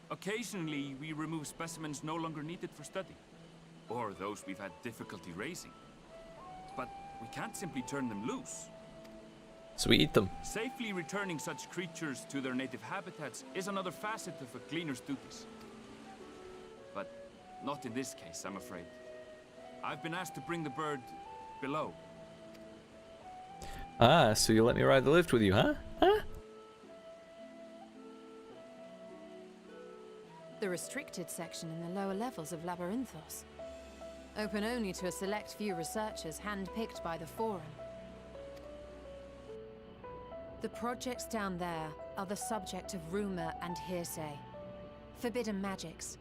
Occasionally, we remove specimens no longer needed for study, or those we've had difficulty raising. But we can't simply turn them loose. So we eat them. Safely returning such creatures to their native habitats is another facet of a cleaner's duties. But not in this case, I'm afraid. I've been asked to bring the bird below. Ah, so you let me ride the lift with you, huh? Huh? The restricted section in the lower levels of Labyrinthos. Open only to a select few researchers handpicked by the Forum. The projects down there are the subject of rumor and hearsay. Forbidden magics.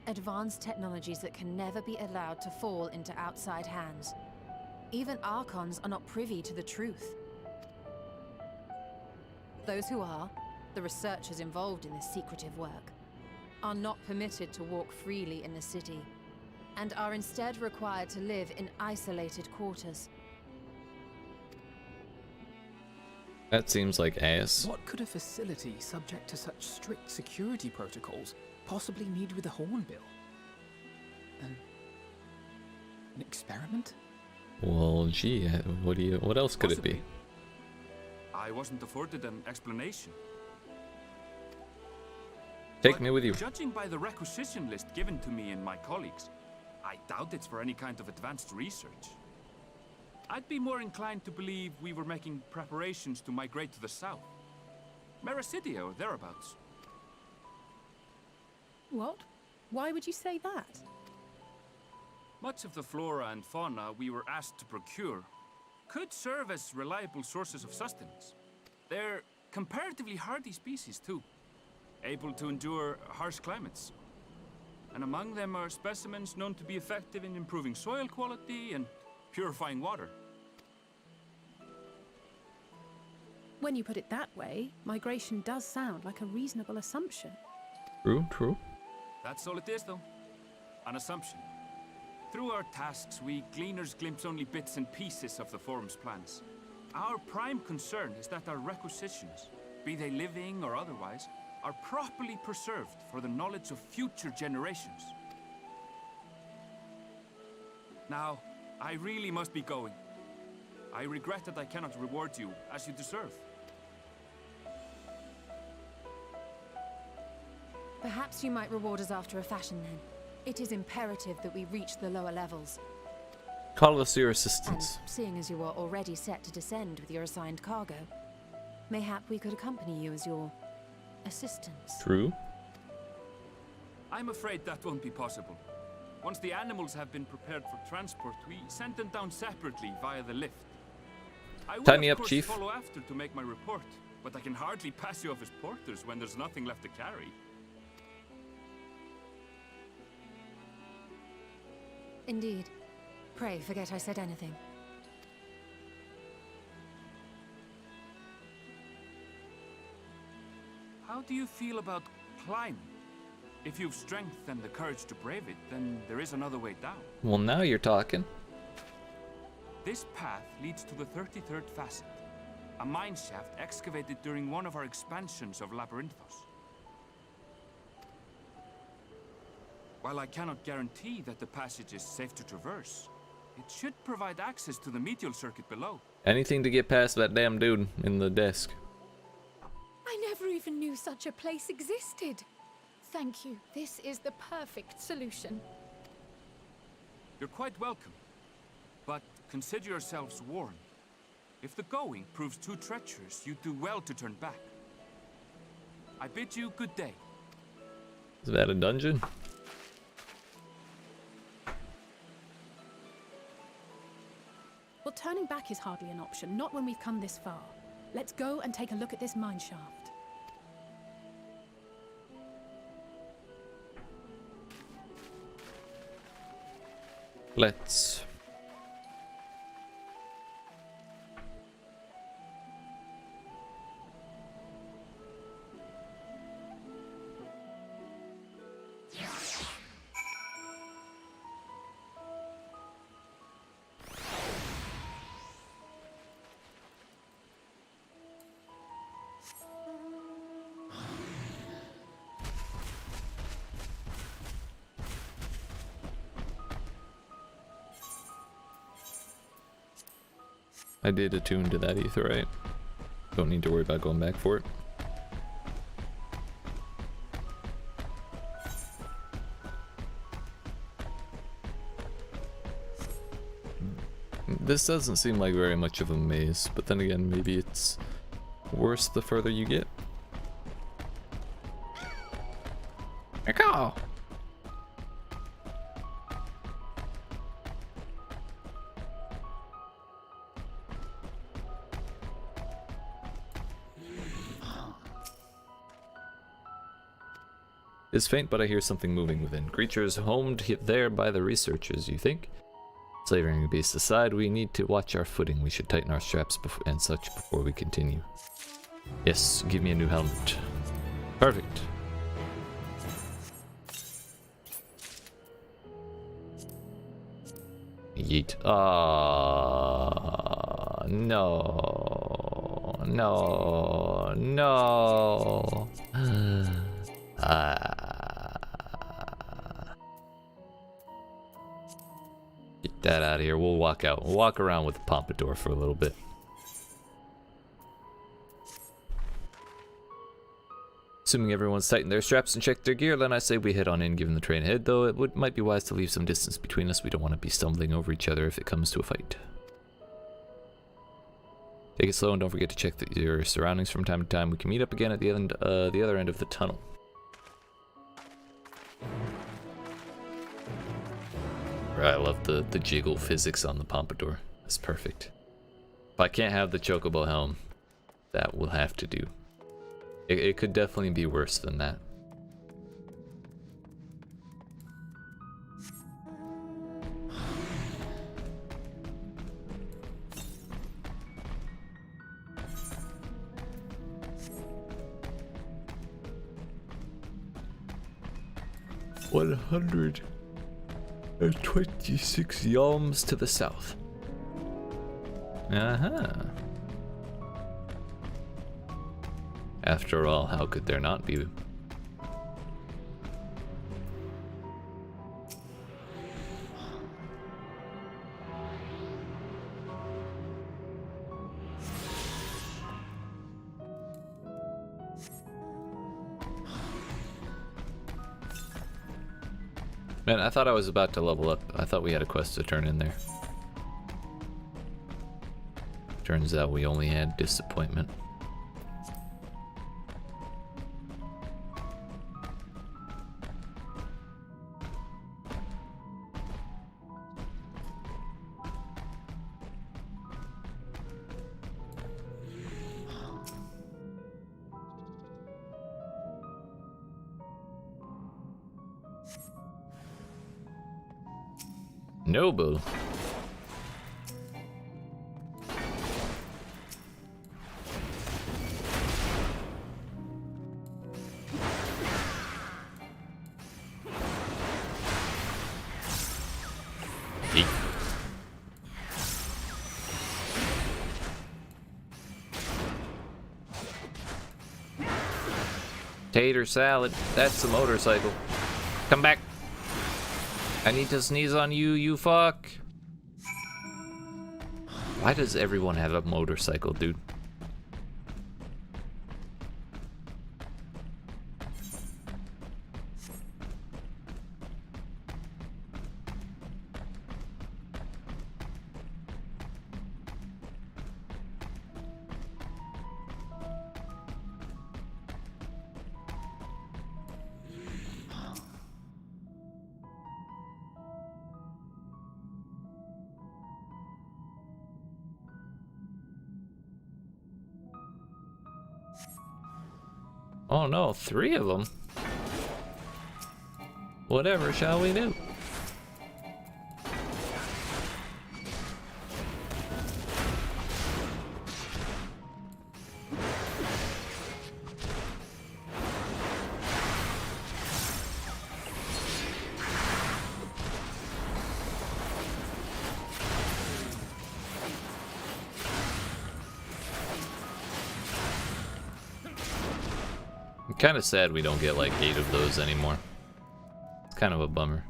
Advanced technologies that can never be allowed to fall into outside hands. Even Archons are not privy to the truth. Those who are, the researchers involved in this secretive work, are not permitted to walk freely in the city, and are instead required to live in isolated quarters. That seems like ass. What could a facility subject to such strict security protocols possibly need with a hornbill? An experiment? Well, gee, what else could it be? I wasn't afforded an explanation. Take me with you. Judging by the requisition list given to me and my colleagues, I doubt it's for any kind of advanced research. I'd be more inclined to believe we were making preparations to migrate to the south. Mericidia or thereabouts. What? Why would you say that? Much of the flora and fauna we were asked to procure could serve as reliable sources of sustenance. They're comparatively hardy species too, able to endure harsh climates. And among them are specimens known to be effective in improving soil quality and purifying water. When you put it that way, migration does sound like a reasonable assumption. True, true. That's all it is, though. An assumption. Through our tasks, we gleaners glimpse only bits and pieces of the Forum's plans. Our prime concern is that our requisitions, be they living or otherwise, are properly preserved for the knowledge of future generations. Now, I really must be going. I regret that I cannot reward you as you deserve. Perhaps you might reward us after a fashion then. It is imperative that we reach the lower levels. Call us your assistants. And seeing as you are already set to descend with your assigned cargo, mayhap we could accompany you as your assistants. True. I'm afraid that won't be possible. Once the animals have been prepared for transport, we send them down separately via the lift. I will, Tie me of up, course, Chief. follow after to make my report, but I can hardly pass you off as porters when there's nothing left to carry. Indeed. Pray forget I said anything. How do you feel about climbing? If you've strength and the courage to brave it, then there is another way down. Well, now you're talking. This path leads to the 33rd facet, a mine shaft excavated during one of our expansions of Labyrinthos. While I cannot guarantee that the passage is safe to traverse, it should provide access to the medial circuit below. Anything to get past that damn dude in the desk. I never even knew such a place existed. Thank you. This is the perfect solution. You're quite welcome, but consider yourselves warned. If the going proves too treacherous, you'd do well to turn back. I bid you good day. Is that a dungeon? Well, turning back is hardly an option, not when we've come this far. Let's go and take a look at this mine shaft. Let's. I did attune to that ether, right? Don't need to worry about going back for it. This doesn't seem like very much of a maze, but then again, maybe it's worse the further you get. Echo! It's faint, but I hear something moving within. Creatures homed there by the researchers, you think? Slavering the beast aside, we need to watch our footing. We should tighten our straps and such before we continue. Yes, give me a new helmet. Perfect. Yeet. No. No. No. Get that out of here. We'll walk out. We'll walk around with the pompadour for a little bit. Assuming everyone's tightened their straps and checked their gear, then I say we head on in, given the train ahead, though it might be wise to leave some distance between us. We don't want to be stumbling over each other if it comes to a fight. Take it slow and don't forget to check your surroundings from time to time. We can meet up again at the other end of the tunnel. Right, I love the jiggle physics on the pompadour. That's perfect. If I can't have the chocobo helm, that will have to do. It could definitely be worse than that. $126 yalms to the south. After all, how could there not be? Man, I thought I was about to level up. I thought we had a quest to turn in there. Turns out we only had disappointment. Noble. Tater salad. That's a motorcycle. Come back. I need to sneeze on you, you fuck. Why does everyone have a motorcycle, dude? Oh no, 3 of them. Whatever shall we do? Kind of sad we don't get like 8 of those anymore. It's kind of a bummer.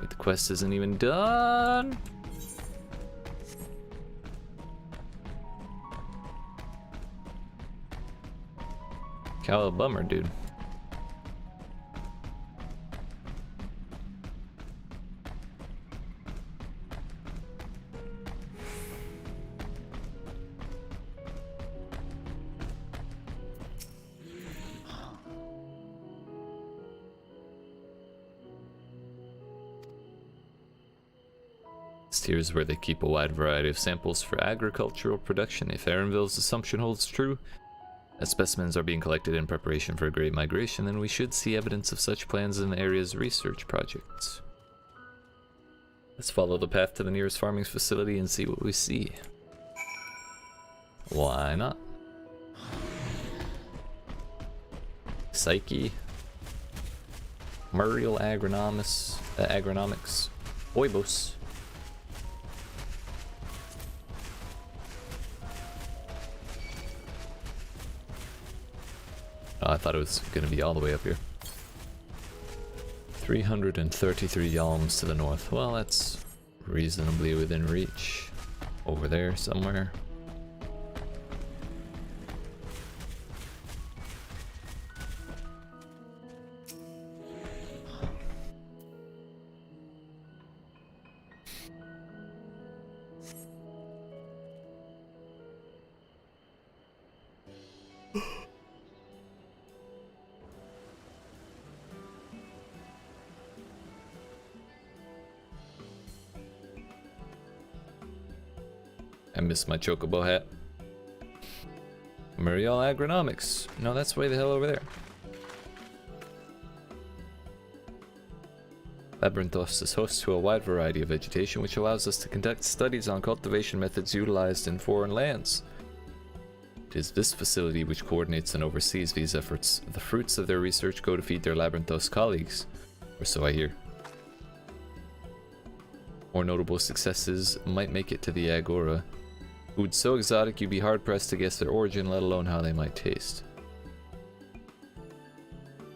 Wait, the quest isn't even done. How a bummer, dude. Here's where they keep a wide variety of samples for agricultural production. If Aaronville's assumption holds true, as specimens are being collected in preparation for a great migration, then we should see evidence of such plans in the area's research projects. Let's follow the path to the nearest farming facility and see what we see. Why not? Psyche. Muriel Agronomics. Oibos. Oh, I thought it was going to be all the way up here. 333 yalms to the north. Well, that's reasonably within reach. Over there somewhere. I missed my chocobo hat. Muriel Agronomics. No, that's way the hell over there. Labyrinthos is host to a wide variety of vegetation, which allows us to conduct studies on cultivation methods utilized in foreign lands. It is this facility which coordinates and oversees these efforts. The fruits of their research go to feed their Labyrinthos colleagues, or so I hear. More notable successes might make it to the Agora. Food so exotic you'd be hard-pressed to guess their origin, let alone how they might taste.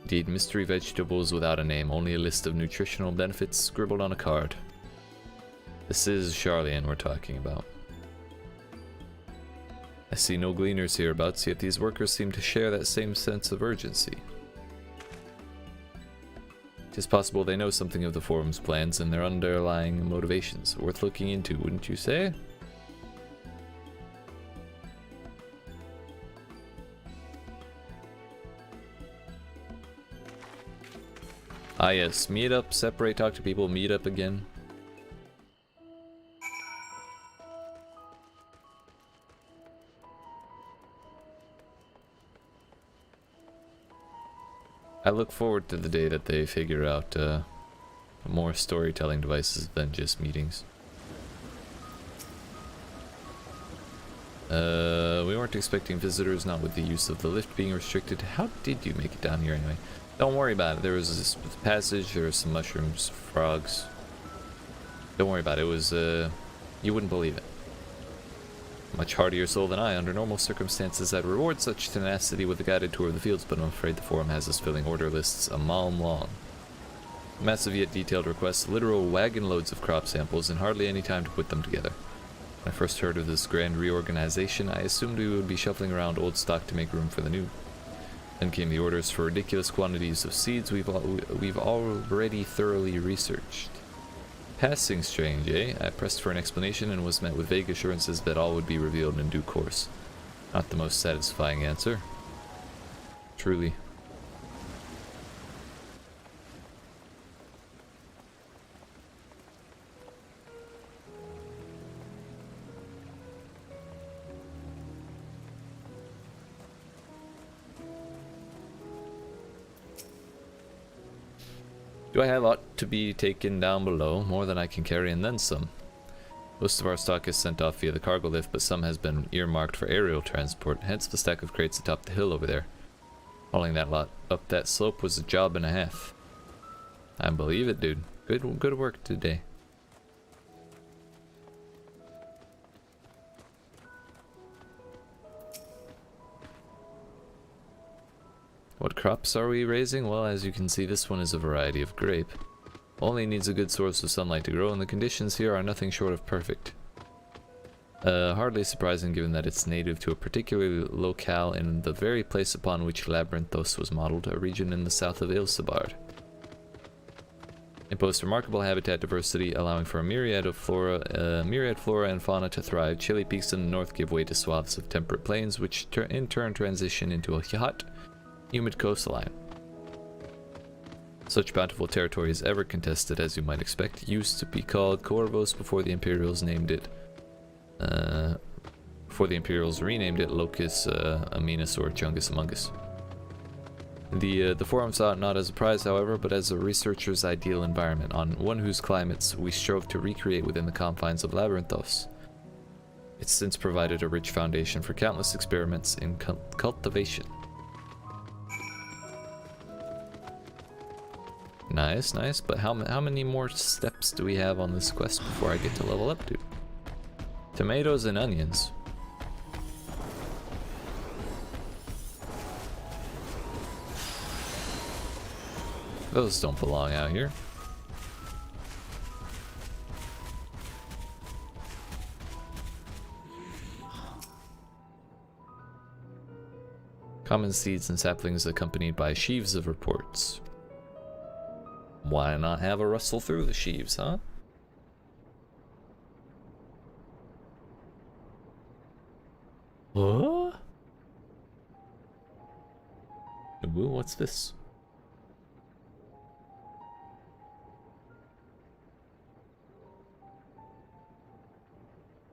Indeed, mystery vegetables without a name, only a list of nutritional benefits scribbled on a card. This is Charlian we're talking about. I see no gleaners hereabouts, yet these workers seem to share that same sense of urgency. It is possible they know something of the forum's plans and their underlying motivations. Worth looking into, wouldn't you say? Ah yes, meet up, separate, talk to people, meet up again. I look forward to the day that they figure out more storytelling devices than just meetings. We weren't expecting visitors, not with the use of the lift being restricted. How did you make it down here anyway? Don't worry about it. There was this passage, there were some mushrooms, frogs. Don't worry about it. It was, you wouldn't believe it. Much hardier soul than I. Under normal circumstances, I'd reward such tenacity with a guided tour of the fields, but I'm afraid the forum has us filling order lists a mile long. Massive yet detailed requests, literal wagon loads of crop samples, and hardly any time to put them together. When I first heard of this grand reorganization, I assumed we would be shuffling around old stock to make room for the new. Then came the orders for ridiculous quantities of seeds we've already thoroughly researched. Passing strange, eh? I pressed for an explanation and was met with vague assurances that all would be revealed in due course. Not the most satisfying answer. Truly. Do I have a lot to be taken down below? More than I can carry and then some. Most of our stock is sent off via the cargo lift, but some has been earmarked for aerial transport, hence the stack of crates atop the hill over there. Hauling that lot up that slope was a job and a half. I believe it, dude. Good work today. What crops are we raising? Well, as you can see, this one is a variety of grape. Only needs a good source of sunlight to grow, and the conditions here are nothing short of perfect. Hardly surprising given that it's native to a particular locale in the very place upon which Labyrinthos was modeled, a region in the south of Ilsabard. It boasts remarkable habitat diversity, allowing for a myriad flora and fauna to thrive. Chilly peaks in the north give way to swaths of temperate plains, which in turn transition into a hot, humid coastline. Such bountiful territory is ever contested, as you might expect. Used to be called Corvos before the Imperials named it. Before the Imperials renamed it Locus Aminus or Chungus Amungus. The forum saw it not as a prize, however, but as a researcher's ideal environment, on one whose climates we strove to recreate within the confines of Labyrinthos. It's since provided a rich foundation for countless experiments in cultivation. Nice, nice, but how many more steps do we have on this quest before I get to level up, dude? Tomatoes and onions. Those don't belong out here. Common seeds and saplings accompanied by sheaves of reports. Why not have a rustle through the sheaves, huh? What? Ooh, what's this?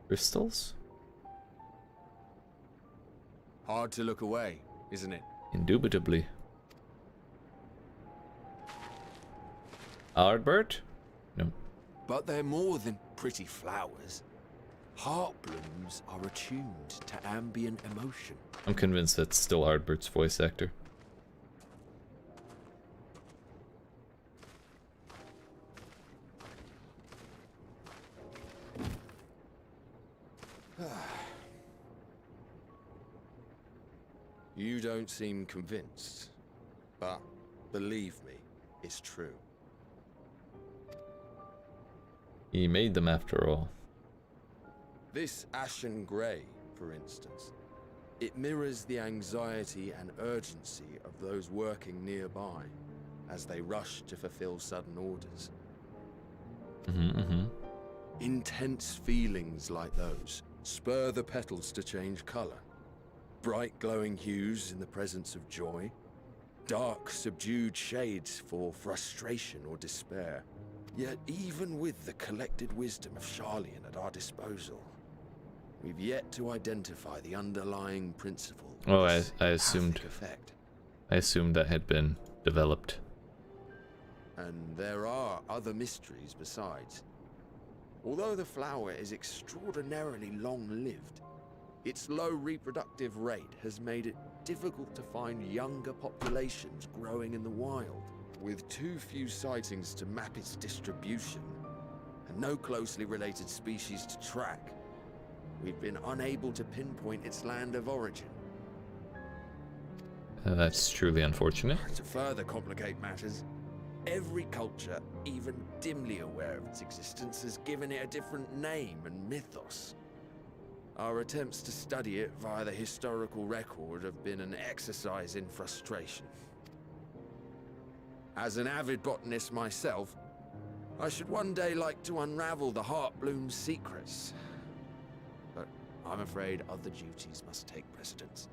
Crystals? Hard to look away, isn't it? Indubitably. Ardbert? No. But they're more than pretty flowers. Heart blooms are attuned to ambient emotion. I'm convinced that's still Ardbert's voice actor. You don't seem convinced, but believe me, it's true. He made them after all. This ashen grey, for instance, it mirrors the anxiety and urgency of those working nearby as they rush to fulfill sudden orders. Intense feelings like those spur the petals to change colour. Bright glowing hues in the presence of joy. Dark subdued shades for frustration or despair. Yet even with the collected wisdom of Charlian at our disposal, we've yet to identify the underlying principle. Oh, I assumed that had been developed. And there are other mysteries besides. Although the flower is extraordinarily long-lived, its low reproductive rate has made it difficult to find younger populations growing in the wild. With too few sightings to map its distribution, and no closely related species to track, we've been unable to pinpoint its land of origin. That's truly unfortunate. To further complicate matters, every culture, even dimly aware of its existence, has given it a different name and mythos. Our attempts to study it via the historical record have been an exercise in frustration. As an avid botanist myself, I should one day like to unravel the Heartbloom's secrets. But I'm afraid other duties must take precedence.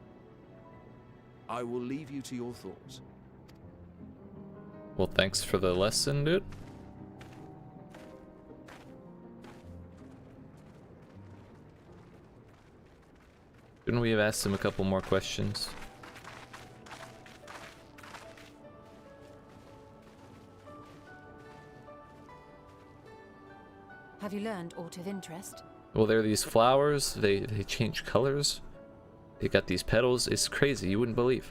I will leave you to your thoughts. Well, thanks for the lesson, dude. Shouldn't we have asked him a couple more questions? Have you learned aught of interest? Well, there are these flowers. They change colors. They got these petals. It's crazy. You wouldn't believe.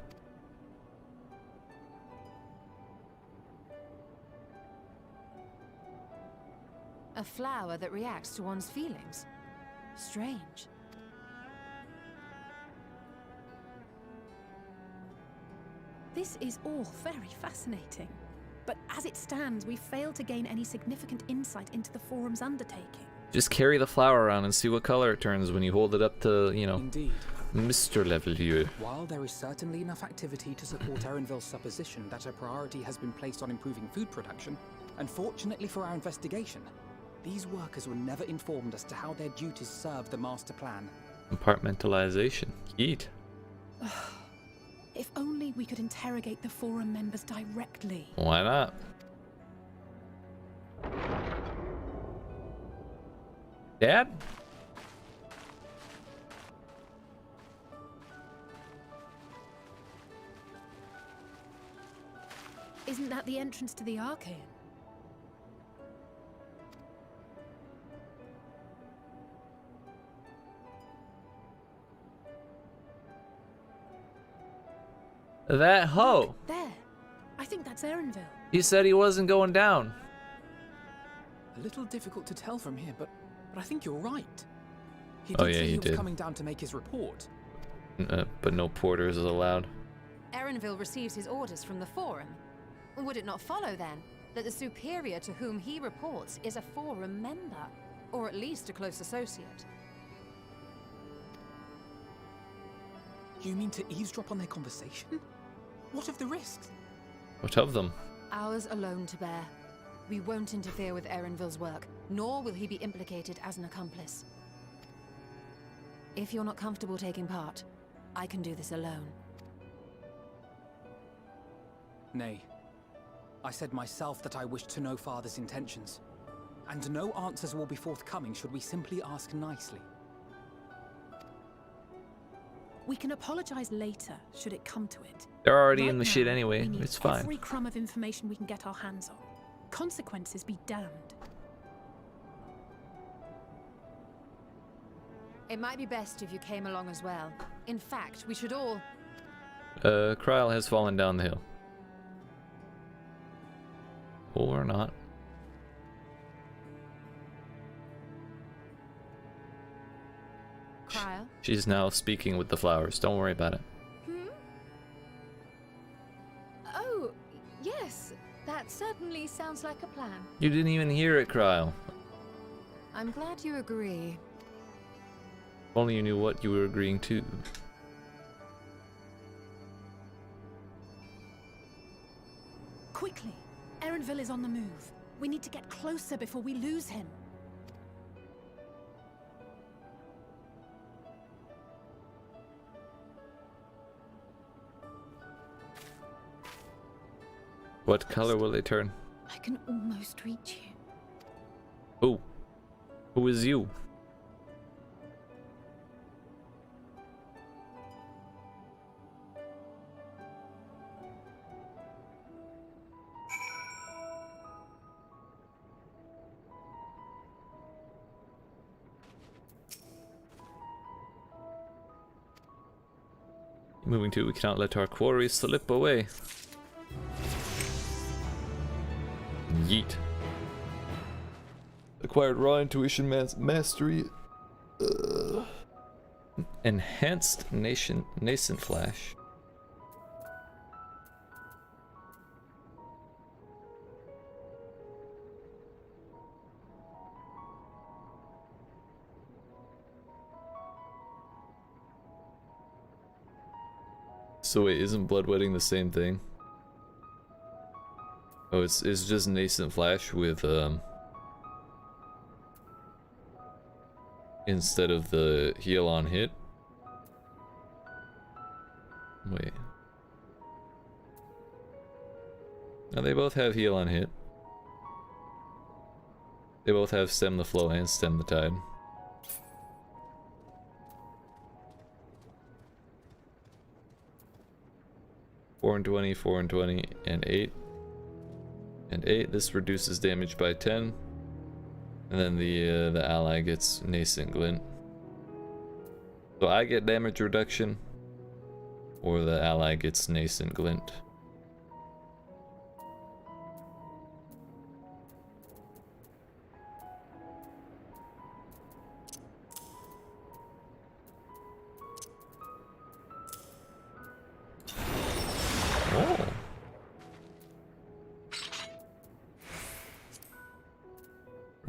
A flower that reacts to one's feelings. Strange. This is all very fascinating. But as it stands, we fail to gain any significant insight into the forum's undertaking. Just carry the flower around and see what color it turns when you hold it up to, you know, Indeed. Mr. Level Viewer. While there is certainly enough activity to support Erenville's supposition that a priority has been placed on improving food production, unfortunately for our investigation, these workers were never informed as to how their duties serve the master plan. Compartmentalization. Yeet. If only we could interrogate the forum members directly. Why not? Dad? Isn't that the entrance to the Archaean? That hoe. Look, there. I think that's Erenville. He said he wasn't going down. A little difficult to tell from here, but I think you're right. He Oh, did yeah, say he he was did. coming down to make his report. But no porters is allowed. Erenville receives his orders from the Forum. Would it not follow, then, that the superior to whom he reports is a Forum member, or at least a close associate? You mean to eavesdrop on their conversation? What of the risks? What of them? Ours alone to bear. We won't interfere with Erenville's work, nor will he be implicated as an accomplice. If you're not comfortable taking part, I can do this alone. Nay. I said myself that I wished to know Father's intentions. And no answers will be forthcoming should we simply ask nicely. We can apologize later, should it come to it. They're already Right in the now, shit anyway. we need It's fine. every crumb of information we can get our hands on. Consequences be damned. It might be best if you came along as well. In fact, we should all... Kryl has fallen down the hill. Or not. Kryl? She's now speaking with the flowers. Don't worry about it. Oh, yes. That certainly sounds like a plan. You didn't even hear it, Kryl. I'm glad you agree. If only you knew what you were agreeing to. Quickly! Erenville is on the move. We need to get closer before we lose him. What color will they turn? I can almost reach you. Who? Who is you? Moving to, we cannot let our quarry slip away. Yeet. Acquired raw intuition mastery. Enhanced nascent flash. So wait, isn't bloodwetting the same thing? Oh, it's just nascent flash with instead of the heal on hit. Wait. No, they both have heal on hit. They both have stem the flow and stem the tide. Four and 20, 4 and 20, and 8. And 8, this reduces damage by 10. And then the ally gets nascent glint. So I get damage reduction, or the ally gets nascent glint.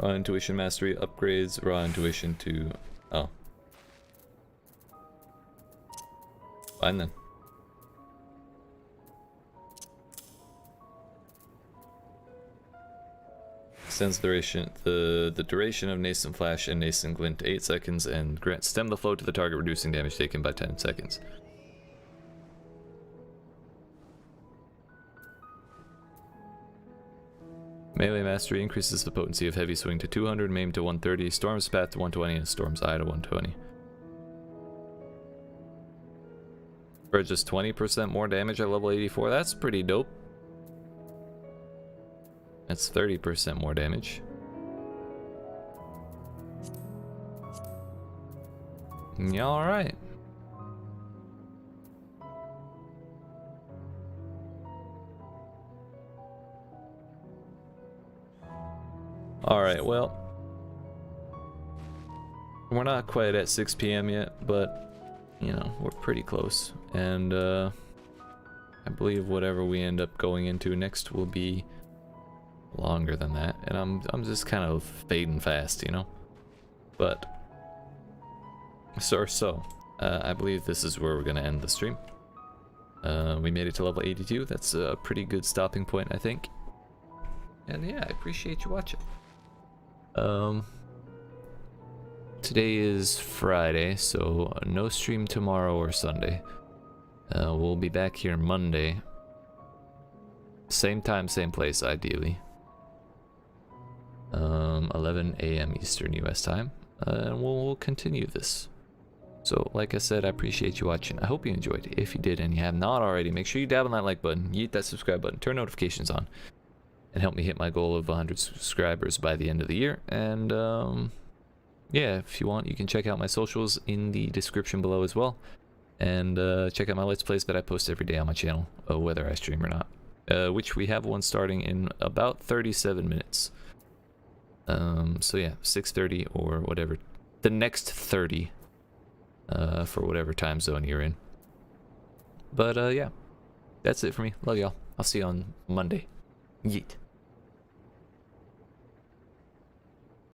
Raw Intuition Mastery upgrades Raw Intuition to... oh. Fine then. Extends the duration of Nascent Flash and Nascent Glint to 8 seconds and stem the flow to the target, reducing damage taken by 10 seconds. Melee Mastery increases the potency of Heavy Swing to 200, Maim to 130, Storm's Path to 120, and Storm's Eye to 120. For just 20% more damage at level 84, that's pretty dope. That's 30% more damage. Yeah, alright. Alright, well. We're not quite at 6 PM yet, but, you know, we're pretty close. And, I believe whatever we end up going into next will be longer than that, and I'm just kind of fading fast, you know. But I believe this is where we're gonna end the stream. We made it to level 82. That's a pretty good stopping point, I think. And yeah, I appreciate you watching. Today is Friday, so no stream tomorrow or Sunday. We'll be back here Monday. Same time, same place, ideally. 11 AM Eastern US time, and we'll continue this. So like I said, I appreciate you watching. I hope you enjoyed. If you did and you have not already, make sure you dab on that like button, yeet that subscribe button, turn notifications on, and help me hit my goal of 100 subscribers by the end of the year. And yeah, if you want, you can check out my socials in the description below as well, and check out my Let's Plays that I post every day on my channel, whether I stream or not, which we have one starting in about 37 minutes. So yeah, 6:30 or whatever, the next 30, for whatever time zone you're in. But yeah, that's it for me. Love y'all. I'll see you on Monday. Yeet.